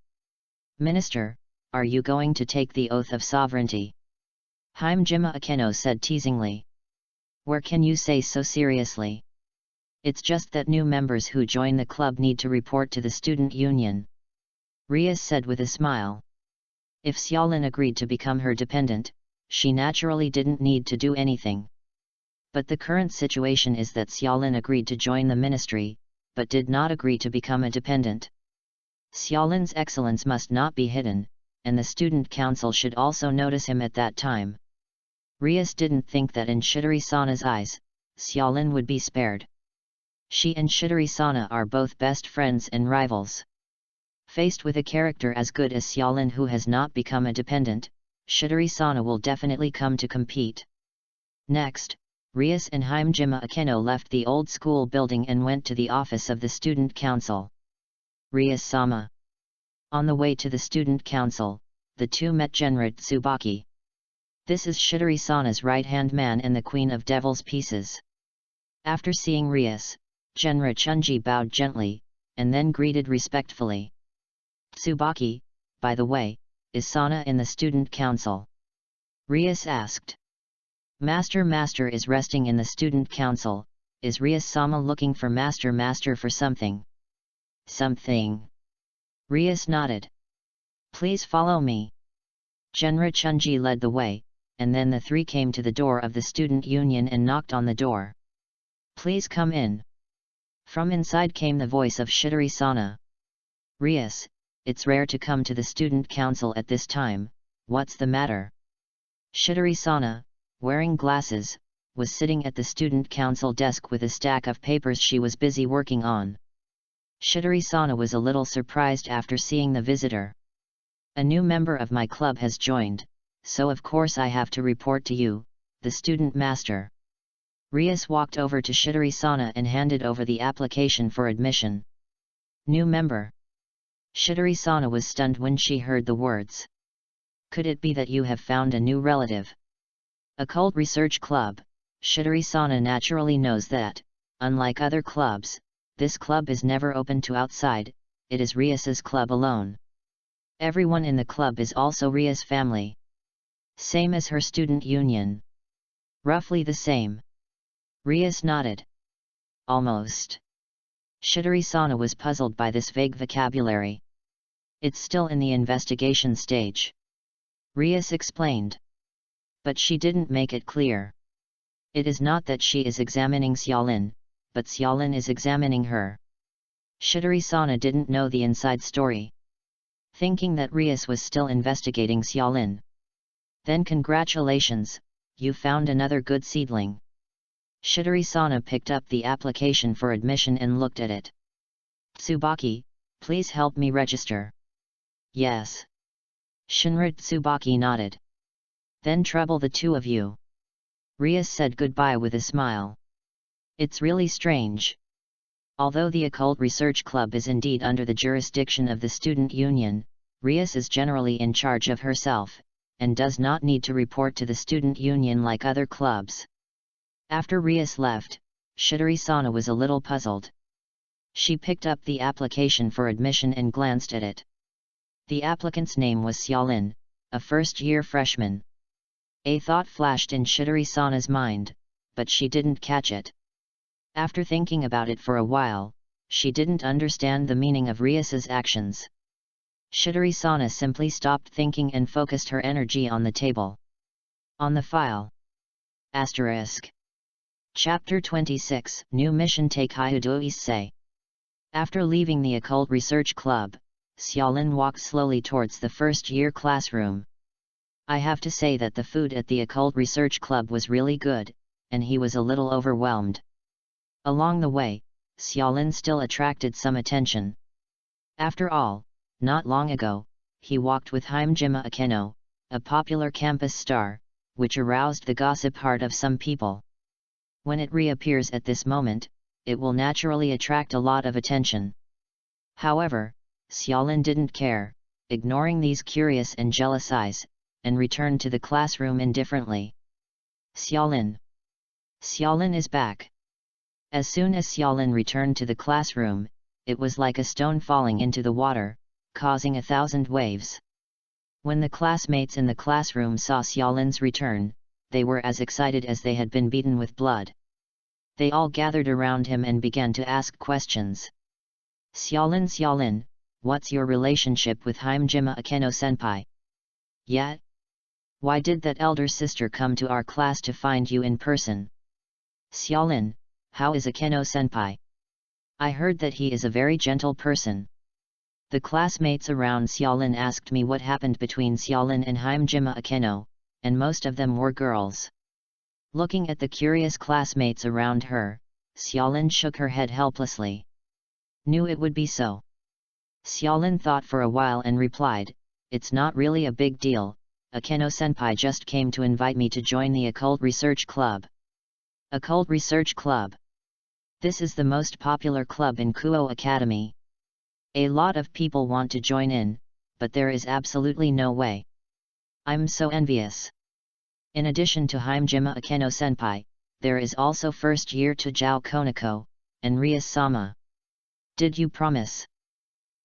Minister, are you going to take the oath of sovereignty? Hajime Akeno said teasingly. Where can you say so seriously? It's just that new members who join the club need to report to the student union. Rias said with a smile. If Xiaolin agreed to become her dependent, she naturally didn't need to do anything. But the current situation is that Xiaolin agreed to join the ministry, but did not agree to become a dependent. Xiaolin's excellence must not be hidden, and the student council should also notice him at that time. Rias didn't think that in Shidori-sana's eyes, Xiaolin would be spared. She and Shidori-sana are both best friends and rivals. Faced with a character as good as Xiaolin who has not become a dependent, Shidori-sana will definitely come to compete. Next, Rias and Hajime Akeno left the old school building and went to the office of the student council. Rias-sama. On the way to the student council, the two met Genra Tsubaki. This is Shidori-sana's right-hand man and the Queen of Devil's Pieces. After seeing Rias, Genra Chunji bowed gently, and then greeted respectfully. Tsubaki, by the way, is Sana in the student council? Rias asked. Master is resting in the student council. Is Rias-sama looking for Master for something? Something. Rias nodded. Please follow me. Genra Chunji led the way, and then the three came to the door of the student union and knocked on the door. Please come in. From inside came the voice of Shidori-sana. Rias, it's rare to come to the student council at this time, what's the matter? Shidori-sana, wearing glasses, was sitting at the student council desk with a stack of papers she was busy working on. Shidori-sana was a little surprised after seeing the visitor. A new member of my club has joined, so of course I have to report to you, the student master. Rias walked over to Shidori-sana and handed over the application for admission. New member. Shidori-sana was stunned when she heard the words. Could it be that you have found a new relative? Occult Research Club. Shidori-sana naturally knows that, unlike other clubs, this club is never open to outside, it is Rias's club alone. Everyone in the club is also Rias' family. Same as her student union. Roughly the same. Rias nodded. Almost. Shidori-sana was puzzled by this vague vocabulary. It's still in the investigation stage. Rias explained. But she didn't make it clear. It is not that she is examining Xiaolin, but Xiaolin is examining her. Shidori-sana didn't know the inside story. Thinking that Rias was still investigating Xiaolin. Then congratulations, you found another good seedling. Shidori-sana picked up the application for admission and looked at it. Tsubaki, please help me register. Yes. Shinra Tsubaki nodded. Then trouble the two of you. Rias said goodbye with a smile. It's really strange. Although the Occult Research Club is indeed under the jurisdiction of the student union, Rias is generally in charge of herself, and does not need to report to the student union like other clubs. After Rias left, Shidori-sana was a little puzzled. She picked up the application for admission and glanced at it. The applicant's name was Xiaolin, a first-year freshman. A thought flashed in Shidori-sana's mind, but she didn't catch it. After thinking about it for a while, she didn't understand the meaning of Rias's actions. Shidori-sana simply stopped thinking and focused her energy on the table. On the file. Asterisk. Chapter 26, New Mission Take Hyudo Issei. After leaving the Occult Research Club, Xiaolin walked slowly towards the first-year classroom. I have to say that the food at the Occult Research Club was really good, and he was a little overwhelmed. Along the way, Xiaolin still attracted some attention. After all, not long ago, he walked with Hajime Akeno, a popular campus star, which aroused the gossip heart of some people. When it reappears at this moment, it will naturally attract a lot of attention. However, Xiaolin didn't care, ignoring these curious and jealous eyes, and returned to the classroom indifferently. Xiaolin. Xiaolin is back. As soon as Xiaolin returned to the classroom, it was like a stone falling into the water, causing 1,000 waves. When the classmates in the classroom saw Xiaolin's return, they were as excited as they had been beaten with blood. They all gathered around him and began to ask questions. Xiaolin, what's your relationship with Hajime Akeno-senpai? Yet? Why did that elder sister come to our class to find you in person? Xiaolin, how is Akeno-senpai? I heard that he is a very gentle person. The classmates around Xiaolin asked me what happened between Xiaolin and Himejima Akeno, and most of them were girls. Looking at the curious classmates around her, Xiaolin shook her head helplessly. Knew it would be so. Xiaolin thought for a while and replied, it's not really a big deal, Akeno-senpai just came to invite me to join the Occult Research Club. Occult Research Club. This is the most popular club in Kuo Academy. A lot of people want to join in, but there is absolutely no way. I'm so envious. In addition to Himejima Akeno-senpai, there is also first year Tajao Konako, and Rias-sama. Did you promise?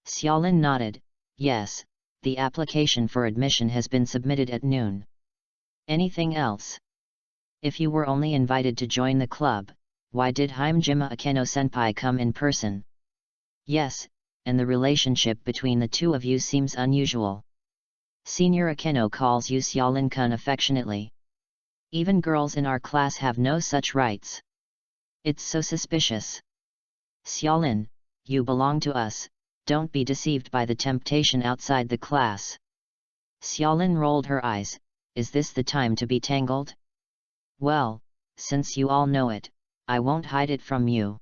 Xiaolin nodded, yes, the application for admission has been submitted at noon. Anything else? If you were only invited to join the club, why did Himejima Akeno-senpai come in person? Yes, and the relationship between the two of you seems unusual. Senior Akeno calls you Xiaolin-kun affectionately. Even girls in our class have no such rights. It's so suspicious. Xiaolin, you belong to us, don't be deceived by the temptation outside the class. Xiaolin rolled her eyes, is this the time to be tangled? Well, since you all know it, I won't hide it from you.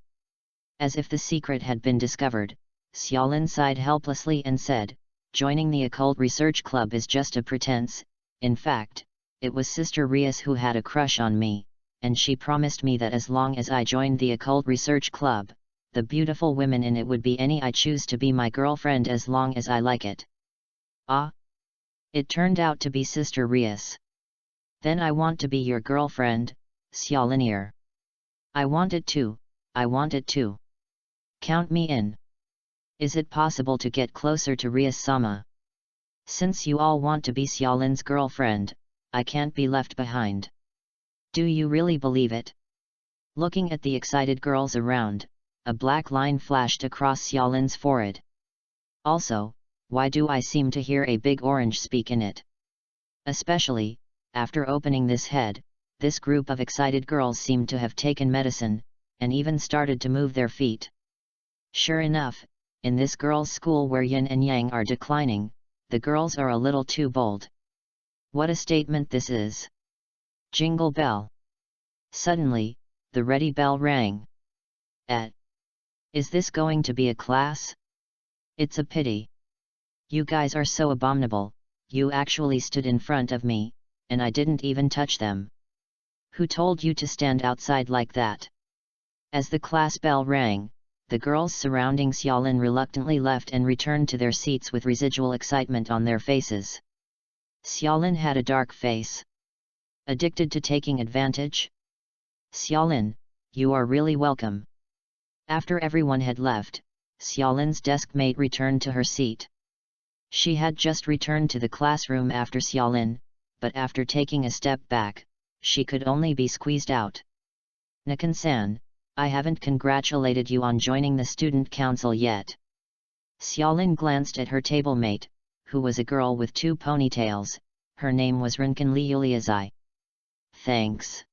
As if the secret had been discovered, Xiaolin sighed helplessly and said, joining the Occult Research Club is just a pretense. In fact, it was Sister Rias who had a crush on me, and she promised me that as long as I joined the Occult Research Club, the beautiful women in it would be any I choose to be my girlfriend as long as I like it. Ah! It turned out to be Sister Rias. Then I want to be your girlfriend, Xiaolinier. I want it too, I want it too. Count me in. Is it possible to get closer to Rias-sama? Since you all want to be Xiaolin's girlfriend, I can't be left behind. Do you really believe it? Looking at the excited girls around, a black line flashed across Xiaolin's forehead. Also, why do I seem to hear a big orange speak in it? Especially, after opening this head, this group of excited girls seemed to have taken medicine, and even started to move their feet. Sure enough, in this girls' school where yin and yang are declining, the girls are a little too bold. What a statement this is! Jingle bell! Suddenly, the ready bell rang. Is this going to be a class? It's a pity. You guys are so abominable, you actually stood in front of me, and I didn't even touch them. Who told you to stand outside like that? As the class bell rang, the girls surrounding Xiaolin reluctantly left and returned to their seats with residual excitement on their faces. Xiaolin had a dark face. Addicted to taking advantage? Xiaolin, you are really welcome. After everyone had left, Xiaolin's desk mate returned to her seat. She had just returned to the classroom after Xiaolin, but after taking a step back, she could only be squeezed out. Nakan-san, I haven't congratulated you on joining the student council yet. Xiaolin glanced at her table mate, who was a girl with 2 ponytails, her name was Rinkan Liuliazai. Thanks.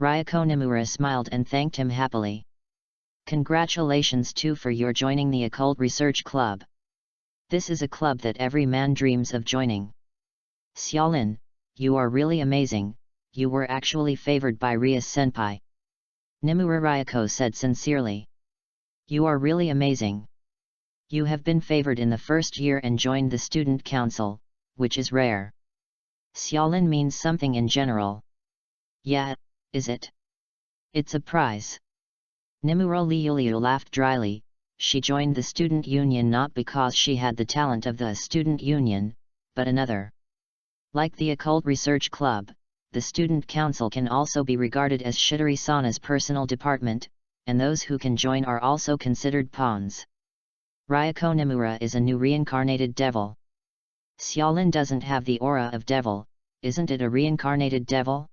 Ryoko Nimura smiled and thanked him happily. Congratulations too for your joining the Occult Research Club. This is a club that every man dreams of joining. Xiaolin, you are really amazing, you were actually favored by Rias-senpai. Nimura Ryoko said sincerely. You are really amazing. You have been favored in the first year and joined the student council, which is rare. Xiaolin means something in general. Yeah, is it? It's a prize. Nimura Liuliu laughed dryly. She joined the student union not because she had the talent of the student union, but another. Like the Occult Research Club, the student council can also be regarded as Shidori-sana's personal department, and those who can join are also considered pawns. Ryoko Nimura is a new reincarnated devil. Xiaolin doesn't have the aura of devil, isn't it a reincarnated devil?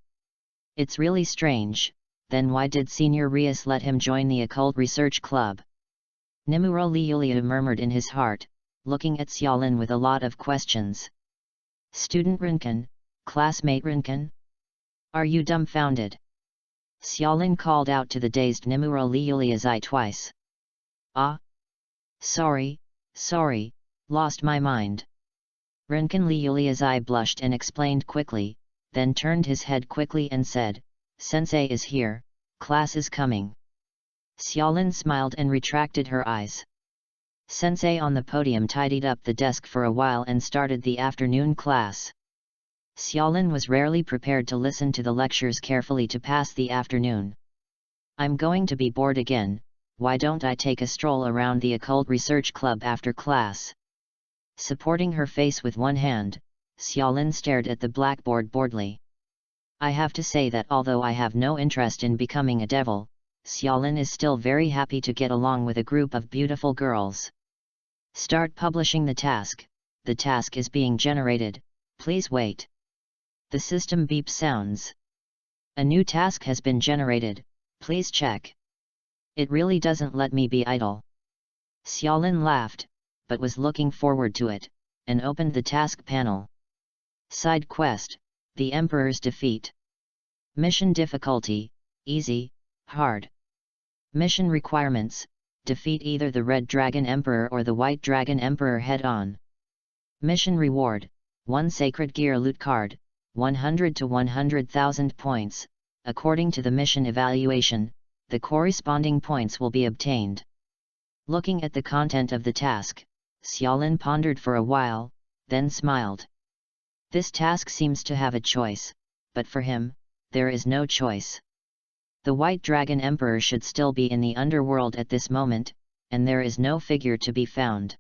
It's really strange, then why did Senior Rias let him join the Occult Research Club? Nimura Liuliu murmured in his heart, looking at Xiaolin with a lot of questions. Student Rinken, classmate Rinken? Are you dumbfounded? Xiaolin called out to the dazed Nimuro Liuliazai twice. Ah? Sorry, lost my mind. Rinken Liuliazai blushed and explained quickly, then turned his head quickly and said, Sensei is here, class is coming. Xiaolin smiled and retracted her eyes. Sensei on the podium tidied up the desk for a while and started the afternoon class. Xiaolin was rarely prepared to listen to the lectures carefully to pass the afternoon. I'm going to be bored again, why don't I take a stroll around the occult research club after class? Supporting her face with one hand, Xiaolin stared at the blackboard boredly. I have to say that although I have no interest in becoming a devil, Xiaolin is still very happy to get along with a group of beautiful girls. Start publishing the task is being generated, please wait. The system beep sounds. A new task has been generated, please check. It really doesn't let me be idle. Xiaolin laughed, but was looking forward to it, and opened the task panel. Side quest, the Emperor's defeat. Mission difficulty, easy, hard. Mission requirements, defeat either the Red Dragon Emperor or the White Dragon Emperor head-on. Mission reward, 1 Sacred Gear loot card, 100 to 100,000 points. According to the mission evaluation, the corresponding points will be obtained. Looking at the content of the task, Xiaolin pondered for a while, then smiled. This task seems to have a choice, but for him, there is no choice. The White Dragon Emperor should still be in the underworld at this moment, and there is no figure to be found.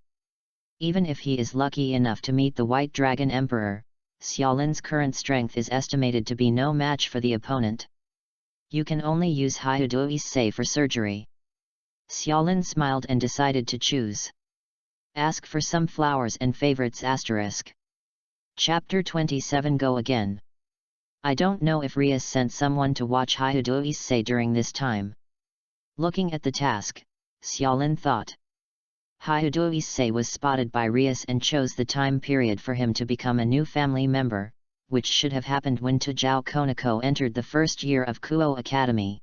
Even if he is lucky enough to meet the White Dragon Emperor, Xiaolin's current strength is estimated to be no match for the opponent. You can only use Hyudo Issei for surgery. Xiaolin smiled and decided to choose. Ask for some flowers and favorites *. Chapter 27 Go again. I don't know if Rias sent someone to watch Hyudo Issei during this time. Looking at the task, Xiaolin thought. Hyudo Issei was spotted by Rias and chose the time period for him to become a new family member, which should have happened when Tajao Konako entered the first year of Kuo Academy.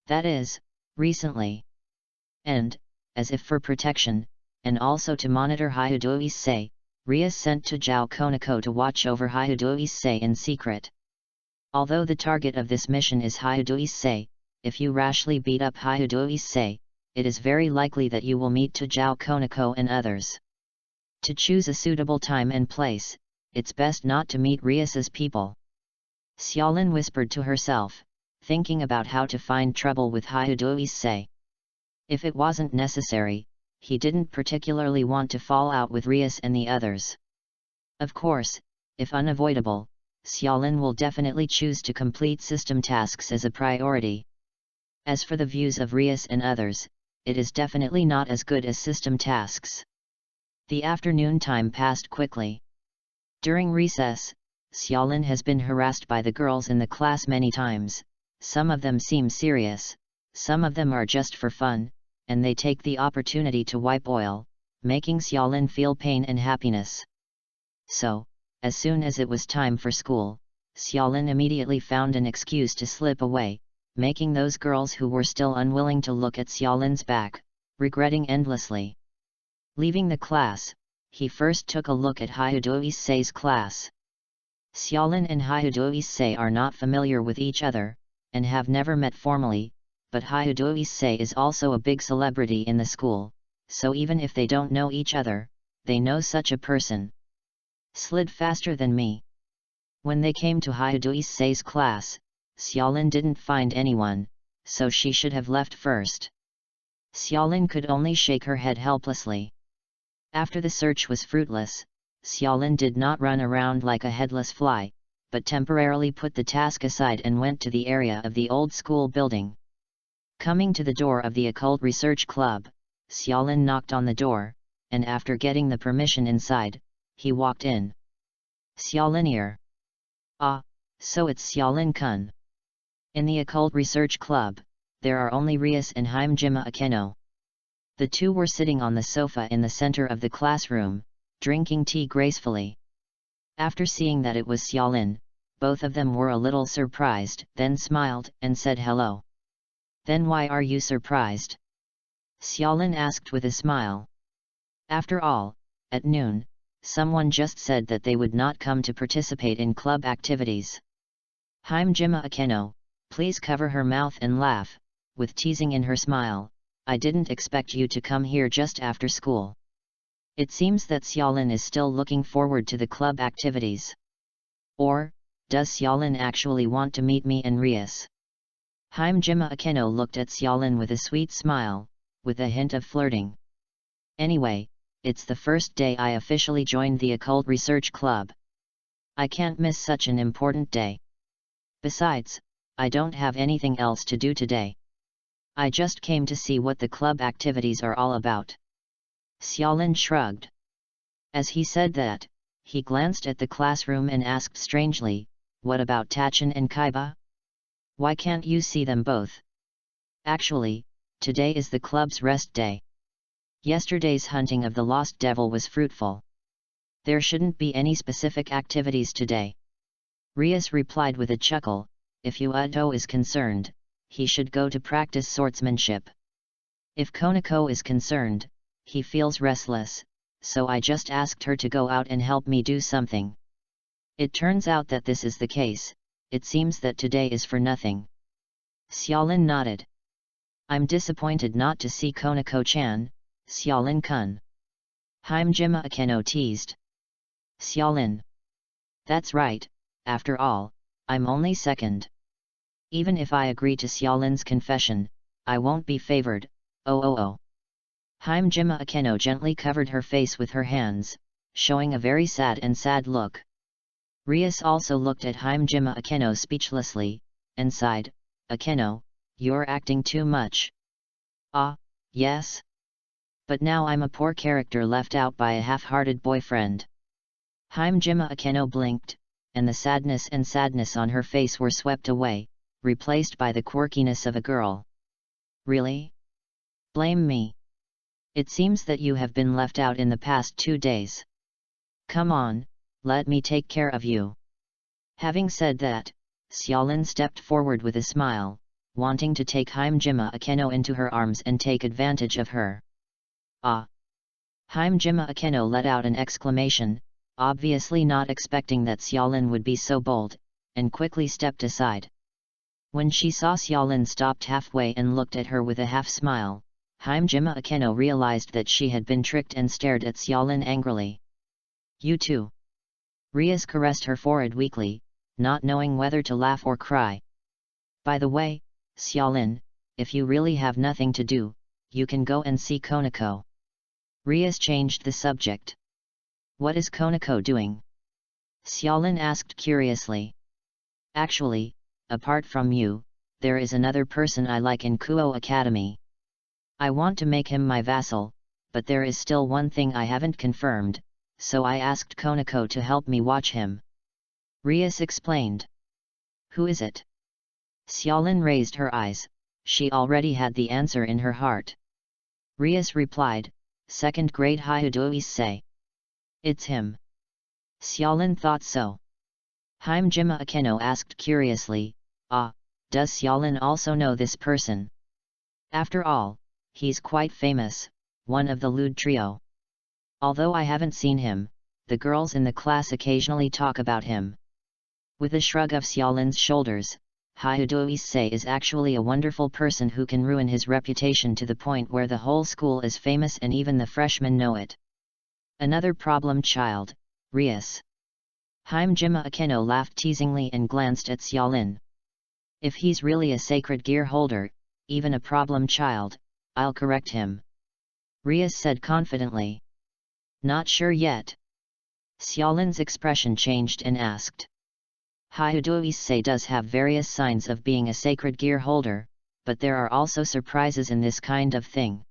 That is, recently. And, as if for protection, and also to monitor Hyudo Issei, Rias sent Tajao Konako to watch over Hyudo Issei in secret. Although the target of this mission is Hyudo Issei, if you rashly beat up Hyudo Issei, it is very likely that you will meet Tajao Konako and others. To choose a suitable time and place, it's best not to meet Rias's people. Xiaolin whispered to herself, thinking about how to find trouble with Hyudo Issei. If it wasn't necessary, he didn't particularly want to fall out with Rias and the others. Of course, if unavoidable, Xiaolin will definitely choose to complete system tasks as a priority. As for the views of Rias and others, it is definitely not as good as system tasks. The afternoon time passed quickly. During recess, Xiaolin has been harassed by the girls in the class many times. Some of them seem serious, some of them are just for fun, and they take the opportunity to wipe oil, making Xiaolin feel pain and happiness. So, as soon as it was time for school, Xiaolin immediately found an excuse to slip away, making those girls who were still unwilling to look at Xiaolin's back, regretting endlessly. Leaving the class, he first took a look at Hyudo Issei's class. Xiaolin and Hyudo Issei are not familiar with each other, and have never met formally, but Hyudo Issei is also a big celebrity in the school, so even if they don't know each other, they know such a person. Slid faster than me. When they came to Hyudo Issei's class, Xiaolin didn't find anyone, so she should have left first. Xiaolin could only shake her head helplessly. After the search was fruitless, Xiaolin did not run around like a headless fly, but temporarily put the task aside and went to the area of the old school building. Coming to the door of the Occult Research Club, Xiaolin knocked on the door, and after getting the permission inside, he walked in. Xiaolinier. Ah, so it's Xiaolin-kun. In the Occult Research Club, there are only Rias and Himejima Akeno. The two were sitting on the sofa in the center of the classroom, drinking tea gracefully. After seeing that it was Xiaolin, both of them were a little surprised, then smiled and said hello. Then why are you surprised? Xiaolin asked with a smile. After all, at noon, someone just said that they would not come to participate in club activities. Jima Akeno, please cover her mouth and laugh, with teasing in her smile. I didn't expect you to come here just after school. It seems that Xiaolin is still looking forward to the club activities. Or, does Xiaolin actually want to meet me and Rias? Jima Akeno looked at Xiaolin with a sweet smile, with a hint of flirting. Anyway, it's the first day I officially joined the Occult Research Club. I can't miss such an important day. Besides, I don't have anything else to do today. I just came to see what the club activities are all about. Xiaolin shrugged. As he said that, he glanced at the classroom and asked strangely, what about Tachin and Kaiba? Why can't you see them both? Actually, today is the club's rest day. Yesterday's hunting of the lost devil was fruitful. There shouldn't be any specific activities today. Rias replied with a chuckle, if Yuado is concerned, he should go to practice swordsmanship. If Konako is concerned, he feels restless, so I just asked her to go out and help me do something. It turns out that this is the case. It seems that today is for nothing. Xiaolin nodded. I'm disappointed not to see Konako-chan, Xiaolin-kun. Jima Akeno teased. Xiaolin. That's right, after all, I'm only second. Even if I agree to Xiaolin's confession, I won't be favored, oh. Jima Akeno gently covered her face with her hands, showing a very sad look. Rias also looked at Jima Akeno speechlessly, and sighed, Akeno, you're acting too much. Ah, yes. But now I'm a poor character left out by a half-hearted boyfriend. Jima Akeno blinked, and the sadness on her face were swept away, replaced by the quirkiness of a girl. Really? Blame me. It seems that you have been left out in the past 2 days. Come on, let me take care of you. Having said that, Xiaolin stepped forward with a smile, wanting to take Jima Akeno into her arms and take advantage of her. Ah! Jima Akeno let out an exclamation, obviously not expecting that Xiaolin would be so bold, and quickly stepped aside. When she saw Xiaolin stopped halfway and looked at her with a half-smile, Jima Akeno realized that she had been tricked and stared at Xiaolin angrily. You too. Rias caressed her forehead weakly, not knowing whether to laugh or cry. By the way, Xiaolin, if you really have nothing to do, you can go and see Konako. Rias changed the subject. What is Konako doing? Xiaolin asked curiously. Actually, apart from you, there is another person I like in Kuo Academy. I want to make him my vassal, but there is still one thing I haven't confirmed, so I asked Konako to help me watch him. Rias explained. Who is it? Xiaolin raised her eyes, she already had the answer in her heart. Rias replied, second grade Hyudo Issei. It's him. Xiaolin thought so. Jima Akeno asked curiously, ah, does Xiaolin also know this person? After all, he's quite famous, one of the lewd trio. Although I haven't seen him, the girls in the class occasionally talk about him. With a shrug of Xiaolin's shoulders, Hyudo Issei is actually a wonderful person who can ruin his reputation to the point where the whole school is famous and even the freshmen know it. Another problem child, Rias. Jima Akeno laughed teasingly and glanced at Xiaolin. If he's really a sacred gear holder, even a problem child, I'll correct him. Rias said confidently. Not sure yet. Xiaolin's expression changed and asked. Hyudo Issei does have various signs of being a sacred gear holder, but there are also surprises in this kind of thing.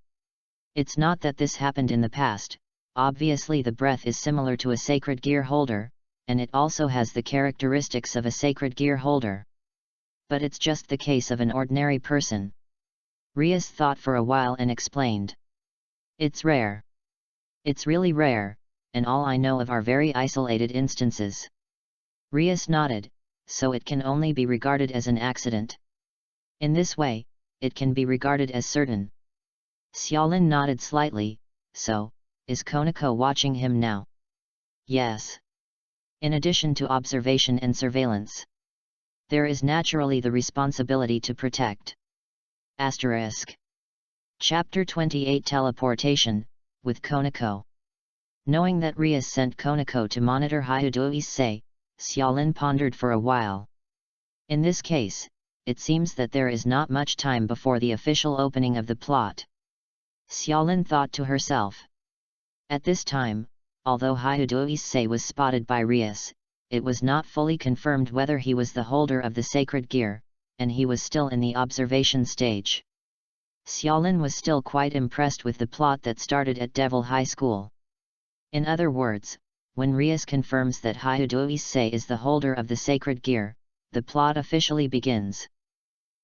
It's not that this happened in the past, obviously the breath is similar to a sacred gear holder, and it also has the characteristics of a sacred gear holder. But it's just the case of an ordinary person. Rias thought for a while and explained. It's rare. It's really rare, and all I know of are very isolated instances. Rias nodded, so it can only be regarded as an accident. In this way, it can be regarded as certain. Xiaolin nodded slightly, so, is Konako watching him now? Yes. In addition to observation and surveillance, there is naturally the responsibility to protect. Asterisk. Chapter 28 Teleportation, with Konako. Knowing that Rias sent Konako to monitor Hyudo Issei, Xiaolin pondered for a while. In this case, it seems that there is not much time before the official opening of the plot. Xiaolin thought to herself. At this time, although Hyudo Issei was spotted by Rias, it was not fully confirmed whether he was the holder of the sacred gear, and he was still in the observation stage. Xiaolin was still quite impressed with the plot that started at Devil High School. In other words, when Rias confirms that Hyudo Issei is the holder of the sacred gear, the plot officially begins.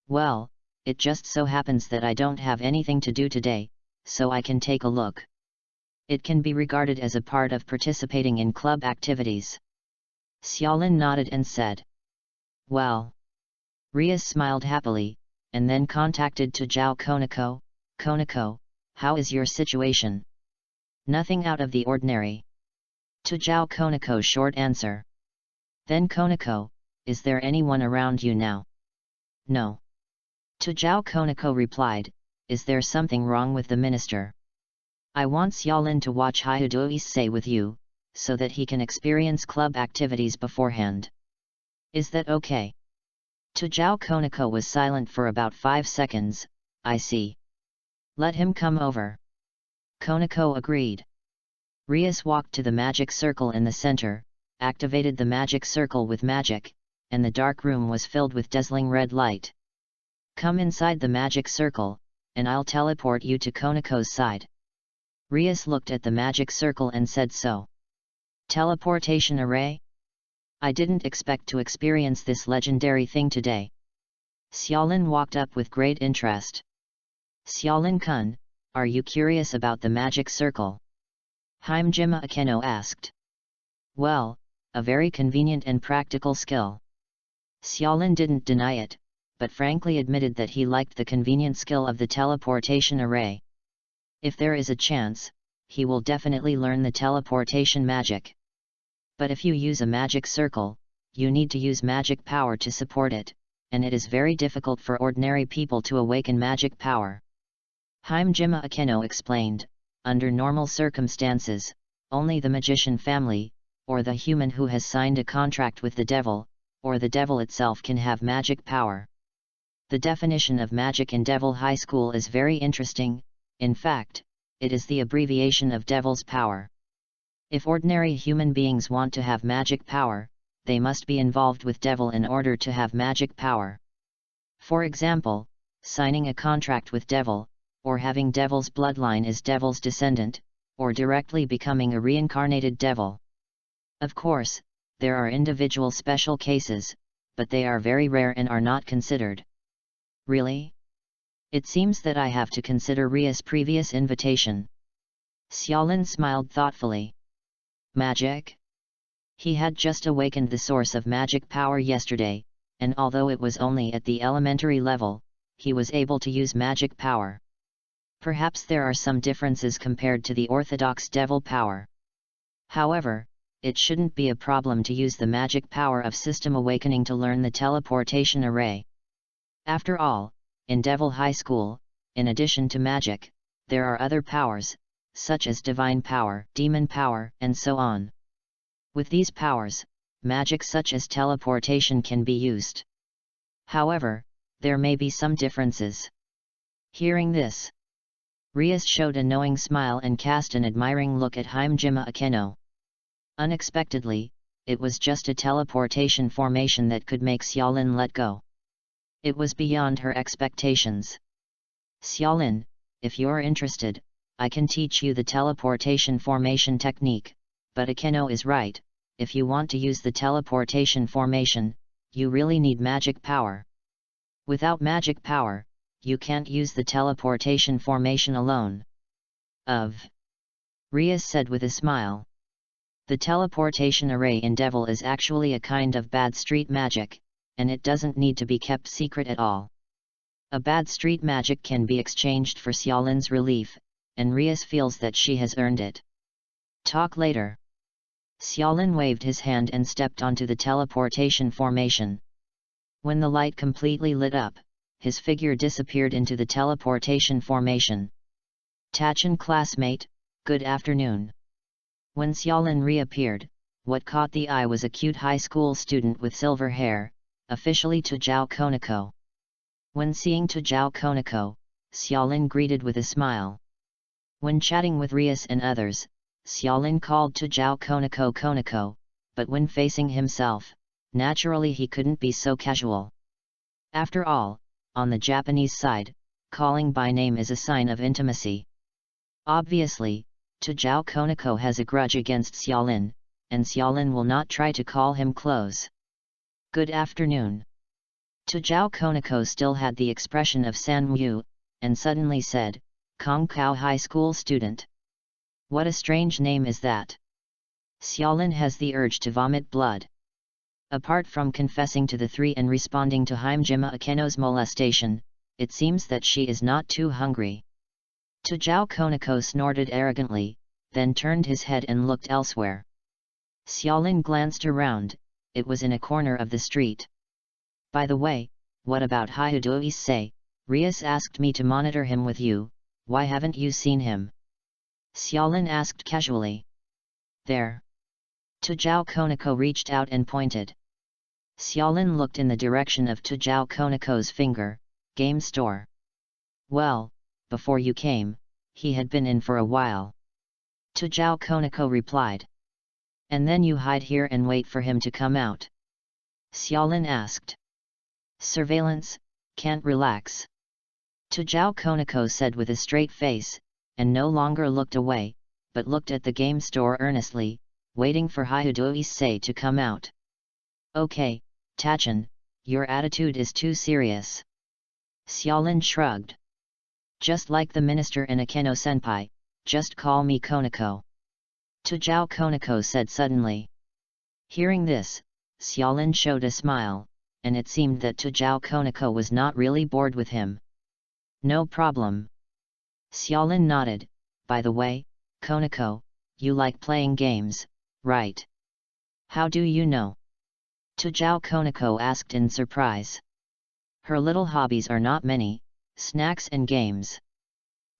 Well, it just so happens that I don't have anything to do today, so I can take a look. It can be regarded as a part of participating in club activities. Xiaolin nodded and said. Well. Rias smiled happily, and then contacted to Zhao Konako. Konako, how is your situation? Nothing out of the ordinary. To Zhao Konako's short answer. Then Konako, is there anyone around you now? No. To Zhao Konako replied, is there something wrong with the minister? I want Xiaolin to watch Hyudo Issei with you, so that he can experience club activities beforehand. Is that okay? To Zhao Konako was silent for about 5 seconds. I see. Let him come over. Konako agreed. Rias walked to the magic circle in the center, activated the magic circle with magic, and the dark room was filled with dazzling red light. Come inside the magic circle, and I'll teleport you to Konako's side. Rias looked at the magic circle and said so. Teleportation array? I didn't expect to experience this legendary thing today. Xiaolin walked up with great interest. Xiaolin-kun, are you curious about the magic circle? Himejima Akeno asked. Well, a very convenient and practical skill. Xiaolin didn't deny it, but frankly admitted that he liked the convenient skill of the teleportation array. If there is a chance, he will definitely learn the teleportation magic. But if you use a magic circle, you need to use magic power to support it, and it is very difficult for ordinary people to awaken magic power. Himejima Akeno explained, under normal circumstances, only the magician family, or the human who has signed a contract with the devil, or the devil itself can have magic power. The definition of magic in Devil High School is very interesting. In fact, it is the abbreviation of devil's power. If ordinary human beings want to have magic power, they must be involved with devil in order to have magic power. For example, signing a contract with devil, or having devil's bloodline as devil's descendant, or directly becoming a reincarnated devil. Of course, there are individual special cases, but they are very rare and are not considered. Really? It seems that I have to consider Ria's previous invitation. Xiaolin smiled thoughtfully. Magic? He had just awakened the source of magic power yesterday, and although it was only at the elementary level, he was able to use magic power. Perhaps there are some differences compared to the orthodox devil power. However, it shouldn't be a problem to use the magic power of System Awakening to learn the teleportation array. After all, in Devil High School, in addition to magic, there are other powers, such as divine power, demon power, and so on. With these powers, magic such as teleportation can be used. However, there may be some differences. Hearing this, Rias showed a knowing smile and cast an admiring look at Himejima Akeno. Unexpectedly, it was just a teleportation formation that could make Xiaolin let go. It was beyond her expectations. Xiaolin, if you're interested, I can teach you the teleportation formation technique, but Akeno is right, if you want to use the teleportation formation, you really need magic power. Without magic power, you can't use the teleportation formation alone. Rias said with a smile. The teleportation array in Devil is actually a kind of bad street magic, and it doesn't need to be kept secret at all. A bad street magic can be exchanged for Xiaolin's relief, and Rias feels that she has earned it. Talk later. Xiaolin waved his hand and stepped onto the teleportation formation. When the light completely lit up, his figure disappeared into the teleportation formation. Tachin classmate, good afternoon. When Xiaolin reappeared, what caught the eye was a cute high school student with silver hair, officially Tujao Konako. When seeing Tujao Konako, Xiaolin greeted with a smile. When chatting with Rias and others, Xiaolin called Tujao Konako Konako, but when facing himself, naturally he couldn't be so casual. After all, on the Japanese side, calling by name is a sign of intimacy. Obviously, Tujao Konako has a grudge against Xiaolin, and Xiaolin will not try to call him close. Good afternoon. Tujao Konako still had the expression of Sanwu, and suddenly said, Kongkao High School student. What a strange name is that. Xiaolin has the urge to vomit blood. Apart from confessing to the three and responding to Haimjima Akeno's molestation, it seems that she is not too hungry. Tujao Konako snorted arrogantly, then turned his head and looked elsewhere. Xiaolin glanced around, it was in a corner of the street. By the way, what about Hyudo Issei? Rias asked me to monitor him with you, why haven't you seen him? Xiaolin asked casually. There. Tujao Konako reached out and pointed. Xiaolin looked in the direction of Tujao Konako's finger, game store. Well, before you came, he had been in for a while. Tujao Konako replied. And then you hide here and wait for him to come out? Xiaolin asked. Surveillance, can't relax. Tujao Konako said with a straight face, and no longer looked away, but looked at the game store earnestly, waiting for Hyudo Issei to come out. Okay, Tachin, your attitude is too serious. Xiaolin shrugged. Just like the minister and Akeno-senpai, just call me Konako. Tujao Konako said suddenly. Hearing this, Xiaolin showed a smile, and it seemed that Tujao Konako was not really bored with him. No problem. Xiaolin nodded. By the way, Konako, you like playing games, right? How do you know? Tujao Konako asked in surprise. Her little hobbies are not many, snacks and games.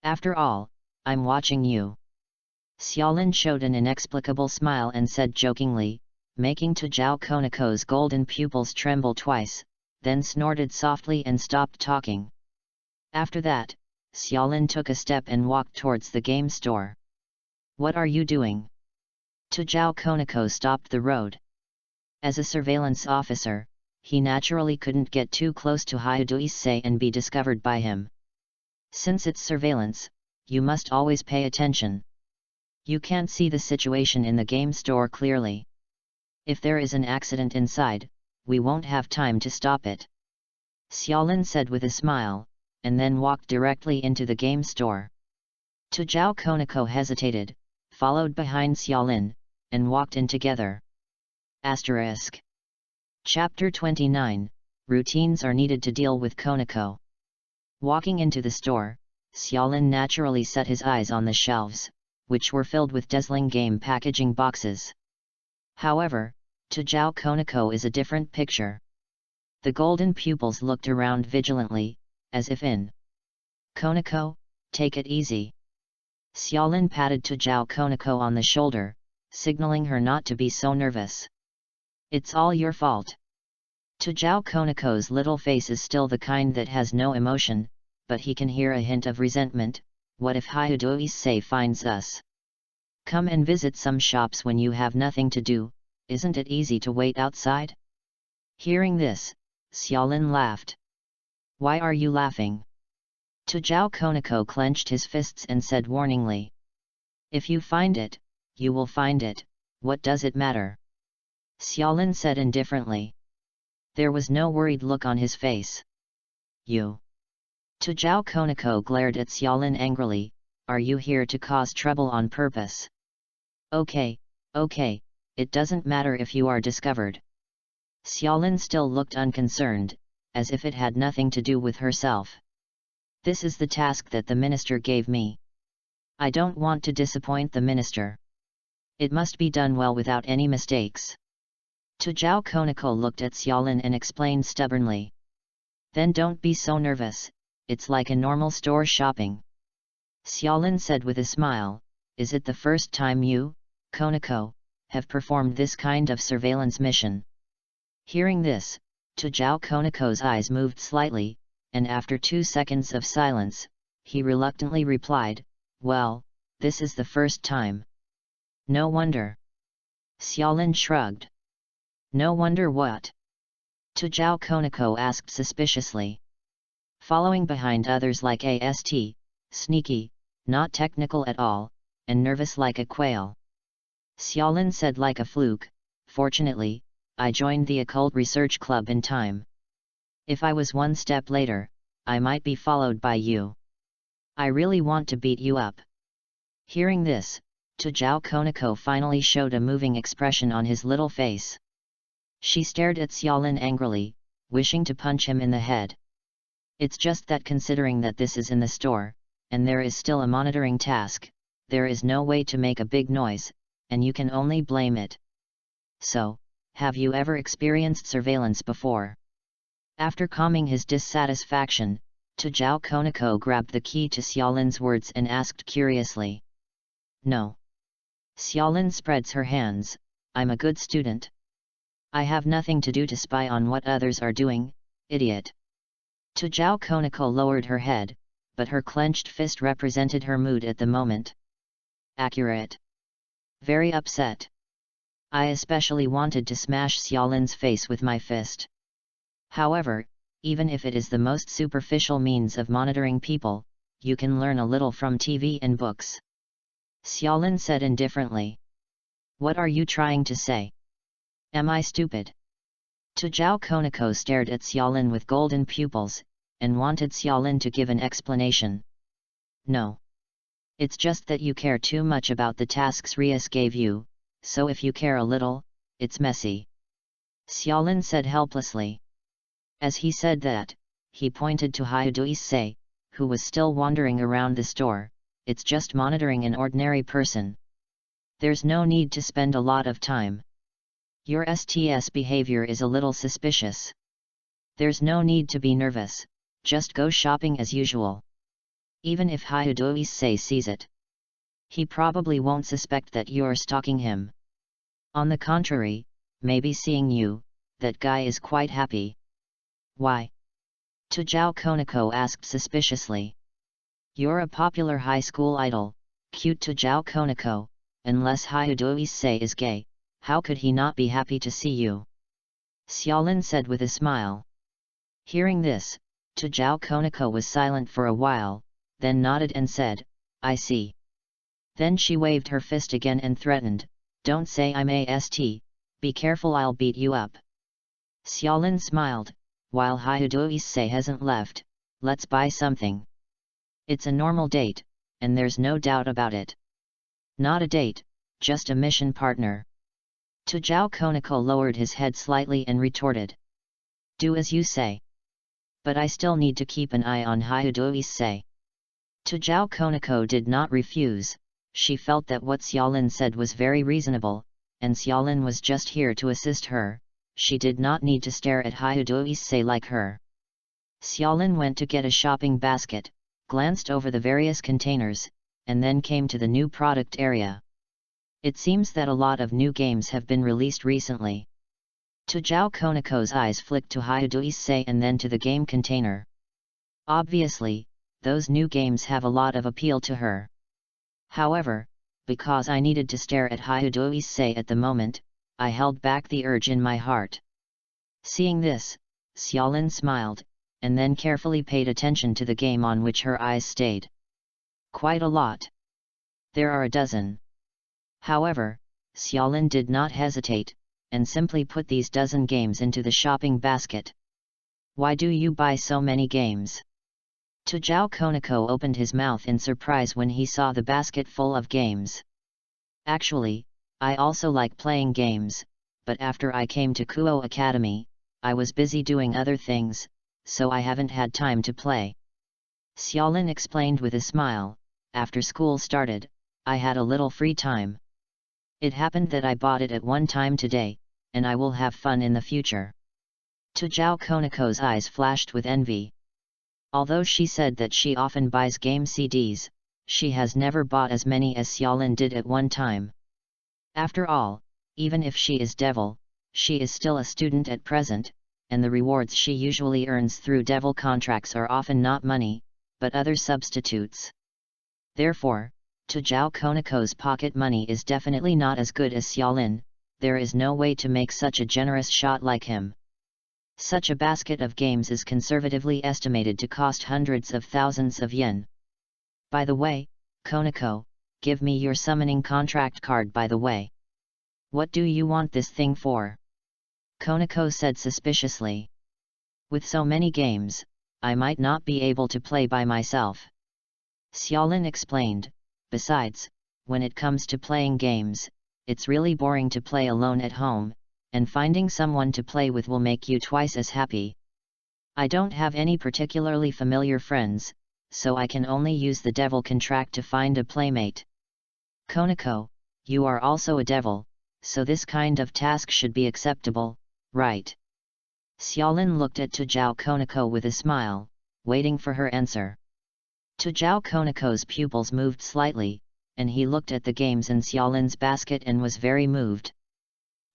After all, I'm watching you. Xiaolin showed an inexplicable smile and said jokingly, making Tujao Konako's golden pupils tremble twice, then snorted softly and stopped talking. After that, Xiaolin took a step and walked towards the game store. What are you doing? Tujao Konako stopped the road. As a surveillance officer, he naturally couldn't get too close to Hyudo Issei and be discovered by him. Since it's surveillance, you must always pay attention. You can't see the situation in the game store clearly. If there is an accident inside, we won't have time to stop it. Xiaolin said with a smile, and then walked directly into the game store. Tujao Konako hesitated, followed behind Xiaolin, and walked in together. Asterisk. Chapter 29, Routines are needed to deal with Konako. Walking into the store, Xiaolin naturally set his eyes on the shelves, which were filled with dazzling game packaging boxes. However, Tujao Konako is a different picture. The golden pupils looked around vigilantly, as if in. Konako, take it easy. Xiaolin patted Tujao Konako on the shoulder, signaling her not to be so nervous. It's all your fault. Tujao Konako's little face is still the kind that has no emotion, but he can hear a hint of resentment. What if Hyudo Issei finds us? Come and visit some shops when you have nothing to do, isn't it easy to wait outside? Hearing this, Xiaolin laughed. Why are you laughing? Tujao Konako clenched his fists and said warningly. If you find it, you will find it, what does it matter? Xiaolin said indifferently. There was no worried look on his face. You. Tujao Konako glared at Xiaolin angrily, are you here to cause trouble on purpose? Okay, Okay, it doesn't matter if you are discovered. Xiaolin still looked unconcerned, as if it had nothing to do with herself. This is the task that the minister gave me. I don't want to disappoint the minister. It must be done well without any mistakes. Zhao Konako looked at Xiaolin and explained stubbornly. Then don't be so nervous, it's like a normal store shopping. Xiaolin said with a smile, is it the first time you, Konako, have performed this kind of surveillance mission? Hearing this, Zhao Konako's eyes moved slightly, and after 2 seconds of silence, he reluctantly replied, well, this is the first time. No wonder. Xiaolin shrugged. No wonder what? Zhao Konako asked suspiciously. Following behind others like AST, sneaky, not technical at all, and nervous like a quail. Xiaolin said like a fluke, fortunately, I joined the occult research club in time. If I was one step later, I might be followed by you. I really want to beat you up. Hearing this, Zhao Konako finally showed a moving expression on his little face. She stared at Xiaolin angrily, wishing to punch him in the head. It's just that considering that this is in the store, and there is still a monitoring task, there is no way to make a big noise, and you can only blame it. So, have you ever experienced surveillance before? After calming his dissatisfaction, Zhao Konako grabbed the key to Xiaolin's words and asked curiously. No. Xiaolin spreads her hands, I'm a good student. I have nothing to do to spy on what others are doing, idiot. Zhao Konako lowered her head, but her clenched fist represented her mood at the moment. Accurate. Very upset. I especially wanted to smash Xiaolin's face with my fist. However, even if it is the most superficial means of monitoring people, you can learn a little from TV and books. Xiaolin said indifferently. What are you trying to say? Am I stupid? Zhao Konako stared at Xiaolin with golden pupils, and wanted Xiaolin to give an explanation. No. It's just that you care too much about the tasks Rias gave you, so if you care a little, it's messy. Xiaolin said helplessly. As he said that, he pointed to Hayado-ise, who was still wandering around the store, it's just monitoring an ordinary person. There's no need to spend a lot of time. Your STS behavior is a little suspicious. There's no need to be nervous, just go shopping as usual. Even if Hayado-ise sees it, he probably won't suspect that you're stalking him. On the contrary, maybe seeing you, that guy is quite happy. Why? Zhao Konako asked suspiciously. You're a popular high school idol, cute Zhao Konako, unless Hayado-ise is gay, how could he not be happy to see you? Xiaolin said with a smile. Hearing this, Zhao Konako was silent for a while, then nodded and said, I see. Then she waved her fist again and threatened, don't say I'm AST, be careful I'll beat you up. Xiaolin smiled, while Hayado-ise hasn't left, let's buy something. It's a normal date, and there's no doubt about it. Not a date, just a mission partner. Zhao Konako lowered his head slightly and retorted. Do as you say. But I still need to keep an eye on Hayado-ise. Zhao Konako did not refuse, she felt that what Xiaolin said was very reasonable, and Xiaolin was just here to assist her, she did not need to stare at Hayado-ise like her. Xiaolin went to get a shopping basket, glanced over the various containers, and then came to the new product area. It seems that a lot of new games have been released recently. Zhao Konako's eyes flicked to Hayado-ise and then to the game container. Obviously, those new games have a lot of appeal to her. However, because I needed to stare at Hayado-ise at the moment, I held back the urge in my heart. Seeing this, Xiaolin smiled, and then carefully paid attention to the game on which her eyes stayed. Quite a lot. There are a dozen. However, Xiaolin did not hesitate, and simply put these dozen games into the shopping basket. Why do you buy so many games? Zhao Konako opened his mouth in surprise when he saw the basket full of games. Actually, I also like playing games, but after I came to Kuo Academy, I was busy doing other things, so I haven't had time to play. Xiaolin explained with a smile. After school started, I had a little free time. It happened that I bought it at one time today, and I will have fun in the future. Tujao Konako's eyes flashed with envy. Although she said that she often buys game CDs, she has never bought as many as Xiaolin did at one time. After all, even if she is devil, she is still a student at present, and the rewards she usually earns through devil contracts are often not money, but other substitutes. Therefore, Tujao Konako's pocket money is definitely not as good as Xiaolin. There is no way to make such a generous shot like him. Such a basket of games is conservatively estimated to cost hundreds of thousands of yen. By the way, Konako, give me your summoning contract card by the way. What do you want this thing for? Konako said suspiciously. With so many games, I might not be able to play by myself. Xiaolin explained. Besides, when it comes to playing games, it's really boring to play alone at home, and finding someone to play with will make you twice as happy. I don't have any particularly familiar friends, so I can only use the devil contract to find a playmate. Konako, you are also a devil, so this kind of task should be acceptable, right? Xiaolin looked at Tujao Konako with a smile, waiting for her answer. Tujao Konako's pupils moved slightly, and he looked at the games in Xiaolin's basket and was very moved.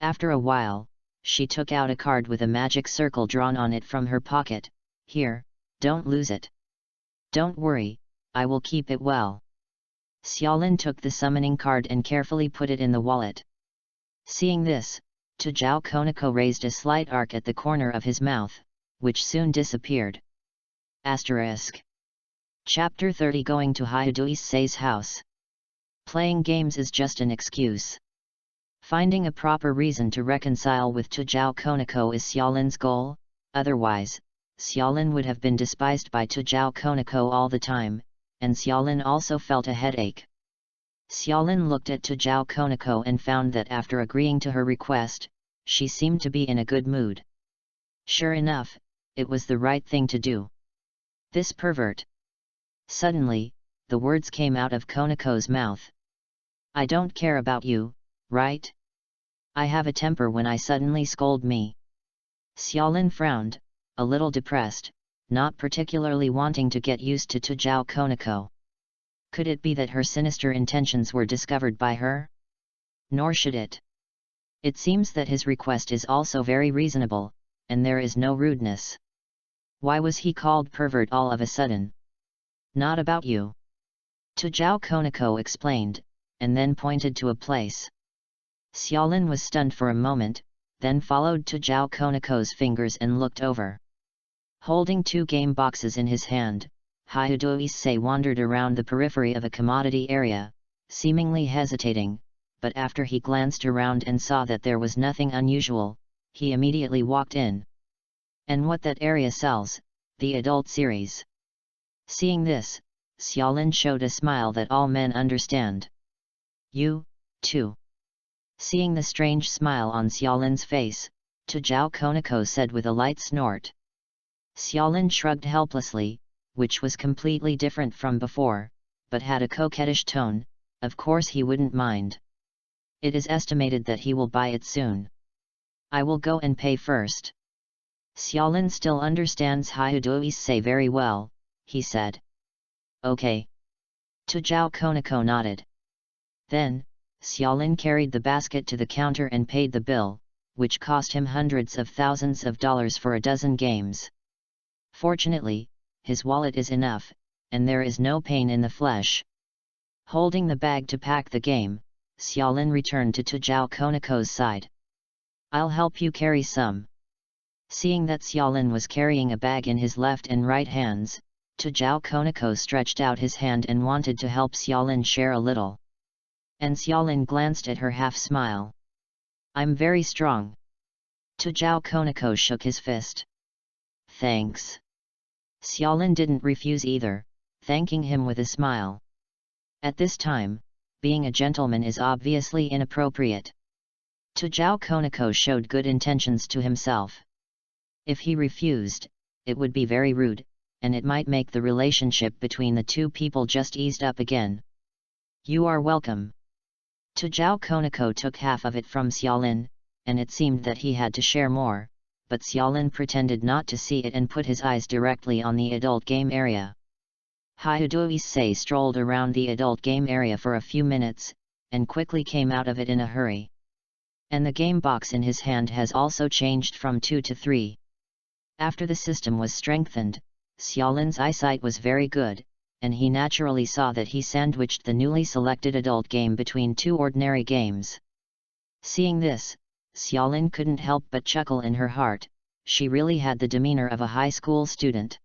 After a while, she took out a card with a magic circle drawn on it from her pocket. Here, don't lose it. Don't worry, I will keep it well. Xiaolin took the summoning card and carefully put it in the wallet. Seeing this, Tujao Konako raised a slight arc at the corner of his mouth, which soon disappeared. Asterisk. Chapter 30 Going to Hyudoisei's house. Playing games is just an excuse. Finding a proper reason to reconcile with Tujao Konako is Xiaolin's goal, otherwise, Xiaolin would have been despised by Tujao Konako all the time, and Xiaolin also felt a headache. Xiaolin looked at Tujao Konako and found that after agreeing to her request, she seemed to be in a good mood. Sure enough, it was the right thing to do. This pervert. Suddenly, the words came out of Konako's mouth. I don't care about you, right? I have a temper when I suddenly scold me. Xiaolin frowned, a little depressed, not particularly wanting to get used to Tujao Konako. Could it be that her sinister intentions were discovered by her? Nor should it. It seems that his request is also very reasonable, and there is no rudeness. Why was he called pervert all of a sudden? Not about you. Tujao Konako explained, and then pointed to a place. Xiaolin was stunned for a moment, then followed Tujao Konako's fingers and looked over. Holding two game boxes in his hand, Hyudoisei wandered around the periphery of a commodity area, seemingly hesitating, but after he glanced around and saw that there was nothing unusual, he immediately walked in. And what that area sells, the adult series. Seeing this, Xiaolin showed a smile that all men understand. You, too. Seeing the strange smile on Xiaolin's face, Tujao Konako said with a light snort. Xiaolin shrugged helplessly, which was completely different from before, but had a coquettish tone. Of course he wouldn't mind. It is estimated that he will buy it soon. I will go and pay first. Xiaolin still understands Hyudoisei very well, he said. Okay. Tujao Konako nodded. Then, Xiaolin carried the basket to the counter and paid the bill, which cost him hundreds of thousands of dollars for a dozen games. Fortunately, his wallet is enough, and there is no pain in the flesh. Holding the bag to pack the game, Xiaolin returned to Tujao Konako's side. I'll help you carry some. Seeing that Xiaolin was carrying a bag in his left and right hands, Tujao Konako stretched out his hand and wanted to help Xiaolin share a little. And Xiaolin glanced at her half-smile. I'm very strong. Tujao Konako shook his fist. Thanks. Xiaolin didn't refuse either, thanking him with a smile. At this time, being a gentleman is obviously inappropriate. Tujao Konako showed good intentions to himself. If he refused, it would be very rude, and it might make the relationship between the two people just eased up again. You are welcome. Tujao Konako took half of it from Xiaolin, and it seemed that he had to share more, but Xiaolin pretended not to see it and put his eyes directly on the adult game area. Hyudo Issei strolled around the adult game area for a few minutes, and quickly came out of it in a hurry. And the game box in his hand has also changed from 2 to 3. After the system was strengthened, Xiaolin's eyesight was very good, and he naturally saw that he sandwiched the newly selected adult game between 2 ordinary games. Seeing this, Xiaolin couldn't help but chuckle in her heart. She really had the demeanor of a high school student.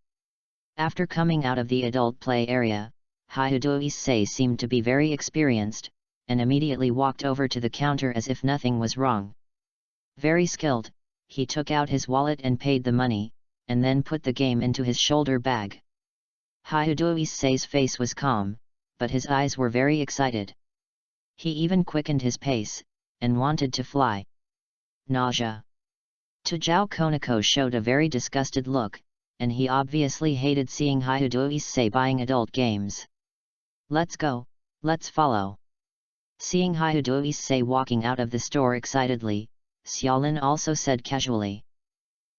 After coming out of the adult play area, Hyudo Issei seemed to be very experienced, and immediately walked over to the counter as if nothing was wrong. Very skilled, he took out his wallet and paid the money, and then put the game into his shoulder bag. Hyudo Issei's face was calm, but his eyes were very excited. He even quickened his pace, and wanted to fly. Nausea. Tujao Konako showed a very disgusted look, and he obviously hated seeing Hyudo Issei buying adult games. Let's go, let's follow. Seeing Hyudo Issei walking out of the store excitedly, Xiaolin also said casually.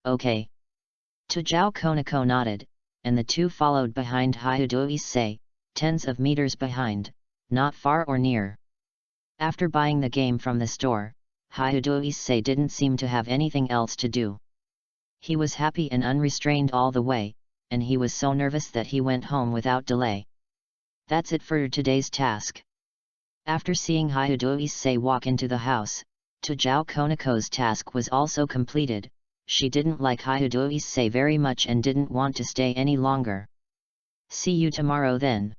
Okay. Tujao Konako nodded, and the two followed behind Hyudo Issei, tens of meters behind, not far or near. After buying the game from the store, Hyudo Issei didn't seem to have anything else to do. He was happy and unrestrained all the way, and he was so nervous that he went home without delay. That's it for today's task. After seeing Hyudo Issei walk into the house, Tujao Konako's task was also completed. She didn't like Hyudo Issei very much and didn't want to stay any longer. See you tomorrow then.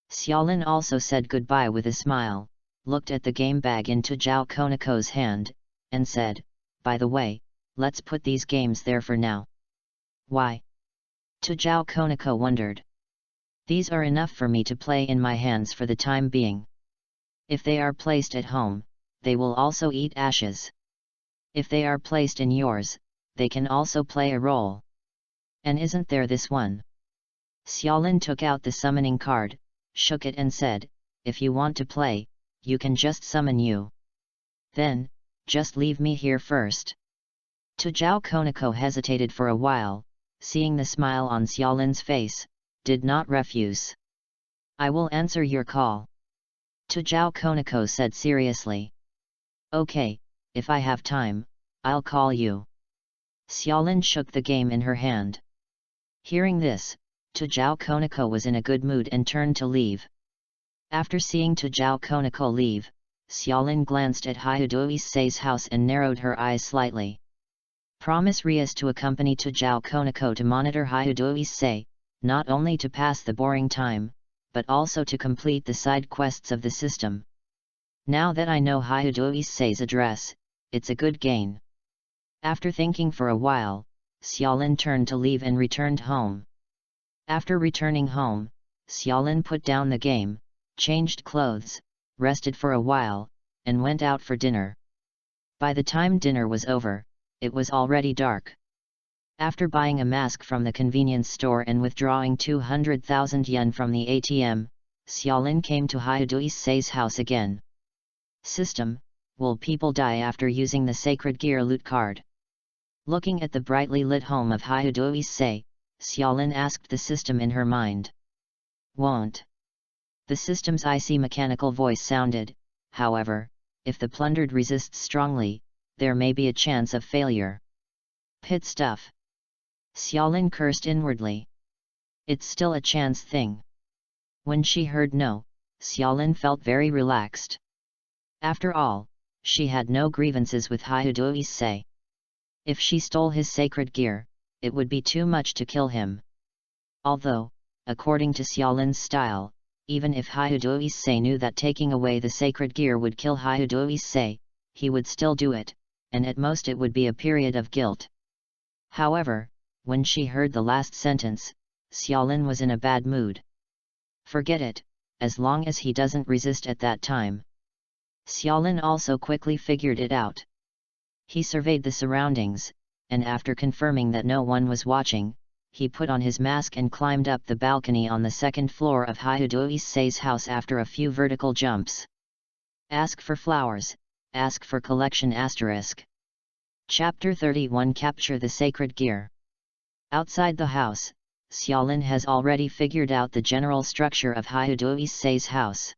Xiaolin also said goodbye with a smile, looked at the game bag in Tujao Konako's hand, and said, by the way, let's put these games there for now. Why? Tujao Konako wondered. These are enough for me to play in my hands for the time being. If they are placed at home, they will also eat ashes. If they are placed in yours, they can also play a role. And isn't there this one? Xiaolin took out the summoning card, shook it and said, if you want to play, you can just summon you. Then, just leave me here first. Tujao Konako hesitated for a while, seeing the smile on Xiaolin's face, did not refuse. I will answer your call. Tujao Konako said seriously. Okay, if I have time, I'll call you. Xiaolin shook the game in her hand. Hearing this, Tujao Konako was in a good mood and turned to leave. After seeing Tujao Konako leave, Xiaolin glanced at Hyudo Issei's house and narrowed her eyes slightly. Promise Rias to accompany Tujao Konako to monitor Hyudo Issei, not only to pass the boring time, but also to complete the side quests of the system. Now that I know Hyudo Issei's address, it's a good gain. After thinking for a while, Xiaolin turned to leave and returned home. After returning home, Xiaolin put down the game, changed clothes, rested for a while, and went out for dinner. By the time dinner was over, it was already dark. After buying a mask from the convenience store and withdrawing 200,000 yen from the ATM, Xiaolin came to Hyudo Issei's house again. System: will people die after using the Sacred Gear loot card? Looking at the brightly lit home of Hyudo Issei, Xiaolin asked the system in her mind. Won't. The system's icy mechanical voice sounded, however, if the plundered resists strongly, there may be a chance of failure. Pit stuff. Xiaolin cursed inwardly. It's still a chance thing. When she heard no, Xiaolin felt very relaxed. After all, she had no grievances with Hyudo Issei. If she stole his sacred gear, it would be too much to kill him. Although, according to Xiaolin's style, even if Hyudo Issei knew that taking away the sacred gear would kill Hyudo Issei, he would still do it, and at most it would be a period of guilt. However, when she heard the last sentence, Xiaolin was in a bad mood. Forget it, as long as he doesn't resist at that time. Xiaolin also quickly figured it out. He surveyed the surroundings, and after confirming that no one was watching, he put on his mask and climbed up the balcony on the second floor of Hyudo Issei's house after a few vertical jumps. Ask for flowers, ask for collection *. Chapter 31 Capture the Sacred Gear. Outside the house, Xiaolin has already figured out the general structure of Hyudo Issei's house.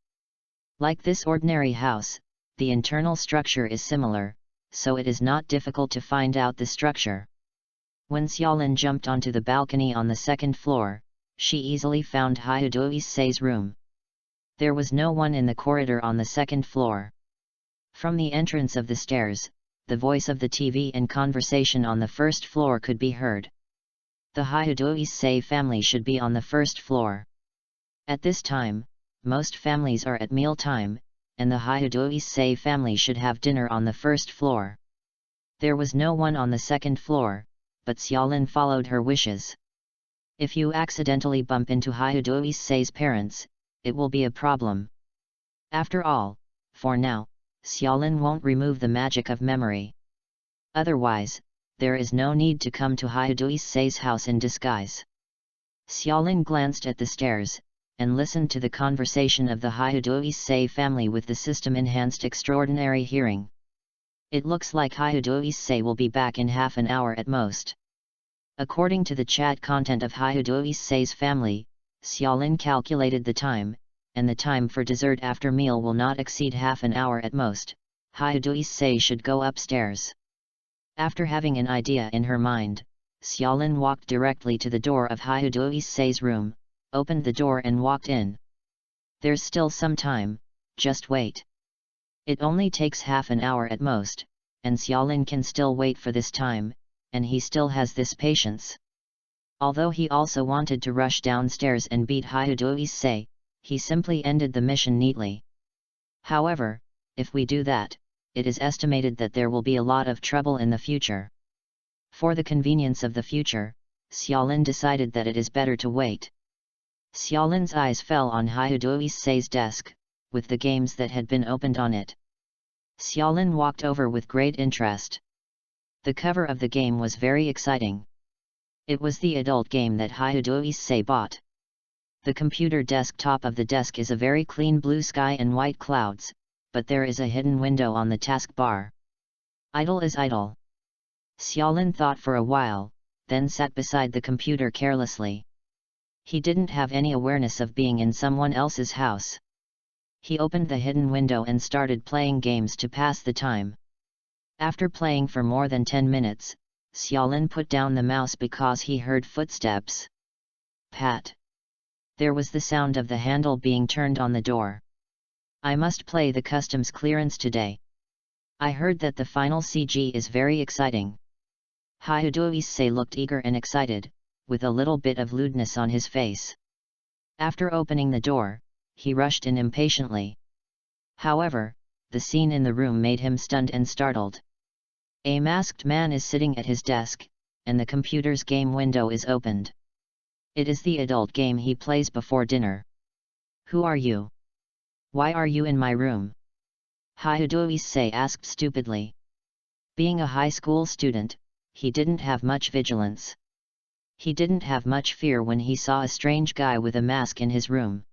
Like this ordinary house, the internal structure is similar, so it is not difficult to find out the structure. When Xiaolin jumped onto the balcony on the second floor, she easily found Hyudo Issei's room. There was no one in the corridor on the second floor. From the entrance of the stairs, the voice of the TV and conversation on the first floor could be heard. The Hyudo Issei family should be on the first floor. At this time, most families are at meal time, and the Hyudo Issei family should have dinner on the first floor. There was no one on the second floor, but Xiaolin followed her wishes. If you accidentally bump into Hyudo Issei's parents, it will be a problem. After all, for now, Xiaolin won't remove the magic of memory. Otherwise, there is no need to come to Hyudo Issei's house in disguise. Xiaolin glanced at the stairs, and listened to the conversation of the Hyudo Issei family with the system-enhanced extraordinary hearing. It looks like Hyudo Issei will be back in half an hour at most. According to the chat content of Hyudo Issei's family, Xiaolin calculated the time, and the time for dessert after meal will not exceed half an hour at most. Hyudo Issei should go upstairs. After having an idea in her mind, Xiaolin walked directly to the door of Hyudo Issei's room, opened the door and walked in. There's still some time, just wait. It only takes half an hour at most, and Xiaolin can still wait for this time, and he still has this patience. Although he also wanted to rush downstairs and beat Hyudo Issei, he simply ended the mission neatly. However, if we do that, it is estimated that there will be a lot of trouble in the future. For the convenience of the future, Xiaolin decided that it is better to wait. Xiaolin's eyes fell on Hyudo Issei's desk, with the games that had been opened on it. Xiaolin walked over with great interest. The cover of the game was very exciting. It was the adult game that Hyudo Issei bought. The computer desktop of the desk is a very clean blue sky and white clouds, but there is a hidden window on the taskbar. Idle is idle. Xiaolin thought for a while, then sat beside the computer carelessly. He didn't have any awareness of being in someone else's house. He opened the hidden window and started playing games to pass the time. After playing for more than 10 minutes, Xiaolin put down the mouse because he heard footsteps. Pat. There was the sound of the handle being turned on the door. I must play the customs clearance today. I heard that the final CG is very exciting. Hyudo Issei looked eager and excited, with a little bit of lewdness on his face. After opening the door, he rushed in impatiently. However, the scene in the room made him stunned and startled. A masked man is sitting at his desk, and the computer's game window is opened. It is the adult game he plays before dinner. Who are you? Why are you in my room? Hyudo Issei asked stupidly. Being a high school student, he didn't have much vigilance. He didn't have much fear when he saw a strange guy with a mask in his room.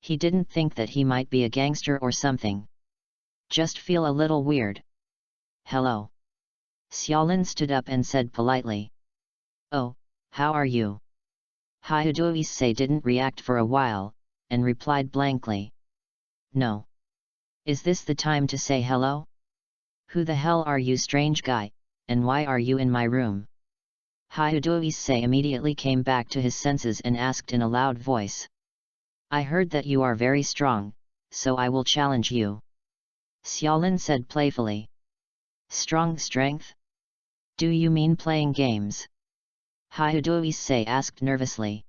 He didn't think that he might be a gangster or something. Just feel a little weird. Hello. Xiaolin stood up and said politely. Oh, how are you? Hyudo Issei didn't react for a while, and replied blankly. No. Is this the time to say hello? Who the hell are you, strange guy, and why are you in my room? Hyudo Issei immediately came back to his senses and asked in a loud voice. I heard that you are very strong, so I will challenge you. Xiaolin said playfully. Strong strength? Do you mean playing games? Hyudo Issei asked nervously.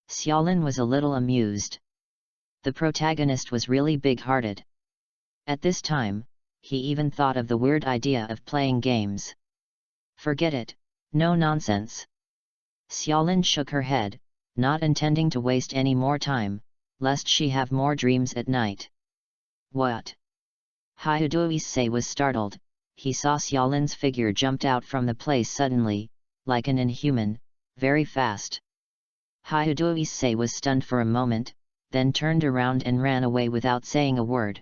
Xiaolin was a little amused. The protagonist was really big-hearted. At this time, he even thought of the weird idea of playing games. Forget it, no nonsense. Xiaolin shook her head, not intending to waste any more time, lest she have more dreams at night. What? Hyudoise was startled. He saw Xiaolin's figure jumped out from the place suddenly, like an inhuman, very fast. Hyudoise was stunned for a moment, then turned around and ran away without saying a word.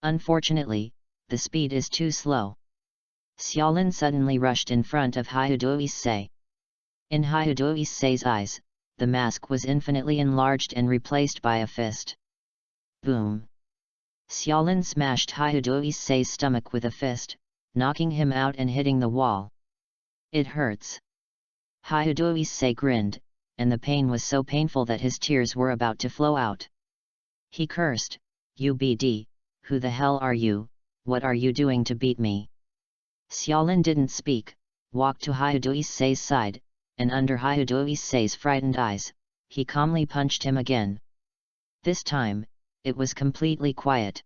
Unfortunately, the speed is too slow. Xiaolin suddenly rushed in front of Hyudoise. In Hyudoise's eyes, the mask was infinitely enlarged and replaced by a fist. Boom! Xiaolin smashed Hyudoise's stomach with a fist, knocking him out and hitting the wall. It hurts. Hyudoise grinned, and the pain was so painful that his tears were about to flow out. He cursed, "UBD, who the hell are you, what are you doing to beat me?" Xiaolin didn't speak, walked to Hyudoise's side, and under Hyudoise's frightened eyes, he calmly punched him again. This time, it was completely quiet.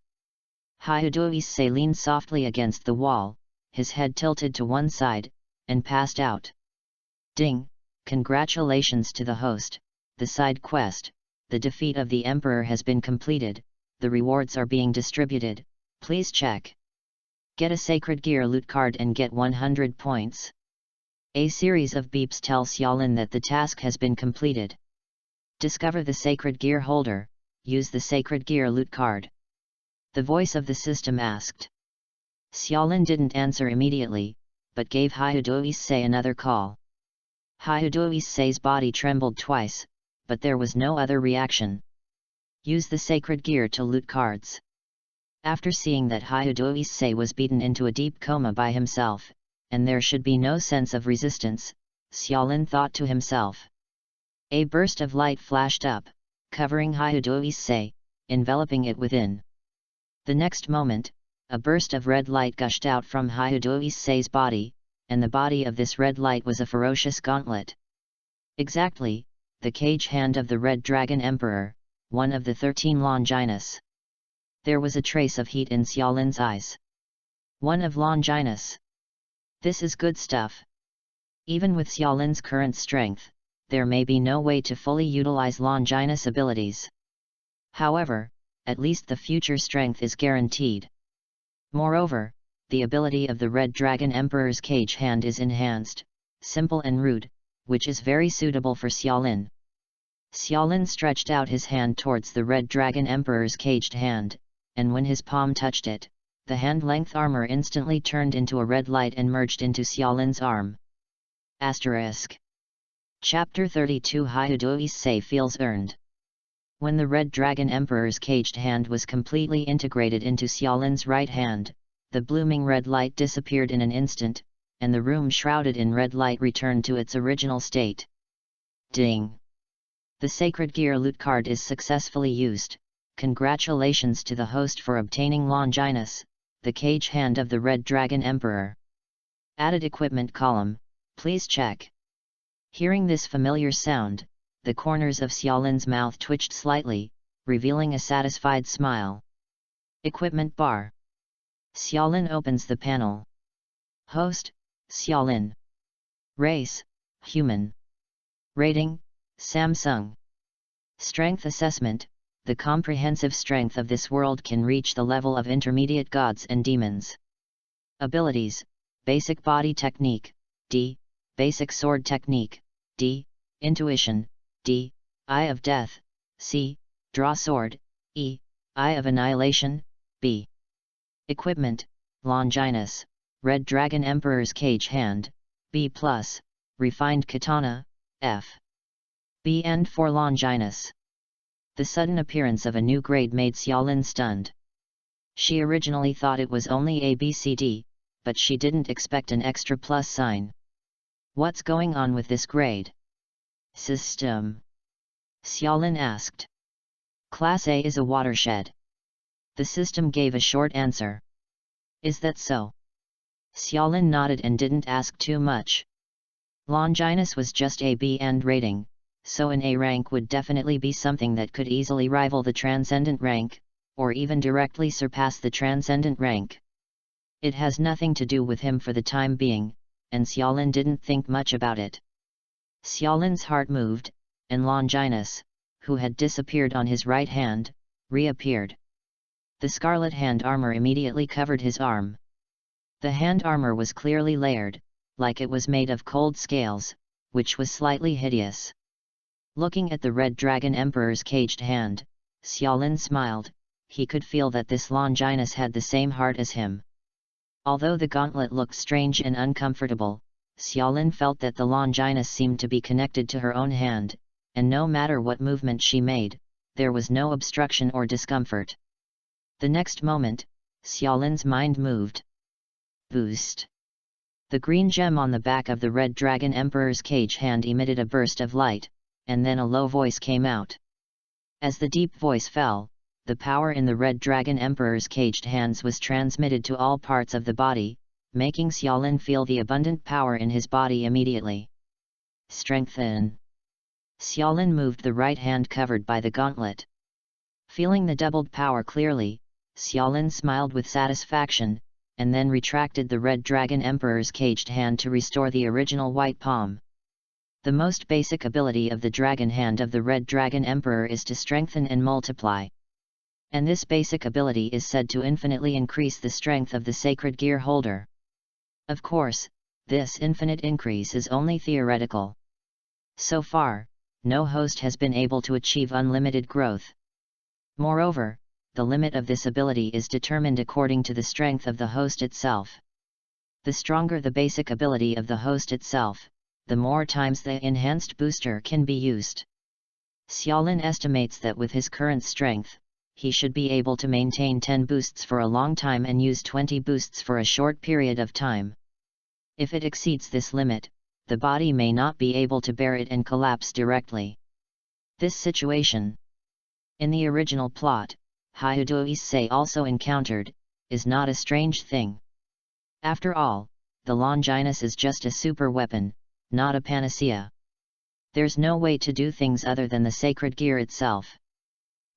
Hyudoise leaned softly against the wall, his head tilted to one side, and passed out. Ding! Congratulations to the host, the side quest, the defeat of the Emperor has been completed, the rewards are being distributed, please check. Get a Sacred Gear loot card and get 100 points. A series of beeps tell Xiaolin that the task has been completed. Discover the Sacred Gear holder, use the Sacred Gear loot card. The voice of the system asked. Xiaolin didn't answer immediately, but gave Hyudoise another call. Hyudoise's body trembled twice, but there was no other reaction. Use the Sacred Gear to loot cards. After seeing that Hyudoise was beaten into a deep coma by himself, and there should be no sense of resistance, Xiaolin thought to himself. A burst of light flashed up, covering Hyudoise, enveloping it within. The next moment, a burst of red light gushed out from Hyudoise's body, and the body of this red light was a ferocious gauntlet. Exactly, the cage hand of the Red Dragon Emperor, one of the 13 Longinus. There was a trace of heat in Xiaolin's eyes. One of Longinus. This is good stuff. Even with Xiaolin's current strength, there may be no way to fully utilize Longinus abilities. However, at least the future strength is guaranteed. Moreover, the ability of the Red Dragon Emperor's cage hand is enhanced, simple and rude, which is very suitable for Xiaolin. Xiaolin stretched out his hand towards the Red Dragon Emperor's caged hand, and when his palm touched it, the hand-length armor instantly turned into a red light and merged into Xiaolin's arm. Asterisk. Chapter 32 Hyudoise feels earned. When the Red Dragon Emperor's caged hand was completely integrated into Xiaolin's right hand, the blooming red light disappeared in an instant, and the room shrouded in red light returned to its original state. Ding! The Sacred Gear loot card is successfully used. Congratulations to the host for obtaining Longinus, the cage hand of the Red Dragon Emperor. Added equipment column, please check. Hearing this familiar sound, the corners of Xiaolin's mouth twitched slightly, revealing a satisfied smile. Equipment bar. Xiaolin opens the panel. Host, Xiaolin. Race, human. Rating, Samsung. Strength assessment. The comprehensive strength of this world can reach the level of intermediate gods and demons. Abilities: Basic Body Technique, D. Basic Sword Technique, D. Intuition, D. Eye of Death, C. Draw Sword, E. Eye of Annihilation, B. Equipment: Longinus, Red Dragon Emperor's Cage Hand, B+, Refined Katana, F. B. And for Longinus. The sudden appearance of a new grade made Xiaolin stunned. She originally thought it was only ABCD, but she didn't expect an extra plus sign. What's going on with this grade? System. Xiaolin asked. Class A is a watershed. The system gave a short answer. Is that so? Xiaolin nodded and didn't ask too much. Longinus was just a B and rating, so an A rank would definitely be something that could easily rival the Transcendent rank, or even directly surpass the Transcendent rank. It has nothing to do with him for the time being, and Xiaolin didn't think much about it. Xiaolin's heart moved, and Longinus, who had disappeared on his right hand, reappeared. The scarlet hand armor immediately covered his arm. The hand armor was clearly layered, like it was made of cold scales, which was slightly hideous. Looking at the Red Dragon Emperor's caged hand, Xiaolin smiled. He could feel that this Longinus had the same heart as him. Although the gauntlet looked strange and uncomfortable, Xiaolin felt that the Longinus seemed to be connected to her own hand, and no matter what movement she made, there was no obstruction or discomfort. The next moment, Xiaolin's mind moved. Boost! The green gem on the back of the Red Dragon Emperor's cage hand emitted a burst of light, and then a low voice came out. As the deep voice fell, the power in the Red Dragon Emperor's caged hands was transmitted to all parts of the body, making Xiaolin feel the abundant power in his body immediately. Strengthen! Xiaolin moved the right hand covered by the gauntlet. Feeling the doubled power clearly, Xiaolin smiled with satisfaction, and then retracted the Red Dragon Emperor's caged hand to restore the original white palm. The most basic ability of the dragon hand of the Red Dragon Emperor is to strengthen and multiply. And this basic ability is said to infinitely increase the strength of the sacred gear holder. Of course, this infinite increase is only theoretical. So far, no host has been able to achieve unlimited growth. Moreover, the limit of this ability is determined according to the strength of the host itself. The stronger the basic ability of the host itself, the more times the enhanced booster can be used. Xiaolin estimates that with his current strength, he should be able to maintain 10 boosts for a long time and use 20 boosts for a short period of time. If it exceeds this limit, the body may not be able to bear it and collapse directly. This situation, in the original plot, Hyudo Issei also encountered, is not a strange thing. After all, the Longinus is just a super weapon, not a panacea. There's no way to do things other than the sacred gear itself.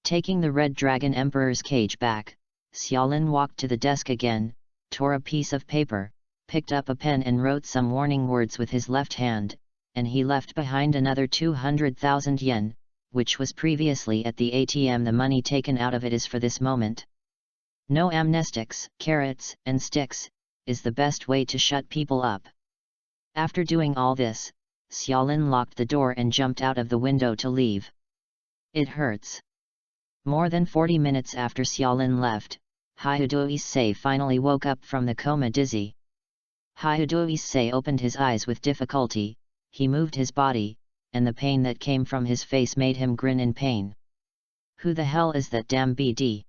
Taking the Red Dragon Emperor's cage back, Xiaolin walked to the desk again, tore a piece of paper, picked up a pen and wrote some warning words with his left hand, and he left behind another 200,000 yen, which was previously at the ATM. The money taken out of it is for this moment. No amnestics, carrots, and sticks, is the best way to shut people up. After doing all this, Xiaolin locked the door and jumped out of the window to leave. It hurts. More than 40 minutes after Xiaolin left, Hyudo Issei finally woke up from the coma dizzy. Hyudo Issei opened his eyes with difficulty, he moved his body, and the pain that came from his face made him grin in pain. Who the hell is that damn BD?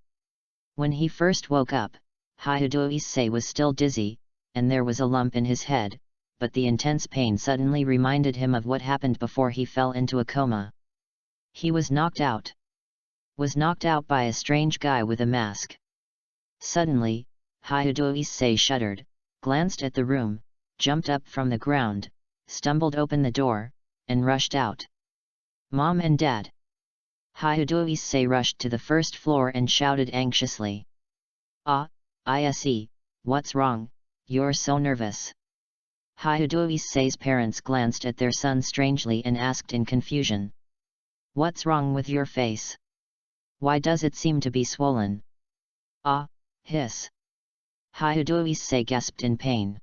When he first woke up, Hyudo Issei was still dizzy, and there was a lump in his head, but the intense pain suddenly reminded him of what happened before he fell into a coma. He was knocked out. Was knocked out by a strange guy with a mask. Suddenly, Hyudo Issei shuddered, glanced at the room, jumped up from the ground, stumbled open the door, and rushed out. Mom and Dad! Hyudo Issei rushed to the first floor and shouted anxiously. Ah, Ise, what's wrong, you're so nervous? Hyudo Issei's parents glanced at their son strangely and asked in confusion. What's wrong with your face? Why does it seem to be swollen? Ah, hiss! Hyudo Issei gasped in pain.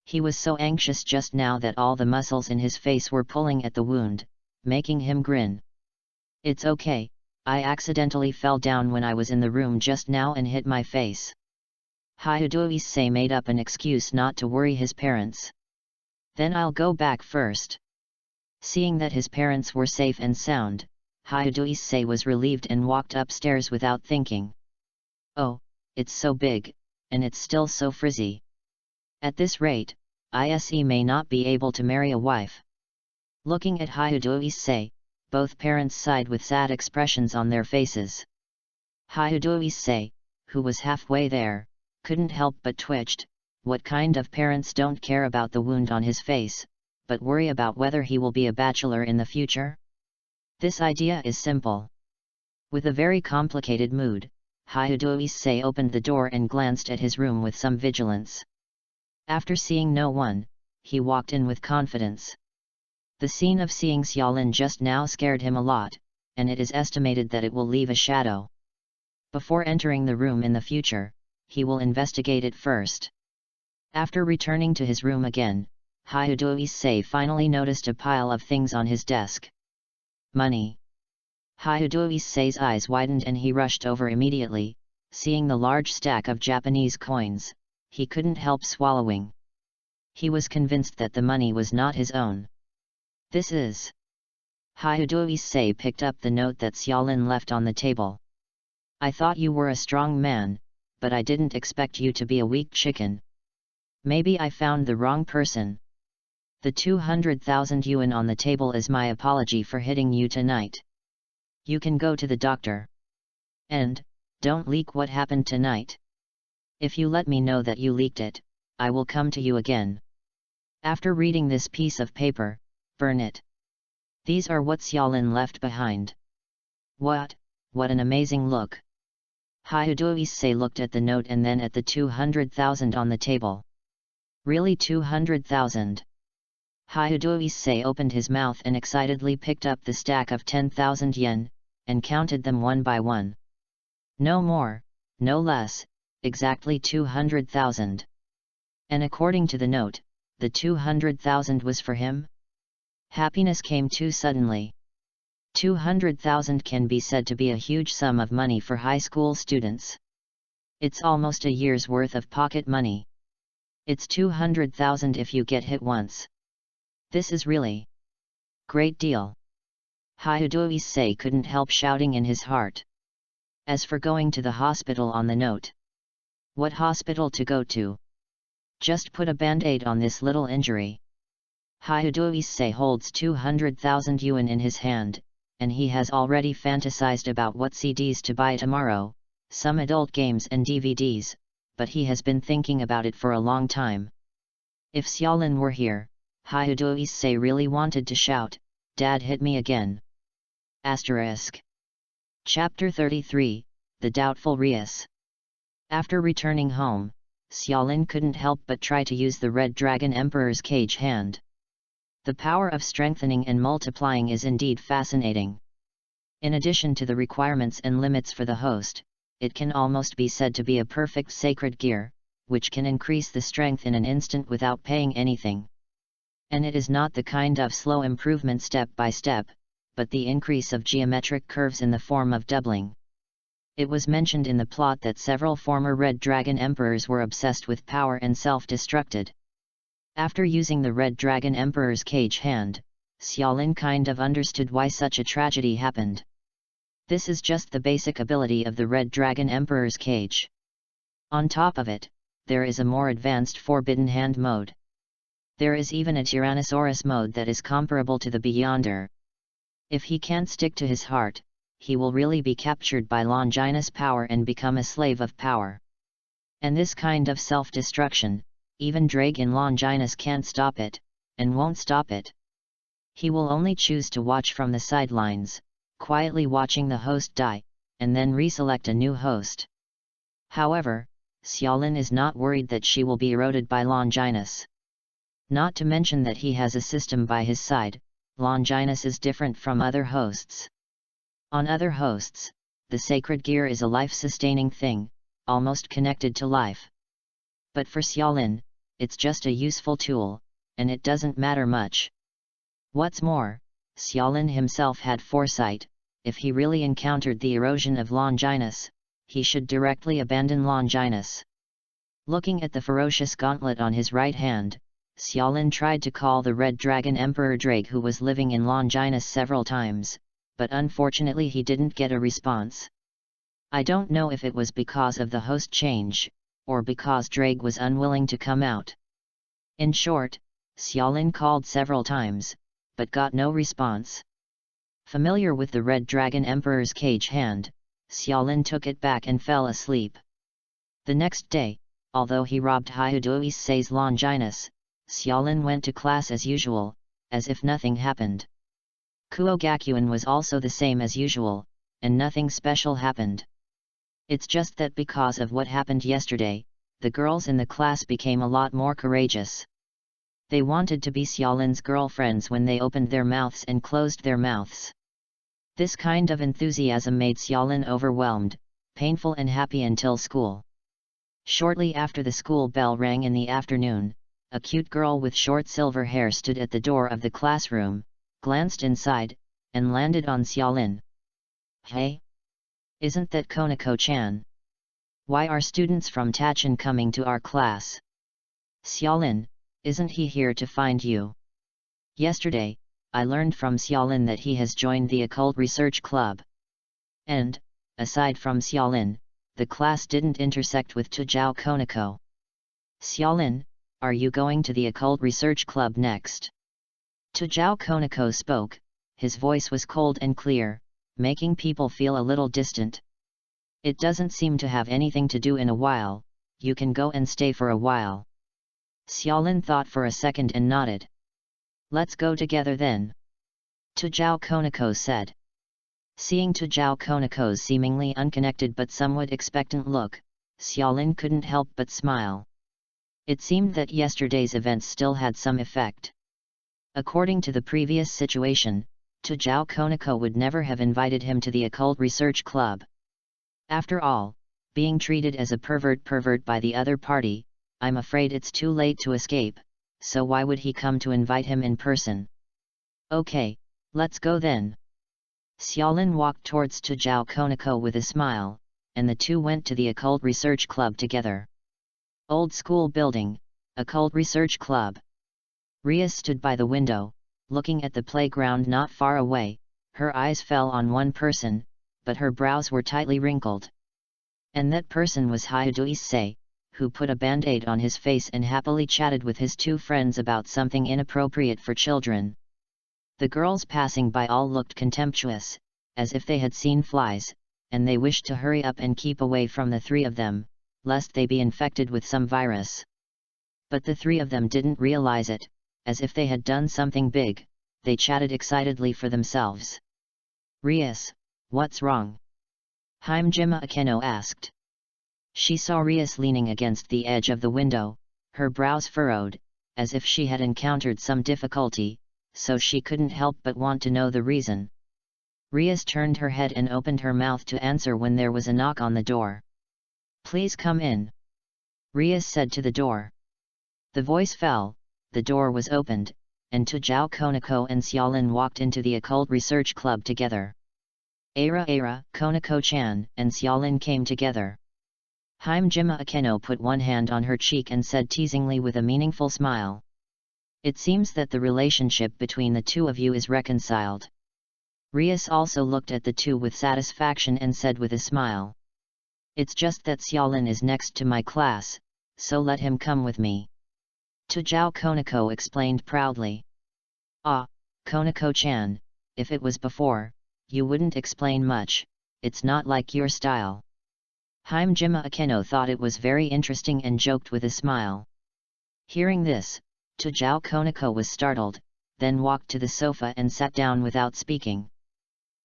He was so anxious just now that all the muscles in his face were pulling at the wound, making him grin. It's okay, I accidentally fell down when I was in the room just now and hit my face. Hyudo Issei made up an excuse not to worry his parents. Then I'll go back first. Seeing that his parents were safe and sound, Hyudo Issei was relieved and walked upstairs without thinking. Oh, it's so big, and it's still so frizzy. At this rate, Ise may not be able to marry a wife. Looking at Hyudo Issei, both parents sighed with sad expressions on their faces. Hyudo Issei, who was halfway there, couldn't help but twitched. What kind of parents don't care about the wound on his face, but worry about whether he will be a bachelor in the future? This idea is simple. With a very complicated mood, Hyudo Issei opened the door and glanced at his room with some vigilance. After seeing no one, he walked in with confidence. The scene of seeing Xiaolin just now scared him a lot, and it is estimated that it will leave a shadow. Before entering the room in the future, he will investigate it first. After returning to his room again, Hyudo-Issei finally noticed a pile of things on his desk. Money. Hyudo-Issei's eyes widened and he rushed over immediately, seeing the large stack of Japanese coins. He couldn't help swallowing. He was convinced that the money was not his own. This is... Hyudo-Issei picked up the note that Xiaolin left on the table. I thought you were a strong man, but I didn't expect you to be a weak chicken. Maybe I found the wrong person. The 200,000 yuan on the table is my apology for hitting you tonight. You can go to the doctor. And, don't leak what happened tonight. If you let me know that you leaked it, I will come to you again. After reading this piece of paper, burn it. These are what Xiaolin left behind. What an amazing look. Hyudo-Issei looked at the note and then at the 200,000 on the table. Really 200,000? Hyudo-Issei opened his mouth and excitedly picked up the stack of 10,000 yen, and counted them one by one. No more, no less, exactly 200,000. And according to the note, the 200,000 was for him? Happiness came too suddenly. 200,000 can be said to be a huge sum of money for high school students. It's almost a year's worth of pocket money. It's 200,000 if you get hit once. This is really great deal. Hyudo-Issei couldn't help shouting in his heart. As for going to the hospital on the note. What hospital to go to? Just put a band-aid on this little injury. Hyudo-Issei holds 200,000 yuan in his hand, and he has already fantasized about what CDs to buy tomorrow, some adult games and DVDs, but he has been thinking about it for a long time. If Xiaolin were here, Hyudo-Issei really wanted to shout, "Dad hit me again!" Asterisk. Chapter 33, The Doubtful Rias. After returning home, Xiaolin couldn't help but try to use the Red Dragon Emperor's cage hand. The power of strengthening and multiplying is indeed fascinating. In addition to the requirements and limits for the host, it can almost be said to be a perfect sacred gear, which can increase the strength in an instant without paying anything. And it is not the kind of slow improvement step by step, but the increase of geometric curves in the form of doubling. It was mentioned in the plot that several former Red Dragon Emperors were obsessed with power and self-destructed. After using the Red Dragon Emperor's cage hand, Xiaolin kind of understood why such a tragedy happened. This is just the basic ability of the Red Dragon Emperor's cage. On top of it, there is a more advanced Forbidden Hand mode. There is even a Tyrannosaurus mode that is comparable to the Beyonder. If he can't stick to his heart, he will really be captured by Longinus' power and become a slave of power. And this kind of self-destruction, even Dragon Longinus can't stop it, and won't stop it. He will only choose to watch from the sidelines, quietly watching the host die, and then reselect a new host. However, Xiaolin is not worried that she will be eroded by Longinus. Not to mention that he has a system by his side. Longinus is different from other hosts. On other hosts, the sacred gear is a life-sustaining thing, almost connected to life. But for Xiaolin, it's just a useful tool, and it doesn't matter much. What's more, Xiaolin himself had foresight. If he really encountered the erosion of Longinus, he should directly abandon Longinus. Looking at the ferocious gauntlet on his right hand, Xiaolin tried to call the Red Dragon Emperor Drake, who was living in Longinus, several times, but unfortunately he didn't get a response. I don't know if it was because of the host change, or because Drake was unwilling to come out. In short, Xiaolin called several times, but got no response. Familiar with the Red Dragon Emperor's cage hand, Xiaolin took it back and fell asleep. The next day, although he robbed Hyudo-Issei's Longinus, Xiaolin went to class as usual, as if nothing happened. Kuogakuin was also the same as usual, and nothing special happened. It's just that because of what happened yesterday, the girls in the class became a lot more courageous. They wanted to be Xiaolin's girlfriends when they opened their mouths and closed their mouths. This kind of enthusiasm made Xiaolin overwhelmed, painful and happy until school. Shortly after the school bell rang in the afternoon, a cute girl with short silver hair stood at the door of the classroom, glanced inside, and landed on Xiaolin. "Hey! Isn't that Konako-chan? Why are students from Tachin coming to our class? Xiaolin, isn't he here to find you? Yesterday, I learned from Xiaolin that he has joined the Occult Research Club. And, aside from Xiaolin, the class didn't intersect with Tujao Konako. Xiaolin, are you going to the Occult Research Club next?" Tujao Konako spoke, his voice was cold and clear, making people feel a little distant. "It doesn't seem to have anything to do in a while, you can go and stay for a while." Xiaolin thought for a second and nodded. "Let's go together then," Tujao Konako said. Seeing Tujao Konako's seemingly unconnected but somewhat expectant look, Xiaolin couldn't help but smile. It seemed that yesterday's events still had some effect. According to the previous situation, Tujao Konako would never have invited him to the Occult Research Club. After all, being treated as a pervert by the other party, I'm afraid it's too late to escape, so why would he come to invite him in person? "Okay, let's go then." Xiaolin walked towards Tujao Konako with a smile, and the two went to the Occult Research Club together. Old School Building, Occult Research Club. Ria stood by the window, looking at the playground not far away. Her eyes fell on one person, but her brows were tightly wrinkled. And that person was Hyudo Issei, who put a band-aid on his face and happily chatted with his two friends about something inappropriate for children. The girls passing by all looked contemptuous, as if they had seen flies, and they wished to hurry up and keep away from the three of them, lest they be infected with some virus. But the three of them didn't realize it, as if they had done something big, they chatted excitedly for themselves. "Rias, what's wrong?" Himejima Akeno asked. She saw Rias leaning against the edge of the window, her brows furrowed, as if she had encountered some difficulty, so she couldn't help but want to know the reason. Rias turned her head and opened her mouth to answer when there was a knock on the door. "Please come in," Rias said to the door. The voice fell, the door was opened, and Tujao Konako and Xiaolin walked into the Occult Research Club together. Ara, Konako-chan and Xiaolin came together. Himejima Akeno put one hand on her cheek and said teasingly with a meaningful smile. "It seems that the relationship between the two of you is reconciled." Rias also looked at the two with satisfaction and said with a smile. "It's just that Xiaolin is next to my class, so let him come with me." Tujao Konako explained proudly. "Ah, Konako-chan, if it was before, you wouldn't explain much, it's not like your style." Himejima Akeno thought it was very interesting and joked with a smile. Hearing this, Tujao Konako was startled, then walked to the sofa and sat down without speaking.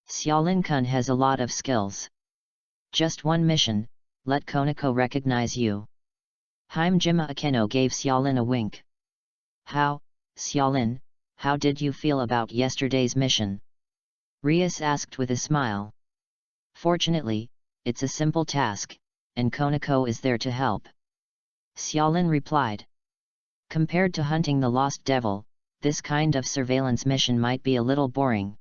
"Xiaolin-kun has a lot of skills. Just one mission, let Konako recognize you." Himejima Akeno gave Xiaolin a wink. "How, Xiaolin, how did you feel about yesterday's mission?" Rias asked with a smile. "Fortunately, it's a simple task, and Konako is there to help," Xiaolin replied. "Compared to hunting the lost devil, this kind of surveillance mission might be a little boring."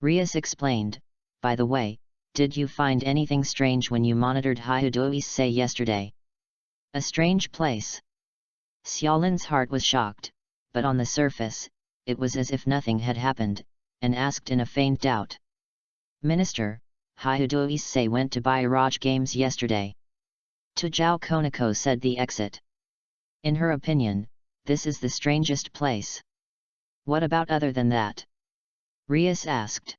Rias explained, "By the way, did you find anything strange when you monitored Hyudo Issei yesterday?" "A strange place?" Xiaolin's heart was shocked, but on the surface, it was as if nothing had happened, and asked in a faint doubt. "Minister, Hyudo Issei went to Bairage Games yesterday." Tujao Konako said the exit. In her opinion, this is the strangest place. "What about other than that?" Rias asked.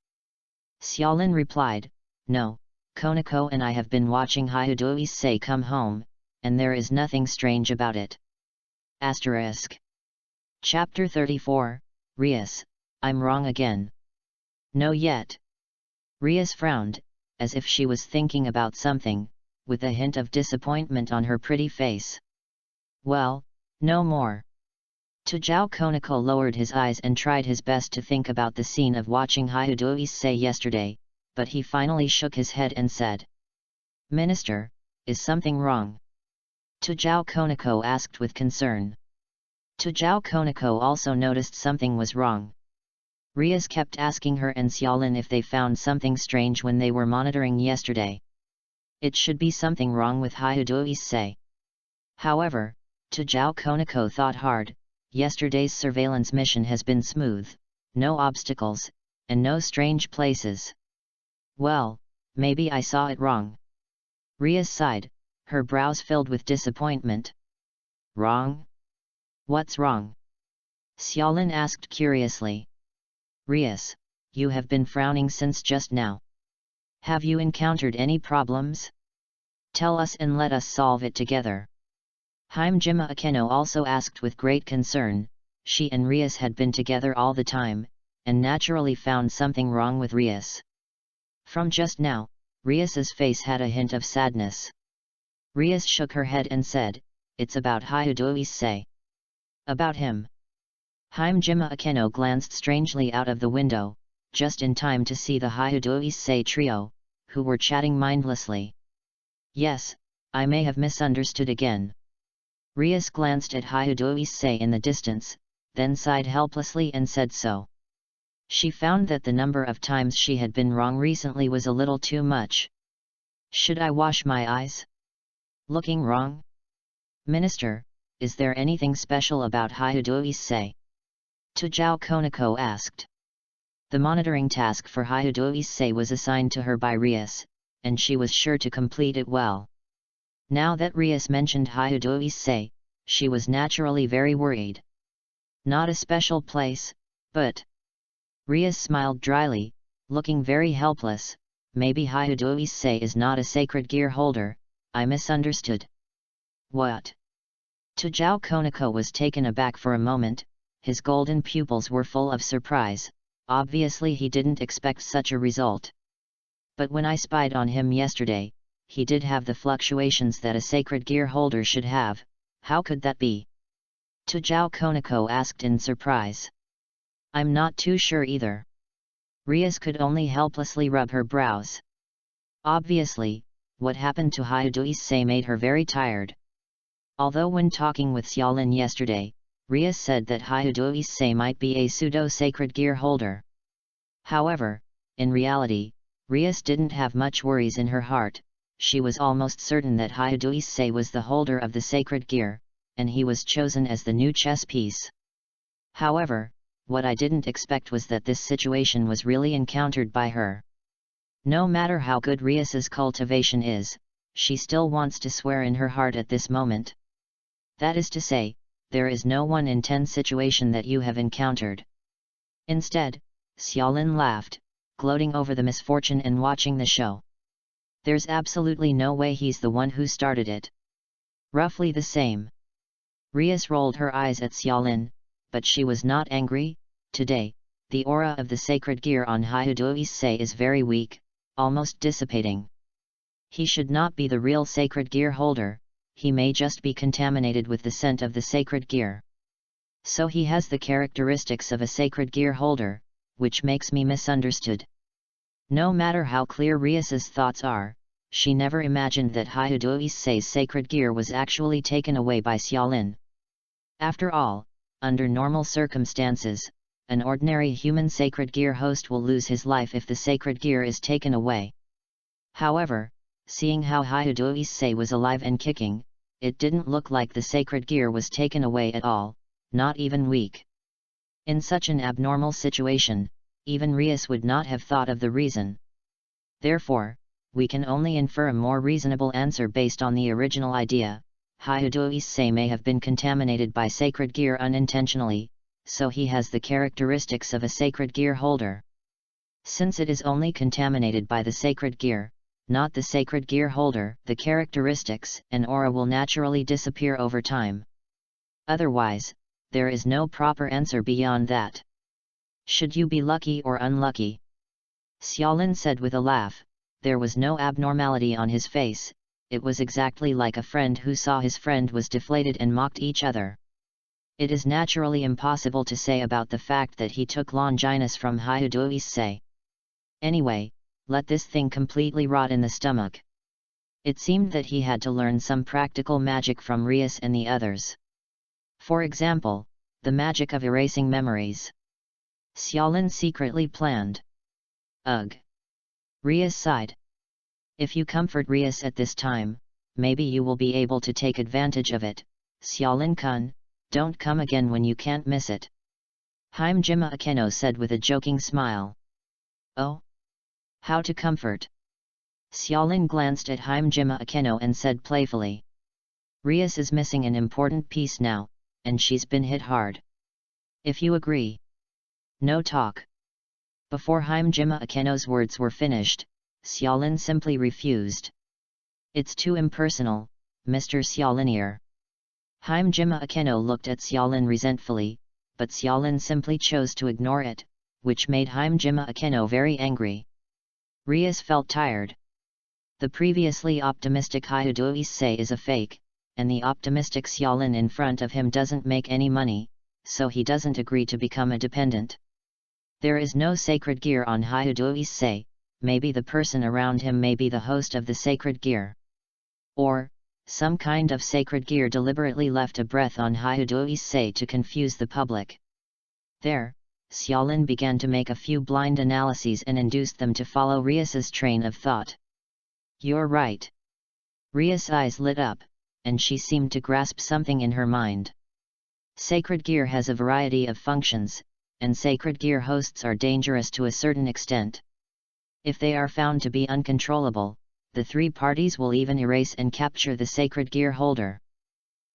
Xiaolin replied, "No, Konako and I have been watching Hyudo Issei come home, and there is nothing strange about it." Chapter 34, Rias, I'm wrong again. "No yet." Rias frowned, as if she was thinking about something, with a hint of disappointment on her pretty face. "Well, no more." Tujao Konako lowered his eyes and tried his best to think about the scene of watching Hyudo Issei yesterday, but he finally shook his head and said, "Minister, is something wrong?" Tujao Konako asked with concern. Tujao Konako also noticed something was wrong. Rias kept asking her and Xiaolin if they found something strange when they were monitoring yesterday. It should be something wrong with Hyudo Issei. However, Tujao Konako thought hard. Yesterday's surveillance mission has been smooth, no obstacles, and no strange places. Well, maybe I saw it wrong. Rias sighed, her brows filled with disappointment. Wrong? What's wrong? Xiaolin asked curiously. Rias, you have been frowning since just now. Have you encountered any problems? Tell us and let us solve it together. Himejima Akeno also asked with great concern. She and Rias had been together all the time, and naturally found something wrong with Rias. From just now, Rias's face had a hint of sadness. Rias shook her head and said, "It's about Hyudo Issei." About him. Himejima Akeno glanced strangely out of the window, just in time to see the Hyudo Issei trio, who were chatting mindlessly. Yes, I may have misunderstood again. Rias glanced at Hyudo Issei in the distance, then sighed helplessly and said so. She found that the number of times she had been wrong recently was a little too much. Should I wash my eyes? Looking wrong? Minister, is there anything special about Hyudo Issei? Tujao Konako asked. The monitoring task for Hyudo Issei was assigned to her by Rias, and she was sure to complete it well. Now that Rias mentioned Hyudo Issei, she was naturally very worried. Not a special place, but... Rias smiled dryly, looking very helpless. Maybe Hyudo Issei is not a sacred gear holder, I misunderstood. What? Tujao Konako was taken aback for a moment, his golden pupils were full of surprise, obviously he didn't expect such a result. But when I spied on him yesterday, he did have the fluctuations that a sacred gear holder should have. How could that be? Tujao Konako asked in surprise. I'm not too sure either. Rias could only helplessly rub her brows. Obviously, what happened to Hyudo Issei made her very tired. Although when talking with Xiaolin yesterday, Rias said that Hyudo Issei might be a pseudo-sacred gear holder. However, in reality, Rias didn't have much worries in her heart. She was almost certain that Hyudo Issei was the holder of the sacred gear, and he was chosen as the new chess piece. However, what I didn't expect was that this situation was really encountered by her. No matter how good Rias's cultivation is, she still wants to swear in her heart at this moment. That is to say, there is no 1 in 10 situation that you have encountered. Instead, Xiaolin laughed, gloating over the misfortune and watching the show. There's absolutely no way he's the one who started it. Roughly the same. Rias rolled her eyes at Xiaolin, but she was not angry. Today, the aura of the sacred gear on Hyudo Issei is very weak, almost dissipating. He should not be the real sacred gear holder, he may just be contaminated with the scent of the sacred gear. So he has the characteristics of a sacred gear holder, which makes me misunderstood. No matter how clear Rias's thoughts are, she never imagined that Hyudo Issei's sacred gear was actually taken away by Xiaolin. After all, under normal circumstances, an ordinary human sacred gear host will lose his life if the sacred gear is taken away. However, seeing how Hyudo Issei was alive and kicking, it didn't look like the sacred gear was taken away at all, not even weak. In such an abnormal situation, even Rias would not have thought of the reason. Therefore, we can only infer a more reasonable answer based on the original idea. Hyudo Issei may have been contaminated by sacred gear unintentionally, so he has the characteristics of a sacred gear holder. Since it is only contaminated by the sacred gear, not the sacred gear holder, the characteristics and aura will naturally disappear over time. Otherwise, there is no proper answer beyond that. Should you be lucky or unlucky? Xiaolin said with a laugh. There was no abnormality on his face, it was exactly like a friend who saw his friend was deflated and mocked each other. It is naturally impossible to say about the fact that he took Longinus from Hyudoise. Anyway, let this thing completely rot in the stomach. It seemed that he had to learn some practical magic from Rias and the others. For example, the magic of erasing memories. Xiaolin secretly planned. Ugh. Rias sighed. If you comfort Rias at this time, maybe you will be able to take advantage of it. Xiaolin-kun, don't come again when you can't miss it. Himejima Akeno said with a joking smile. Oh? How to comfort? Xiaolin glanced at Himejima Akeno and said playfully. Rias is missing an important piece now, and she's been hit hard. If you agree. No talk. Before Himejima Akeno's words were finished, Xiaolin simply refused. It's too impersonal, Mr. Xiaolinier. Himejima Akeno looked at Xiaolin resentfully, but Xiaolin simply chose to ignore it, which made Himejima Akeno very angry. Rias felt tired. The previously optimistic Hyudoise is a fake, and the optimistic Xiaolin in front of him doesn't make any money, so he doesn't agree to become a dependent. There is no sacred gear on Hyudoise, maybe the person around him may be the host of the sacred gear. Or, some kind of sacred gear deliberately left a breath on Hyudoise to confuse the public. There, Xiaolin began to make a few blind analyses and induced them to follow Rias's train of thought. You're right. Rias' eyes lit up, and she seemed to grasp something in her mind. Sacred gear has a variety of functions, and sacred gear hosts are dangerous to a certain extent. If they are found to be uncontrollable, the three parties will even erase and capture the sacred gear holder.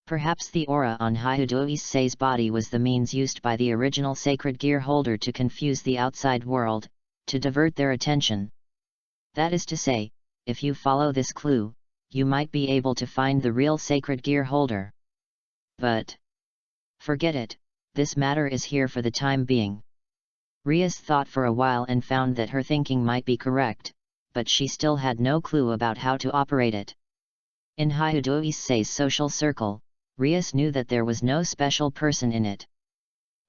Perhaps the aura on Hyudoise's body was the means used by the original sacred gear holder to confuse the outside world, to divert their attention. That is to say, if you follow this clue, you might be able to find the real sacred gear holder. But forget it, this matter is here for the time being. Rias thought for a while and found that her thinking might be correct, but she still had no clue about how to operate it. In Hyudoise's social circle, Rias knew that there was no special person in it.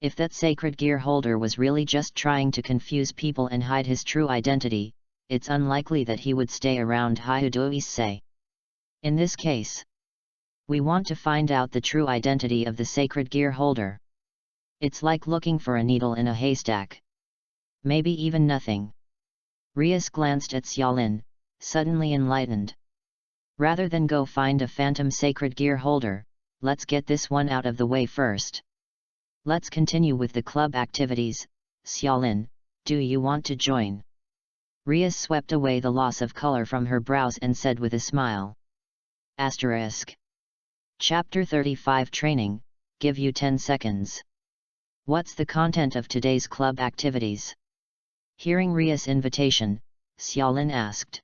If that sacred gear holder was really just trying to confuse people and hide his true identity, it's unlikely that he would stay around Hyudoise. In this case, we want to find out the true identity of the sacred gear holder. It's like looking for a needle in a haystack. Maybe even nothing. Rias glanced at Xiaolin, suddenly enlightened. Rather than go find a phantom sacred gear holder, let's get this one out of the way first. Let's continue with the club activities. Xiaolin, do you want to join? Rias swept away the loss of color from her brows and said with a smile. Asterisk. Chapter 35 Training, give you 10 seconds. What's the content of today's club activities? Hearing Rias' invitation, Xiaolin asked.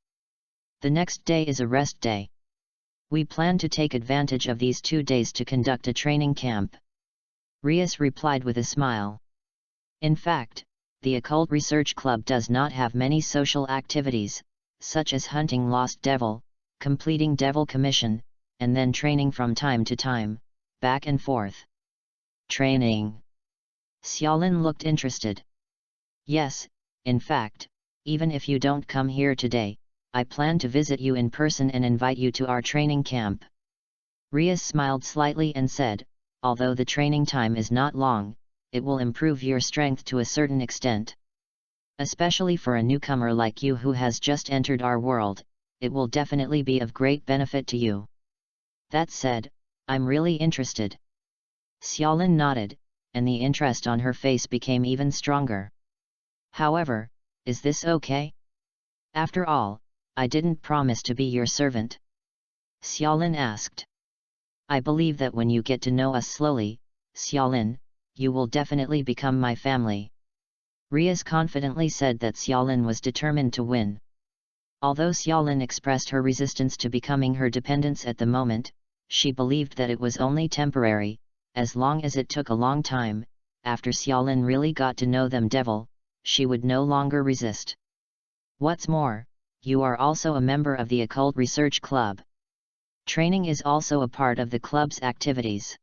The next day is a rest day. We plan to take advantage of these 2 days to conduct a training camp. Rias replied with a smile. In fact, the Occult Research Club does not have many social activities, such as hunting Lost Devil, completing Devil Commission, and then training from time to time, back and forth. Training. Xiaolin looked interested. Yes, in fact, even if you don't come here today, I plan to visit you in person and invite you to our training camp. Rias smiled slightly and said, although the training time is not long, it will improve your strength to a certain extent. Especially for a newcomer like you who has just entered our world, it will definitely be of great benefit to you. That said, I'm really interested. Xiaolin nodded, and the interest on her face became even stronger. However, is this okay? After all, I didn't promise to be your servant. Xiaolin asked. I believe that when you get to know us slowly, Xiaolin, you will definitely become my family. Rias confidently said that Xiaolin was determined to win. Although Xiaolin expressed her resistance to becoming her dependence at the moment, she believed that it was only temporary, as long as it took a long time. After Xiaolin really got to know them devil, she would no longer resist. What's more, you are also a member of the Occult Research Club. Training is also a part of the club's activities.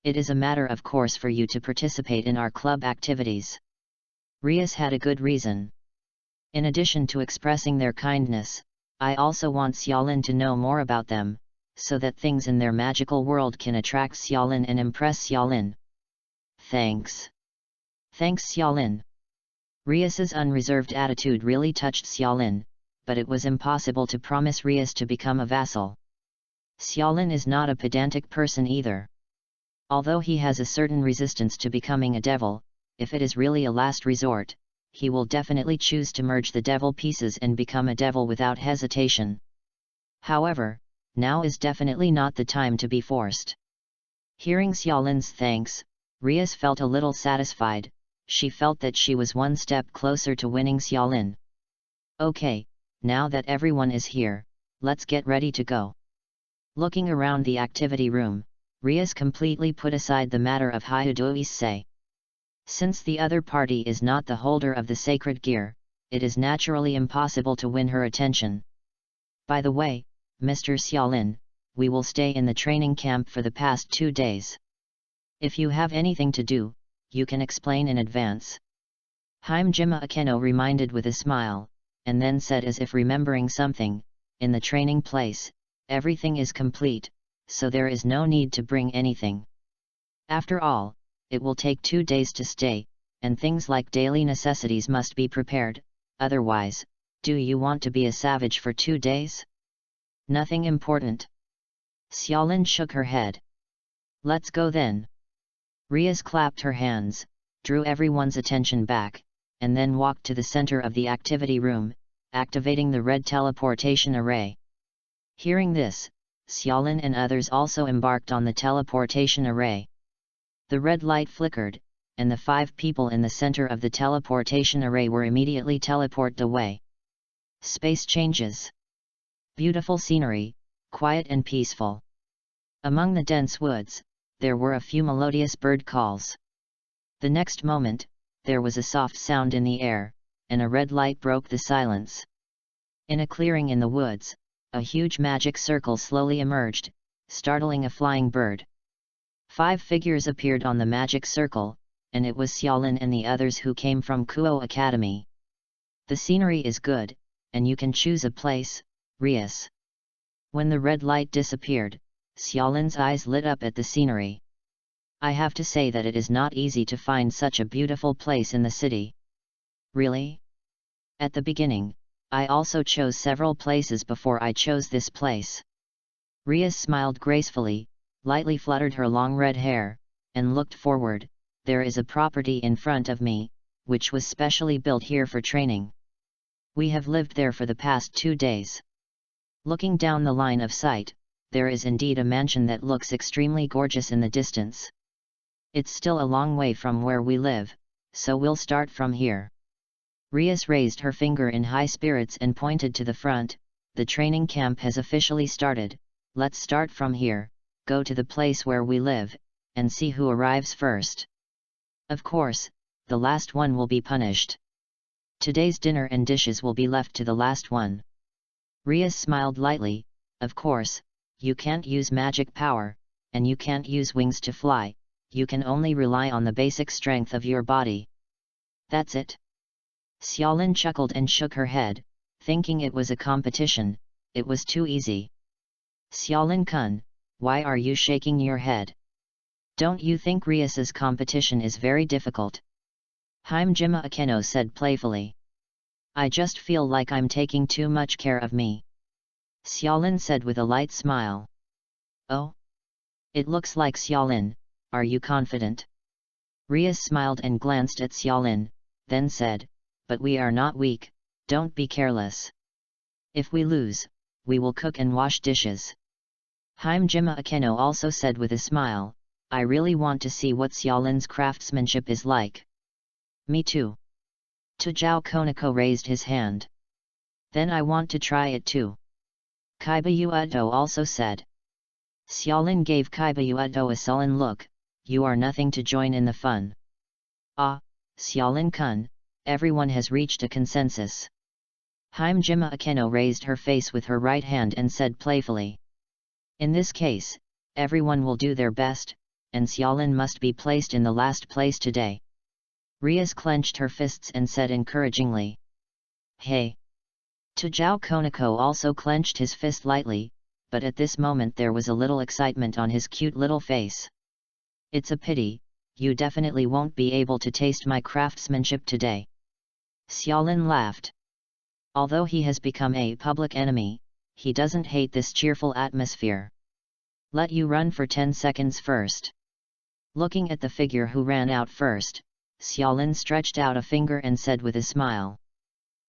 It is a matter of course for you to participate in our club activities. Rias had a good reason. In addition to expressing their kindness, I also want Xiaolin to know more about them, so that things in their magical world can attract Xiaolin and impress Xiaolin. Thanks. Thanks Xiaolin. Rias's unreserved attitude really touched Xiaolin, but it was impossible to promise Rias to become a vassal. Xiaolin is not a pedantic person either. Although he has a certain resistance to becoming a devil, if it is really a last resort, he will definitely choose to merge the devil pieces and become a devil without hesitation. However, now is definitely not the time to be forced. Hearing Xiaolin's thanks, Rias felt a little satisfied. She felt that she was one step closer to winning Xiaolin. Okay, now that everyone is here, let's get ready to go. Looking around the activity room, Rias completely put aside the matter of Hyudoise. Since the other party is not the holder of the sacred gear, it is naturally impossible to win her attention. By the way, Mr. Xiaolin, we will stay in the training camp for the past 2 days. If you have anything to do, you can explain in advance. Hajime Akeno reminded with a smile, and then said as if remembering something, in the training place, everything is complete, so there is no need to bring anything. After all, it will take 2 days to stay, and things like daily necessities must be prepared, otherwise, do you want to be a savage for 2 days? Nothing important. Xiaolin shook her head. Let's go then. Rias clapped her hands, drew everyone's attention back, and then walked to the center of the activity room, activating the red teleportation array. Hearing this, Xiaolin and others also embarked on the teleportation array. The red light flickered, and the 5 people in the center of the teleportation array were immediately teleported away. Space changes. Beautiful scenery, quiet and peaceful. Among the dense woods, there were a few melodious bird calls. The next moment, there was a soft sound in the air, and a red light broke the silence. In a clearing in the woods, a huge magic circle slowly emerged, startling a flying bird. 5 figures appeared on the magic circle, and it was Xiaolin and the others who came from Kuo Academy. The scenery is good, and you can choose a place, Rias. When the red light disappeared, Xiaolin's eyes lit up at the scenery. I have to say that it is not easy to find such a beautiful place in the city. Really? At the beginning, I also chose several places before I chose this place. Rias smiled gracefully, lightly fluttered her long red hair, and looked forward. There is a property in front of me, which was specially built here for training. We have lived there for the past 2 days. Looking down the line of sight, there is indeed a mansion that looks extremely gorgeous in the distance. It's still a long way from where we live, so we'll start from here. Rias raised her finger in high spirits and pointed to the front. The training camp has officially started. Let's start from here, go to the place where we live, and see who arrives first. Of course, the last one will be punished. Today's dinner and dishes will be left to the last one. Rias smiled lightly. Of course, you can't use magic power, and you can't use wings to fly, you can only rely on the basic strength of your body. That's it. Xiaolin chuckled and shook her head, thinking it was a competition. It was too easy. Xiaolin-kun, why are you shaking your head? Don't you think Rias's competition is very difficult? Hajime Akeno said playfully. I just feel like I'm taking too much care of me. Xiaolin said with a light smile. Oh? It looks like Xiaolin, are you confident? Rias smiled and glanced at Xiaolin, then said, but we are not weak, don't be careless. If we lose, we will cook and wash dishes. Hajime Akeno also said with a smile, I really want to see what Xiaolin's craftsmanship is like. Me too. Tajao Konako raised his hand. Then I want to try it too. Kaiba also said. Xiaolin gave Kaiba a sullen look, you are nothing to join in the fun. Ah, Xiaolin-kun, everyone has reached a consensus. Hajime Akeno raised her face with her right hand and said playfully. In this case, everyone will do their best, and Xiaolin must be placed in the last place today. Rias clenched her fists and said encouragingly. Hey! Tujao Konako also clenched his fist lightly, but at this moment there was a little excitement on his cute little face. It's a pity, you definitely won't be able to taste my craftsmanship today. Xiaolin laughed. Although he has become a public enemy, he doesn't hate this cheerful atmosphere. Let you run for 10 seconds first. Looking at the figure who ran out first, Xiaolin stretched out a finger and said with a smile.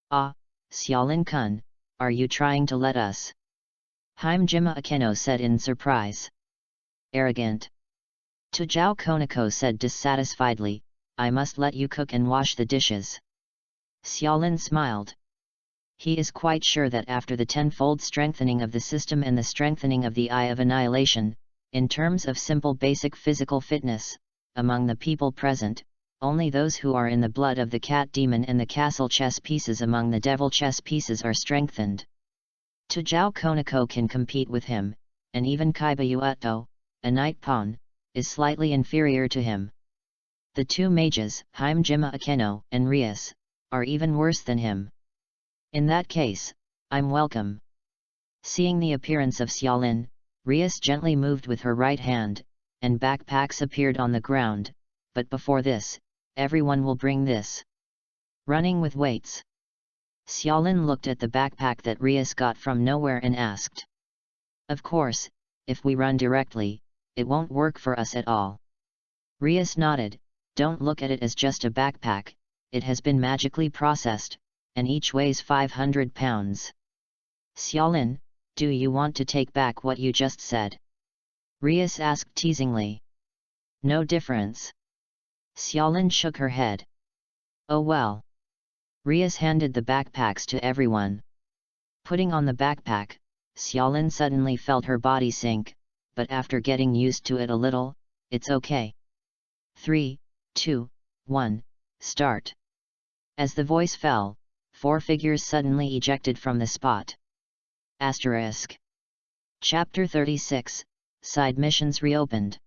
Ah, Xiaolin-kun, are you trying to let us? Himejima Akeno said in surprise. Arrogant. Tujao Konako said dissatisfiedly, I must let you cook and wash the dishes. Xiaolin smiled. He is quite sure that after the tenfold strengthening of the system and the strengthening of the Eye of Annihilation, in terms of simple basic physical fitness, among the people present, only those who are in the blood of the cat demon and the castle chess pieces among the devil chess pieces are strengthened. Tujao Konako can compete with him, and even Kaiba Ueto, a knight pawn, is slightly inferior to him. The two mages, Himejima Akeno and Rias, are even worse than him. In that case, I'm welcome. Seeing the appearance of Xiaolin, Rias gently moved with her right hand, and backpacks appeared on the ground, but before this, everyone will bring this. Running with weights. Xiaolin looked at the backpack that Rias got from nowhere and asked. Of course, if we run directly, it won't work for us at all. Rias nodded, don't look at it as just a backpack, it has been magically processed, and each weighs 500 pounds. Xiaolin, do you want to take back what you just said? Rias asked teasingly. No difference. Xiaolin shook her head. Oh well. Rias handed the backpacks to everyone. Putting on the backpack, Xiaolin suddenly felt her body sink, but after getting used to it a little, it's okay. 3, 2, 1, start. As the voice fell, 4 figures suddenly ejected from the spot. Asterisk. Chapter 36, Side Missions Reopened.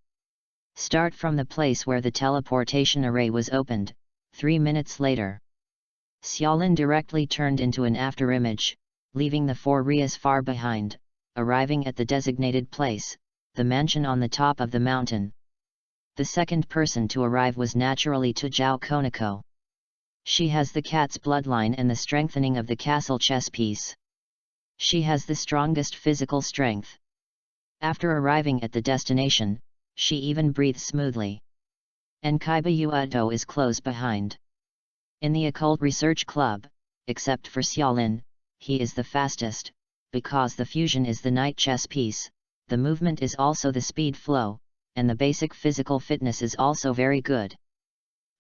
Start from the place where the teleportation array was opened, 3 minutes later. Xiaolin directly turned into an afterimage, leaving the 4 Rias far behind, arriving at the designated place, the mansion on the top of the mountain. The second person to arrive was naturally Tujao Konako. She has the cat's bloodline and the strengthening of the castle chess piece. She has the strongest physical strength. After arriving at the destination, she even breathes smoothly. And Kaiba Ueto is close behind. In the Occult Research Club, except for Xiaolin, he is the fastest, because the fusion is the knight chess piece, the movement is also the speed flow, and the basic physical fitness is also very good.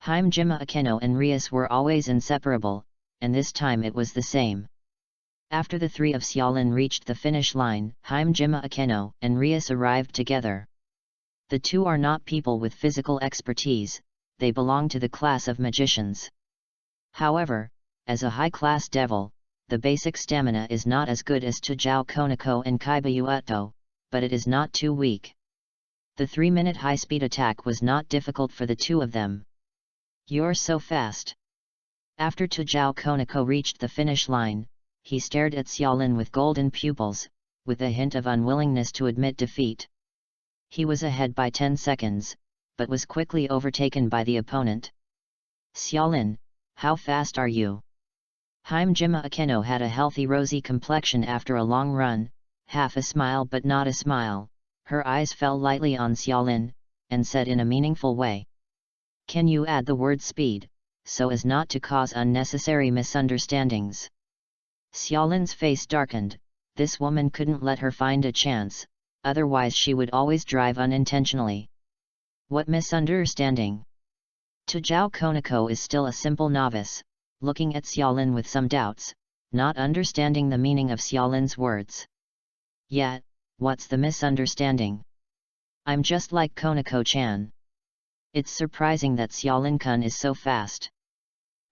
Himejima Akeno and Rias were always inseparable, and this time it was the same. After the 3 of Xiaolin reached the finish line, Himejima Akeno and Rias arrived together. The 2 are not people with physical expertise, they belong to the class of magicians. However, as a high-class devil, the basic stamina is not as good as Tujao Konako and Kaiba Ueto, but it is not too weak. The 3-minute high-speed attack was not difficult for the 2 of them. You're so fast. After Tujao Konako reached the finish line, he stared at Xiaolin with golden pupils, with a hint of unwillingness to admit defeat. He was ahead by 10 seconds, but was quickly overtaken by the opponent. Xiaolin, how fast are you? Himejima Akeno had a healthy rosy complexion after a long run, half a smile but not a smile, her eyes fell lightly on Xiaolin, and said in a meaningful way. Can you add the word speed, so as not to cause unnecessary misunderstandings? Xiaolin's face darkened, this woman couldn't let her find a chance, otherwise she would always drive unintentionally. What misunderstanding? Tujao Konako is still a simple novice, looking at Xiaolin with some doubts, not understanding the meaning of Xiaolin's words. Yet, what's the misunderstanding? I'm just like Konako-chan. It's surprising that Xiaolin-kun is so fast.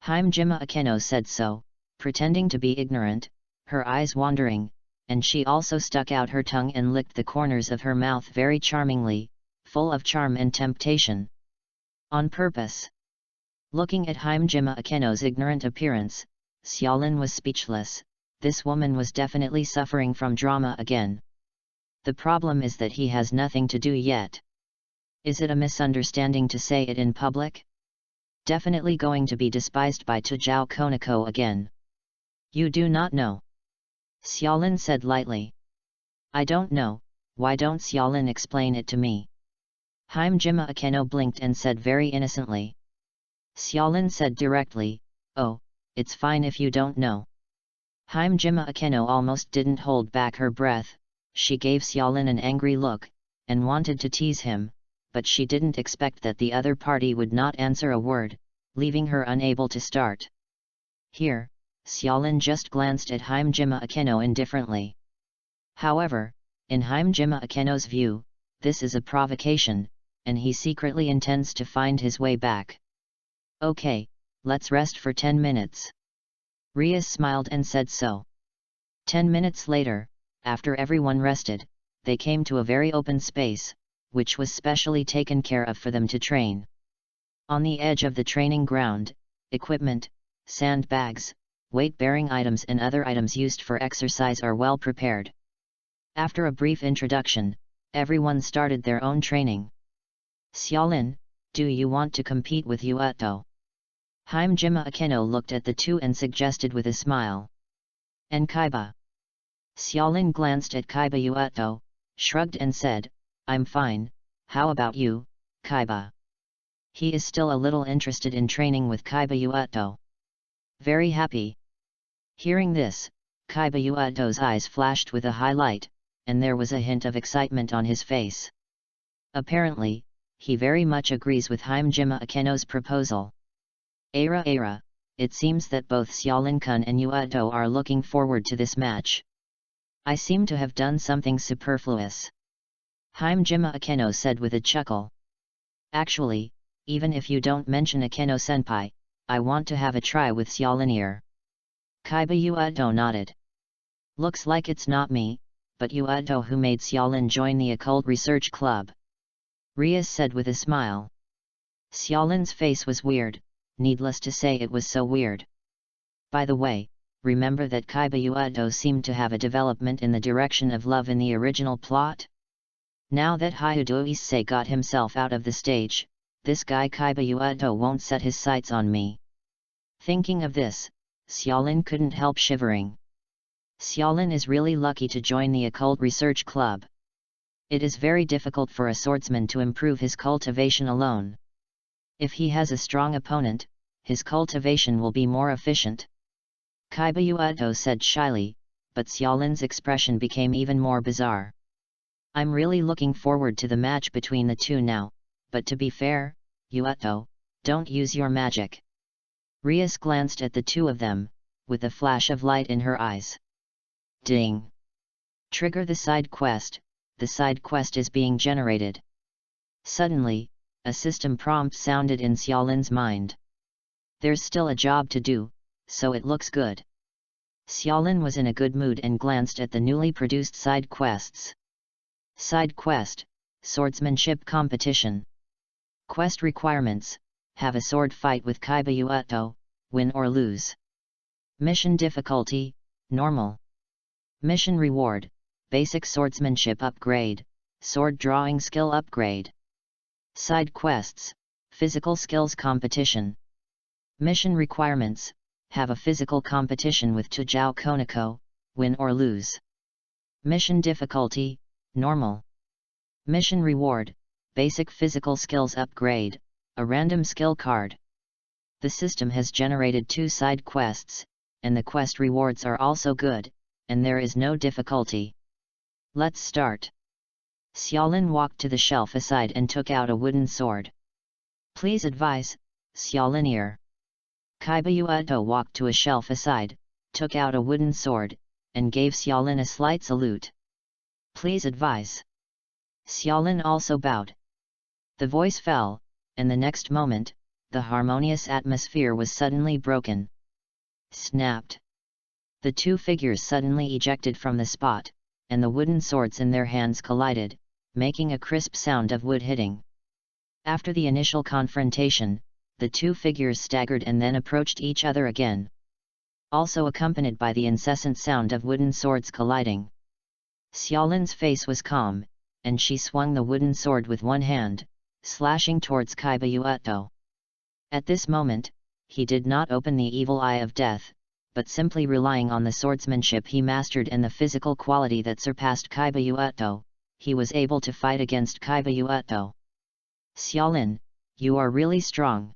Himejima Akeno said so, pretending to be ignorant, her eyes wandering, and she also stuck out her tongue and licked the corners of her mouth very charmingly, full of charm and temptation. On purpose. Looking at Hajime Akeno's ignorant appearance, Xiaolin was speechless. This woman was definitely suffering from drama again. The problem is that he has nothing to do yet. Is it a misunderstanding to say it in public? Definitely going to be despised by Tujao Konako again. You do not know. Xiaolin said lightly. I don't know, why don't Xiaolin explain it to me? Hajime Akeno blinked and said very innocently. Xiaolin said directly, oh, it's fine if you don't know. Hajime Akeno almost didn't hold back her breath. She gave Xiaolin an angry look, and wanted to tease him, but she didn't expect that the other party would not answer a word, leaving her unable to start. Here, Xiaolin just glanced at Hajime Akeno indifferently. However, in Hajime Akeno's view, this is a provocation, and he secretly intends to find his way back. Okay, let's rest for 10 minutes. Rias smiled and said so. 10 minutes later, after everyone rested, they came to a very open space, which was specially taken care of for them to train. On the edge of the training ground, equipment, sandbags, weight-bearing items and other items used for exercise are well prepared. After a brief introduction, everyone started their own training. Xiaolin, do you want to compete with Yueto? Hajime Akeno looked at the two and suggested with a smile. And Kaiba? Xiaolin glanced at Kaiba Yueto, shrugged and said, I'm fine, how about you, Kaiba? He is still a little interested in training with Kaiba Yueto. Very happy. Hearing this, Kaiba Yueto's eyes flashed with a highlight, and there was a hint of excitement on his face. Apparently, he very much agrees with Hajime Akeno's proposal. Era, it seems that both Xiaolin-kun and Yueto are looking forward to this match. I seem to have done something superfluous. Hajime Akeno said with a chuckle. Actually, even if you don't mention Akeno-senpai, I want to have a try with Xiaolin. Kaiba Yueto nodded. Looks like it's not me, but Yueto who made Xiaolin join the Occult Research Club. Rias said with a smile. Xiaolin's face was weird, needless to say it was so weird. By the way, remember that Kaiba Yueto seemed to have a development in the direction of love in the original plot? Now that Hyudo Issei got himself out of the stage, this guy Kaiba Yueto won't set his sights on me. Thinking of this, Xiaolin couldn't help shivering. Xiaolin is really lucky to join the Occult Research Club. It is very difficult for a swordsman to improve his cultivation alone. If he has a strong opponent, his cultivation will be more efficient. Kaiba Yueto said shyly, but Xiaolin's expression became even more bizarre. I'm really looking forward to the match between the two now, but to be fair, Yueto, don't use your magic. Rias glanced at the two of them, with a flash of light in her eyes. Ding! Trigger the side quest is being generated. Suddenly, a system prompt sounded in Xiaolin's mind. There's still a job to do, so it looks good. Xiaolin was in a good mood and glanced at the newly produced side quests. Side quest, Swordsmanship Competition. Quest requirements, have a sword fight with Kaiba Yueto, win or lose. Mission difficulty, normal. Mission reward, basic swordsmanship upgrade, sword drawing skill upgrade. Side quests, physical skills competition. Mission requirements, have a physical competition with Tujao Konako, win or lose. Mission difficulty, normal. Mission reward, basic physical skills upgrade, a random skill card. The system has generated 2 side quests, and the quest rewards are also good, and there is no difficulty. Let's start. Xiaolin walked to the shelf aside and took out a wooden sword. Please advise, Xiaolin. Kaiba Yueto walked to a shelf aside, took out a wooden sword, and gave Xiaolin a slight salute. Please advise. Xiaolin also bowed. The voice fell, and the next moment, the harmonious atmosphere was suddenly broken. Snapped. The two figures suddenly ejected from the spot, and the wooden swords in their hands collided, making a crisp sound of wood hitting. After the initial confrontation, the two figures staggered and then approached each other again, also accompanied by the incessant sound of wooden swords colliding. Xiaolin's face was calm, and she swung the wooden sword with one hand, slashing towards Kaiba. At this moment, he did not open the evil eye of death, but simply relying on the swordsmanship he mastered and the physical quality that surpassed Kaiba, he was able to fight against Kaiba. Xiaolin, you are really strong.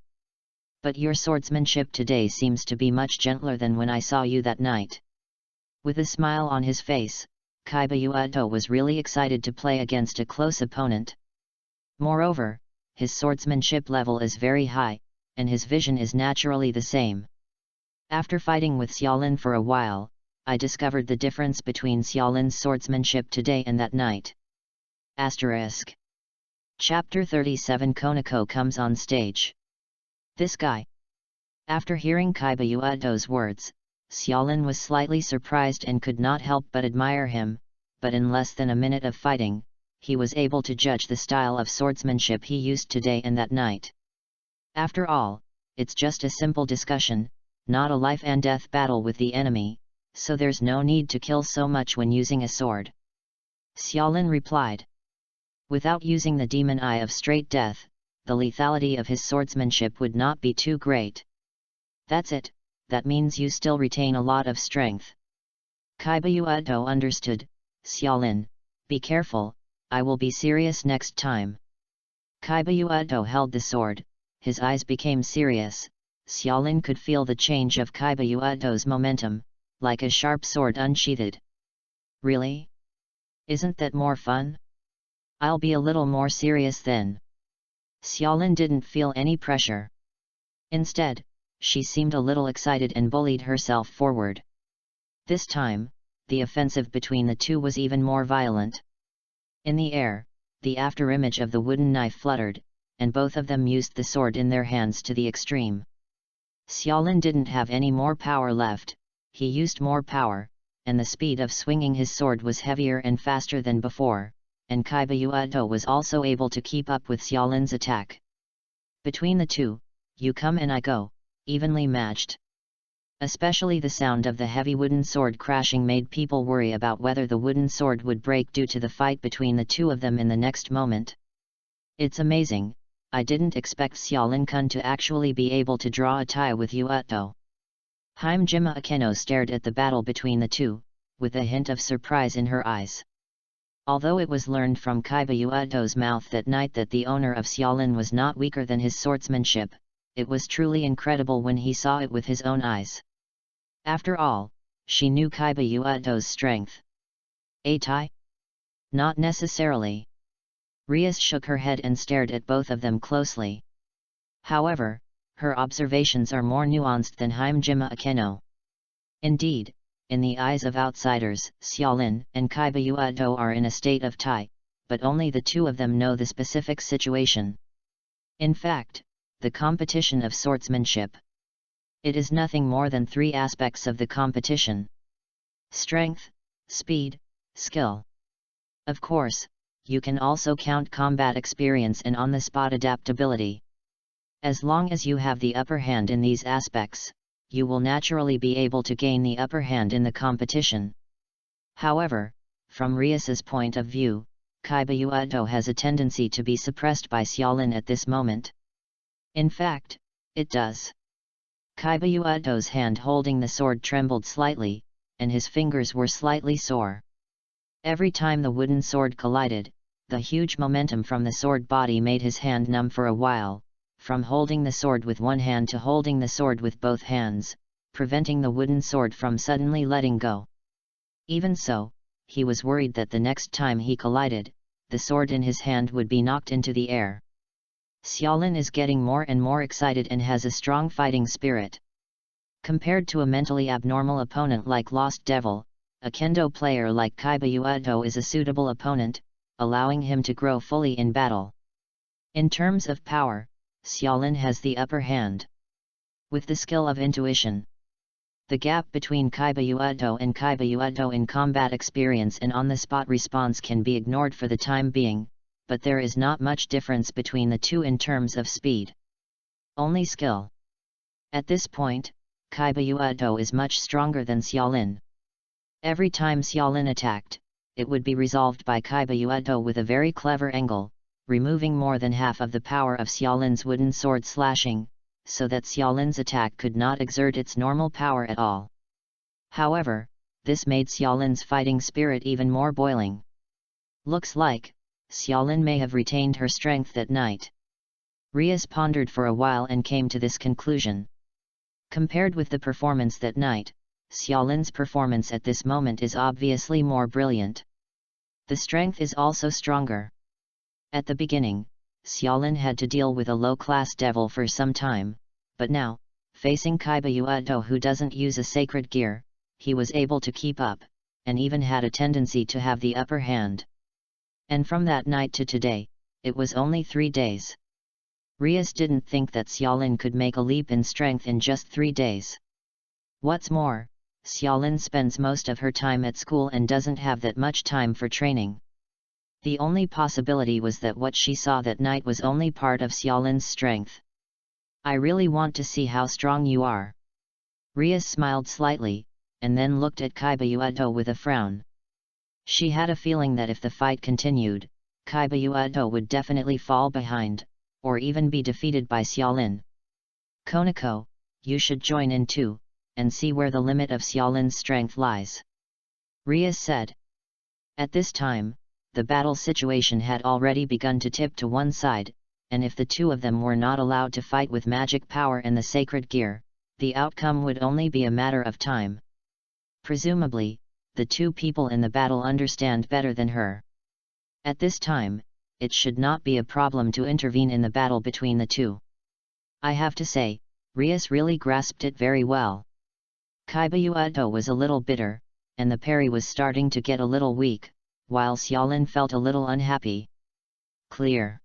But your swordsmanship today seems to be much gentler than when I saw you that night. With a smile on his face, Kaiba was really excited to play against a close opponent. Moreover, his swordsmanship level is very high, and his vision is naturally the same. After fighting with Xiaolin for a while, I discovered the difference between Xiaolin's swordsmanship today and that night. Asterisk. Chapter 37 Konako comes on stage. This guy. After hearing Kaiba words, Xiaolin was slightly surprised and could not help but admire him, but in less than a minute of fighting, he was able to judge the style of swordsmanship he used today and that night. After all, it's just a simple discussion, not a life and death battle with the enemy, so there's no need to kill so much when using a sword. Xiaolin replied. Without using the demon eye of straight death, the lethality of his swordsmanship would not be too great. That's it, that means you still retain a lot of strength. Kaiba understood. Xiaolin, be careful, I will be serious next time. Kaiba held the sword, his eyes became serious. Xiaolin could feel the change of Kaiba momentum, like a sharp sword unsheathed. Really? Isn't that more fun? I'll be a little more serious then. Xiaolin didn't feel any pressure. Instead, she seemed a little excited and bullied herself forward. This time, the offensive between the two was even more violent. In the air, the afterimage of the wooden knife fluttered, and both of them used the sword in their hands to the extreme. Xiaolin didn't have any more power left, he used more power, and the speed of swinging his sword was heavier and faster than before, and Kaiba was also able to keep up with Xiaolin's attack. Between the two, you come and I go, evenly matched. Especially the sound of the heavy wooden sword crashing made people worry about whether the wooden sword would break due to the fight between the two of them in the next moment. It's amazing, I didn't expect Xiaolin-kun to actually be able to draw a tie with Yuto. Hime-jima Akeno stared at the battle between the two, with a hint of surprise in her eyes. Although it was learned from Kaiba Yuto's mouth that night that the owner of Xiaolin was not weaker than his swordsmanship, it was truly incredible when he saw it with his own eyes. After all, she knew Kaiba Yuto's strength. A tie? Not necessarily. Rias shook her head and stared at both of them closely. However, her observations are more nuanced than Hime-jima Akeno. Indeed, in the eyes of outsiders, Xiaolin and Kaiba Yuto are in a state of tie, but only the two of them know the specific situation. In fact, the competition of swordsmanship. It is nothing more than three aspects of the competition: strength, speed, skill. Of course, you can also count combat experience and on-the-spot adaptability. As long as you have the upper hand in these aspects, you will naturally be able to gain the upper hand in the competition. However, from Rias's point of view, Kaiba Yuto has a tendency to be suppressed by Xiaolin at this moment. In fact, it does. Kaiba Yuto's hand holding the sword trembled slightly, and his fingers were slightly sore. Every time the wooden sword collided, the huge momentum from the sword body made his hand numb for a while, from holding the sword with one hand to holding the sword with both hands, preventing the wooden sword from suddenly letting go. Even so, he was worried that the next time he collided, the sword in his hand would be knocked into the air. Xiaolin is getting more and more excited and has a strong fighting spirit. Compared to a mentally abnormal opponent like Lost Devil, a kendo player like Kaiba Yuto is a suitable opponent, allowing him to grow fully in battle. In terms of power, Xiaolin has the upper hand. With the skill of intuition, the gap between Kaiba Yuto and Kaiba Yuto in combat experience and on-the-spot response can be ignored for the time being, but there is not much difference between the two in terms of speed. Only skill. At this point, Kaiba is much stronger than Xiaolin. Every time Xiaolin attacked, it would be resolved by Kaiba with a very clever angle, removing more than half of the power of Xiaolin's wooden sword slashing, so that Xiaolin's attack could not exert its normal power at all. However, this made Xiaolin's fighting spirit even more boiling. Looks like Xiaolin may have retained her strength that night. Rias pondered for a while and came to this conclusion. Compared with the performance that night, Xiaolin's performance at this moment is obviously more brilliant. The strength is also stronger. At the beginning, Xiaolin had to deal with a low-class devil for some time, but now, facing Kaiba who doesn't use a sacred gear, he was able to keep up, and even had a tendency to have the upper hand. And from that night to today, it was only 3 days. Rias didn't think that Xiaolin could make a leap in strength in just 3 days. What's more, Xiaolin spends most of her time at school and doesn't have that much time for training. The only possibility was that what she saw that night was only part of Xiaolin's strength. I really want to see how strong you are. Rias smiled slightly, and then looked at Kaiba with a frown. She had a feeling that if the fight continued, Kaiba would definitely fall behind, or even be defeated by Xiaolin. Konako, you should join in too, and see where the limit of Xiaolin's strength lies. Rias said. At this time, the battle situation had already begun to tip to one side, and if the two of them were not allowed to fight with magic power and the sacred gear, the outcome would only be a matter of time. Presumably, the two people in the battle understand better than her. At this time, it should not be a problem to intervene in the battle between the two. I have to say, Rias really grasped it very well. Kaiba was a little bitter, and the parry was starting to get a little weak, while Xiaolin felt a little unhappy. Clear.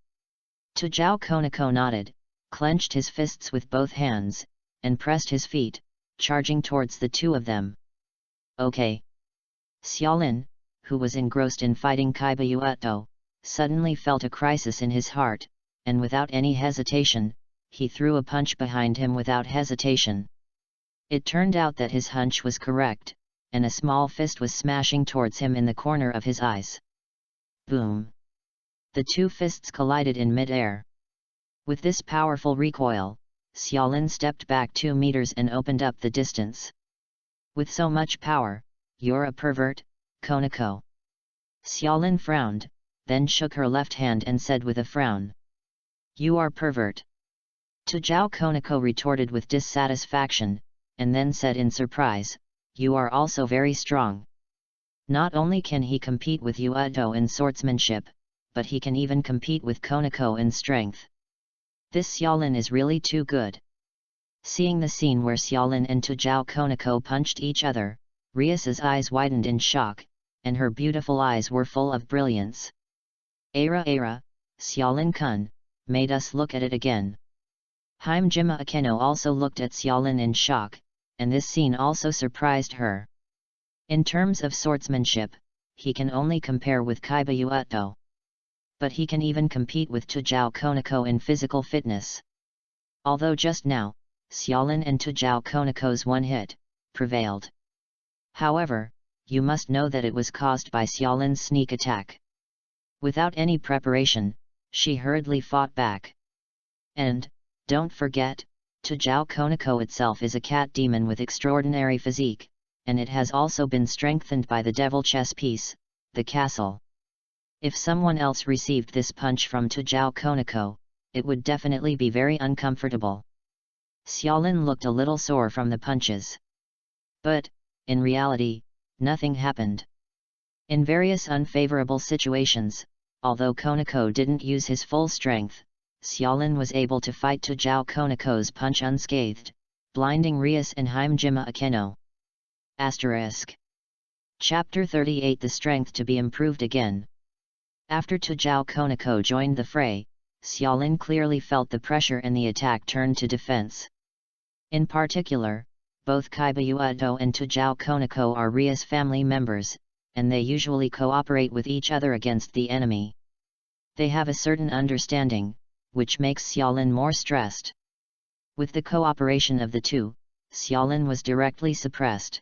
Tujao Konako nodded, clenched his fists with both hands, and pressed his feet, charging towards the two of them. Okay. Xiaolin, who was engrossed in fighting Kaiba suddenly felt a crisis in his heart, and without any hesitation, he threw a punch behind him without hesitation. It turned out that his hunch was correct, and a small fist was smashing towards him in the corner of his eyes. Boom! The two fists collided in mid-air. With this powerful recoil, Xiaolin stepped back 2 meters and opened up the distance. With so much power, you're a pervert, Konako. Xiaolin frowned, then shook her left hand and said with a frown. You are pervert. Tujao Konako retorted with dissatisfaction, and then said in surprise, you are also very strong. Not only can he compete with Uedo in swordsmanship, but he can even compete with Konako in strength. This Xiaolin is really too good. Seeing the scene where Xiaolin and Tujao Konako punched each other, Rias's eyes widened in shock, and her beautiful eyes were full of brilliance. Ara, Xiaolin-kun, made us look at it again. Hajime Akeno also looked at Xiaolin in shock, and this scene also surprised her. In terms of swordsmanship, he can only compare with Kaiba Uedo. But he can even compete with Tujao Konako in physical fitness. Although just now, Xiaolin and Tujao Konako's one hit prevailed. However, you must know that it was caused by Xiaolin's sneak attack. Without any preparation, she hurriedly fought back. And, don't forget, Tujao Konako itself is a cat demon with extraordinary physique, and it has also been strengthened by the devil chess piece, the castle. If someone else received this punch from Tujao Konako, it would definitely be very uncomfortable. Xiaolin looked a little sore from the punches. But, in reality, nothing happened. In various unfavorable situations, although Konako didn't use his full strength, Xiaolin was able to fight Tujao Konako's punch unscathed, blinding Rias and Hajime Akeno. *. Chapter 38 The Strength to be Improved Again. After Tujao Konako joined the fray, Xiaolin clearly felt the pressure and the attack turned to defense. In particular, both Kaiba Uedo and Tujao Konako are Rias family members, and they usually cooperate with each other against the enemy. They have a certain understanding, which makes Xiaolin more stressed. With the cooperation of the two, Xiaolin was directly suppressed.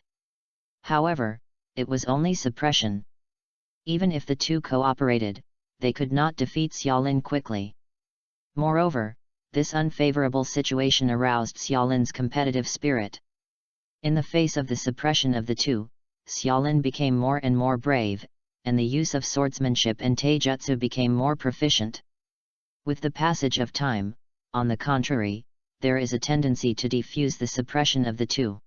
However, it was only suppression. Even if the two cooperated, they could not defeat Xiaolin quickly. Moreover, this unfavorable situation aroused Xiaolin's competitive spirit. In the face of the suppression of the two, Xiaolin became more and more brave, and the use of swordsmanship and taijutsu became more proficient. With the passage of time, on the contrary, there is a tendency to defuse the suppression of the two.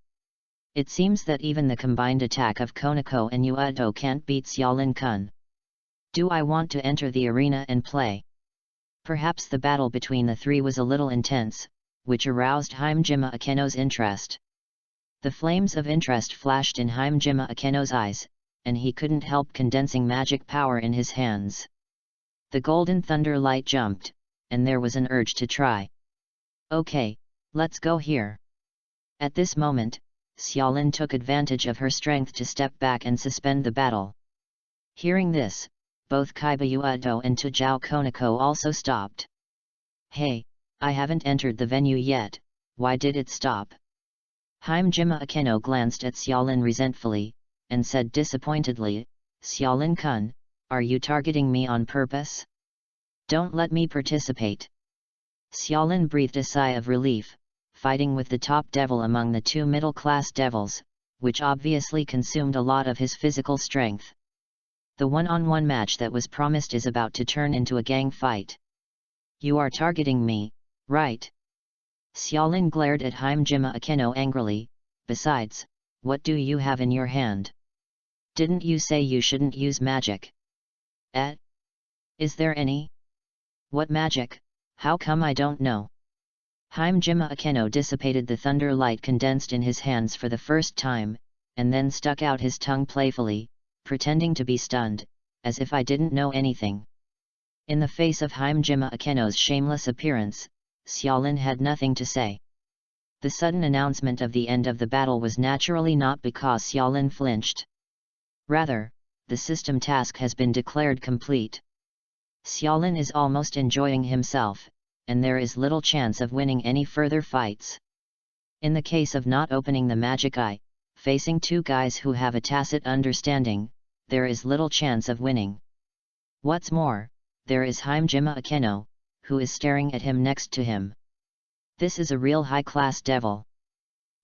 It seems that even the combined attack of Konako and Yuato can't beat Xiaolin-kun. Do I want to enter the arena and play? Perhaps the battle between the three was a little intense, which aroused Himejima Akeno's interest. The flames of interest flashed in Himejima Akeno's eyes, and he couldn't help condensing magic power in his hands. The golden thunder light jumped, and there was an urge to try. Okay, let's go here. At this moment, Xiaolin took advantage of her strength to step back and suspend the battle. Hearing this, both Kaiba Yuato and Tujao Konako also stopped. Hey, I haven't entered the venue yet, why did it stop? Himejima Akeno glanced at Xiaolin resentfully, and said disappointedly, Xiaolin-kun, are you targeting me on purpose? Don't let me participate. Xiaolin breathed a sigh of relief, fighting with the top devil among the two middle-class devils, which obviously consumed a lot of his physical strength. The one-on-one match that was promised is about to turn into a gang fight. You are targeting me, right? Xiaolin glared at Himejima Akeno angrily, besides, what do you have in your hand? Didn't you say you shouldn't use magic? Is there any? What magic? How come I don't know? Himejima Akeno dissipated the thunder light condensed in his hands for the first time, and then stuck out his tongue playfully, pretending to be stunned, as if I didn't know anything. In the face of Himejima Akeno's shameless appearance, Xiaolin had nothing to say. The sudden announcement of the end of the battle was naturally not because Xiaolin flinched. Rather, the system task has been declared complete. Xiaolin is almost enjoying himself, and there is little chance of winning any further fights. In the case of not opening the magic eye, facing two guys who have a tacit understanding, there is little chance of winning. What's more, there is Himejima Akeno, who is staring at him next to him. This is a real high-class devil.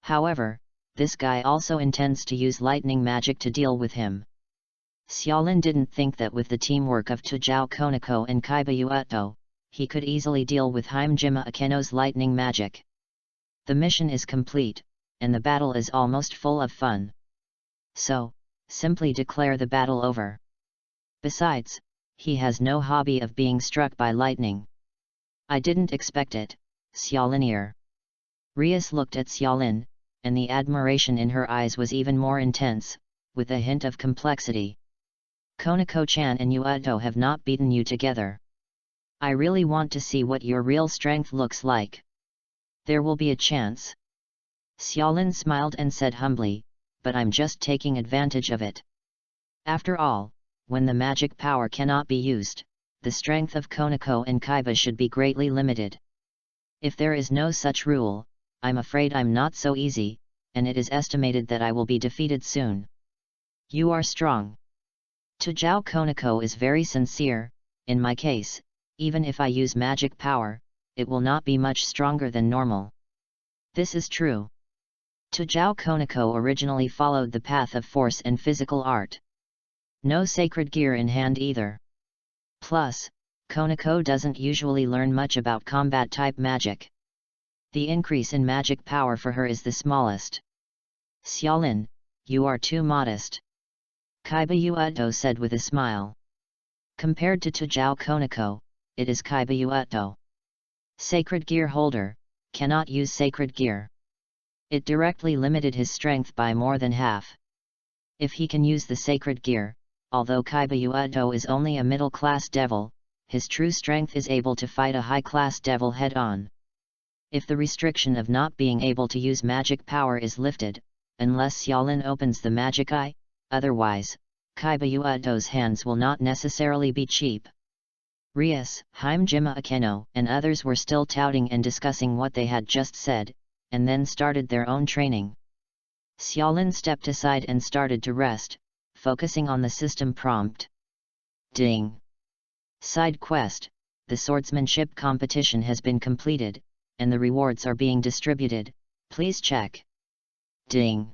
However, this guy also intends to use lightning magic to deal with him. Xiaolin didn't think that with the teamwork of Tujao Konako and Kaiba Yuato, he could easily deal with Himejima Akeno's lightning magic. The mission is complete, and the battle is almost full of fun. So, simply declare the battle over. Besides, he has no hobby of being struck by lightning. I didn't expect it, Xiaolin. Rias looked at Xiaolin, and the admiration in her eyes was even more intense, with a hint of complexity. Konako-chan and Yuato have not beaten you together. I really want to see what your real strength looks like. There will be a chance. Xiaolin smiled and said humbly, but I'm just taking advantage of it. After all, when the magic power cannot be used, the strength of Konako and Kaiba should be greatly limited. If there is no such rule, I'm afraid I'm not so easy, and it is estimated that I will be defeated soon. You are strong. Tujao Konako is very sincere. In my case, even if I use magic power, it will not be much stronger than normal. This is true. Tujao Konako originally followed the path of force and physical art. No sacred gear in hand either. Plus, Konako doesn't usually learn much about combat-type magic. The increase in magic power for her is the smallest. Xiaolin, you are too modest. Kaiba Yuato said with a smile. Compared to Tujao Konako, it is Kaiba Yuato. Sacred gear holder, cannot use sacred gear. It directly limited his strength by more than half. If he can use the sacred gear, although Kaiba Yuato is only a middle-class devil, his true strength is able to fight a high-class devil head-on. If the restriction of not being able to use magic power is lifted, unless Xiaolin opens the magic eye, otherwise, Kaiba Yuato's hands will not necessarily be cheap. Rias, Haimjima Akeno, and others were still touting and discussing what they had just said, and then started their own training. Xiaolin stepped aside and started to rest, focusing on the system prompt. Ding! Side quest: the swordsmanship competition has been completed, and the rewards are being distributed, please check. Ding!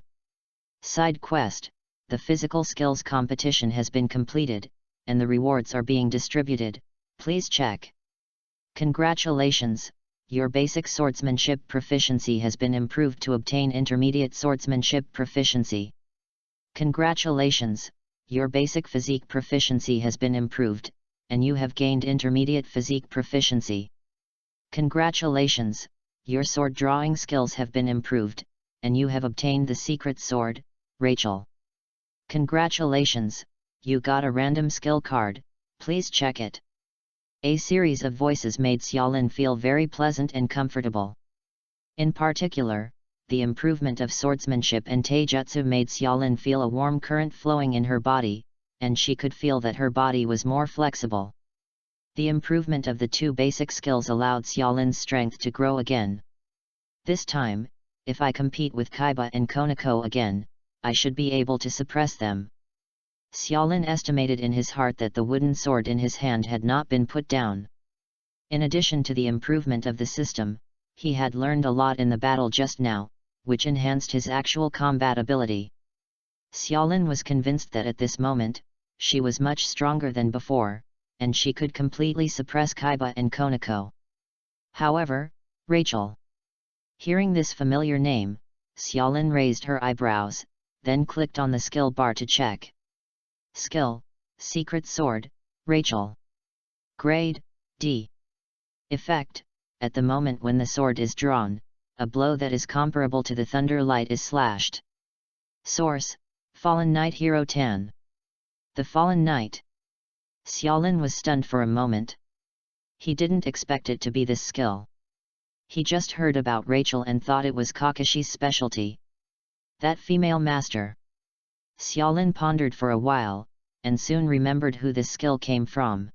Side quest: the physical skills competition has been completed, and the rewards are being distributed, please check. Congratulations, your basic swordsmanship proficiency has been improved to obtain intermediate swordsmanship proficiency. Congratulations, your basic physique proficiency has been improved, and you have gained intermediate physique proficiency. Congratulations, your sword drawing skills have been improved, and you have obtained the secret sword, Rachel. Congratulations, you got a random skill card, please check it. A series of voices made Xiaolin feel very pleasant and comfortable. In particular, the improvement of swordsmanship and taijutsu made Xiaolin feel a warm current flowing in her body, and she could feel that her body was more flexible. The improvement of the two basic skills allowed Xiaolin's strength to grow again. This time, if I compete with Kaiba and Konako again, I should be able to suppress them. Xiaolin estimated in his heart that the wooden sword in his hand had not been put down. In addition to the improvement of the system, he had learned a lot in the battle just now, which enhanced his actual combat ability. Xiaolin was convinced that at this moment, she was much stronger than before, and she could completely suppress Kaiba and Konako. However, Rachel. Hearing this familiar name, Xiaolin raised her eyebrows, then clicked on the skill bar to check. Skill: Secret Sword, Rachel. Grade: D. Effect: at the moment when the sword is drawn, a blow that is comparable to the thunder light is slashed. Source: Fallen Knight Hero Tan. The Fallen Knight. Xiaolin was stunned for a moment. He didn't expect it to be this skill. He just heard about Rachel and thought it was Kakashi's specialty. That female master. Xiaolin pondered for a while, and soon remembered who this skill came from.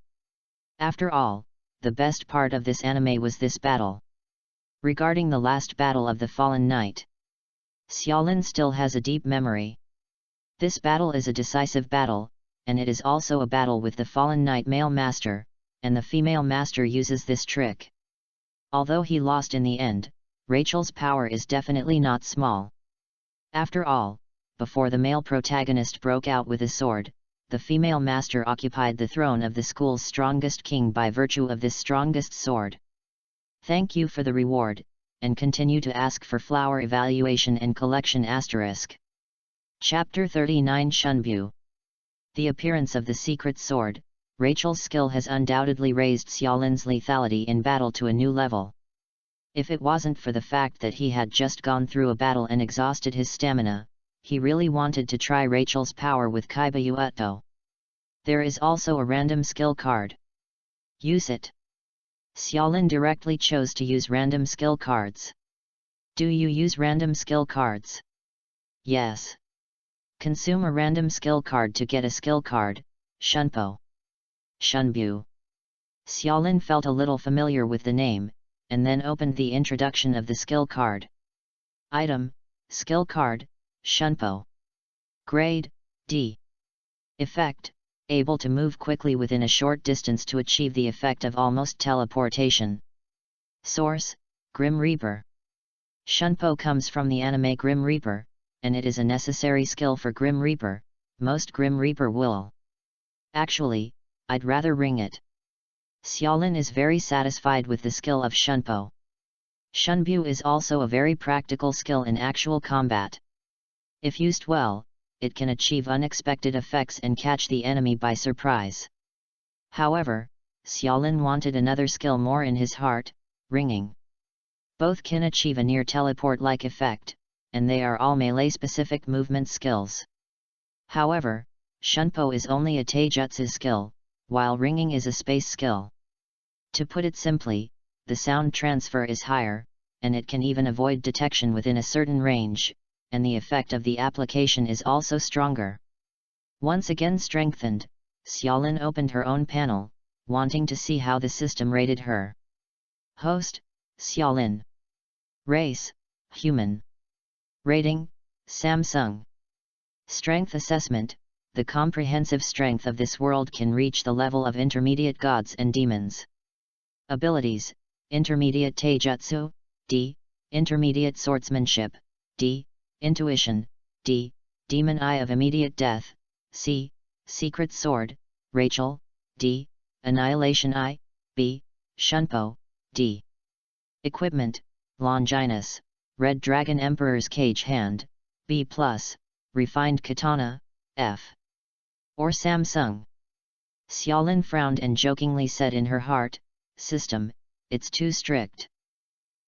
After all, the best part of this anime was this battle. Regarding the last battle of the Fallen Knight, Xiaolin still has a deep memory. This battle is a decisive battle, and it is also a battle with the Fallen Knight male master, and the female master uses this trick. Although he lost in the end, Rachel's power is definitely not small. After all, before the male protagonist broke out with a sword, the female master occupied the throne of the school's strongest king by virtue of this strongest sword. Thank you for the reward, and continue to ask for flower evaluation and collection *. Chapter 39 Shunbu. The appearance of the secret sword, Rachel's skill has undoubtedly raised Xiaolin's lethality in battle to a new level. If it wasn't for the fact that he had just gone through a battle and exhausted his stamina, he really wanted to try Rachel's power with Kaiba Uetto. There is also a random skill card. Use it. Xiaolin directly chose to use random skill cards. Do you use random skill cards? Yes. Consume a random skill card to get a skill card, Shunpo. Shunbu. Xiaolin felt a little familiar with the name, and then opened the introduction of the skill card. Item: Skill card, Shunpo. Grade: D. Effect: able to move quickly within a short distance to achieve the effect of almost teleportation. Source: Grim Reaper. Shunpo comes from the anime Grim Reaper, and it is a necessary skill for Grim Reaper. Most Grim Reaper will. Actually, I'd rather ring it. Xiaolin is very satisfied with the skill of Shunpo. Shunbu is also a very practical skill in actual combat. If used well, it can achieve unexpected effects and catch the enemy by surprise. However, Xiaolin wanted another skill more in his heart, ringing. Both can achieve a near teleport-like effect, and they are all melee-specific movement skills. However, Shunpo is only a taijutsu skill, while ringing is a space skill. To put it simply, the sound transfer is higher, and it can even avoid detection within a certain range, and the effect of the application is also stronger. Once again strengthened, Xiaolin opened her own panel, wanting to see how the system rated her. Host, Xiaolin. Race, human. Rating, Samsung. Strength assessment, the comprehensive strength of this world can reach the level of intermediate gods and demons. Abilities, intermediate taijutsu, D, intermediate swordsmanship, D, intuition, D, demon eye of immediate death, C, secret sword, Rachel, D, annihilation eye, B, shunpo, D. Equipment, Longinus, Red Dragon Emperor's Cage Hand, B+, Refined Katana, F. Or Samsung. Xiaolin frowned and jokingly said in her heart, system, it's too strict.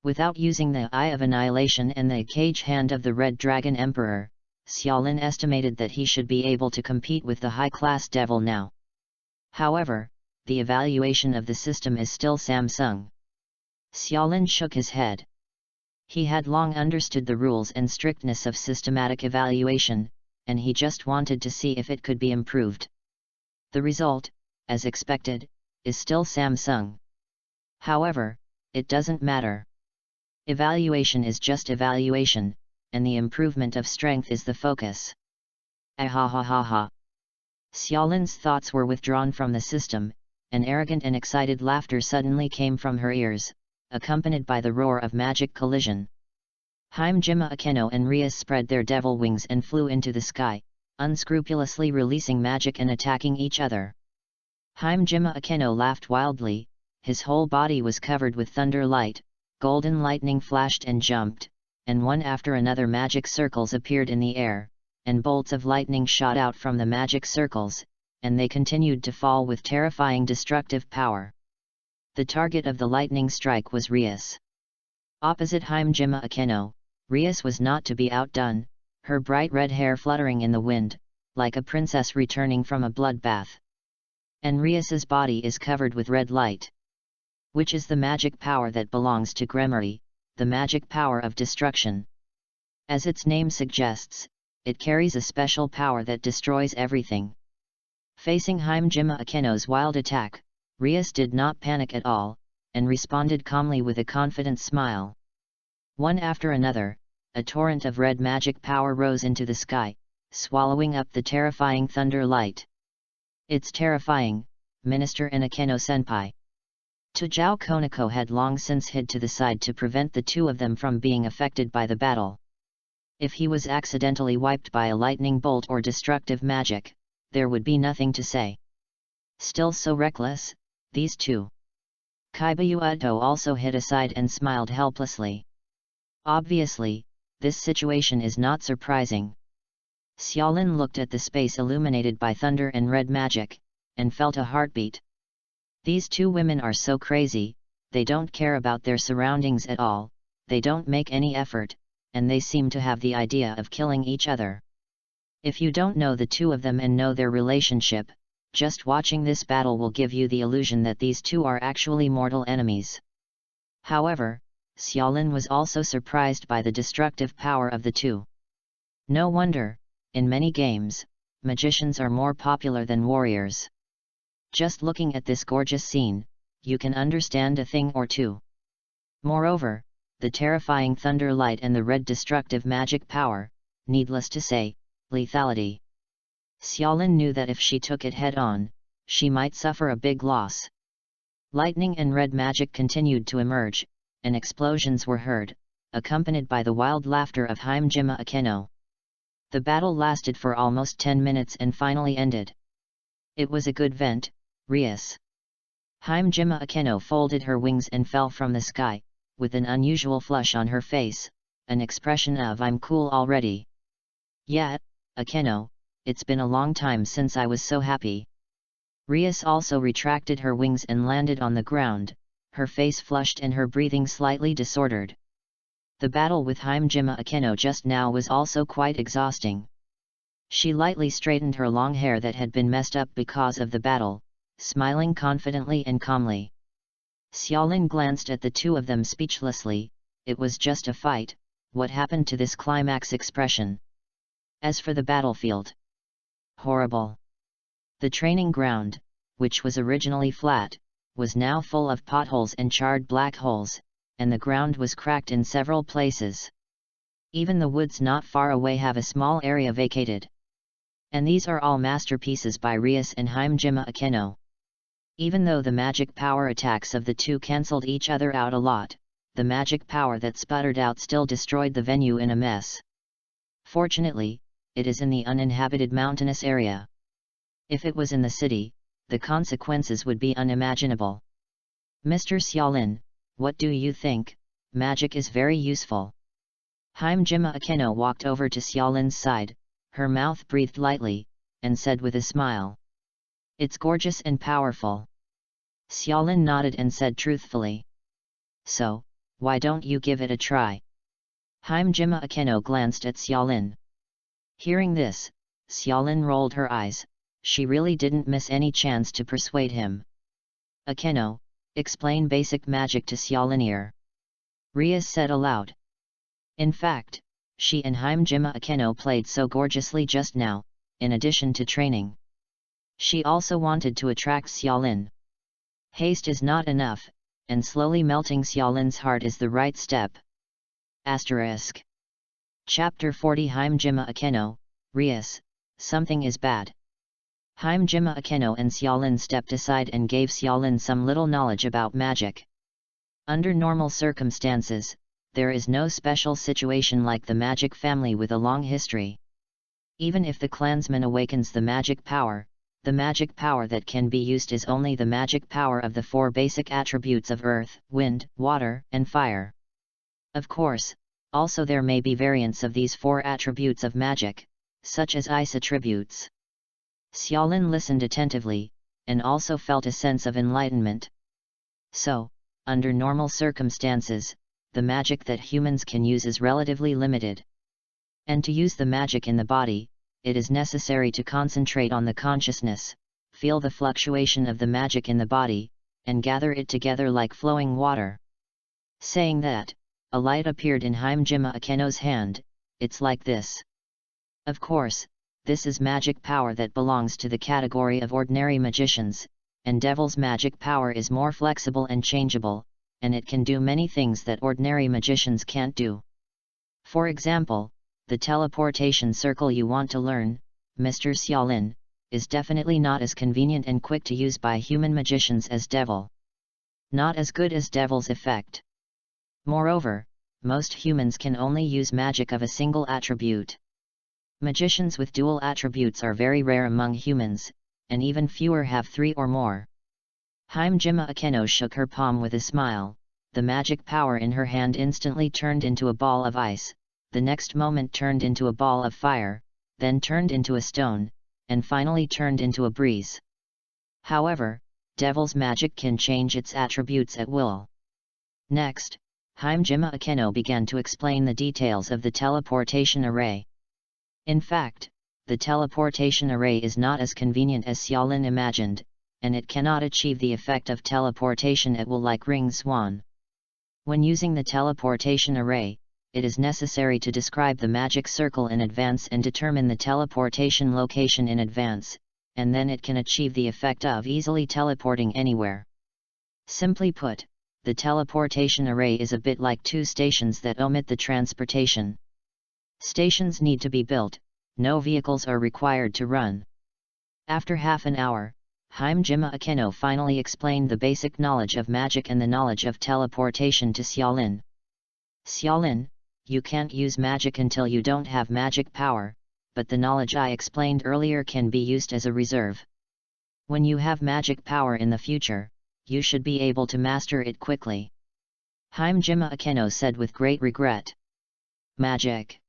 Without using the Eye of Annihilation and the Cage Hand of the Red Dragon Emperor, Xiaolin estimated that he should be able to compete with the high-class devil now. However, the evaluation of the system is still Samsung. Xiaolin shook his head. He had long understood the rules and strictness of systematic evaluation, and he just wanted to see if it could be improved. The result, as expected, is still Samsung. However, it doesn't matter. Evaluation is just evaluation, and the improvement of strength is the focus. Ahahaha. Xiaolin's thoughts were withdrawn from the system, and arrogant and excited laughter suddenly came from her ears, accompanied by the roar of magic collision. Hime-jima Akeno and Rias spread their devil wings and flew into the sky, unscrupulously releasing magic and attacking each other. Hime-jima Akeno laughed wildly, his whole body was covered with thunder light, golden lightning flashed and jumped, and one after another magic circles appeared in the air, and bolts of lightning shot out from the magic circles, and they continued to fall with terrifying destructive power. The target of the lightning strike was Rias. Opposite Hime-jima Akeno, Rias was not to be outdone, her bright red hair fluttering in the wind, like a princess returning from a bloodbath. And Rias's body is covered with red light, which is the magic power that belongs to Gremory, the magic power of destruction. As its name suggests, it carries a special power that destroys everything. Facing Hime-jima Akeno's wild attack, Rias did not panic at all, and responded calmly with a confident smile. One after another, a torrent of red magic power rose into the sky, swallowing up the terrifying thunder light. It's terrifying, Minister and Akeno-senpai. Tujao Konako had long since hid to the side to prevent the two of them from being affected by the battle. If he was accidentally wiped by a lightning bolt or destructive magic, there would be nothing to say. Still so reckless, these two. Kaiba also hid aside and smiled helplessly. Obviously, this situation is not surprising. Xiaolin looked at the space illuminated by thunder and red magic, and felt a heartbeat. These two women are so crazy, they don't care about their surroundings at all, they don't make any effort, and they seem to have the idea of killing each other. If you don't know the two of them and know their relationship, just watching this battle will give you the illusion that these two are actually mortal enemies. However, Xiaolin was also surprised by the destructive power of the two. No wonder, in many games, magicians are more popular than warriors. Just looking at this gorgeous scene, you can understand a thing or two. Moreover, the terrifying thunder light and the red destructive magic power, needless to say, lethality. Xiaolin knew that if she took it head-on, she might suffer a big loss. Lightning and red magic continued to emerge, and explosions were heard, accompanied by the wild laughter of Hime-jima Akeno. The battle lasted for almost 10 minutes and finally ended. It was a good vent, Rias. Hime-jima Akeno folded her wings and fell from the sky, with an unusual flush on her face, an expression of "I'm cool already." "Yeah, Akeno, it's been a long time since I was so happy." Rias also retracted her wings and landed on the ground, her face flushed and her breathing slightly disordered. The battle with Hime-jima Akeno just now was also quite exhausting. She lightly straightened her long hair that had been messed up because of the battle, smiling confidently and calmly. Xiaolin glanced at the two of them speechlessly. It was just a fight, what happened to this climax expression? As for the battlefield, horrible. The training ground, which was originally flat, was now full of potholes and charred black holes, and the ground was cracked in several places. Even the woods not far away have a small area vacated. And these are all masterpieces by Rias and Hajime Akeno. Even though the magic power attacks of the two cancelled each other out a lot, the magic power that sputtered out still destroyed the venue in a mess. Fortunately, it is in the uninhabited mountainous area. If it was in the city, the consequences would be unimaginable. Mr. Xiaolin, what do you think? Magic is very useful. Hajime Akeno walked over to Xiaolin's side, her mouth breathed lightly, and said with a smile. It's gorgeous and powerful. Xiaolin nodded and said truthfully. So, why don't you give it a try? Hajime Akeno glanced at Xiaolin. Hearing this, Xiaolin rolled her eyes. She really didn't miss any chance to persuade him. Akeno, explain basic magic to Xiaolin. Rias said aloud. In fact, she and Hajime Akeno played so gorgeously just now, in addition to training. She also wanted to attract Xiaolin. Haste is not enough, and slowly melting Xiaolin's heart is the right step. Asterisk. Chapter 40 Hajime Akeno, Rias, something is bad. Hajime Akeno and Xiaolin stepped aside and gave Xiaolin some little knowledge about magic. Under normal circumstances, there is no special situation like the magic family with a long history. Even if the clansman awakens the magic power that can be used is only the magic power of the four basic attributes of earth, wind, water, and fire. Of course, also there may be variants of these four attributes of magic, such as ice attributes. Xiaolin listened attentively, and also felt a sense of enlightenment. So, under normal circumstances, the magic that humans can use is relatively limited. And to use the magic in the body, it is necessary to concentrate on the consciousness, feel the fluctuation of the magic in the body, and gather it together like flowing water. Saying that, a light appeared in Hajime Akeno's hand. It's like this. Of course, this is magic power that belongs to the category of ordinary magicians, and devil's magic power is more flexible and changeable, and it can do many things that ordinary magicians can't do. For example, the teleportation circle you want to learn, Mr. Xiaolin, is definitely not as convenient and quick to use by human magicians as devil. Not as good as devil's effect. Moreover, most humans can only use magic of a single attribute. Magicians with dual attributes are very rare among humans, and even fewer have three or more. Hajime Akeno shook her palm with a smile. The magic power in her hand instantly turned into a ball of ice, the next moment turned into a ball of fire, then turned into a stone, and finally turned into a breeze. However, devil's magic can change its attributes at will. Next, Hajime Akeno began to explain the details of the teleportation array. In fact, the teleportation array is not as convenient as Xiaolin imagined, and it cannot achieve the effect of teleportation at will like Ring Swan. When using the teleportation array, it is necessary to describe the magic circle in advance and determine the teleportation location in advance, and then it can achieve the effect of easily teleporting anywhere. Simply put, the teleportation array is a bit like two stations that omit the transportation. Stations need to be built, no vehicles are required to run. After half an hour, Hajime Akeno finally explained the basic knowledge of magic and the knowledge of teleportation to Xiaolin. Xiaolin, you can't use magic until you don't have magic power, but the knowledge I explained earlier can be used as a reserve. When you have magic power in the future, you should be able to master it quickly. Hajime Akeno said with great regret. Magic.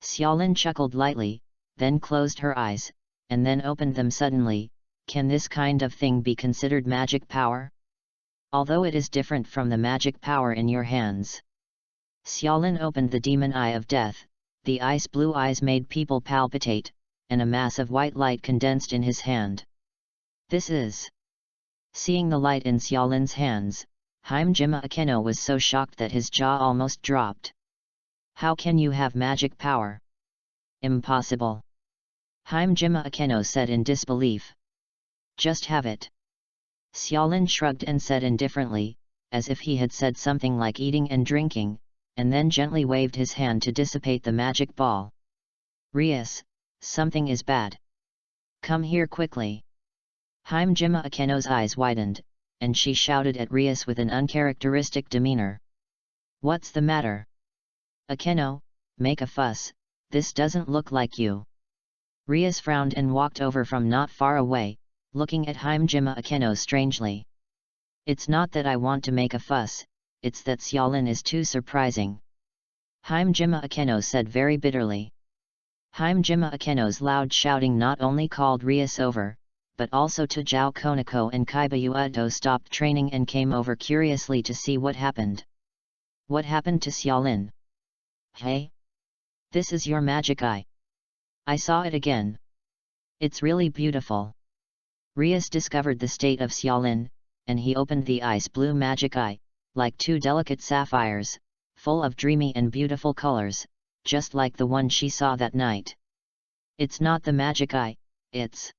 Xiaolin chuckled lightly, then closed her eyes, and then opened them suddenly. Can this kind of thing be considered magic power? Although it is different from the magic power in your hands. Xiaolin opened the demon eye of death, the ice blue eyes made people palpitate, and a mass of white light condensed in his hand. This is... Seeing the light in Xiaolin's hands, Hajime Akeno was so shocked that his jaw almost dropped. How can you have magic power? Impossible. Hajime Akeno said in disbelief. Just have it. Xiaolin shrugged and said indifferently, as if he had said something like eating and drinking, and then gently waved his hand to dissipate the magic ball. Rias, something is bad. Come here quickly. Hime-jima Akeno's eyes widened, and she shouted at Rias with an uncharacteristic demeanor. What's the matter? Akeno, make a fuss, this doesn't look like you. Rias frowned and walked over from not far away, looking at Hime-jima Akeno strangely. It's not that I want to make a fuss, it's that Xiaolin is too surprising. Hime-jima Akeno said very bitterly. Hime-jima Akeno's loud shouting not only called Rias over, but also Tajao Konako and Kaiba stopped training and came over curiously to see what happened. What happened to Xiaolin? Hey? This is your magic eye. I saw it again. It's really beautiful. Rias discovered the state of Xiaolin, and he opened the ice blue magic eye, like two delicate sapphires, full of dreamy and beautiful colors, just like the one she saw that night. It's not the magic eye, it's...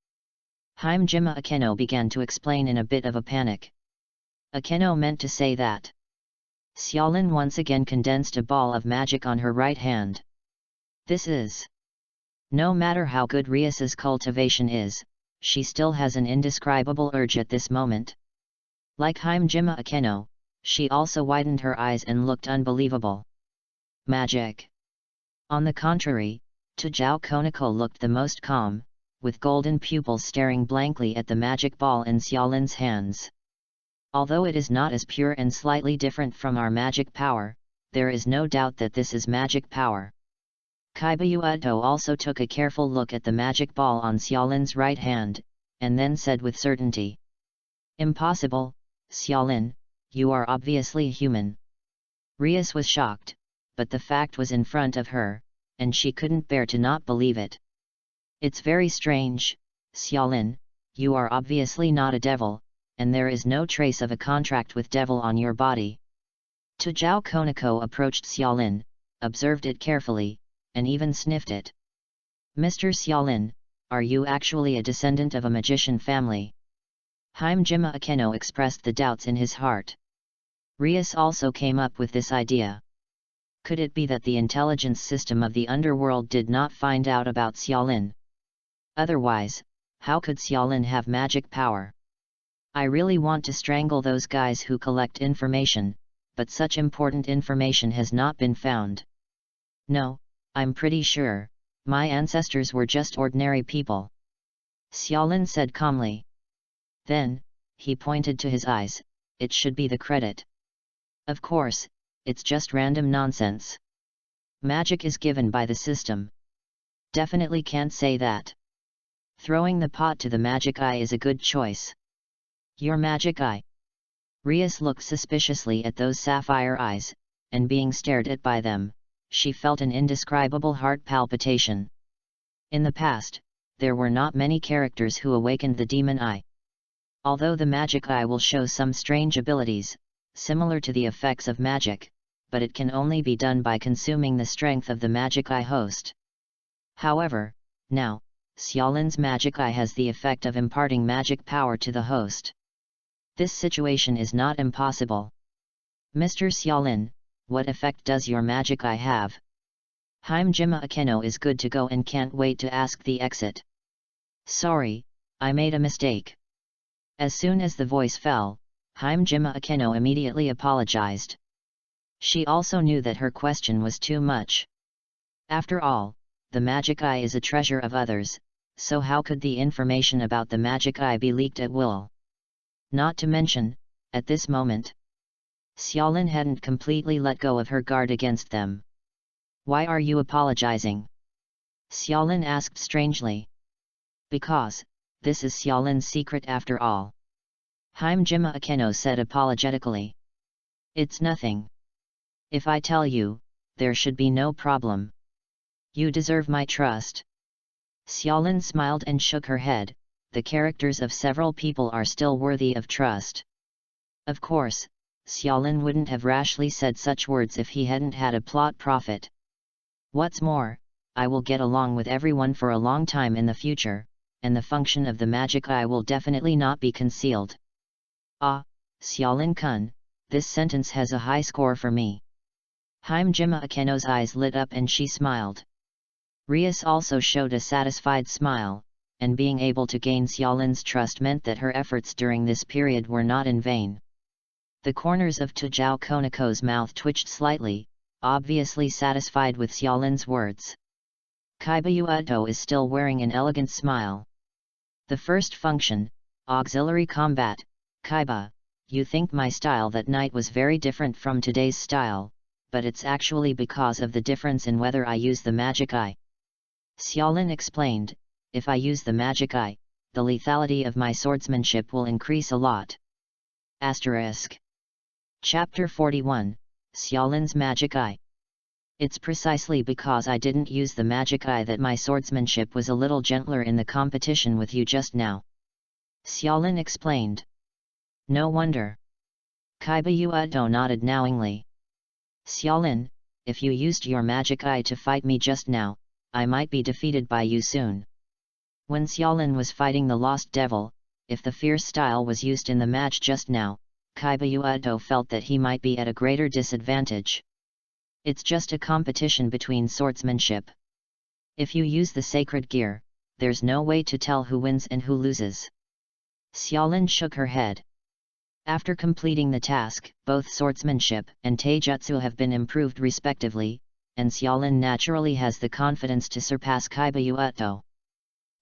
Hime-jima Akeno began to explain in a bit of a panic. Akeno meant to say that. Xiaolin once again condensed a ball of magic on her right hand. This is... No matter how good Rias's cultivation is, she still has an indescribable urge at this moment. Like Hime-jima Akeno, she also widened her eyes and looked unbelievable. Magic. On the contrary, Tajao Konako looked the most calm, with golden pupils staring blankly at the magic ball in Xiaolin's hands. Although it is not as pure and slightly different from our magic power, there is no doubt that this is magic power. Kaiba also took a careful look at the magic ball on Xiaolin's right hand, and then said with certainty. Impossible, Xiaolin, you are obviously human. Rias was shocked, but the fact was in front of her, and she couldn't bear to not believe it. It's very strange, Xiaolin, you are obviously not a devil, and there is no trace of a contract with devil on your body. Tajao Konako approached Xiaolin, observed it carefully, and even sniffed it. Mr. Xiaolin, are you actually a descendant of a magician family? Hime-jima Akeno expressed the doubts in his heart. Rias also came up with this idea. Could it be that the intelligence system of the underworld did not find out about Xiaolin? Otherwise, how could Xiaolin have magic power? I really want to strangle those guys who collect information, but such important information has not been found. No, I'm pretty sure, my ancestors were just ordinary people. Xiaolin said calmly. Then, he pointed to his eyes, it should be the credit. Of course, it's just random nonsense. Magic is given by the system. Definitely can't say that. Throwing the pot to the magic eye is a good choice. Your magic eye? Rias looked suspiciously at those sapphire eyes, and being stared at by them, she felt an indescribable heart palpitation. In the past, there were not many characters who awakened the demon eye. Although the magic eye will show some strange abilities, similar to the effects of magic, but it can only be done by consuming the strength of the magic eye host. However, now, Xiaolin's magic eye has the effect of imparting magic power to the host. This situation is not impossible. Mr. Xiaolin, what effect does your magic eye have? Hime-jima Akeno is good to go and can't wait to ask the exit. Sorry, I made a mistake. As soon as the voice fell, Hime-jima Akeno immediately apologized. She also knew that her question was too much. After all, the magic eye is a treasure of others, so how could the information about the magic eye be leaked at will? Not to mention, at this moment, Xiaolin hadn't completely let go of her guard against them. Why are you apologizing? Xiaolin asked strangely. Because, this is Xiaolin's secret after all. Hime-jima Akeno said apologetically. It's nothing. If I tell you, there should be no problem. You deserve my trust. Xiaolin smiled and shook her head, the characters of several people are still worthy of trust. Of course, Xiaolin wouldn't have rashly said such words if he hadn't had a plot profit. What's more, I will get along with everyone for a long time in the future, and the function of the magic eye will definitely not be concealed. Ah, Xiaolin-kun, this sentence has a high score for me. Hime-jima Akeno's eyes lit up and she smiled. Rias also showed a satisfied smile, and being able to gain Xiaolin's trust meant that her efforts during this period were not in vain. The corners of Tujao Konako's mouth twitched slightly, obviously satisfied with Xiaolin's words. Kaiba Uto is still wearing an elegant smile. The first function, auxiliary combat. Kaiba, you think my style that night was very different from today's style, but it's actually because of the difference in whether I use the magic eye. Xiaolin explained, if I use the magic eye, the lethality of my swordsmanship will increase a lot. Asterisk. Chapter 41, Xiaolin's Magic Eye. It's precisely because I didn't use the magic eye that my swordsmanship was a little gentler in the competition with you just now. Xiaolin explained. No wonder. Kaiba Uto nodded knowingly. Xiaolin, if you used your magic eye to fight me just now, I might be defeated by you soon. When Xiaolin was fighting the Lost Devil, if the fierce style was used in the match just now, Kaiba Uto felt that he might be at a greater disadvantage. It's just a competition between swordsmanship. If you use the sacred gear, there's no way to tell who wins and who loses. Xiaolin shook her head. After completing the task, both swordsmanship and taijutsu have been improved respectively, and Xiaolin naturally has the confidence to surpass Kaiba Uto.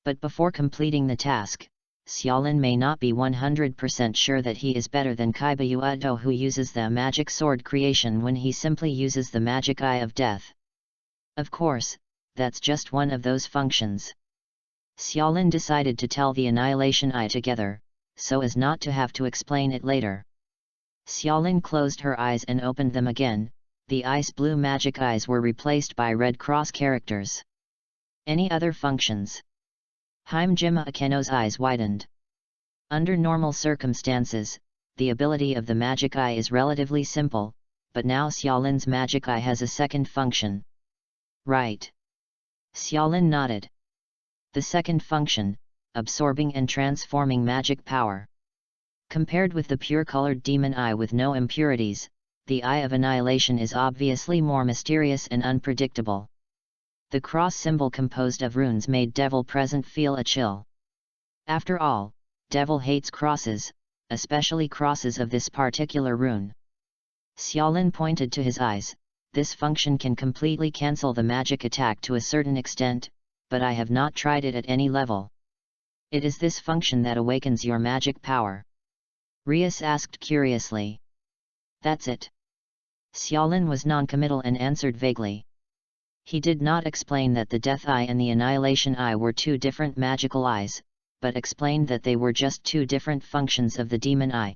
But before completing the task, Xiaolin may not be 100% sure that he is better than Kaiba Uto, who uses the magic sword creation when he simply uses the magic eye of death. Of course, that's just one of those functions. Xiaolin decided to tell the Annihilation Eye together, so as not to have to explain it later. Xiaolin closed her eyes and opened them again. The ice blue magic eyes were replaced by red cross characters. Any other functions? Hime-jima Akeno's eyes widened. Under normal circumstances, the ability of the magic eye is relatively simple, but now Xiaolin's magic eye has a second function. Right. Xiaolin nodded. The second function, absorbing and transforming magic power. Compared with the pure-colored demon eye with no impurities, the Eye of Annihilation is obviously more mysterious and unpredictable. The cross symbol composed of runes made Devil present feel a chill. After all, Devil hates crosses, especially crosses of this particular rune. Xiaolin pointed to his eyes. This function can completely cancel the magic attack to a certain extent, but I have not tried it at any level. It is this function that awakens your magic power. Rias asked curiously. That's it. Xiaolin was non-committal and answered vaguely. He did not explain that the Death Eye and the Annihilation Eye were two different magical eyes, but explained that they were just two different functions of the Demon Eye.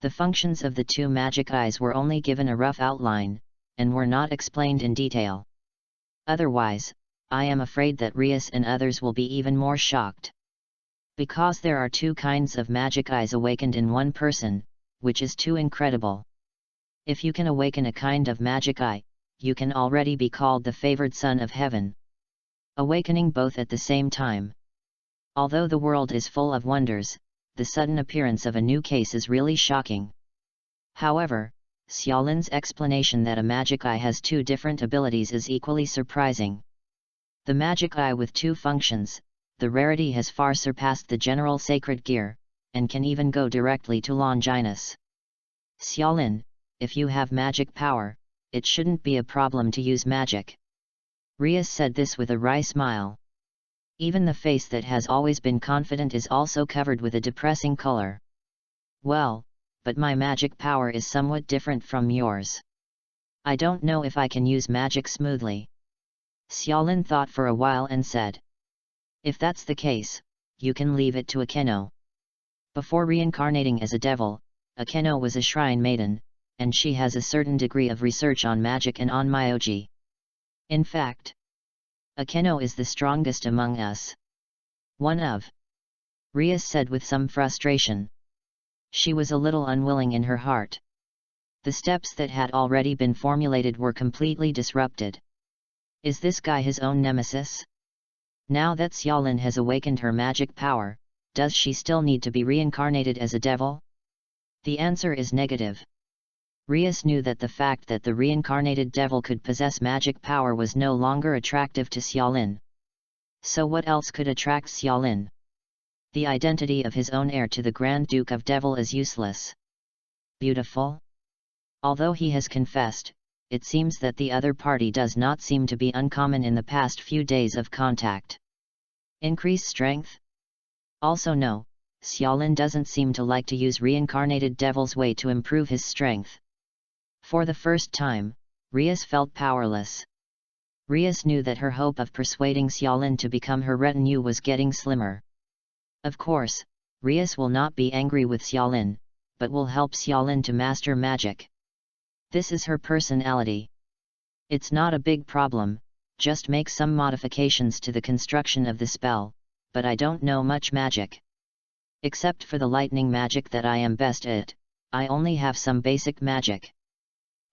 The functions of the two magic eyes were only given a rough outline, and were not explained in detail. Otherwise, I am afraid that Rias and others will be even more shocked. Because there are two kinds of magic eyes awakened in one person, which is too incredible. If you can awaken a kind of magic eye, you can already be called the favored son of heaven. Awakening both at the same time. Although the world is full of wonders, the sudden appearance of a new case is really shocking. However, Xiaolin's explanation that a magic eye has two different abilities is equally surprising. The magic eye with two functions, the rarity has far surpassed the general sacred gear, and can even go directly to Longinus. Xiaolin, if you have magic power, it shouldn't be a problem to use magic. Rias said this with a wry smile. Even the face that has always been confident is also covered with a depressing color. Well, but my magic power is somewhat different from yours. I don't know if I can use magic smoothly. Xiaolin thought for a while and said. If that's the case, you can leave it to Akeno. Before reincarnating as a devil, Akeno was a shrine maiden, and she has a certain degree of research on magic and on Myoji. In fact, Akeno is the strongest among us. One of. Rias said with some frustration. She was a little unwilling in her heart. The steps that had already been formulated were completely disrupted. Is this guy his own nemesis? Now that Xiaolin has awakened her magic power, does she still need to be reincarnated as a devil? The answer is negative. Rias knew that the fact that the reincarnated devil could possess magic power was no longer attractive to Xiaolin. So what else could attract Xiaolin? The identity of his own heir to the Grand Duke of Devil is useless. Beautiful? Although he has confessed, it seems that the other party does not seem to be uncommon in the past few days of contact. Increase strength? Also no, Xiaolin doesn't seem to like to use reincarnated devil's way to improve his strength. For the first time, Rias felt powerless. Rias knew that her hope of persuading Xiaolin to become her retinue was getting slimmer. Of course, Rias will not be angry with Xiaolin, but will help Xiaolin to master magic. This is her personality. It's not a big problem, just make some modifications to the construction of the spell, but I don't know much magic. Except for the lightning magic that I am best at, I only have some basic magic.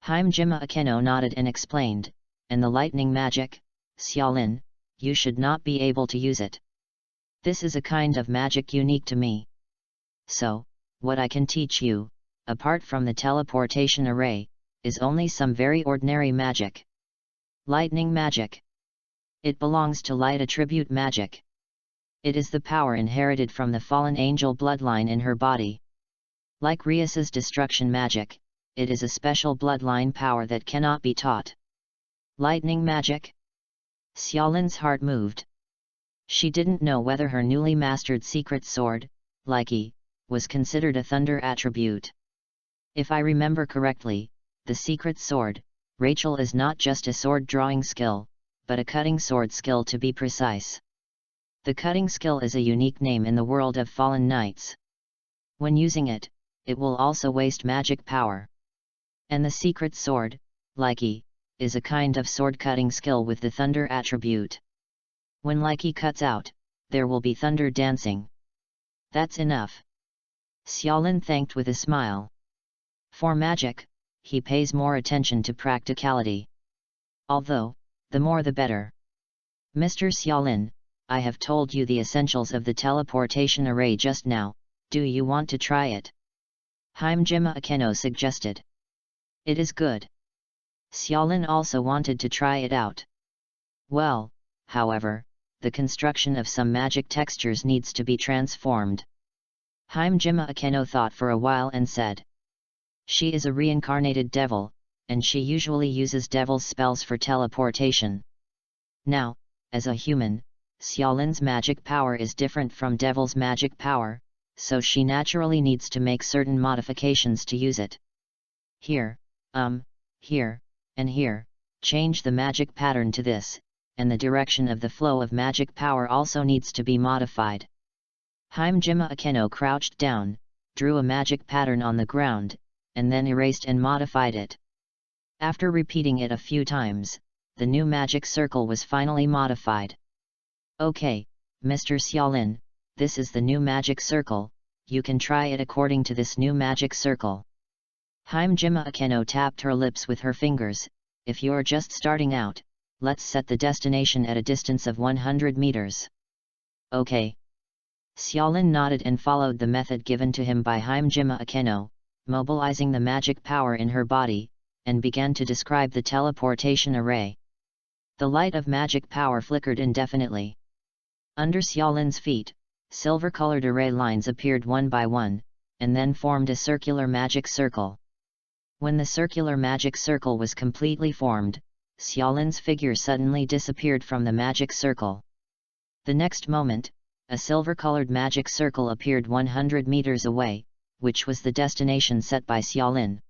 Hajime Akeno nodded and explained, and the lightning magic, Xiaolin, you should not be able to use it. This is a kind of magic unique to me. So, what I can teach you, apart from the teleportation array, is only some very ordinary magic. Lightning magic. It belongs to light attribute magic. It is the power inherited from the fallen angel bloodline in her body. Like Rias's destruction magic, it is a special bloodline power that cannot be taught. Lightning magic? Xiaolin's heart moved. She didn't know whether her newly mastered secret sword, Likey, was considered a thunder attribute. If I remember correctly, the secret sword, Rachel, is not just a sword drawing skill, but a cutting sword skill to be precise. The cutting skill is a unique name in the world of fallen knights. When using it, it will also waste magic power. And the secret sword, Likey, is a kind of sword cutting skill with the thunder attribute. When Likey cuts out, there will be thunder dancing. That's enough. Xiaolin thanked with a smile. For magic, he pays more attention to practicality. Although, the more the better. Mr. Xiaolin, I have told you the essentials of the teleportation array just now, do you want to try it? Hajime Akeno suggested. It is good. Xiaolin also wanted to try it out. Well, however, the construction of some magic textures needs to be transformed. Hajime Akeno thought for a while and said. She is a reincarnated devil, and she usually uses devil's spells for teleportation. Now, as a human, Xiaolin's magic power is different from devil's magic power, so she naturally needs to make certain modifications to use it. Here, here, and here, change the magic pattern to this, and the direction of the flow of magic power also needs to be modified. Hajime Akeno crouched down, drew a magic pattern on the ground, and then erased and modified it. After repeating it a few times, the new magic circle was finally modified. Okay, Mr. Xiaolin, this is the new magic circle, you can try it according to this new magic circle. Hajime Akeno tapped her lips with her fingers. If you're just starting out, let's set the destination at a distance of 100 meters. Okay. Xiaolin nodded and followed the method given to him by Hajime Akeno, mobilizing the magic power in her body, and began to describe the teleportation array. The light of magic power flickered indefinitely. Under Xiaolin's feet, silver-colored array lines appeared one by one, and then formed a circular magic circle. When the circular magic circle was completely formed, Xiaolin's figure suddenly disappeared from the magic circle. The next moment, a silver-colored magic circle appeared 100 meters away, which was the destination set by Xiaolin.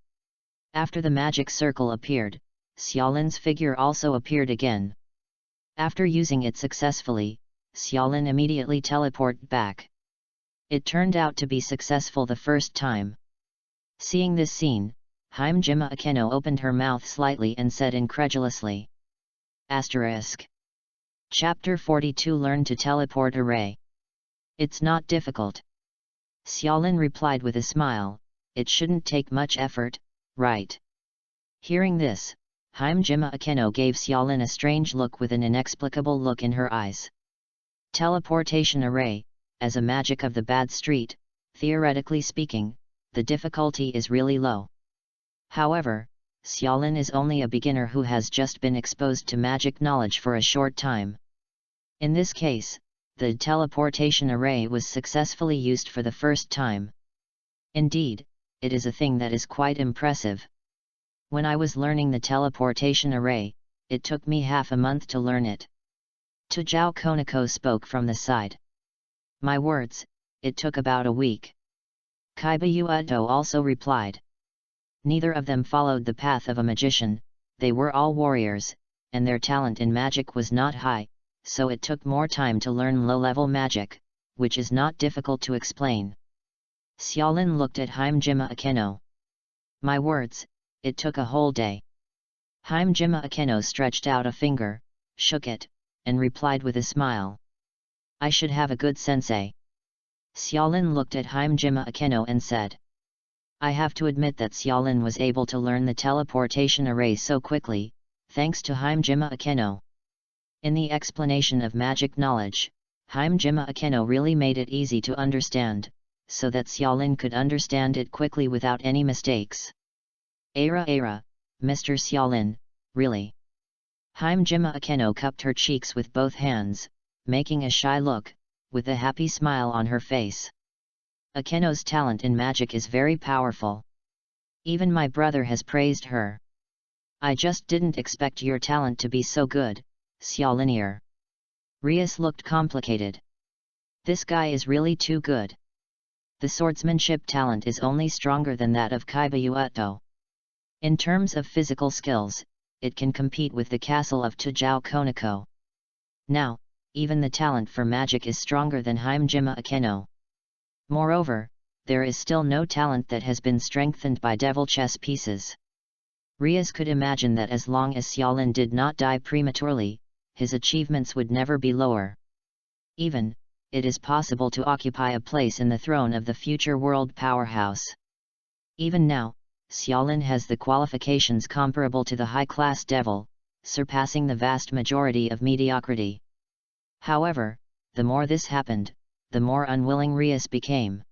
After the magic circle appeared, Xiaolin's figure also appeared again. After using it successfully, Xiaolin immediately teleported back. It turned out to be successful the first time. Seeing this scene, Hajime Akeno opened her mouth slightly and said incredulously. Asterisk. Chapter 42 Learn to Teleport Array. It's not difficult. Xiaolin replied with a smile, it shouldn't take much effort, right? Hearing this, Hajime Akeno gave Xiaolin a strange look with an inexplicable look in her eyes. Teleportation array, as a magic of the bad street, theoretically speaking, the difficulty is really low. However, Xiaolin is only a beginner who has just been exposed to magic knowledge for a short time. In this case, the teleportation array was successfully used for the first time. Indeed, it is a thing that is quite impressive. When I was learning the teleportation array, it took me half a month to learn it. Tujao Konako spoke from the side. My words, it took about a week. Kaiba also replied. Neither of them followed the path of a magician, they were all warriors, and their talent in magic was not high, so it took more time to learn low-level magic, which is not difficult to explain. Xiaolin looked at Himejima Akeno. My words, it took a whole day. Himejima Akeno stretched out a finger, shook it, and replied with a smile. I should have a good sensei. Xiaolin looked at Himejima Akeno and said. I have to admit that Xiaolin was able to learn the teleportation array so quickly, thanks to Himejima Akeno. In the explanation of magic knowledge, Himejima Akeno really made it easy to understand, so that Xiaolin could understand it quickly without any mistakes. Mr. Xiaolin, really. Himejima Akeno cupped her cheeks with both hands, making a shy look, with a happy smile on her face. Akeno's talent in magic is very powerful. Even my brother has praised her. I just didn't expect your talent to be so good, Xiaolinier. Rias looked complicated. This guy is really too good. The swordsmanship talent is only stronger than that of Kaiba. In terms of physical skills, it can compete with the castle of Tujao Konako. Now, even the talent for magic is stronger than Himejima Akeno. Moreover, there is still no talent that has been strengthened by devil chess pieces. Rias could imagine that as long as Xiaolin did not die prematurely, his achievements would never be lower. Even, it is possible to occupy a place in the throne of the future world powerhouse. Even now, Xiaolin has the qualifications comparable to the high-class devil, surpassing the vast majority of mediocrity. However, the more this happened, the more unwilling Rias became.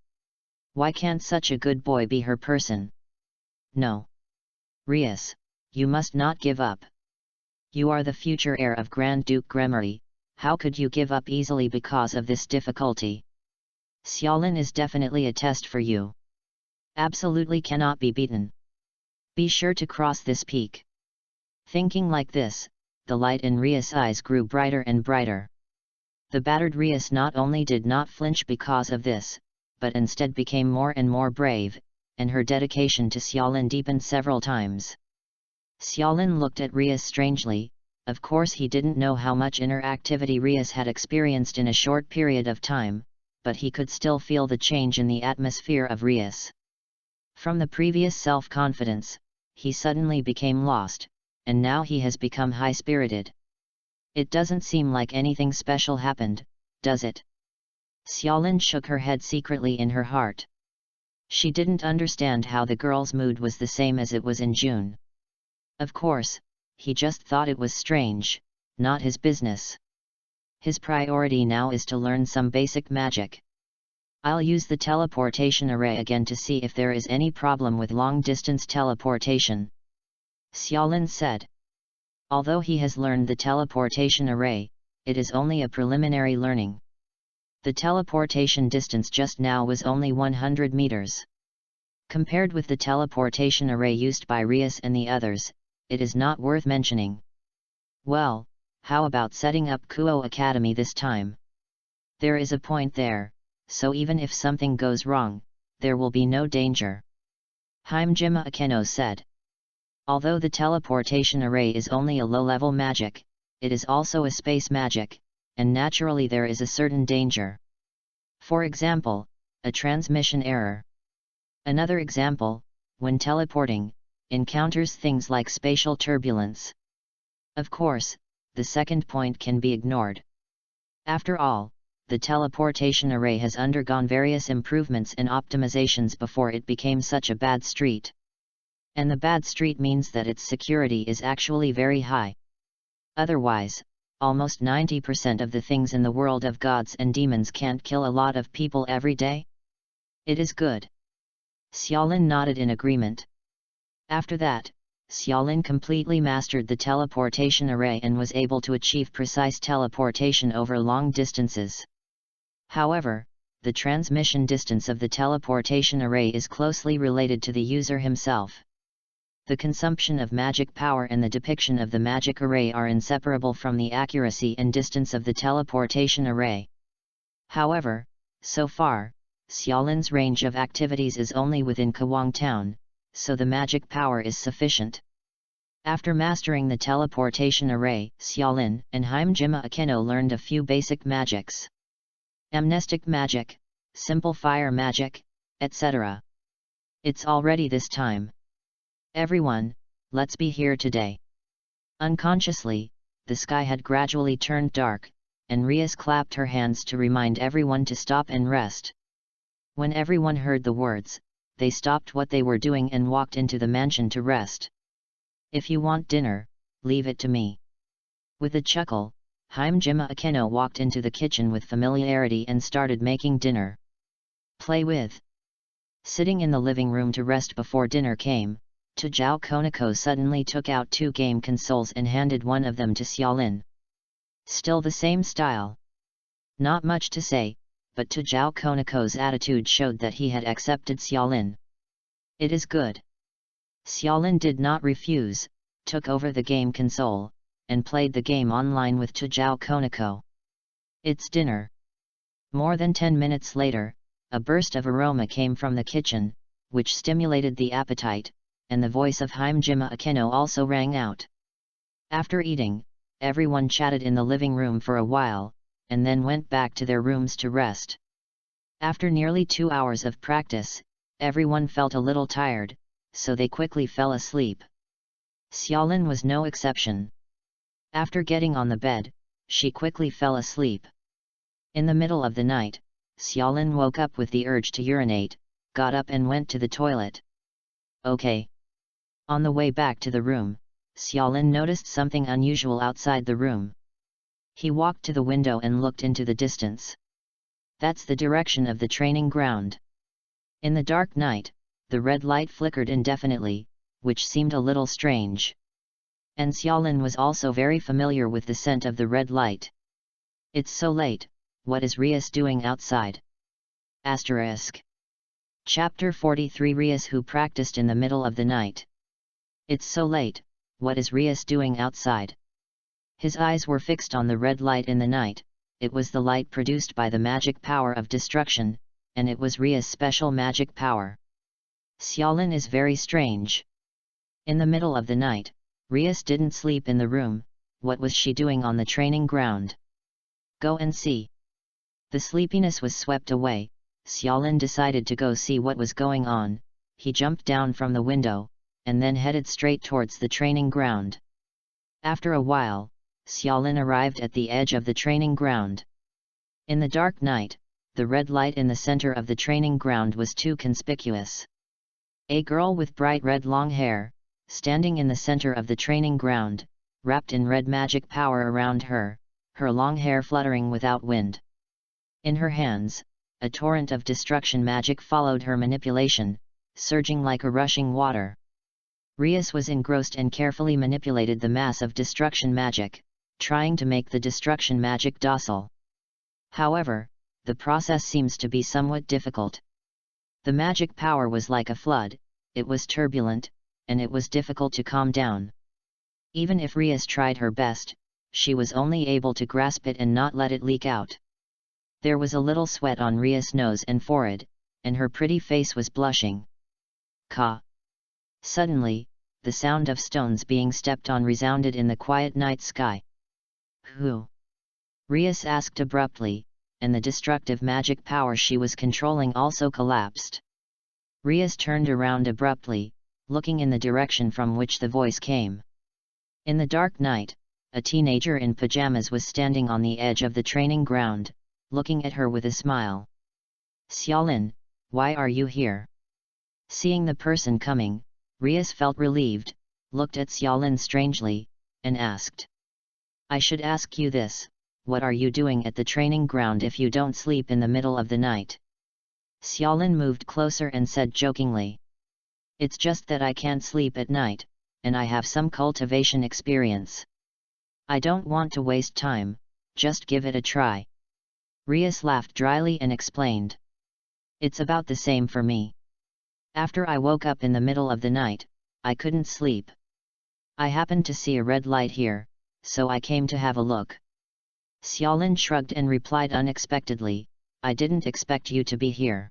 Why can't such a good boy be her person? No. Rias, you must not give up. You are the future heir of Grand Duke Gremory, how could you give up easily because of this difficulty? Xiaolin is definitely a test for you. Absolutely cannot be beaten. Be sure to cross this peak. Thinking like this, the light in Rias' eyes grew brighter and brighter. The battered Rias not only did not flinch because of this, but instead became more and more brave, and her dedication to Xiaolin deepened several times. Xiaolin looked at Rias strangely. Of course he didn't know how much inner activity Rias had experienced in a short period of time, but he could still feel the change in the atmosphere of Rias. From the previous self-confidence, he suddenly became lost, and now he has become high-spirited. It doesn't seem like anything special happened, does it? Xiaolin shook her head secretly in her heart. She didn't understand how the girl's mood was the same as it was in June. Of course, he just thought it was strange, not his business. His priority now is to learn some basic magic. I'll use the teleportation array again to see if there is any problem with long-distance teleportation. Xiaolin said. Although he has learned the teleportation array, it is only a preliminary learning. The teleportation distance just now was only 100 meters. Compared with the teleportation array used by Rias and the others, it is not worth mentioning. Well, how about setting up Kuo Academy this time? There is a point there, so even if something goes wrong, there will be no danger. Himejima Akeno said. Although the teleportation array is only a low-level magic, it is also a space magic, and naturally there is a certain danger. For example, a transmission error. Another example, when teleporting, encounters things like spatial turbulence. Of course, the second point can be ignored. After all, the teleportation array has undergone various improvements and optimizations before it became such a bad street. And the bad street means that its security is actually very high. Otherwise, almost 90% of the things in the world of gods and demons can't kill a lot of people every day? It is good. Xiaolin nodded in agreement. After that, Xiaolin completely mastered the teleportation array and was able to achieve precise teleportation over long distances. However, the transmission distance of the teleportation array is closely related to the user himself. The consumption of magic power and the depiction of the magic array are inseparable from the accuracy and distance of the teleportation array. However, so far, Xiaolin's range of activities is only within Kawang Town, so the magic power is sufficient. After mastering the teleportation array, Xiaolin and Himejima Akeno learned a few basic magics. Amnestic magic, simple fire magic, etc. It's already this time. Everyone, let's be here today. Unconsciously, the sky had gradually turned dark, and Rias clapped her hands to remind everyone to stop and rest. When everyone heard the words, they stopped what they were doing and walked into the mansion to rest. If you want dinner, leave it to me. With a chuckle, Himejima Akeno walked into the kitchen with familiarity and started making dinner. Play with. Sitting in the living room to rest before dinner came, Tujao Konako suddenly took out 2 game consoles and handed one of them to Xiaolin. Still the same style. Not much to say, but Tujao Konako's attitude showed that he had accepted Xiaolin. It is good. Xiaolin did not refuse, took over the game console, and played the game online with Tujao Konako. It's dinner. More than 10 minutes later, a burst of aroma came from the kitchen, which stimulated the appetite, and the voice of Himejima Akeno also rang out. After eating, everyone chatted in the living room for a while, and then went back to their rooms to rest. After nearly 2 hours of practice, everyone felt a little tired, so they quickly fell asleep. Xiaolin was no exception. After getting on the bed, she quickly fell asleep. In the middle of the night, Xiaolin woke up with the urge to urinate, got up and went to the toilet. Okay. On the way back to the room, Xiaolin noticed something unusual outside the room. He walked to the window and looked into the distance. That's the direction of the training ground. In the dark night, the red light flickered indefinitely, which seemed a little strange. And Xiaolin was also very familiar with the scent of the red light. It's so late, what is Rias doing outside? Chapter 43 Rias who practiced in the middle of the night. It's so late, what is Rias doing outside? His eyes were fixed on the red light in the night. It was the light produced by the magic power of destruction, and it was Rias' special magic power. Xiaolin is very strange. In the middle of the night, Rias didn't sleep in the room. What was she doing on the training ground? Go and see. The sleepiness was swept away. Xiaolin decided to go see what was going on. He jumped down from the window, and then headed straight towards the training ground. After a while, Xiaolin arrived at the edge of the training ground. In the dark night, the red light in the center of the training ground was too conspicuous. A girl with bright red long hair, standing in the center of the training ground, wrapped in red magic power around her, her long hair fluttering without wind. In her hands, a torrent of destruction magic followed her manipulation, surging like a rushing water. Rias was engrossed and carefully manipulated the mass of destruction magic, trying to make the destruction magic docile. However, the process seems to be somewhat difficult. The magic power was like a flood, it was turbulent, and it was difficult to calm down. Even if Rias tried her best, she was only able to grasp it and not let it leak out. There was a little sweat on Rias' nose and forehead, and her pretty face was blushing. Ka! Suddenly, the sound of stones being stepped on resounded in the quiet night sky. Who? Rias asked abruptly, and the destructive magic power she was controlling also collapsed. Rias turned around abruptly, looking in the direction from which the voice came. In the dark night, a teenager in pajamas was standing on the edge of the training ground, looking at her with a smile. Xiaolin, why are you here? Seeing the person coming, Rias felt relieved, looked at Xiaolin strangely, and asked. I should ask you this, what are you doing at the training ground if you don't sleep in the middle of the night? Xiaolin moved closer and said jokingly. It's just that I can't sleep at night, and I have some cultivation experience. I don't want to waste time, just give it a try. Rias laughed dryly and explained. It's about the same for me. After I woke up in the middle of the night, I couldn't sleep. I happened to see a red light here, so I came to have a look. Xiaolin shrugged and replied unexpectedly, I didn't expect you to be here.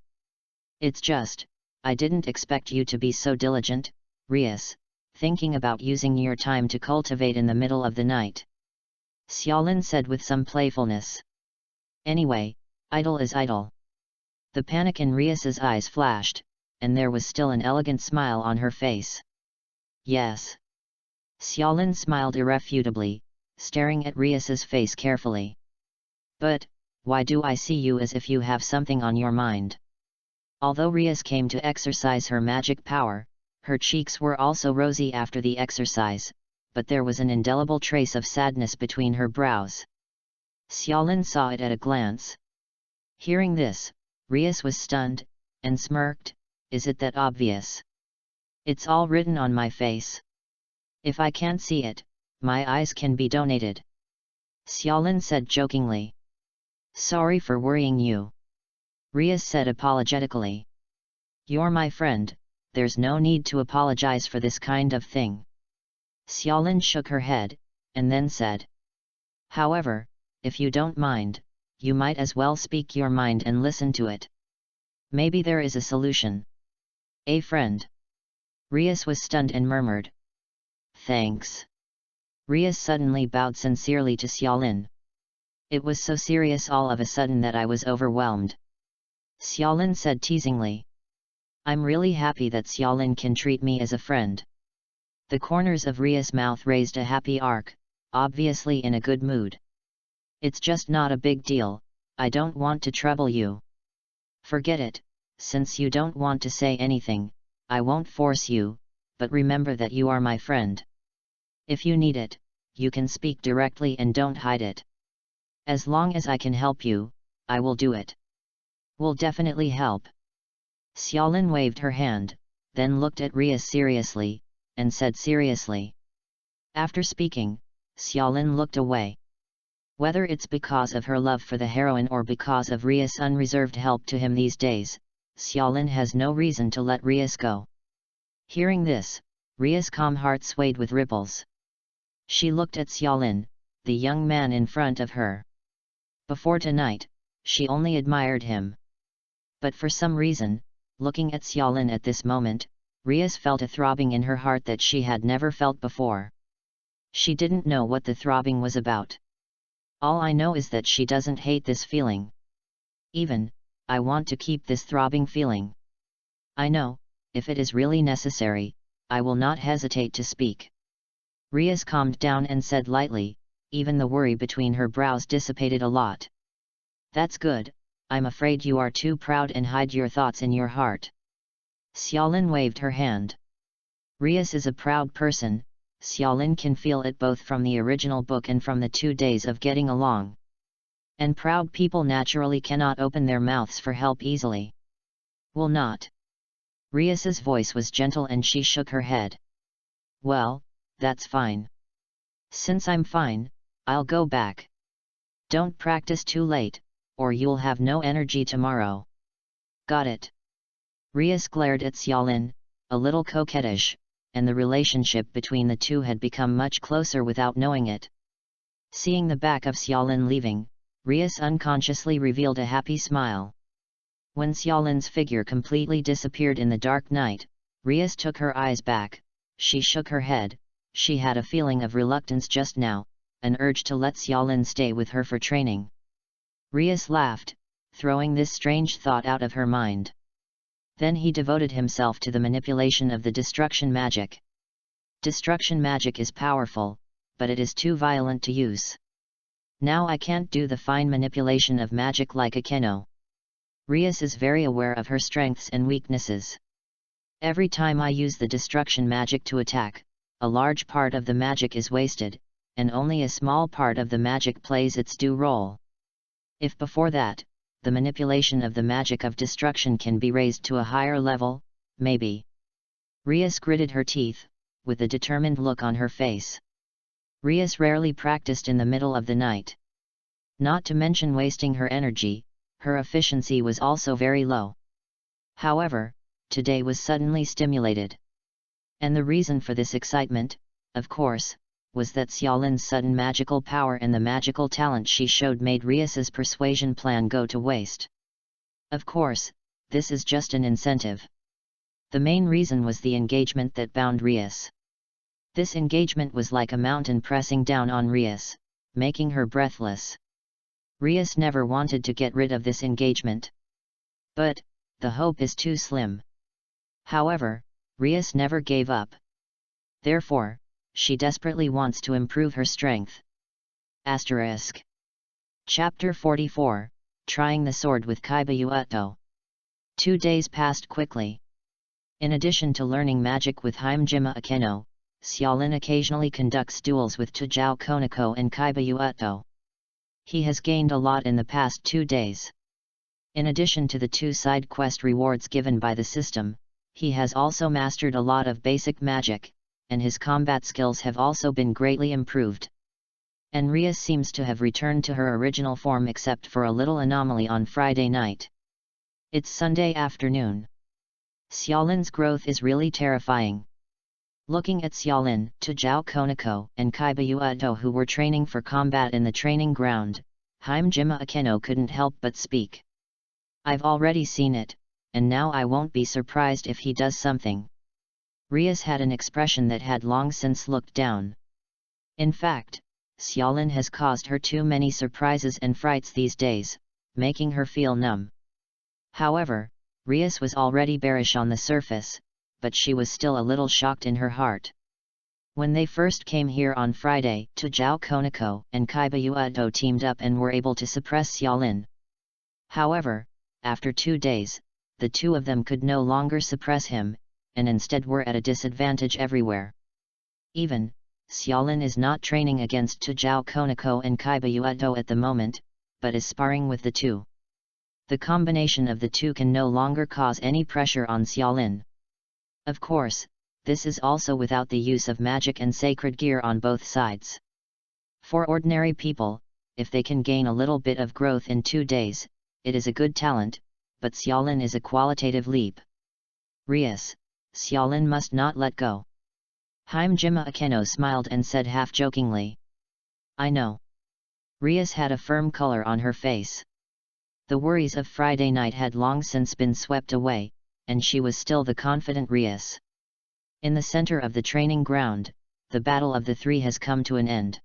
It's just, I didn't expect you to be so diligent, Rias, thinking about using your time to cultivate in the middle of the night. Xiaolin said with some playfulness. Anyway, idle is idle. The panic in Rias's eyes flashed, and there was still an elegant smile on her face. Yes. Xiaolin smiled irrefutably, staring at Rias's face carefully. But, why do I see you as if you have something on your mind? Although Rias came to exercise her magic power, her cheeks were also rosy after the exercise, but there was an indelible trace of sadness between her brows. Xiaolin saw it at a glance. Hearing this, Rias was stunned, and smirked, is it that obvious? It's all written on my face. If I can't see it, my eyes can be donated. Xiaolin said jokingly. Sorry for worrying you. Rias said apologetically. You're my friend, there's no need to apologize for this kind of thing. Xiaolin shook her head, and then said. However, if you don't mind, you might as well speak your mind and listen to it. Maybe there is a solution. A friend. Rias was stunned and murmured. Thanks. Rias suddenly bowed sincerely to Xiaolin. It was so serious all of a sudden that I was overwhelmed. Xiaolin said teasingly. I'm really happy that Xiaolin can treat me as a friend. The corners of Rias' mouth raised a happy arc, obviously in a good mood. It's just not a big deal, I don't want to trouble you. Forget it, since you don't want to say anything, I won't force you, but remember that you are my friend. If you need it, you can speak directly and don't hide it. As long as I can help you, I will do it. Will definitely help. Xiaolin waved her hand, then looked at Rias seriously, and said seriously. After speaking, Xiaolin looked away. Whether it's because of her love for the heroine or because of Rias' unreserved help to him these days, Xiaolin has no reason to let Rias go. Hearing this, Rias' calm heart swayed with ripples. She looked at Xiaolin, the young man in front of her. Before tonight, she only admired him. But for some reason, looking at Xiaolin at this moment, Rias felt a throbbing in her heart that she had never felt before. She didn't know what the throbbing was about. All I know is that she doesn't hate this feeling. I want to keep this throbbing feeling. I know, if it is really necessary, I will not hesitate to speak. Rias calmed down and said lightly, even the worry between her brows dissipated a lot. That's good, I'm afraid you are too proud and hide your thoughts in your heart. Xiaolin waved her hand. Rias is a proud person, Xiaolin can feel it both from the original book and from the 2 days of getting along. And proud people naturally cannot open their mouths for help easily. Will not. Rias's voice was gentle and she shook her head. Well, that's fine. Since I'm fine, I'll go back. Don't practice too late, or you'll have no energy tomorrow. Got it. Rias glared at Xiaolin, a little coquettish, and the relationship between the two had become much closer without knowing it. Seeing the back of Xiaolin leaving, Rias unconsciously revealed a happy smile. When Xiaolin's figure completely disappeared in the dark night, Rias took her eyes back, she shook her head, she had a feeling of reluctance just now, an urge to let Xiaolin stay with her for training. Rias laughed, throwing this strange thought out of her mind. Then he devoted himself to the manipulation of the destruction magic. Destruction magic is powerful, but it is too violent to use. Now I can't do the fine manipulation of magic like a Keno. Rias is very aware of her strengths and weaknesses. Every time I use the destruction magic to attack, a large part of the magic is wasted, and only a small part of the magic plays its due role. If before that, the manipulation of the magic of destruction can be raised to a higher level, maybe. Rias gritted her teeth, with a determined look on her face. Rias rarely practiced in the middle of the night. Not to mention wasting her energy, her efficiency was also very low. However, today was suddenly stimulated. And the reason for this excitement, of course, was that Xiaolin's sudden magical power and the magical talent she showed made Rias's persuasion plan go to waste. Of course, this is just an incentive. The main reason was the engagement that bound Rias. This engagement was like a mountain pressing down on Rias, making her breathless. Rias never wanted to get rid of this engagement. But, the hope is too slim. However, Rias never gave up. Therefore, she desperately wants to improve her strength. Asterisk. Chapter 44, Trying the Sword with Kaiba. 2 days passed quickly. In addition to learning magic with Hajime Akeno, Xiaolin occasionally conducts duels with Tujao Konako and Kaiba. He has gained a lot in the past 2 days. In addition to the 2 side quest rewards given by the system, he has also mastered a lot of basic magic, and his combat skills have also been greatly improved. And Rias seems to have returned to her original form except for a little anomaly on Friday night. It's Sunday afternoon. Xiaolin's growth is really terrifying. Looking at Xiaolin, Tujao Konako, and Kaiba who were training for combat in the training ground, Hajime Akeno couldn't help but speak. I've already seen it, and now I won't be surprised if he does something. Rias had an expression that had long since looked down. In fact, Xiaolin has caused her too many surprises and frights these days, making her feel numb. However, Rias was already bearish on the surface, but she was still a little shocked in her heart. When they first came here on Friday, Tujao Konako and Kaiba teamed up and were able to suppress Xiaolin. However, after 2 days, the two of them could no longer suppress him, and instead were at a disadvantage everywhere. Even, Xiaolin is not training against Tujao Konako and Kaiba at the moment, but is sparring with the two. The combination of the two can no longer cause any pressure on Xiaolin. Of course, this is also without the use of magic and sacred gear on both sides. For ordinary people, if they can gain a little bit of growth in 2 days, it is a good talent, but Xiaolin is a qualitative leap. Rias, Xiaolin must not let go. Hajime Akeno smiled and said half-jokingly. I know. Rias had a firm color on her face. The worries of Friday night had long since been swept away, and she was still the confident Rias. In the center of the training ground, the battle of the three has come to an end.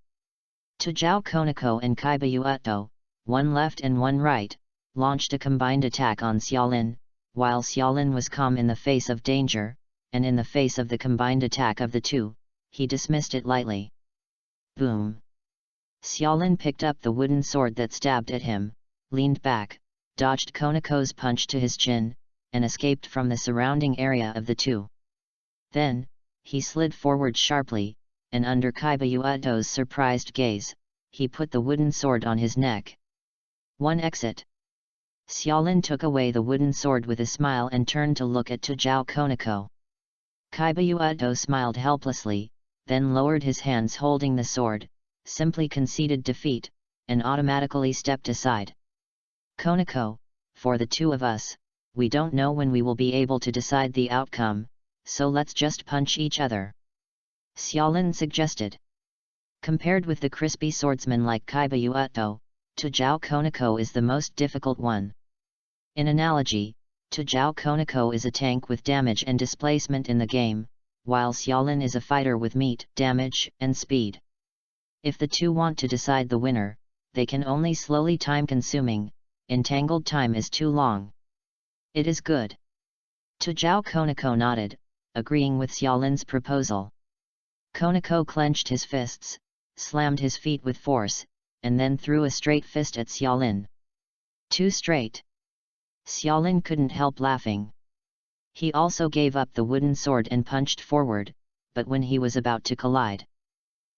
Tujao Konako and Kaiba, one left and one right, launched a combined attack on Xiaolin, while Xiaolin was calm in the face of danger, and in the face of the combined attack of the two, he dismissed it lightly. Boom! Xiaolin picked up the wooden sword that stabbed at him, leaned back, dodged Konako's punch to his chin, and escaped from the surrounding area of the two. Then, he slid forward sharply, and under Kaiba surprised gaze, he put the wooden sword on his neck. One exit. Xiaolin took away the wooden sword with a smile and turned to look at Tujao Konako. Kaiba smiled helplessly, then lowered his hands holding the sword, simply conceded defeat, and automatically stepped aside. Konako, for the two of us, we don't know when we will be able to decide the outcome, so let's just punch each other. Xiaolin suggested. Compared with the crispy swordsman like Kaiba, Tujao Konako is the most difficult one. In analogy, Tujao Konako is a tank with damage and displacement in the game, while Xiaolin is a fighter with meat, damage, and speed. If the two want to decide the winner, they can only slowly time-consuming, entangled time is too long. It is good. Tujao Konako nodded, agreeing with Xiaolin's proposal. Konako clenched his fists, slammed his feet with force, and then threw a straight fist at Xiaolin. Too straight. Xiaolin couldn't help laughing. He also gave up the wooden sword and punched forward, but when he was about to collide,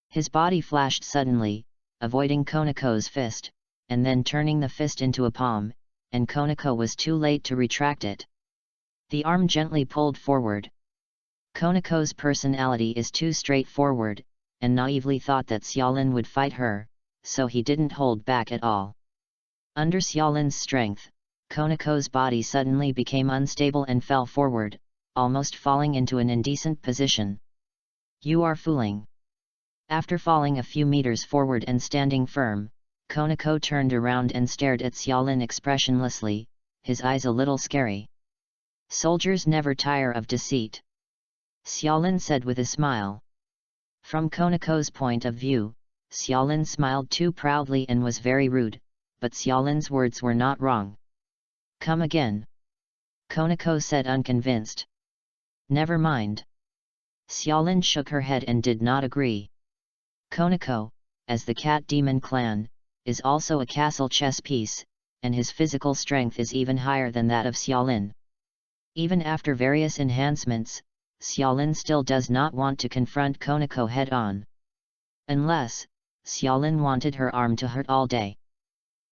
His body flashed suddenly, avoiding Konako's fist, and then turning the fist into a palm, and Konako was too late to retract it. The arm gently pulled forward. Konako's personality is too straightforward, and naively thought that Xiaolin would fight her, so he didn't hold back at all. Under Xiaolin's strength, Konako's body suddenly became unstable and fell forward, almost falling into an indecent position. "You are fooling." After falling a few meters forward and standing firm, Konako turned around and stared at Xiaolin expressionlessly, his eyes a little scary. "Soldiers never tire of deceit," Xiaolin said with a smile. From Konako's point of view, Xiaolin smiled too proudly and was very rude, but Xiaolin's words were not wrong. "Come again," Konako said unconvinced. "Never mind." Xiaolin shook her head and did not agree. Konako, as the Cat Demon clan, is also a castle chess piece, and his physical strength is even higher than that of Xiaolin. Even after various enhancements, Xiaolin still does not want to confront Konako head-on. Unless, Xiaolin wanted her arm to hurt all day.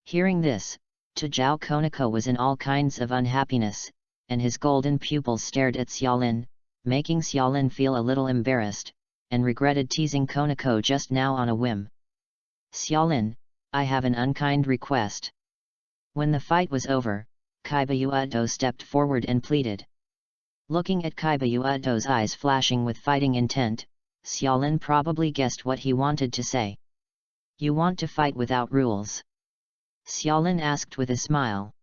Hearing this, Tujao Konako was in all kinds of unhappiness, and his golden pupils stared at Xiaolin, making Xiaolin feel a little embarrassed, and regretted teasing Konako just now on a whim. "Xiaolin, I have an unkind request." When the fight was over, Kaiba stepped forward and pleaded. Looking at Kaiba eyes flashing with fighting intent, Xiaolin probably guessed what he wanted to say. "You want to fight without rules?" Xiaolin asked with a smile.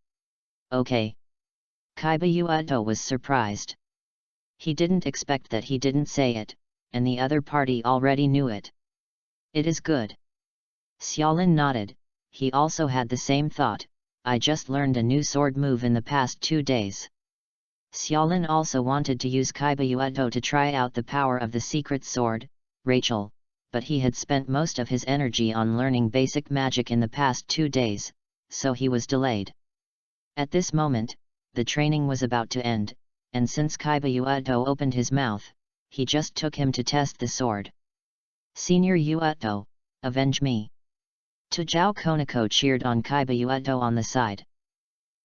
"Okay." Kaiba was surprised. He didn't expect that he didn't say it, and the other party already knew it. "It is good." Xiaolin nodded, he also had the same thought. "I just learned a new sword move in the past 2 days." Xiaolin also wanted to use Kaiba to try out the power of the secret sword, Rachel, but he had spent most of his energy on learning basic magic in the past 2 days, so he was delayed. At this moment, the training was about to end, and since Kaiba opened his mouth, he just took him to test the sword. "Senior Yuato, avenge me!" Tujao Konako cheered on Kaiba on the side.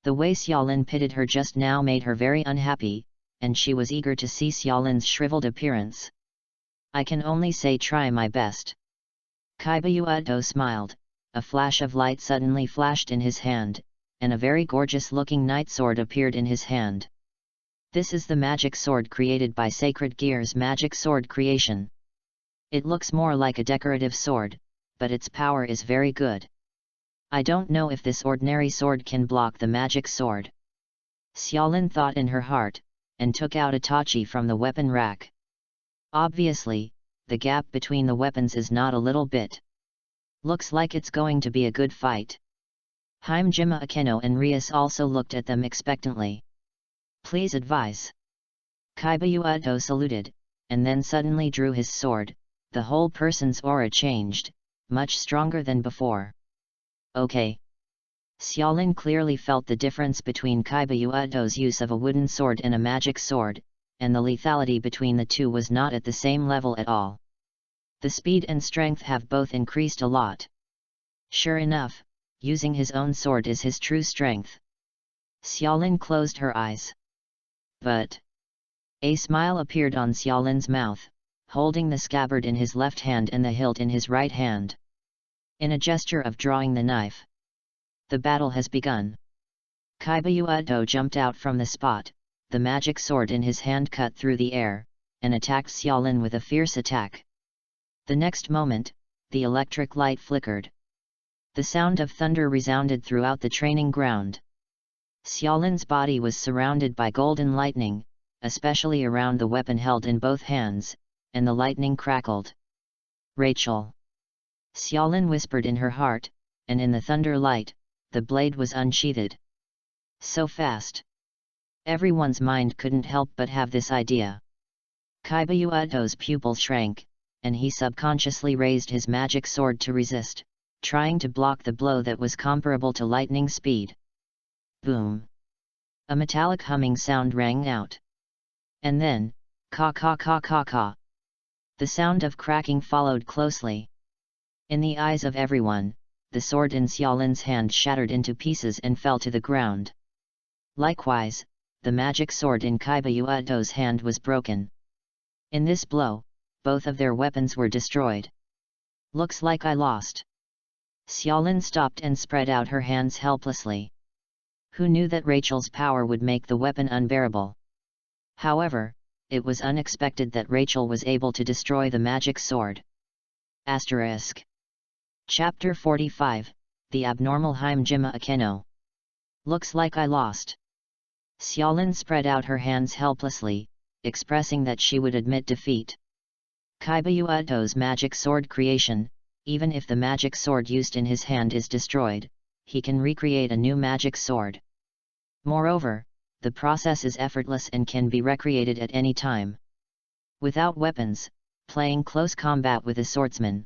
The way Xiaolin pitted her just now made her very unhappy, and she was eager to see Xiaolin's shriveled appearance. "I can only say try my best." Kaiba smiled, a flash of light suddenly flashed in his hand, and a very gorgeous-looking night sword appeared in his hand. This is the magic sword created by Sacred Gear's magic sword creation. It looks more like a decorative sword, but its power is very good. I don't know if this ordinary sword can block the magic sword. Xiaolin thought in her heart, and took out a tachi from the weapon rack. Obviously, the gap between the weapons is not a little bit. Looks like it's going to be a good fight. Himejima Akeno and Rias also looked at them expectantly. "Please advise." Kaiba saluted, and then suddenly drew his sword. The whole person's aura changed, much stronger than before. "Okay." Xiaolin clearly felt the difference between Kaiba use of a wooden sword and a magic sword, and the lethality between the two was not at the same level at all. The speed and strength have both increased a lot. Sure enough, using his own sword is his true strength. Xiaolin closed her eyes. But a smile appeared on Xiaolin's mouth, holding the scabbard in his left hand and the hilt in his right hand. In a gesture of drawing the knife. "The battle has begun." Kaiba jumped out from the spot, the magic sword in his hand cut through the air, and attacked Xiaolin with a fierce attack. The next moment, the electric light flickered. The sound of thunder resounded throughout the training ground. Xiaolin's body was surrounded by golden lightning, especially around the weapon held in both hands, and the lightning crackled. "Rachel!" Xiaolin whispered in her heart, and in the thunder light, the blade was unsheathed. So fast! Everyone's mind couldn't help but have this idea. Kaiba pupils shrank, and he subconsciously raised his magic sword to resist, trying to block the blow that was comparable to lightning speed. Boom! A metallic humming sound rang out. And then, ka ka ka ka ka. The sound of cracking followed closely. In the eyes of everyone, the sword in Xiaolin's hand shattered into pieces and fell to the ground. Likewise, the magic sword in Kaiba Yuato's hand was broken. In this blow, both of their weapons were destroyed. Looks like I lost. Xiaolin stopped and spread out her hands helplessly. Who knew that Rachel's power would make the weapon unbearable? However, it was unexpected that Rachel was able to destroy the magic sword. Asterisk. Chapter 45, The Abnormal Hajime Akeno. Looks like I lost. Xiaolin spread out her hands helplessly, expressing that she would admit defeat. Kaiba Yuato's magic sword creation, even if the magic sword used in his hand is destroyed, he can recreate a new magic sword. Moreover, the process is effortless and can be recreated at any time. Without weapons, playing close combat with a swordsman.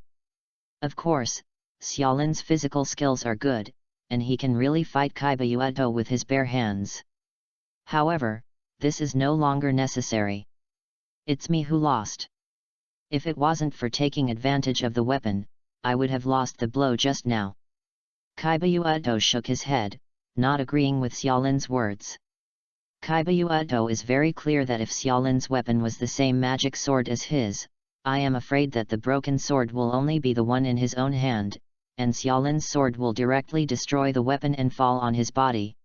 Of course, Xiaolin's physical skills are good, and he can really fight Kaiba Yuato with his bare hands. However, this is no longer necessary. It's me who lost. If it wasn't for taking advantage of the weapon, I would have lost the blow just now. Kaiba Yuato shook his head, not agreeing with Xiaolin's words. Kaiba Yuato is very clear that if Xiaolin's weapon was the same magic sword as his, I am afraid that the broken sword will only be the one in his own hand, and Xiaolin's sword will directly destroy the weapon and fall on his body.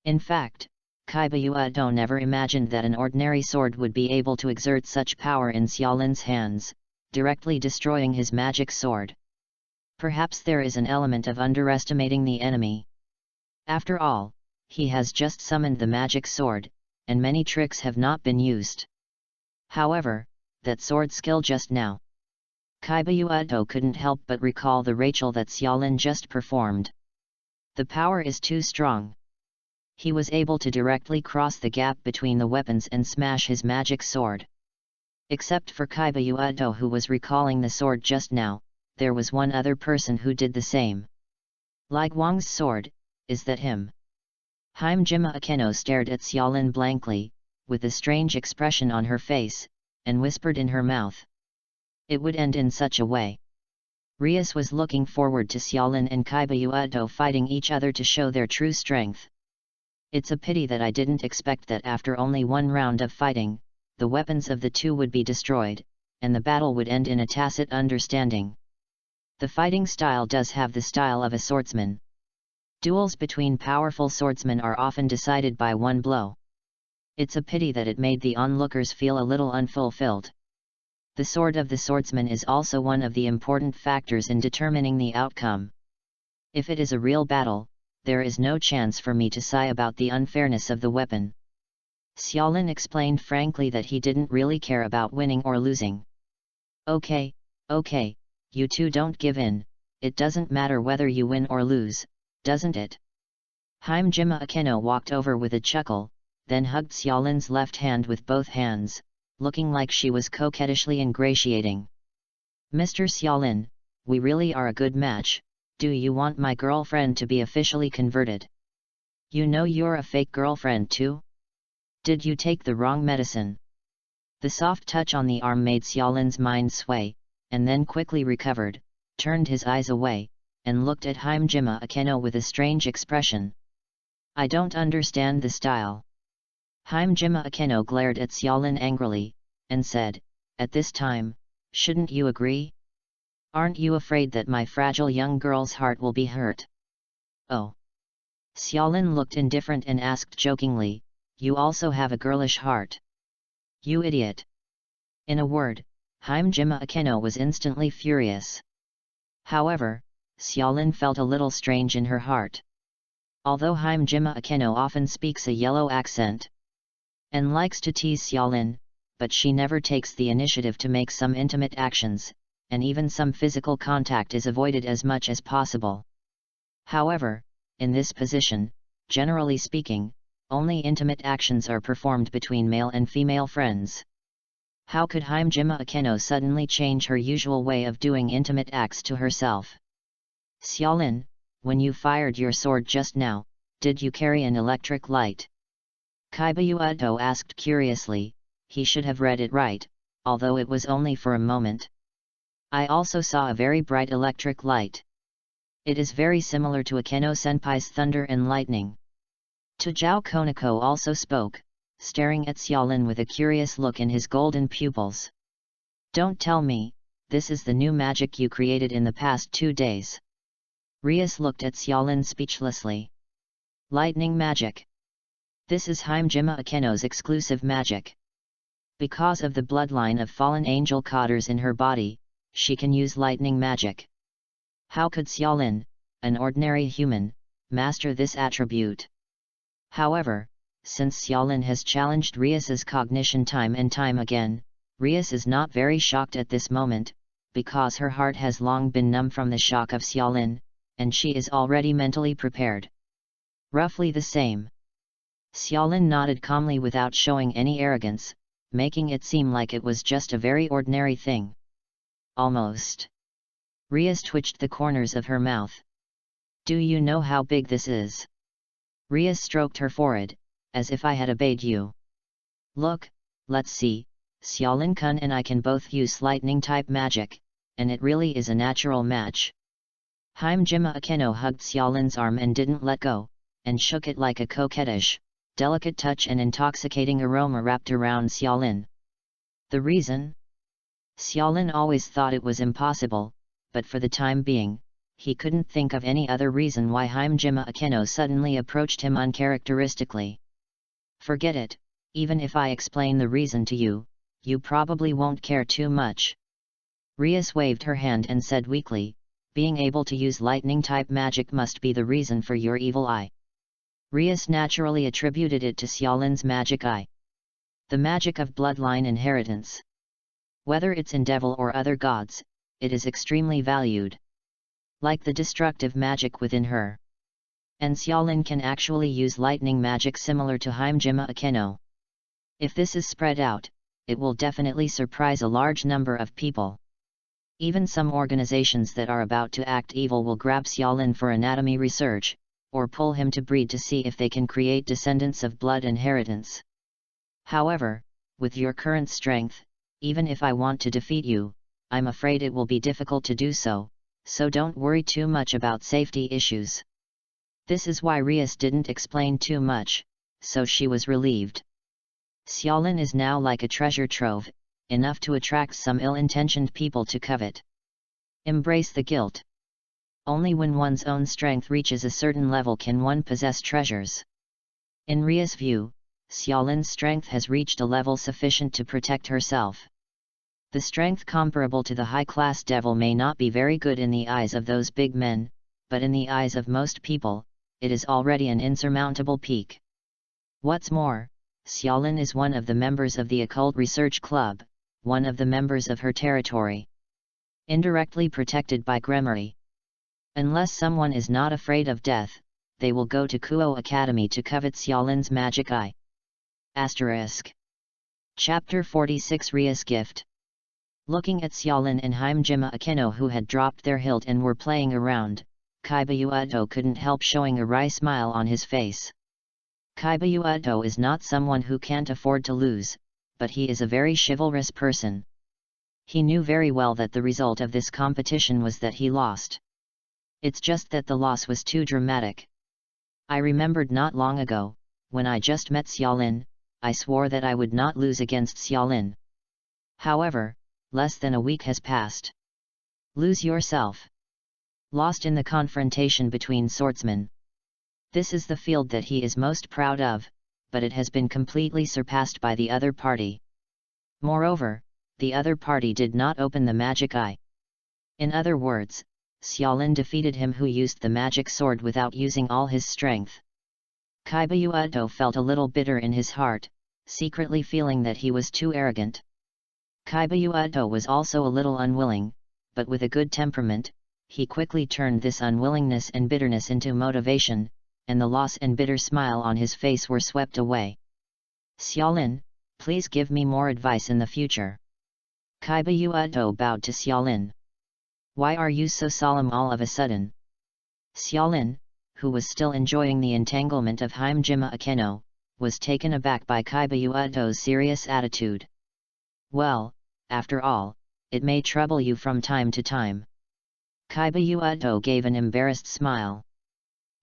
In fact, Kaiba Yuato never imagined that an ordinary sword would be able to exert such power in Xiaolin's hands, directly destroying his magic sword. Perhaps there is an element of underestimating the enemy. After all, he has just summoned the magic sword, and many tricks have not been used. However, that sword skill just now. Kaiba Yuato couldn't help but recall the Rachel that Xiaolin just performed. The power is too strong. He was able to directly cross the gap between the weapons and smash his magic sword. Except for Kaiba Yuato, who was recalling the sword just now, there was one other person who did the same. Like Wang's sword, is that him? Hajime Akeno stared at Xiaolin blankly, with a strange expression on her face, and whispered in her mouth. It would end in such a way. Rias was looking forward to Xiaolin and Kaiba Yuato fighting each other to show their true strength. It's a pity that I didn't expect that after only one round of fighting, the weapons of the two would be destroyed, and the battle would end in a tacit understanding. The fighting style does have the style of a swordsman. Duels between powerful swordsmen are often decided by one blow. It's a pity that it made the onlookers feel a little unfulfilled. The sword of the swordsman is also one of the important factors in determining the outcome. If it is a real battle, there is no chance for me to sigh about the unfairness of the weapon. Xiaolin explained frankly that he didn't really care about winning or losing. Okay, you two don't give in, it doesn't matter whether you win or lose, doesn't it? Hajime Akeno walked over with a chuckle, then hugged Xiaolin's left hand with both hands, looking like she was coquettishly ingratiating. Mr. Xiaolin, we really are a good match. Do you want my girlfriend to be officially converted? You know you're a fake girlfriend too? Did you take the wrong medicine? The soft touch on the arm made Xiaolin's mind sway, and then quickly recovered, turned his eyes away, and looked at Hajime Akeno with a strange expression. I don't understand the style. Hajime Akeno glared at Xiaolin angrily, and said, at this time, shouldn't you agree? Aren't you afraid that my fragile young girl's heart will be hurt? Oh. Xiaolin looked indifferent and asked jokingly, you also have a girlish heart. You idiot. In a word, Hajime Akeno was instantly furious. However, Xiaolin felt a little strange in her heart. Although Hajime Akeno often speaks a yellow accent and likes to tease Xiaolin, but she never takes the initiative to make some intimate actions, and even some physical contact is avoided as much as possible. However, in this position, generally speaking, only intimate actions are performed between male and female friends. How could Hajime Akeno suddenly change her usual way of doing intimate acts to herself? Xiaolin, when you fired your sword just now, did you carry an electric light? Kaiba Yuato asked curiously. He should have read it right, although it was only for a moment. I also saw a very bright electric light. It is very similar to Akeno-senpai's thunder and lightning. Tajao Konako also spoke, staring at Xiaolin with a curious look in his golden pupils. Don't tell me, this is the new magic you created in the past 2 days. Rias looked at Xiaolin speechlessly. Lightning magic. This is Himejima Akeno's exclusive magic. Because of the bloodline of fallen angel cadres in her body, she can use lightning magic. How could Xiaolin, an ordinary human, master this attribute? However, since Xiaolin has challenged Rias's cognition time and time again, Rias is not very shocked at this moment, because her heart has long been numb from the shock of Xiaolin, and she is already mentally prepared. Roughly the same. Xiaolin nodded calmly without showing any arrogance, making it seem like it was just a very ordinary thing. Almost. Rias twitched the corners of her mouth. Do you know how big this is? Rias stroked her forehead, as if I had obeyed you. Look, let's see, Xiaolin-kun and I can both use lightning-type magic, and it really is a natural match. Himejima Akeno hugged Xiaolin's arm and didn't let go, and shook it like a coquettish, delicate touch and intoxicating aroma wrapped around Xiaolin. The reason? Xiaolin always thought it was impossible, but for the time being, he couldn't think of any other reason why Himejima Akeno suddenly approached him uncharacteristically. Forget it, even if I explain the reason to you, you probably won't care too much. Rias waved her hand and said weakly, being able to use lightning-type magic must be the reason for your evil eye. Rias naturally attributed it to Xiaolin's magic eye. The magic of bloodline inheritance. Whether it's in devil or other gods, it is extremely valued. Like the destructive magic within her. And Xiaolin can actually use lightning magic similar to Himejima Akeno. If this is spread out, it will definitely surprise a large number of people. Even some organizations that are about to act evil will grab Xiaolin for anatomy research, or pull him to breed to see if they can create descendants of blood inheritance. However, with your current strength, even if I want to defeat you, I'm afraid it will be difficult to do so, so don't worry too much about safety issues. This is why Rias didn't explain too much, so she was relieved. Xiaolin is now like a treasure trove, enough to attract some ill-intentioned people to covet. Embrace the guilt. Only when one's own strength reaches a certain level can one possess treasures. In Ria's view, Xiaolin's strength has reached a level sufficient to protect herself. The strength comparable to the high-class devil may not be very good in the eyes of those big men, but in the eyes of most people, it is already an insurmountable peak. What's more, Xiaolin is one of the members of the Occult Research Club, one of the members of her territory. Indirectly protected by Gremory. Unless someone is not afraid of death, they will go to Kuo Academy to covet Xiaolin's magic eye. Asterisk. Chapter 46 Ria's Gift. Looking at Xiaolin and Himejima Akeno who had dropped their hilt and were playing around, Kaiba couldn't help showing a wry smile on his face. Kaiba is not someone who can't afford to lose, but he is a very chivalrous person. He knew very well that the result of this competition was that he lost. It's just that the loss was too dramatic. I remembered not long ago, when I just met Xiaolin, I swore that I would not lose against Xiaolin. However, less than a week has passed. Lose yourself. Lost in the confrontation between swordsmen. This is the field that he is most proud of, but it has been completely surpassed by the other party. Moreover, the other party did not open the magic eye. In other words, Xiaolin defeated him who used the magic sword without using all his strength. Kaiba felt a little bitter in his heart, secretly feeling that he was too arrogant. Kaiba was also a little unwilling, but with a good temperament, he quickly turned this unwillingness and bitterness into motivation, and the loss and bitter smile on his face were swept away. Xiaolin, please give me more advice in the future. Kaiba bowed to Xiaolin. Why are you so solemn all of a sudden? Xiaolin, who was still enjoying the entanglement of Himejima Akeno, was taken aback by Kaiba serious attitude. Well, after all, it may trouble you from time to time. Kaiba gave an embarrassed smile.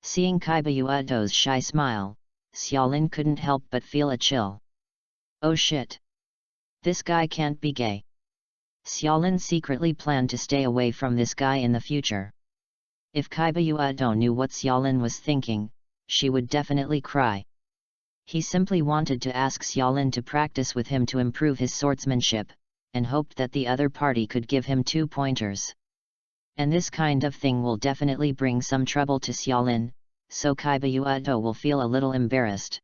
Seeing Kaiba shy smile, Xiaolin couldn't help but feel a chill. Oh shit! This guy can't be gay. Xiaolin secretly planned to stay away from this guy in the future. If Kaiba knew what Xiaolin was thinking, she would definitely cry. He simply wanted to ask Xiaolin to practice with him to improve his swordsmanship, and hoped that the other party could give him 2 pointers. And this kind of thing will definitely bring some trouble to Xiaolin, so Kaiba will feel a little embarrassed.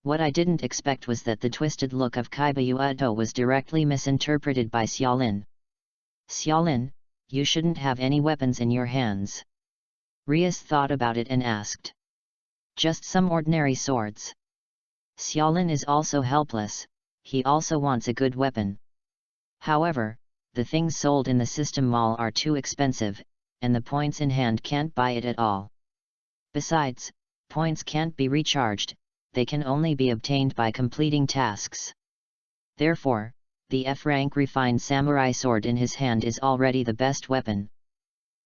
What I didn't expect was that the twisted look of Kaiba was directly misinterpreted by Xiaolin. Xiaolin, you shouldn't have any weapons in your hands. Rias thought about it and asked. Just some ordinary swords. Xiaolin is also helpless, he also wants a good weapon. However, the things sold in the system mall are too expensive, and the points in hand can't buy it at all. Besides, points can't be recharged, they can only be obtained by completing tasks. Therefore, the F-rank refined samurai sword in his hand is already the best weapon.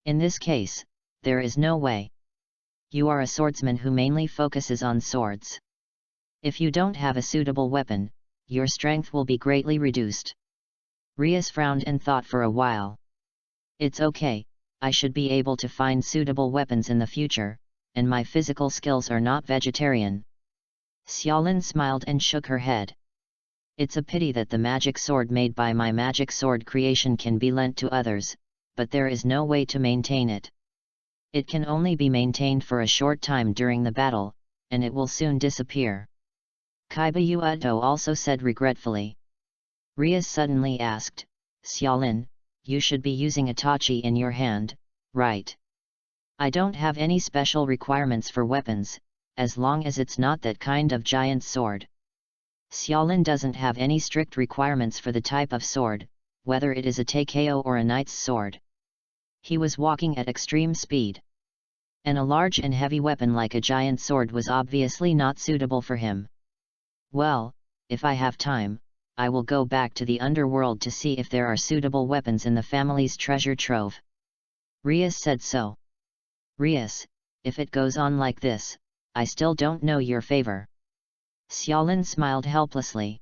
In this case, there is no way. You are a swordsman who mainly focuses on swords. If you don't have a suitable weapon, your strength will be greatly reduced. Rias frowned and thought for a while. It's okay, I should be able to find suitable weapons in the future, and my physical skills are not vegetarian. Xiaolin smiled and shook her head. It's a pity that the magic sword made by my magic sword creation can be lent to others, but there is no way to maintain it. It can only be maintained for a short time during the battle, and it will soon disappear. Kaiba also said regretfully. Rias suddenly asked, Xiaolin, you should be using Itachi in your hand, right? I don't have any special requirements for weapons, as long as it's not that kind of giant sword. Xiaolin doesn't have any strict requirements for the type of sword, whether it is a Taikyo or a knight's sword. He was walking at extreme speed. And a large and heavy weapon like a giant sword was obviously not suitable for him. Well, if I have time, I will go back to the underworld to see if there are suitable weapons in the family's treasure trove. Rias said so. Rias, if it goes on like this, I still don't know your favor. Xiaolin smiled helplessly.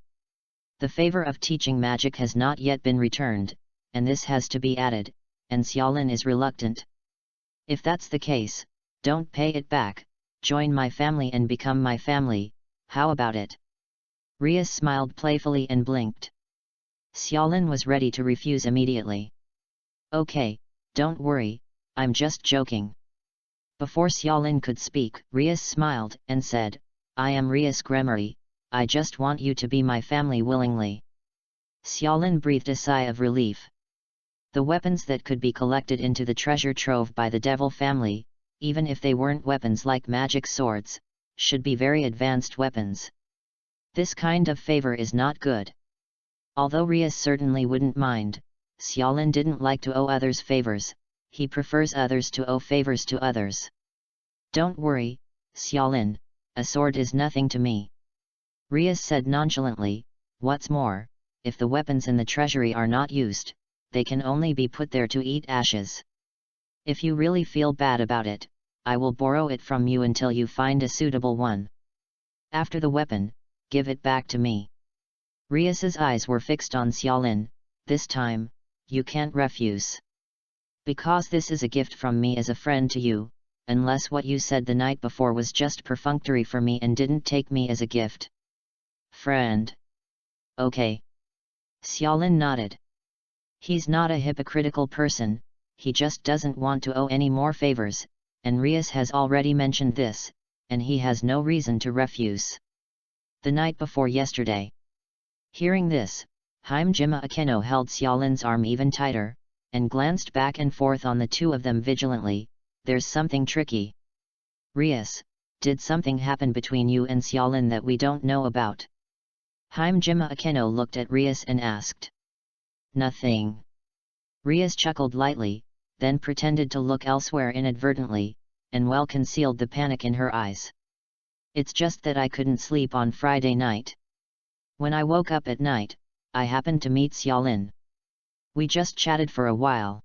The favor of teaching magic has not yet been returned, and this has to be added, and Xiaolin is reluctant. If that's the case, don't pay it back, join my family and become my family, how about it? Rias smiled playfully and blinked. Xiaolin was ready to refuse immediately. Okay, don't worry, I'm just joking. Before Xiaolin could speak, Rias smiled and said, I am Rias Gremory, I just want you to be my family willingly. Xiaolin breathed a sigh of relief. The weapons that could be collected into the treasure trove by the devil family, even if they weren't weapons like magic swords, should be very advanced weapons. This kind of favor is not good. Although Rias certainly wouldn't mind, Xiaolin didn't like to owe others favors, he prefers others to owe favors to others. Don't worry, Xiaolin, a sword is nothing to me. Rias said nonchalantly, what's more, if the weapons in the treasury are not used, they can only be put there to eat ashes. If you really feel bad about it, I will borrow it from you until you find a suitable one. After the weapon, give it back to me. Rias's eyes were fixed on Xiaolin, this time, you can't refuse. Because this is a gift from me as a friend to you, unless what you said the night before was just perfunctory for me and didn't take me as a gift. Friend. Okay. Xiaolin nodded. He's not a hypocritical person, he just doesn't want to owe any more favors, and Rias has already mentioned this, and he has no reason to refuse. The night before yesterday. Hearing this, Hajime Akeno held Xiaolin's arm even tighter, and glanced back and forth on the two of them vigilantly. There's something tricky. Rias, did something happen between you and Xiaolin that we don't know about? Hajime Akeno looked at Rias and asked. Nothing. Rias chuckled lightly, then pretended to look elsewhere inadvertently, and well concealed the panic in her eyes. It's just that I couldn't sleep on Friday night. When I woke up at night, I happened to meet Xiaolin. We just chatted for a while.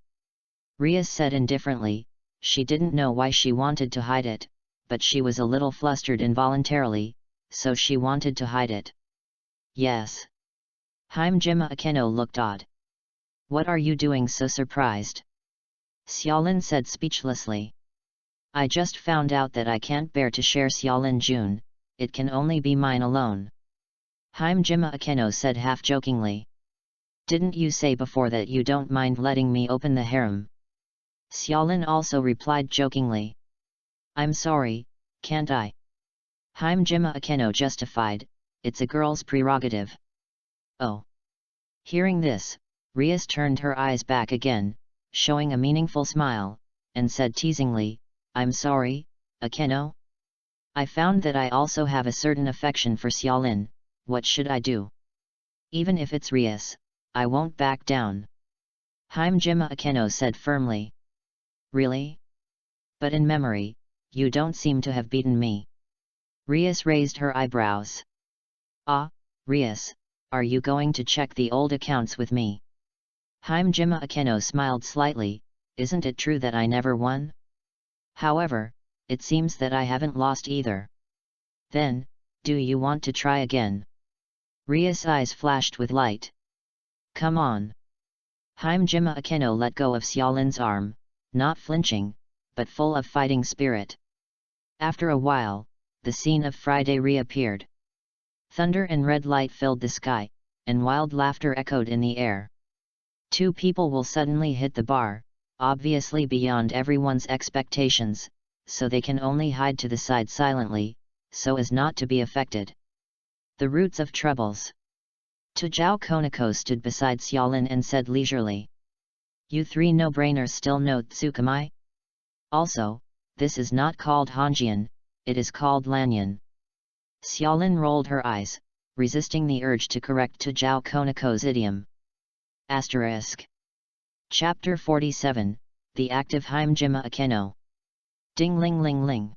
Rias said indifferently. She didn't know why she wanted to hide it, but she was a little flustered involuntarily, so she wanted to hide it. Yes. Hajime Akeno looked odd. What are you doing so surprised? Xiaolin said speechlessly. I just found out that I can't bear to share Xiaolin Jun, it can only be mine alone. Hajime Akeno said half-jokingly. Didn't you say before that you don't mind letting me open the harem? Xiaolin also replied jokingly. I'm sorry, can't I? Hajime Akeno justified, it's a girl's prerogative. Oh. Hearing this, Rias turned her eyes back again, showing a meaningful smile, and said teasingly, I'm sorry, Akeno? I found that I also have a certain affection for Xiaolin, what should I do? Even if it's Rias, I won't back down. Hajime Akeno said firmly. Really? But in memory, you don't seem to have beaten me. Rias raised her eyebrows. Ah, Rias, are you going to check the old accounts with me? Hajime Akeno smiled slightly, isn't it true that I never won? However, it seems that I haven't lost either. Then, do you want to try again? Rias' eyes flashed with light. Come on. Hajime Akeno let go of Xiaolin's arm, not flinching, but full of fighting spirit. After a while, the scene of Friday reappeared. Thunder and red light filled the sky, and wild laughter echoed in the air. Two people will suddenly hit the bar, obviously beyond everyone's expectations, so they can only hide to the side silently, so as not to be affected. The roots of troubles. Tujao Konako stood beside Xiaolin and said leisurely. You three no-brainers still know Tsukumai? Also, this is not called Honjian, it is called Lanyan. Xiaolin rolled her eyes, resisting the urge to correct Tujao Konako's idiom. Asterisk. Chapter 47, The Active Hajime Akeno. Ding ling ling ling.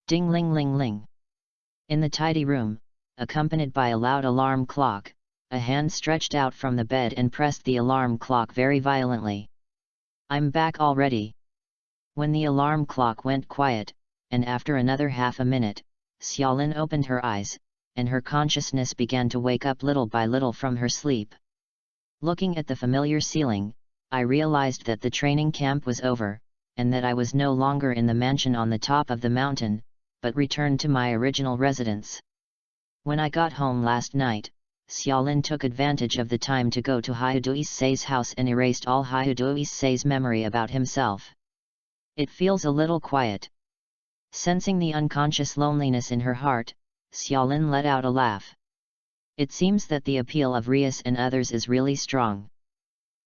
Ding ling ling ling. In the tidy room, accompanied by a loud alarm clock, a hand stretched out from the bed and pressed the alarm clock very violently. I'm back already. When the alarm clock went quiet, and after another half a minute, Xiaolin opened her eyes, and her consciousness began to wake up little by little from her sleep. Looking at the familiar ceiling, I realized that the training camp was over, and that I was no longer in the mansion on the top of the mountain, but returned to my original residence. When I got home last night, Xiaolin took advantage of the time to go to Hyudo Issei's house and erased all Hyudo Issei's memory about himself. It feels a little quiet. Sensing the unconscious loneliness in her heart, Xiaolin let out a laugh. It seems that the appeal of Rias and others is really strong.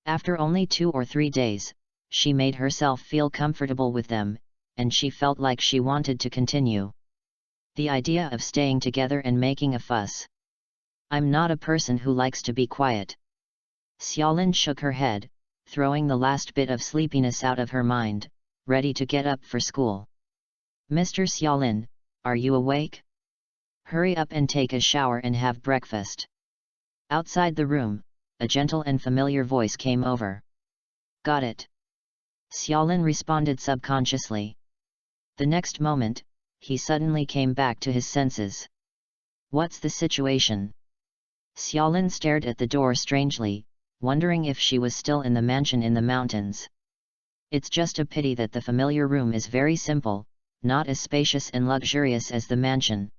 After only 2 or 3 days, she made herself feel comfortable with them, and she felt like she wanted to continue. The idea of staying together and making a fuss. I'm not a person who likes to be quiet. Xiaolin shook her head, throwing the last bit of sleepiness out of her mind, ready to get up for school. Mr. Xiaolin, are you awake? Hurry up and take a shower and have breakfast. Outside the room, a gentle and familiar voice came over. Got it. Xiaolin responded subconsciously. The next moment, he suddenly came back to his senses. What's the situation? Xiaolin stared at the door strangely, wondering if she was still in the mansion in the mountains. It's just a pity that the familiar room is very simple, not as spacious and luxurious as the mansion.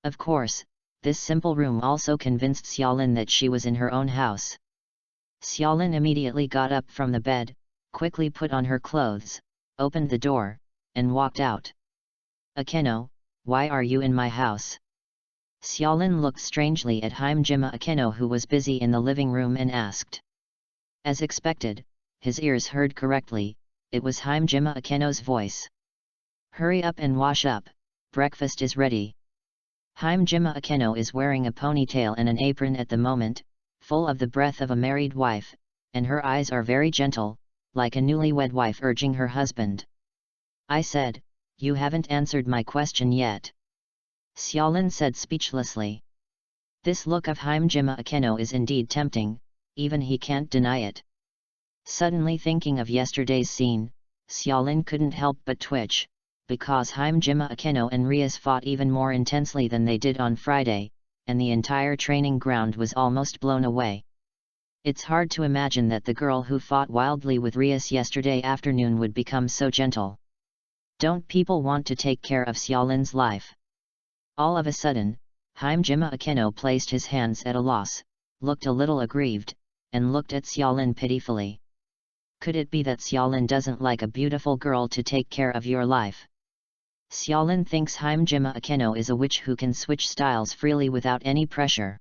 Of course, this simple room also convinced Xiaolin that she was in her own house. Xiaolin immediately got up from the bed, quickly put on her clothes, opened the door, and walked out. Akeno, why are you in my house? Xiaolin looked strangely at Hajime Akeno, who was busy in the living room, and asked. As expected, his ears heard correctly, it was Hajime Akeno's voice. Hurry up and wash up, breakfast is ready. Hajime Akeno is wearing a ponytail and an apron at the moment, full of the breath of a married wife, and her eyes are very gentle, like a newlywed wife urging her husband. I said, you haven't answered my question yet. Xiaolin said speechlessly. This look of Hajime Akeno is indeed tempting, even he can't deny it. Suddenly thinking of yesterday's scene, Xiaolin couldn't help but twitch, because Hajime Akeno and Rias fought even more intensely than they did on Friday, and the entire training ground was almost blown away. It's hard to imagine that the girl who fought wildly with Rias yesterday afternoon would become so gentle. Don't people want to take care of Xiaolin's life? All of a sudden, Hajime Akeno placed his hands at a loss, looked a little aggrieved, and looked at Xiaolin pitifully. Could it be that Xiaolin doesn't like a beautiful girl to take care of your life? Xiaolin thinks Hajime Akeno is a witch who can switch styles freely without any pressure.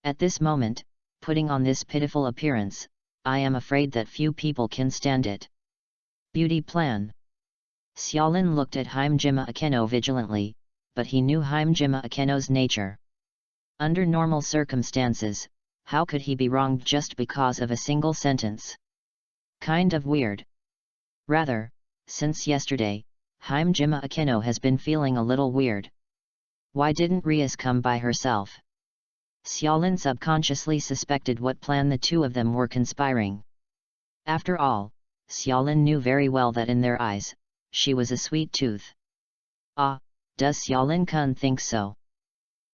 At this moment, putting on this pitiful appearance, I am afraid that few people can stand it. Beauty plan. Xiaolin looked at Hajime Akeno vigilantly, but he knew Hajime Akeno's nature. Under normal circumstances, how could he be wronged just because of a single sentence? Kind of weird. Rather, since yesterday, Hajime Akeno has been feeling a little weird. Why didn't Rias come by herself? Xiaolin subconsciously suspected what plan the two of them were conspiring. After all, Xiaolin knew very well that in their eyes, she was a sweet tooth. Ah, does Xiaolin-kun think so?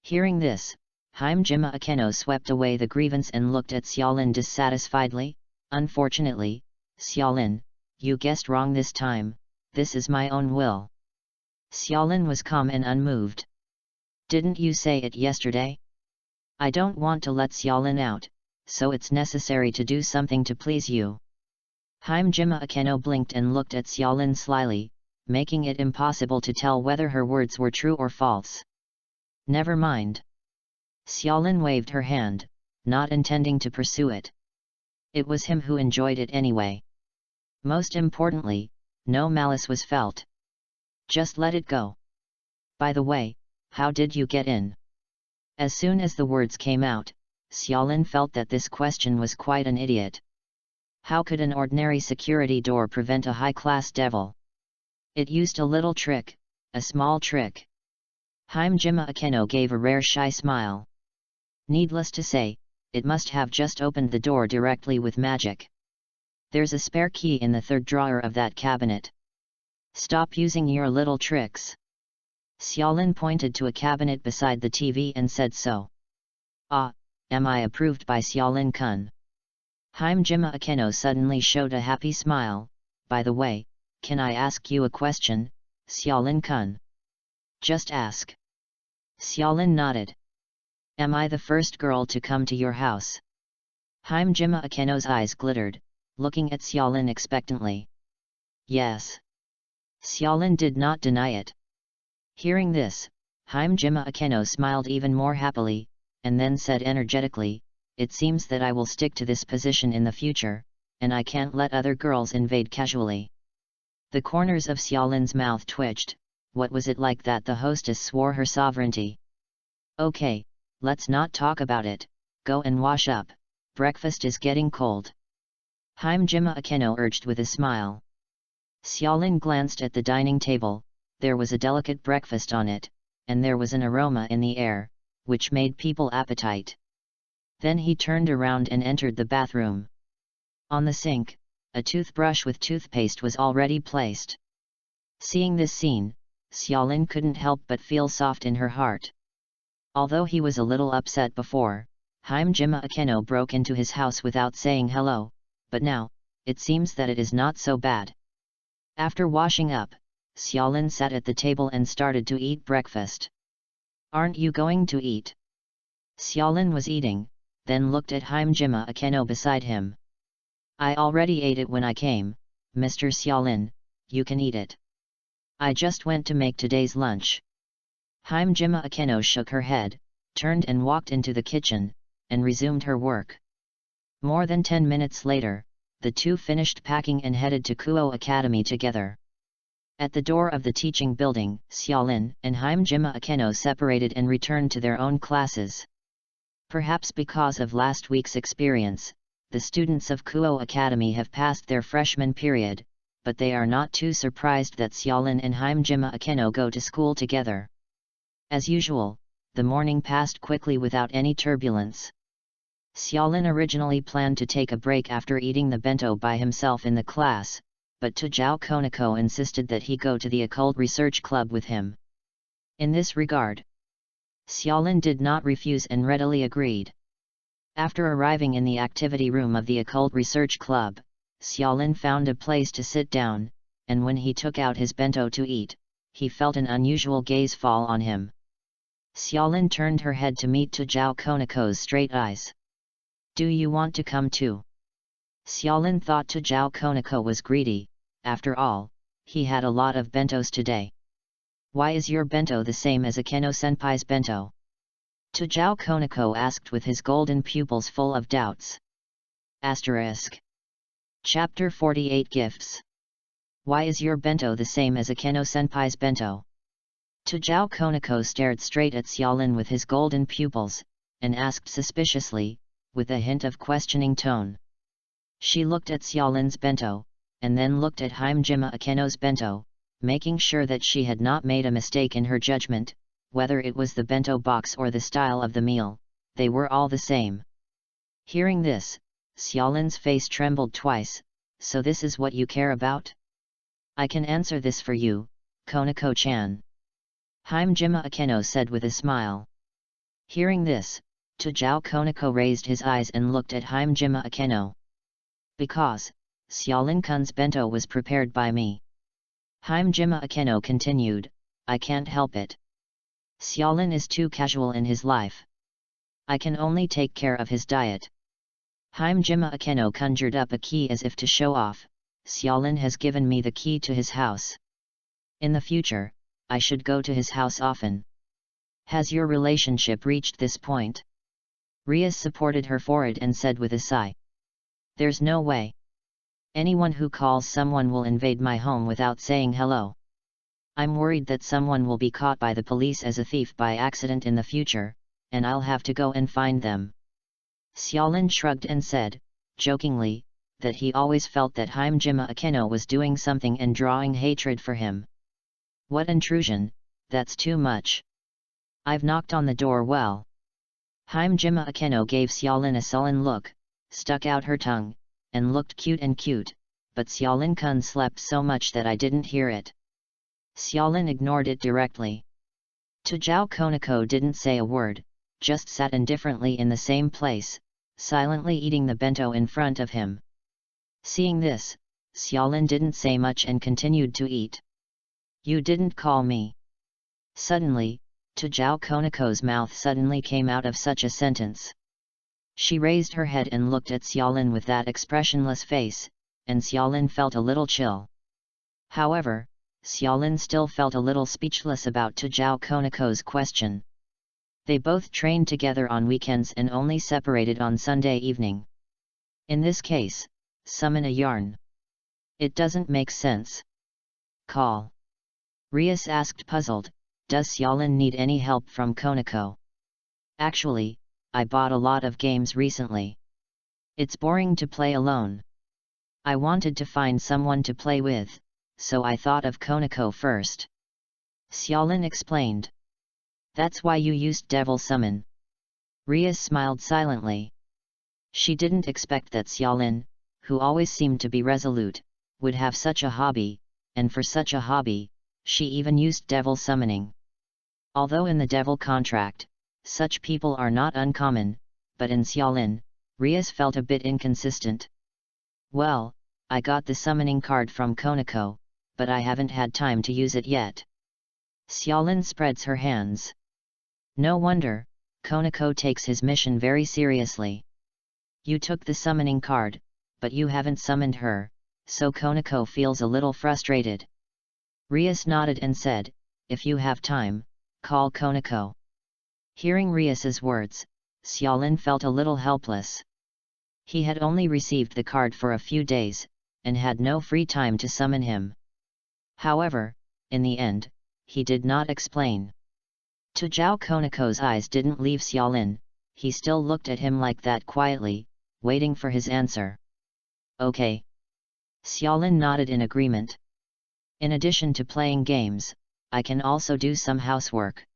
Hearing this, Hajime Akeno swept away the grievance and looked at Xiaolin dissatisfiedly. Unfortunately, Xiaolin, you guessed wrong this time, this is my own will. Xiaolin was calm and unmoved. Didn't you say it yesterday? I don't want to let Xiaolin out, so it's necessary to do something to please you. Hajime Akeno blinked and looked at Xiaolin slyly, making it impossible to tell whether her words were true or false. Never mind. Xiaolin waved her hand, not intending to pursue it. It was him who enjoyed it anyway. Most importantly, no malice was felt. Just let it go. By the way, how did you get in? As soon as the words came out, Xiaolin felt that this question was quite an idiot. How could an ordinary security door prevent a high-class devil? It used a little trick, a small trick. Hajime Akeno gave a rare shy smile. Needless to say, it must have just opened the door directly with magic. There's a spare key in the third drawer of that cabinet. Stop using your little tricks. Xiaolin pointed to a cabinet beside the TV and said so. Ah, am I approved by Xiaolin-kun? Hajime Akeno suddenly showed a happy smile. By the way, can I ask you a question, Xiaolin-kun? Just ask. Xiaolin nodded. Am I the first girl to come to your house? Hajime Akeno's eyes glittered, looking at Xiaolin expectantly. Yes. Xiaolin did not deny it. Hearing this, Hajime Akeno smiled even more happily, and then said energetically, it seems that I will stick to this position in the future, and I can't let other girls invade casually. The corners of Xiaolin's mouth twitched. What was it like that the hostess swore her sovereignty? Okay, let's not talk about it, go and wash up, breakfast is getting cold. Hajime Akeno urged with a smile. Xiaolin glanced at the dining table. There was a delicate breakfast on it, and there was an aroma in the air, which made people appetite. Then he turned around and entered the bathroom. On the sink, a toothbrush with toothpaste was already placed. Seeing this scene, Xiaolin couldn't help but feel soft in her heart. Although he was a little upset before, Hajime Akeno broke into his house without saying hello, but now, it seems that it is not so bad. After washing up, Xiaolin sat at the table and started to eat breakfast. Aren't you going to eat? Xiaolin was eating, then looked at Hajime Akeno beside him. I already ate it when I came, Mr. Xiaolin, you can eat it. I just went to make today's lunch. Hajime Akeno shook her head, turned and walked into the kitchen, and resumed her work. More than 10 minutes later, the two finished packing and headed to Kuo Academy together. At the door of the teaching building, Xiaolin and Hajime Akeno separated and returned to their own classes. Perhaps because of last week's experience, the students of Kuo Academy have passed their freshman period, but they are not too surprised that Xiaolin and Hajime Akeno go to school together. As usual, the morning passed quickly without any turbulence. Xiaolin originally planned to take a break after eating the bento by himself in the class, but Zhao Konako insisted that he go to the occult research club with him. In this regard, Xiaolin did not refuse and readily agreed. After arriving in the activity room of the occult research club, Xiaolin found a place to sit down, and when he took out his bento to eat, he felt an unusual gaze fall on him. Xiaolin turned her head to meet Zhao Konako's straight eyes. "Do you want to come too?" Xiaolin thought Zhao Konako was greedy, after all, he had a lot of bentos today. "Why is your bento the same as Akeno-senpai's bento?" Zhao Konako asked with his golden pupils full of doubts. Chapter 48 Gifts. "Why is your bento the same as Akeno-senpai's bento?" Zhao Konako stared straight at Xiaolin with his golden pupils, and asked suspiciously, with a hint of questioning tone. She looked at Xiaolin's bento, and then looked at Himejima Akeno's bento, making sure that she had not made a mistake in her judgment, whether it was the bento box or the style of the meal, they were all the same. Hearing this, Xiaolin's face trembled twice. "So this is what you care about? I can answer this for you, Konako-chan." Himejima Akeno said with a smile. Hearing this, Zhao Konako raised his eyes and looked at Himejima Akeno. "Because, Xiaolin-kun's bento was prepared by me." Himejima Akeno continued, "I can't help it. Xiaolin is too casual in his life. I can only take care of his diet." Himejima Akeno conjured up a key as if to show off. "Xiaolin has given me the key to his house. In the future, I should go to his house often." "Has your relationship reached this point?" Rias supported her forehead and said with a sigh. "There's no way. Anyone who calls someone will invade my home without saying hello. I'm worried that someone will be caught by the police as a thief by accident in the future, and I'll have to go and find them." Xiaolin shrugged and said, jokingly, that he always felt that Himejima Akeno was doing something and drawing hatred for him. "What intrusion, that's too much. I've knocked on the door well." Himejima Akeno gave Xiaolin a sullen look, stuck out her tongue, and looked cute, "But Xiaolin-kun slept so much that I didn't hear it." Xiaolin ignored it directly. Zhao Konako didn't say a word, just sat indifferently in the same place, silently eating the bento in front of him. Seeing this, Xiaolin didn't say much and continued to eat. "You didn't call me." Suddenly, Zhao Konako's mouth suddenly came out of such a sentence. She raised her head and looked at Xiaolin with that expressionless face, and Xiaolin felt a little chill. However, Xiaolin still felt a little speechless about Zhao Konako's question. They both trained together on weekends and only separated on Sunday evening. In this case, summon a yarn. It doesn't make sense. "Call." Rias asked puzzled, "Does Xiaolin need any help from Konako?" "Actually, I bought a lot of games recently. It's boring to play alone. I wanted to find someone to play with, so I thought of Konako first." Xiaolin explained. "That's why you used Devil Summon." Rias smiled silently. She didn't expect that Xiaolin, who always seemed to be resolute, would have such a hobby, and for such a hobby, she even used devil summoning. Although in the devil contract, such people are not uncommon, but in Xiaolin, Rias felt a bit inconsistent. "Well, I got the summoning card from Konako, but I haven't had time to use it yet." Xiaolin spreads her hands. No wonder, Konako takes his mission very seriously. "You took the summoning card, but you haven't summoned her, so Konako feels a little frustrated." Rias nodded and said, "If you have time, call Konako." Hearing Rias's words, Xiaolin felt a little helpless. He had only received the card for a few days, and had no free time to summon him. However, in the end, he did not explain. Zhao Konako's eyes didn't leave Xiaolin, he still looked at him like that quietly, waiting for his answer. "Okay." Xiaolin nodded in agreement. "In addition to playing games, I can also do some housework.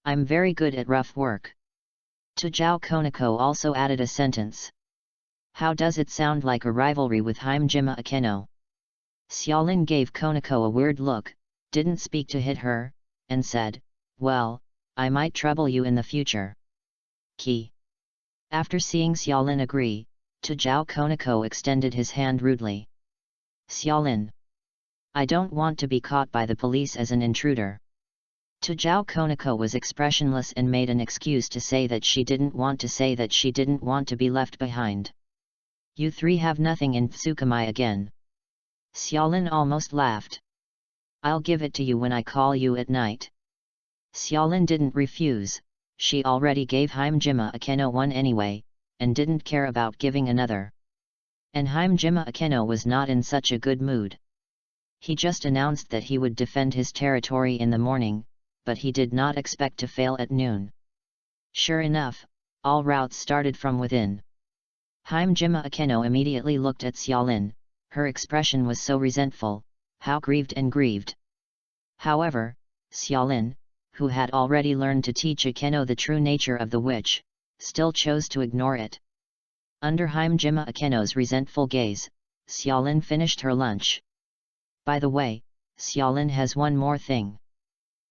I'm very good at rough work. To Zhao Konako also added a sentence. How does it sound like a rivalry with Hajime Akeno? Xiaolin gave Konako a weird look, didn't speak to hit her, and said, well, I might trouble you in the future. Key. After seeing Xiaolin agree, To Zhao Konako extended his hand rudely. Xiaolin. I don't want to be caught by the police as an intruder. To Zhao Konako was expressionless and made an excuse to say that she didn't want to be left behind. You three have nothing in Tsukumai again. Xiaolin almost laughed. I'll give it to you when I call you at night. Xiaolin didn't refuse, she already gave Hajime Akeno one anyway, and didn't care about giving another. And Hajime Akeno was not in such a good mood. He just announced that he would defend his territory in the morning, but he did not expect to fail at noon. Sure enough, all routes started from within. Hajime Akeno immediately looked at Xiaolin, her expression was so resentful, how grieved and grieved. However, Xiaolin, who had already learned to teach Akeno the true nature of the witch, still chose to ignore it. Under Hajime Akeno's resentful gaze, Xiaolin finished her lunch. By the way, Xiaolin has one more thing.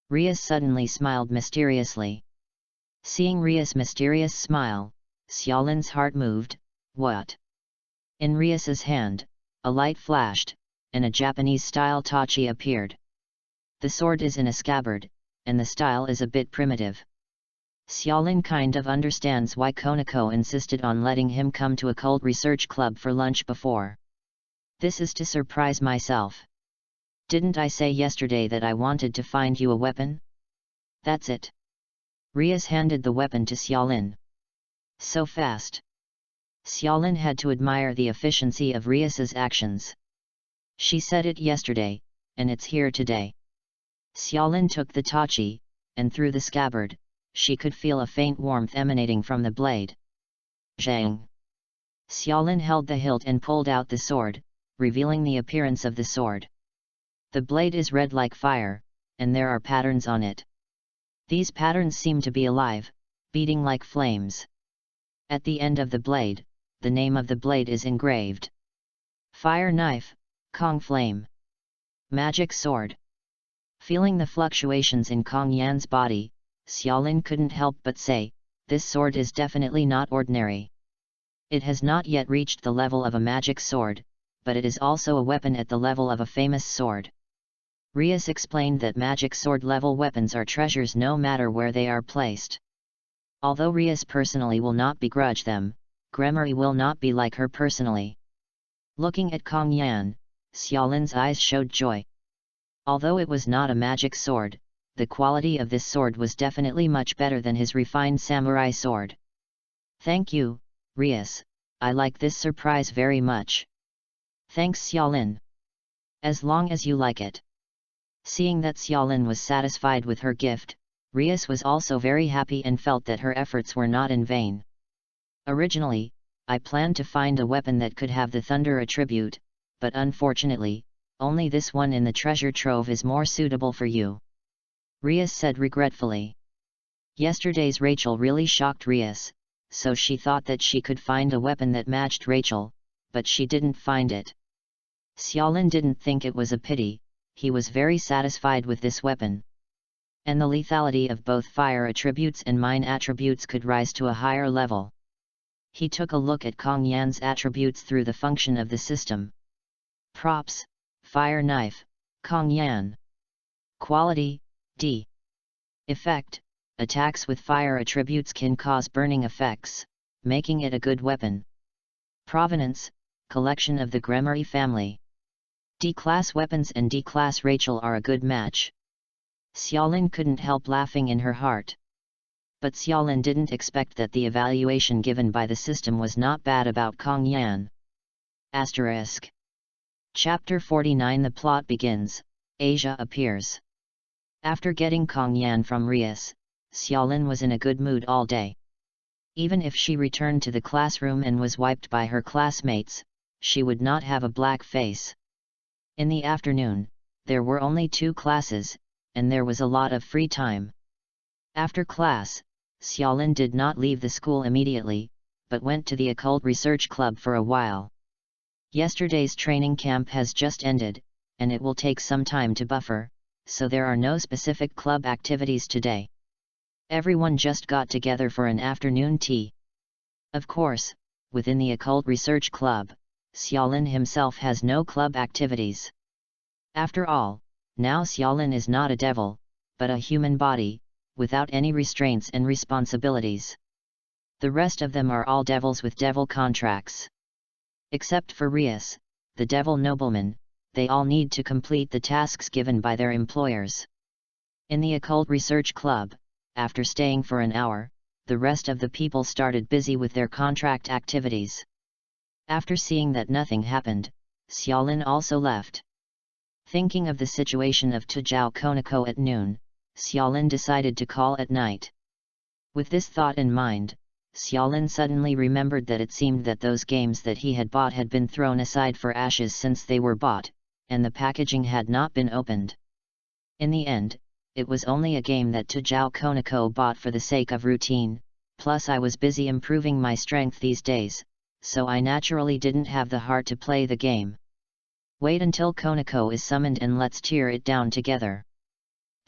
Rias suddenly smiled mysteriously. Seeing Rias' mysterious smile, Xiaolin's heart moved. What? In Rias's hand, a light flashed, and a Japanese-style tachi appeared. The sword is in a scabbard, and the style is a bit primitive. Xiaolin kind of understands why Konako insisted on letting him come to a cult research club for lunch before. This is to surprise myself. Didn't I say yesterday that I wanted to find you a weapon? That's it. Rias handed the weapon to Xiaolin. So fast. Xiaolin had to admire the efficiency of Rias's actions. She said it yesterday, and it's here today. Xiaolin took the tachi, and through the scabbard, she could feel a faint warmth emanating from the blade. Zhang. Xiaolin held the hilt and pulled out the sword, revealing the appearance of the sword. The blade is red like fire, and there are patterns on it. These patterns seem to be alive, beating like flames. At the end of the blade, the name of the blade is engraved. Fire Knife, Kong Flame. Magic Sword. Feeling the fluctuations in Kong Yan's body, Xiaolin couldn't help but say, this sword is definitely not ordinary. It has not yet reached the level of a magic sword, but it is also a weapon at the level of a famous sword. Rias explained that magic sword level weapons are treasures no matter where they are placed. Although Rias personally will not begrudge them, Gremory will not be like her personally. Looking at Kong Yan, Xiaolin's eyes showed joy. Although it was not a magic sword, the quality of this sword was definitely much better than his refined samurai sword. Thank you, Rias, I like this surprise very much. Thanks Xiaolin. As long as you like it. Seeing that Xiaolin was satisfied with her gift, Rias was also very happy and felt that her efforts were not in vain. Originally, I planned to find a weapon that could have the thunder attribute, but unfortunately, only this one in the treasure trove is more suitable for you. Rias said regretfully. Yesterday's Rachel really shocked Rias, so she thought that she could find a weapon that matched Rachel, but she didn't find it. Xiaolin didn't think it was a pity, he was very satisfied with this weapon. And the lethality of both fire attributes and mine attributes could rise to a higher level. He took a look at Kong Yan's attributes through the function of the system. Props, Fire Knife, Kong Yan. Quality, D. Effect, attacks with fire attributes can cause burning effects, making it a good weapon. Provenance, collection of the Gremory family. D-class weapons and D-class Rachel are a good match. Xiaolin couldn't help laughing in her heart. But Xiaolin didn't expect that the evaluation given by the system was not bad about Kong Yan. Asterisk. Chapter 49. The plot begins, Asia appears. After getting Kong Yan from Rias, Xiaolin was in a good mood all day. Even if she returned to the classroom and was wiped by her classmates, she would not have a black face. In the afternoon, there were only 2 classes, and there was a lot of free time. After class, Xiaolin did not leave the school immediately, but went to the occult research club for a while. Yesterday's training camp has just ended, and it will take some time to buffer, so there are no specific club activities today. Everyone just got together for an afternoon tea. Of course, within the occult research club, Xiaolin himself has no club activities. After all, now Xiaolin is not a devil, but a human body, without any restraints and responsibilities. The rest of them are all devils with devil contracts. Except for Rias, the devil nobleman, they all need to complete the tasks given by their employers. In the occult research club, after staying for an hour, the rest of the people started busy with their contract activities. After seeing that nothing happened, Xiaolin also left. Thinking of the situation of Tujao Konako at noon, Xiaolin decided to call at night. With this thought in mind, Xiaolin suddenly remembered that it seemed that those games that he had bought had been thrown aside for ashes since they were bought, and the packaging had not been opened. In the end, it was only a game that Tujao Konako bought for the sake of routine, plus I was busy improving my strength these days, so I naturally didn't have the heart to play the game. Wait until Konako is summoned and let's tear it down together.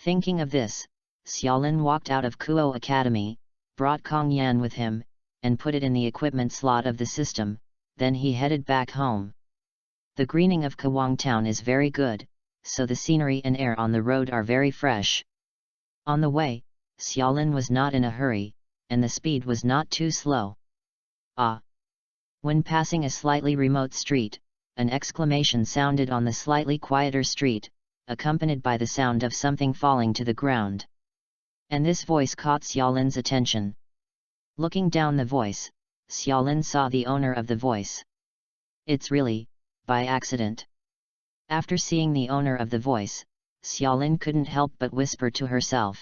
Thinking of this, Xiaolin walked out of Kuo Academy, brought Kong Yan with him, and put it in the equipment slot of the system, then he headed back home. The greening of Kawang town is very good, so the scenery and air on the road are very fresh. On the way, Xiaolin was not in a hurry, and the speed was not too slow. Ah! When passing a slightly remote street, an exclamation sounded on the slightly quieter street, accompanied by the sound of something falling to the ground. And this voice caught Xiaolin's attention. Looking down the voice, Xiaolin saw the owner of the voice. It's really, by accident. After seeing the owner of the voice, Xiaolin couldn't help but whisper to herself.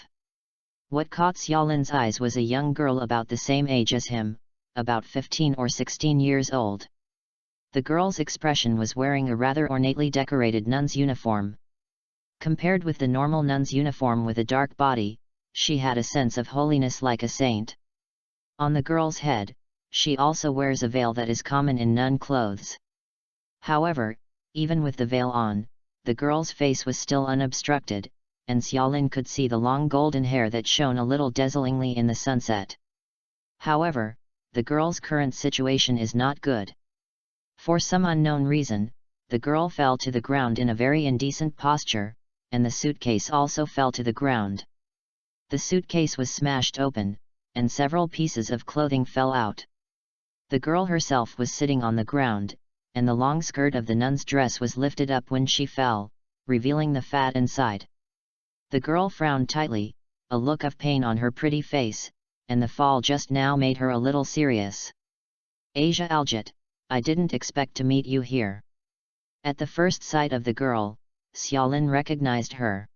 What caught Xiaolin's eyes was a young girl about the same age as him, about 15 or 16 years old. The girl's expression was wearing a rather ornately decorated nun's uniform. Compared with the normal nun's uniform with a dark body, she had a sense of holiness like a saint. On the girl's head, she also wears a veil that is common in nun clothes. However, even with the veil on, the girl's face was still unobstructed, and Xiaolin could see the long golden hair that shone a little dazzlingly in the sunset. However, the girl's current situation is not good. For some unknown reason, the girl fell to the ground in a very indecent posture, and the suitcase also fell to the ground. The suitcase was smashed open, and several pieces of clothing fell out. The girl herself was sitting on the ground, and the long skirt of the nun's dress was lifted up when she fell, revealing the fat inside. The girl frowned tightly, a look of pain on her pretty face, and the fall just now made her a little serious. Asia Aljit, I didn't expect to meet you here. At the first sight of the girl, Xiaolin recognized her.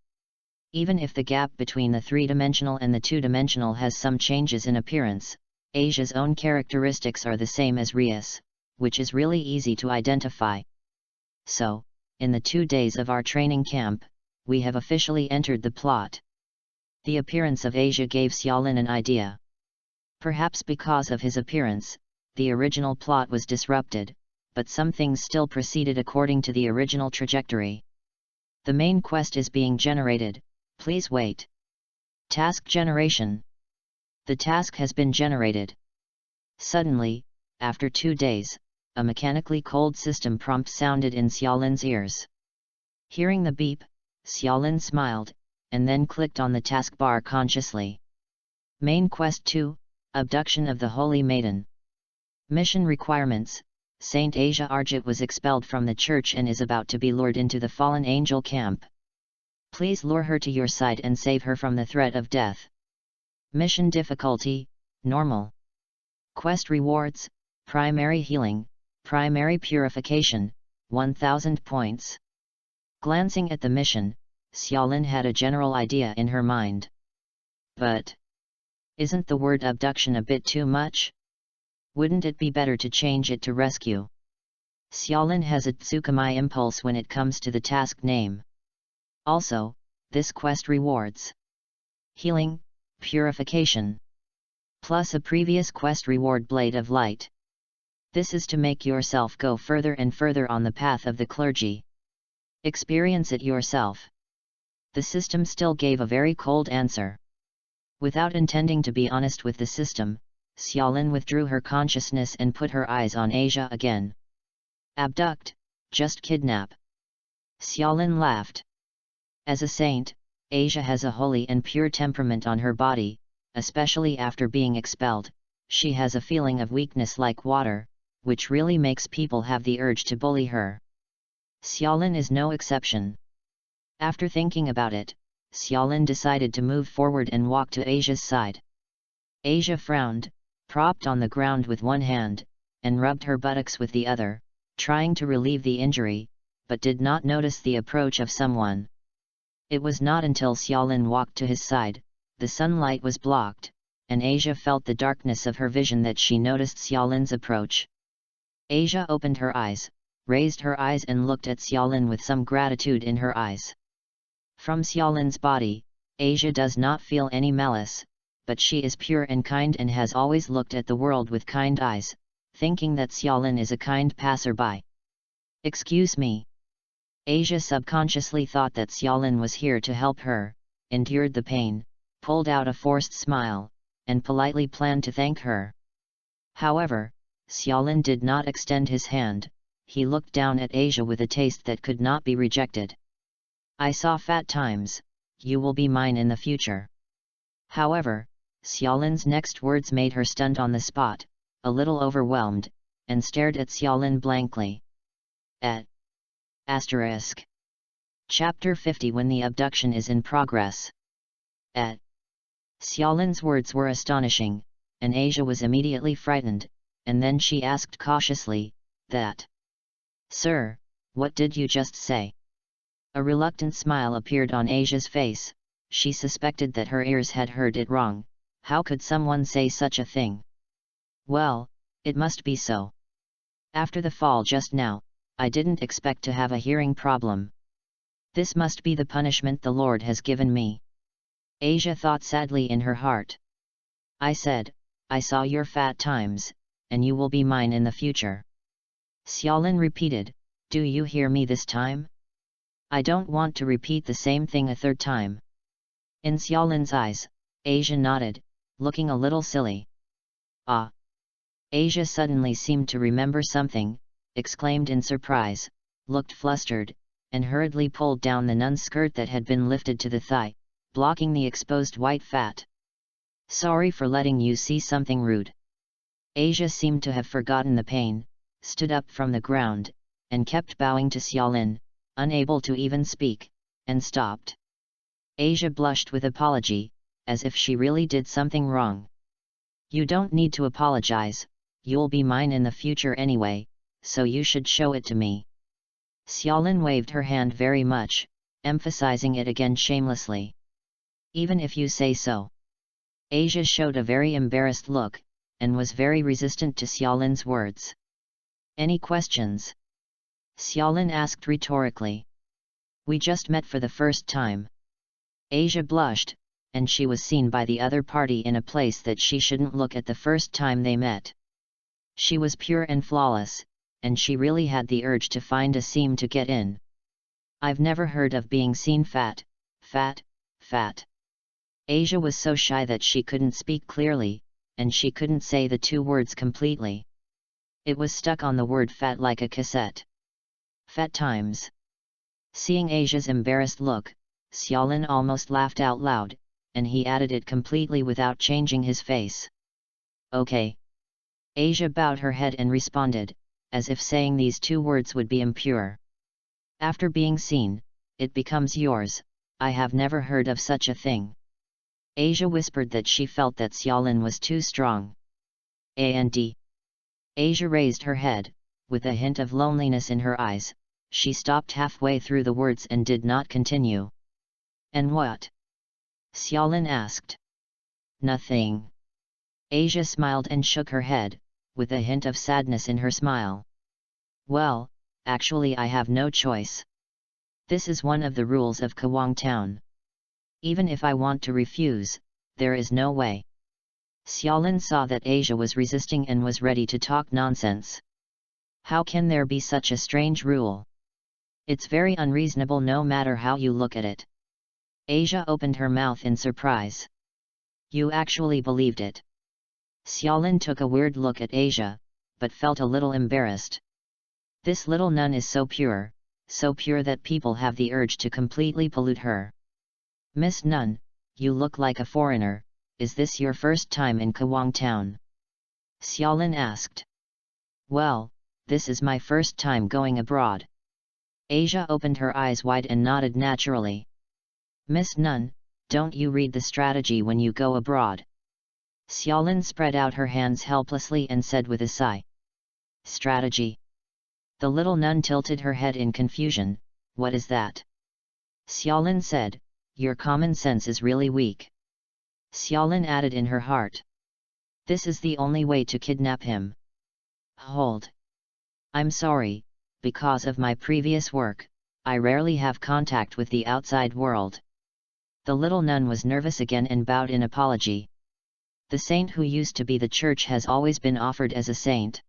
Even if the gap between the three-dimensional and the two-dimensional has some changes in appearance, Asia's own characteristics are the same as Rias, which is really easy to identify. So, in the 2 days of our training camp, we have officially entered the plot. The appearance of Asia gave Xiaolin an idea. Perhaps because of his appearance, the original plot was disrupted, but some things still proceeded according to the original trajectory. The main quest is being generated, please wait. Task generation. The task has been generated. Suddenly, after 2 days, a mechanically cold system prompt sounded in Xiaolin's ears. Hearing the beep, Xiaolin smiled, and then clicked on the taskbar consciously. Main Quest 2, Abduction of the Holy Maiden. Mission requirements: Saint Asia Arjit was expelled from the church and is about to be lured into the fallen angel camp. Please lure her to your side and save her from the threat of death. Mission difficulty: Normal. Quest rewards: Primary Healing, Primary Purification, 1000 points. Glancing at the mission, Xiaolin had a general idea in her mind. But isn't the word abduction a bit too much? Wouldn't it be better to change it to rescue? Xiaolin has a Tsukumai impulse when it comes to the task name. Also, this quest rewards healing, purification. Plus a previous quest reward Blade of Light. This is to make yourself go further and further on the path of the clergy. Experience it yourself. The system still gave a very cold answer. Without intending to be honest with the system, Xiaolin withdrew her consciousness and put her eyes on Asia again. Abduct, just kidnap. Xiaolin laughed. As a saint, Asia has a holy and pure temperament on her body, especially after being expelled. She has a feeling of weakness like water, which really makes people have the urge to bully her. Xiaolin is no exception. After thinking about it, Xiaolin decided to move forward and walk to Asia's side. Asia frowned, propped on the ground with one hand, and rubbed her buttocks with the other, trying to relieve the injury, but did not notice the approach of someone. It was not until Xiaolin walked to his side, the sunlight was blocked, and Asia felt the darkness of her vision that she noticed Xiaolin's approach. Asia opened her eyes, raised her eyes and looked at Xiaolin with some gratitude in her eyes. From Xiaolin's body, Asia does not feel any malice, but she is pure and kind and has always looked at the world with kind eyes, thinking that Xiaolin is a kind passerby. Excuse me. Asia subconsciously thought that Xiaolin was here to help her, endured the pain, pulled out a forced smile, and politely planned to thank her. However, Xiaolin did not extend his hand. He looked down at Asia with a taste that could not be rejected. I saw fat times, you will be mine in the future. However, Xiaolin's next words made her stunned on the spot, a little overwhelmed, and stared at Xiaolin blankly. Asterisk. Chapter 50 When the abduction is in progress. Xiaolin's words were astonishing, and Asia was immediately frightened, and then she asked cautiously, that. Sir, what did you just say? A reluctant smile appeared on Asia's face. She suspected that her ears had heard it wrong. How could someone say such a thing? Well, it must be so. After the fall just now, I didn't expect to have a hearing problem. This must be the punishment the Lord has given me. Asia thought sadly in her heart. I said, I saw your fat times, and you will be mine in the future. Xiaolin repeated, do you hear me this time? I don't want to repeat the same thing a third time. In Xiaolin's eyes, Asia nodded, looking a little silly. Ah! Asia suddenly seemed to remember something, exclaimed in surprise, looked flustered, and hurriedly pulled down the nun's skirt that had been lifted to the thigh, blocking the exposed white fat. Sorry for letting you see something rude. Asia seemed to have forgotten the pain, stood up from the ground, and kept bowing to Xiaolin, unable to even speak, and stopped. Asia blushed with apology, as if she really did something wrong. You don't need to apologize, you'll be mine in the future anyway, so you should show it to me. Xiaolin waved her hand very much, emphasizing it again shamelessly. Even if you say so. Asia showed a very embarrassed look, and was very resistant to Xiaolin's words. Any questions? Xiaolin asked rhetorically. We just met for the first time. Asia blushed, and she was seen by the other party in a place that she shouldn't look at the first time they met. She was pure and flawless, and she really had the urge to find a seam to get in. I've never heard of being seen fat. Asia was so shy that she couldn't speak clearly, and she couldn't say the two words completely. It was stuck on the word fat like a cassette. Fat times. Seeing Asia's embarrassed look, Xiaolin almost laughed out loud, and he added it completely without changing his face. Okay. Asia bowed her head and responded, as if saying these two words would be impure. After being seen, it becomes yours. I have never heard of such a thing. Asia whispered that she felt that Xiaolin was too strong. And Asia raised her head, with a hint of loneliness in her eyes. She stopped halfway through the words and did not continue. And what? Xiaolin asked. Nothing. Asia smiled and shook her head, with a hint of sadness in her smile. Well, actually I have no choice. This is one of the rules of Kawang Town. Even if I want to refuse, there is no way. Xiaolin saw that Asia was resisting and was ready to talk nonsense. How can there be such a strange rule? It's very unreasonable no matter how you look at it. Asia opened her mouth in surprise. You actually believed it? Xiaolin took a weird look at Asia, but felt a little embarrassed. This little nun is so pure that people have the urge to completely pollute her. Miss Nun, you look like a foreigner, is this your first time in Kawang Town? Xiaolin asked. Well, this is my first time going abroad. Asia opened her eyes wide and nodded naturally. Miss Nun, don't you read the strategy when you go abroad? Xiaolin spread out her hands helplessly and said with a sigh. Strategy? The little nun tilted her head in confusion. What is that? Xiaolin said, your common sense is really weak. Xiaolin added in her heart. This is the only way to kidnap him. Hold. I'm sorry, because of my previous work, I rarely have contact with the outside world. The little nun was nervous again and bowed in apology. The saint who used to be the church has always been offered as a saint.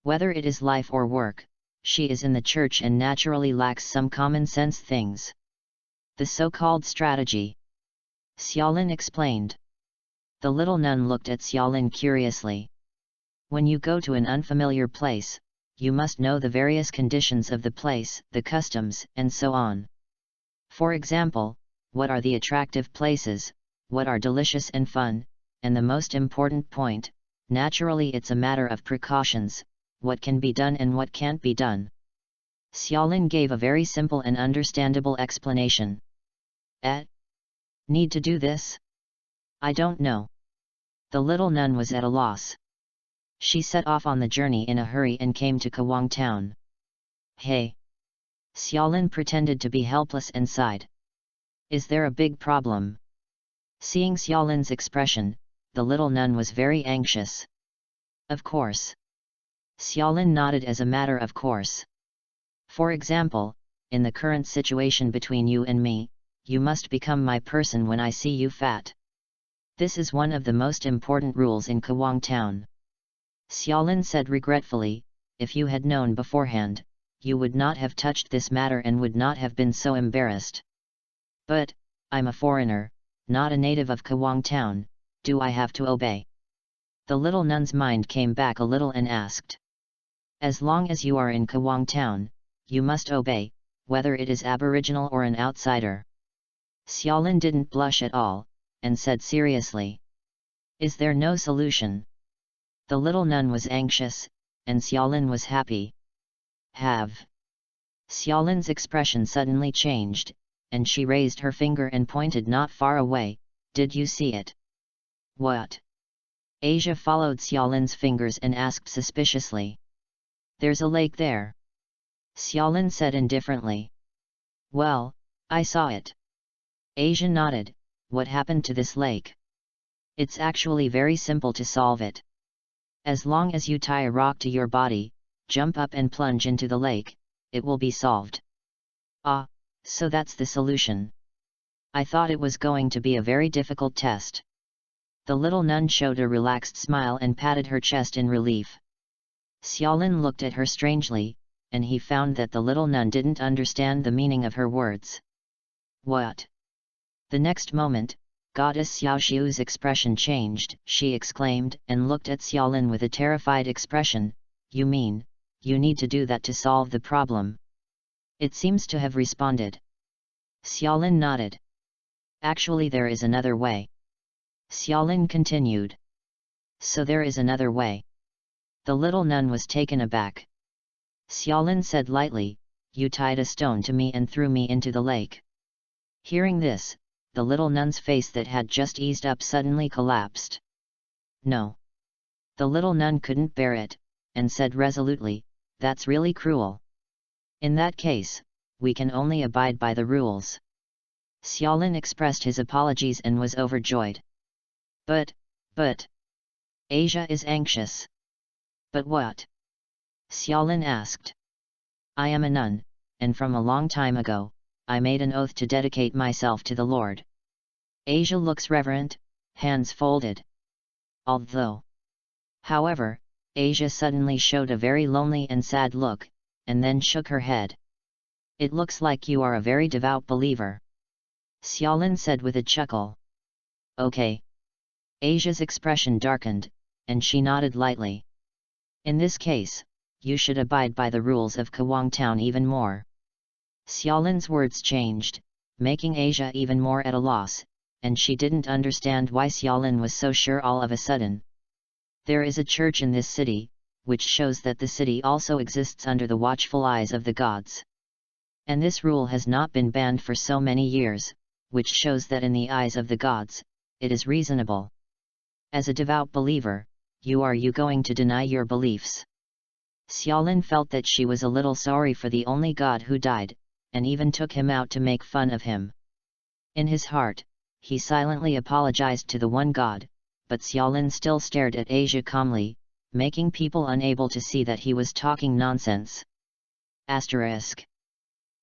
Whether it is life or work, she is in the church and naturally lacks some common sense things. The so-called strategy. Xiaolin explained. The little nun looked at Xiaolin curiously. When you go to an unfamiliar place, you must know the various conditions of the place, the customs, and so on. For example, what are the attractive places, what are delicious and fun, and the most important point, naturally it's a matter of precautions, what can be done and what can't be done. Xiaolin gave a very simple and understandable explanation. Need to do this? I don't know. The little nun was at a loss. She set off on the journey in a hurry and came to Kawang Town. Hey! Xiaolin pretended to be helpless and sighed. Is there a big problem? Seeing Xiaolin's expression, the little nun was very anxious. Of course. Xiaolin nodded as a matter of course. For example, in the current situation between you and me, you must become my person when I see you fat. This is one of the most important rules in Kawang Town. Xiaolin said regretfully, if you had known beforehand, you would not have touched this matter and would not have been so embarrassed. But, I'm a foreigner, not a native of Kawang Town, do I have to obey? The little nun's mind came back a little and asked. As long as you are in Kawang Town, you must obey, whether it is aboriginal or an outsider. Xiaolin didn't blush at all, and said seriously. Is there no solution? The little nun was anxious, and Xiaolin was happy. Have. Xiaolin's expression suddenly changed, and she raised her finger and pointed not far away. Did you see it? What? Asia followed Xiaolin's fingers and asked suspiciously. There's a lake there. Xiaolin said indifferently. Well, I saw it. Asia nodded. What happened to this lake? It's actually very simple to solve it. As long as you tie a rock to your body, jump up and plunge into the lake, it will be solved. Ah, so that's the solution. I thought it was going to be a very difficult test. The little nun showed a relaxed smile and patted her chest in relief. Xiaolin looked at her strangely, and he found that the little nun didn't understand the meaning of her words. What? The next moment, Goddess Xiaoxiu's expression changed. She exclaimed and looked at Xiaolin with a terrified expression. You mean, you need to do that to solve the problem? It seems to have responded. Xiaolin nodded. Actually there is another way. Xiaolin continued. So there is another way. The little nun was taken aback. Xiaolin said lightly, you tied a stone to me and threw me into the lake. Hearing this, the little nun's face that had just eased up suddenly collapsed. No. The little nun couldn't bear it, and said resolutely, that's really cruel. In that case, we can only abide by the rules. Xiaolin expressed his apologies and was overjoyed. But... Asia is anxious. But what? Xiaolin asked. I am a nun, and from a long time ago, I made an oath to dedicate myself to the Lord. Asia looks reverent, hands folded. Although. However, Asia suddenly showed a very lonely and sad look, and then shook her head. It looks like you are a very devout believer. Xiaolin said with a chuckle. Okay. Asia's expression darkened, and she nodded lightly. In this case, you should abide by the rules of Kawang Town even more. Xiaolin's words changed, making Asia even more at a loss, and she didn't understand why Xiaolin was so sure all of a sudden. There is a church in this city, which shows that the city also exists under the watchful eyes of the gods. And this rule has not been banned for so many years, which shows that in the eyes of the gods, it is reasonable. As a devout believer, are you going to deny your beliefs? Xiaolin felt that she was a little sorry for the only god who died, and even took him out to make fun of him. In his heart, he silently apologized to the one god, but Xiaolin still stared at Asia calmly, making people unable to see that he was talking nonsense. Asterisk.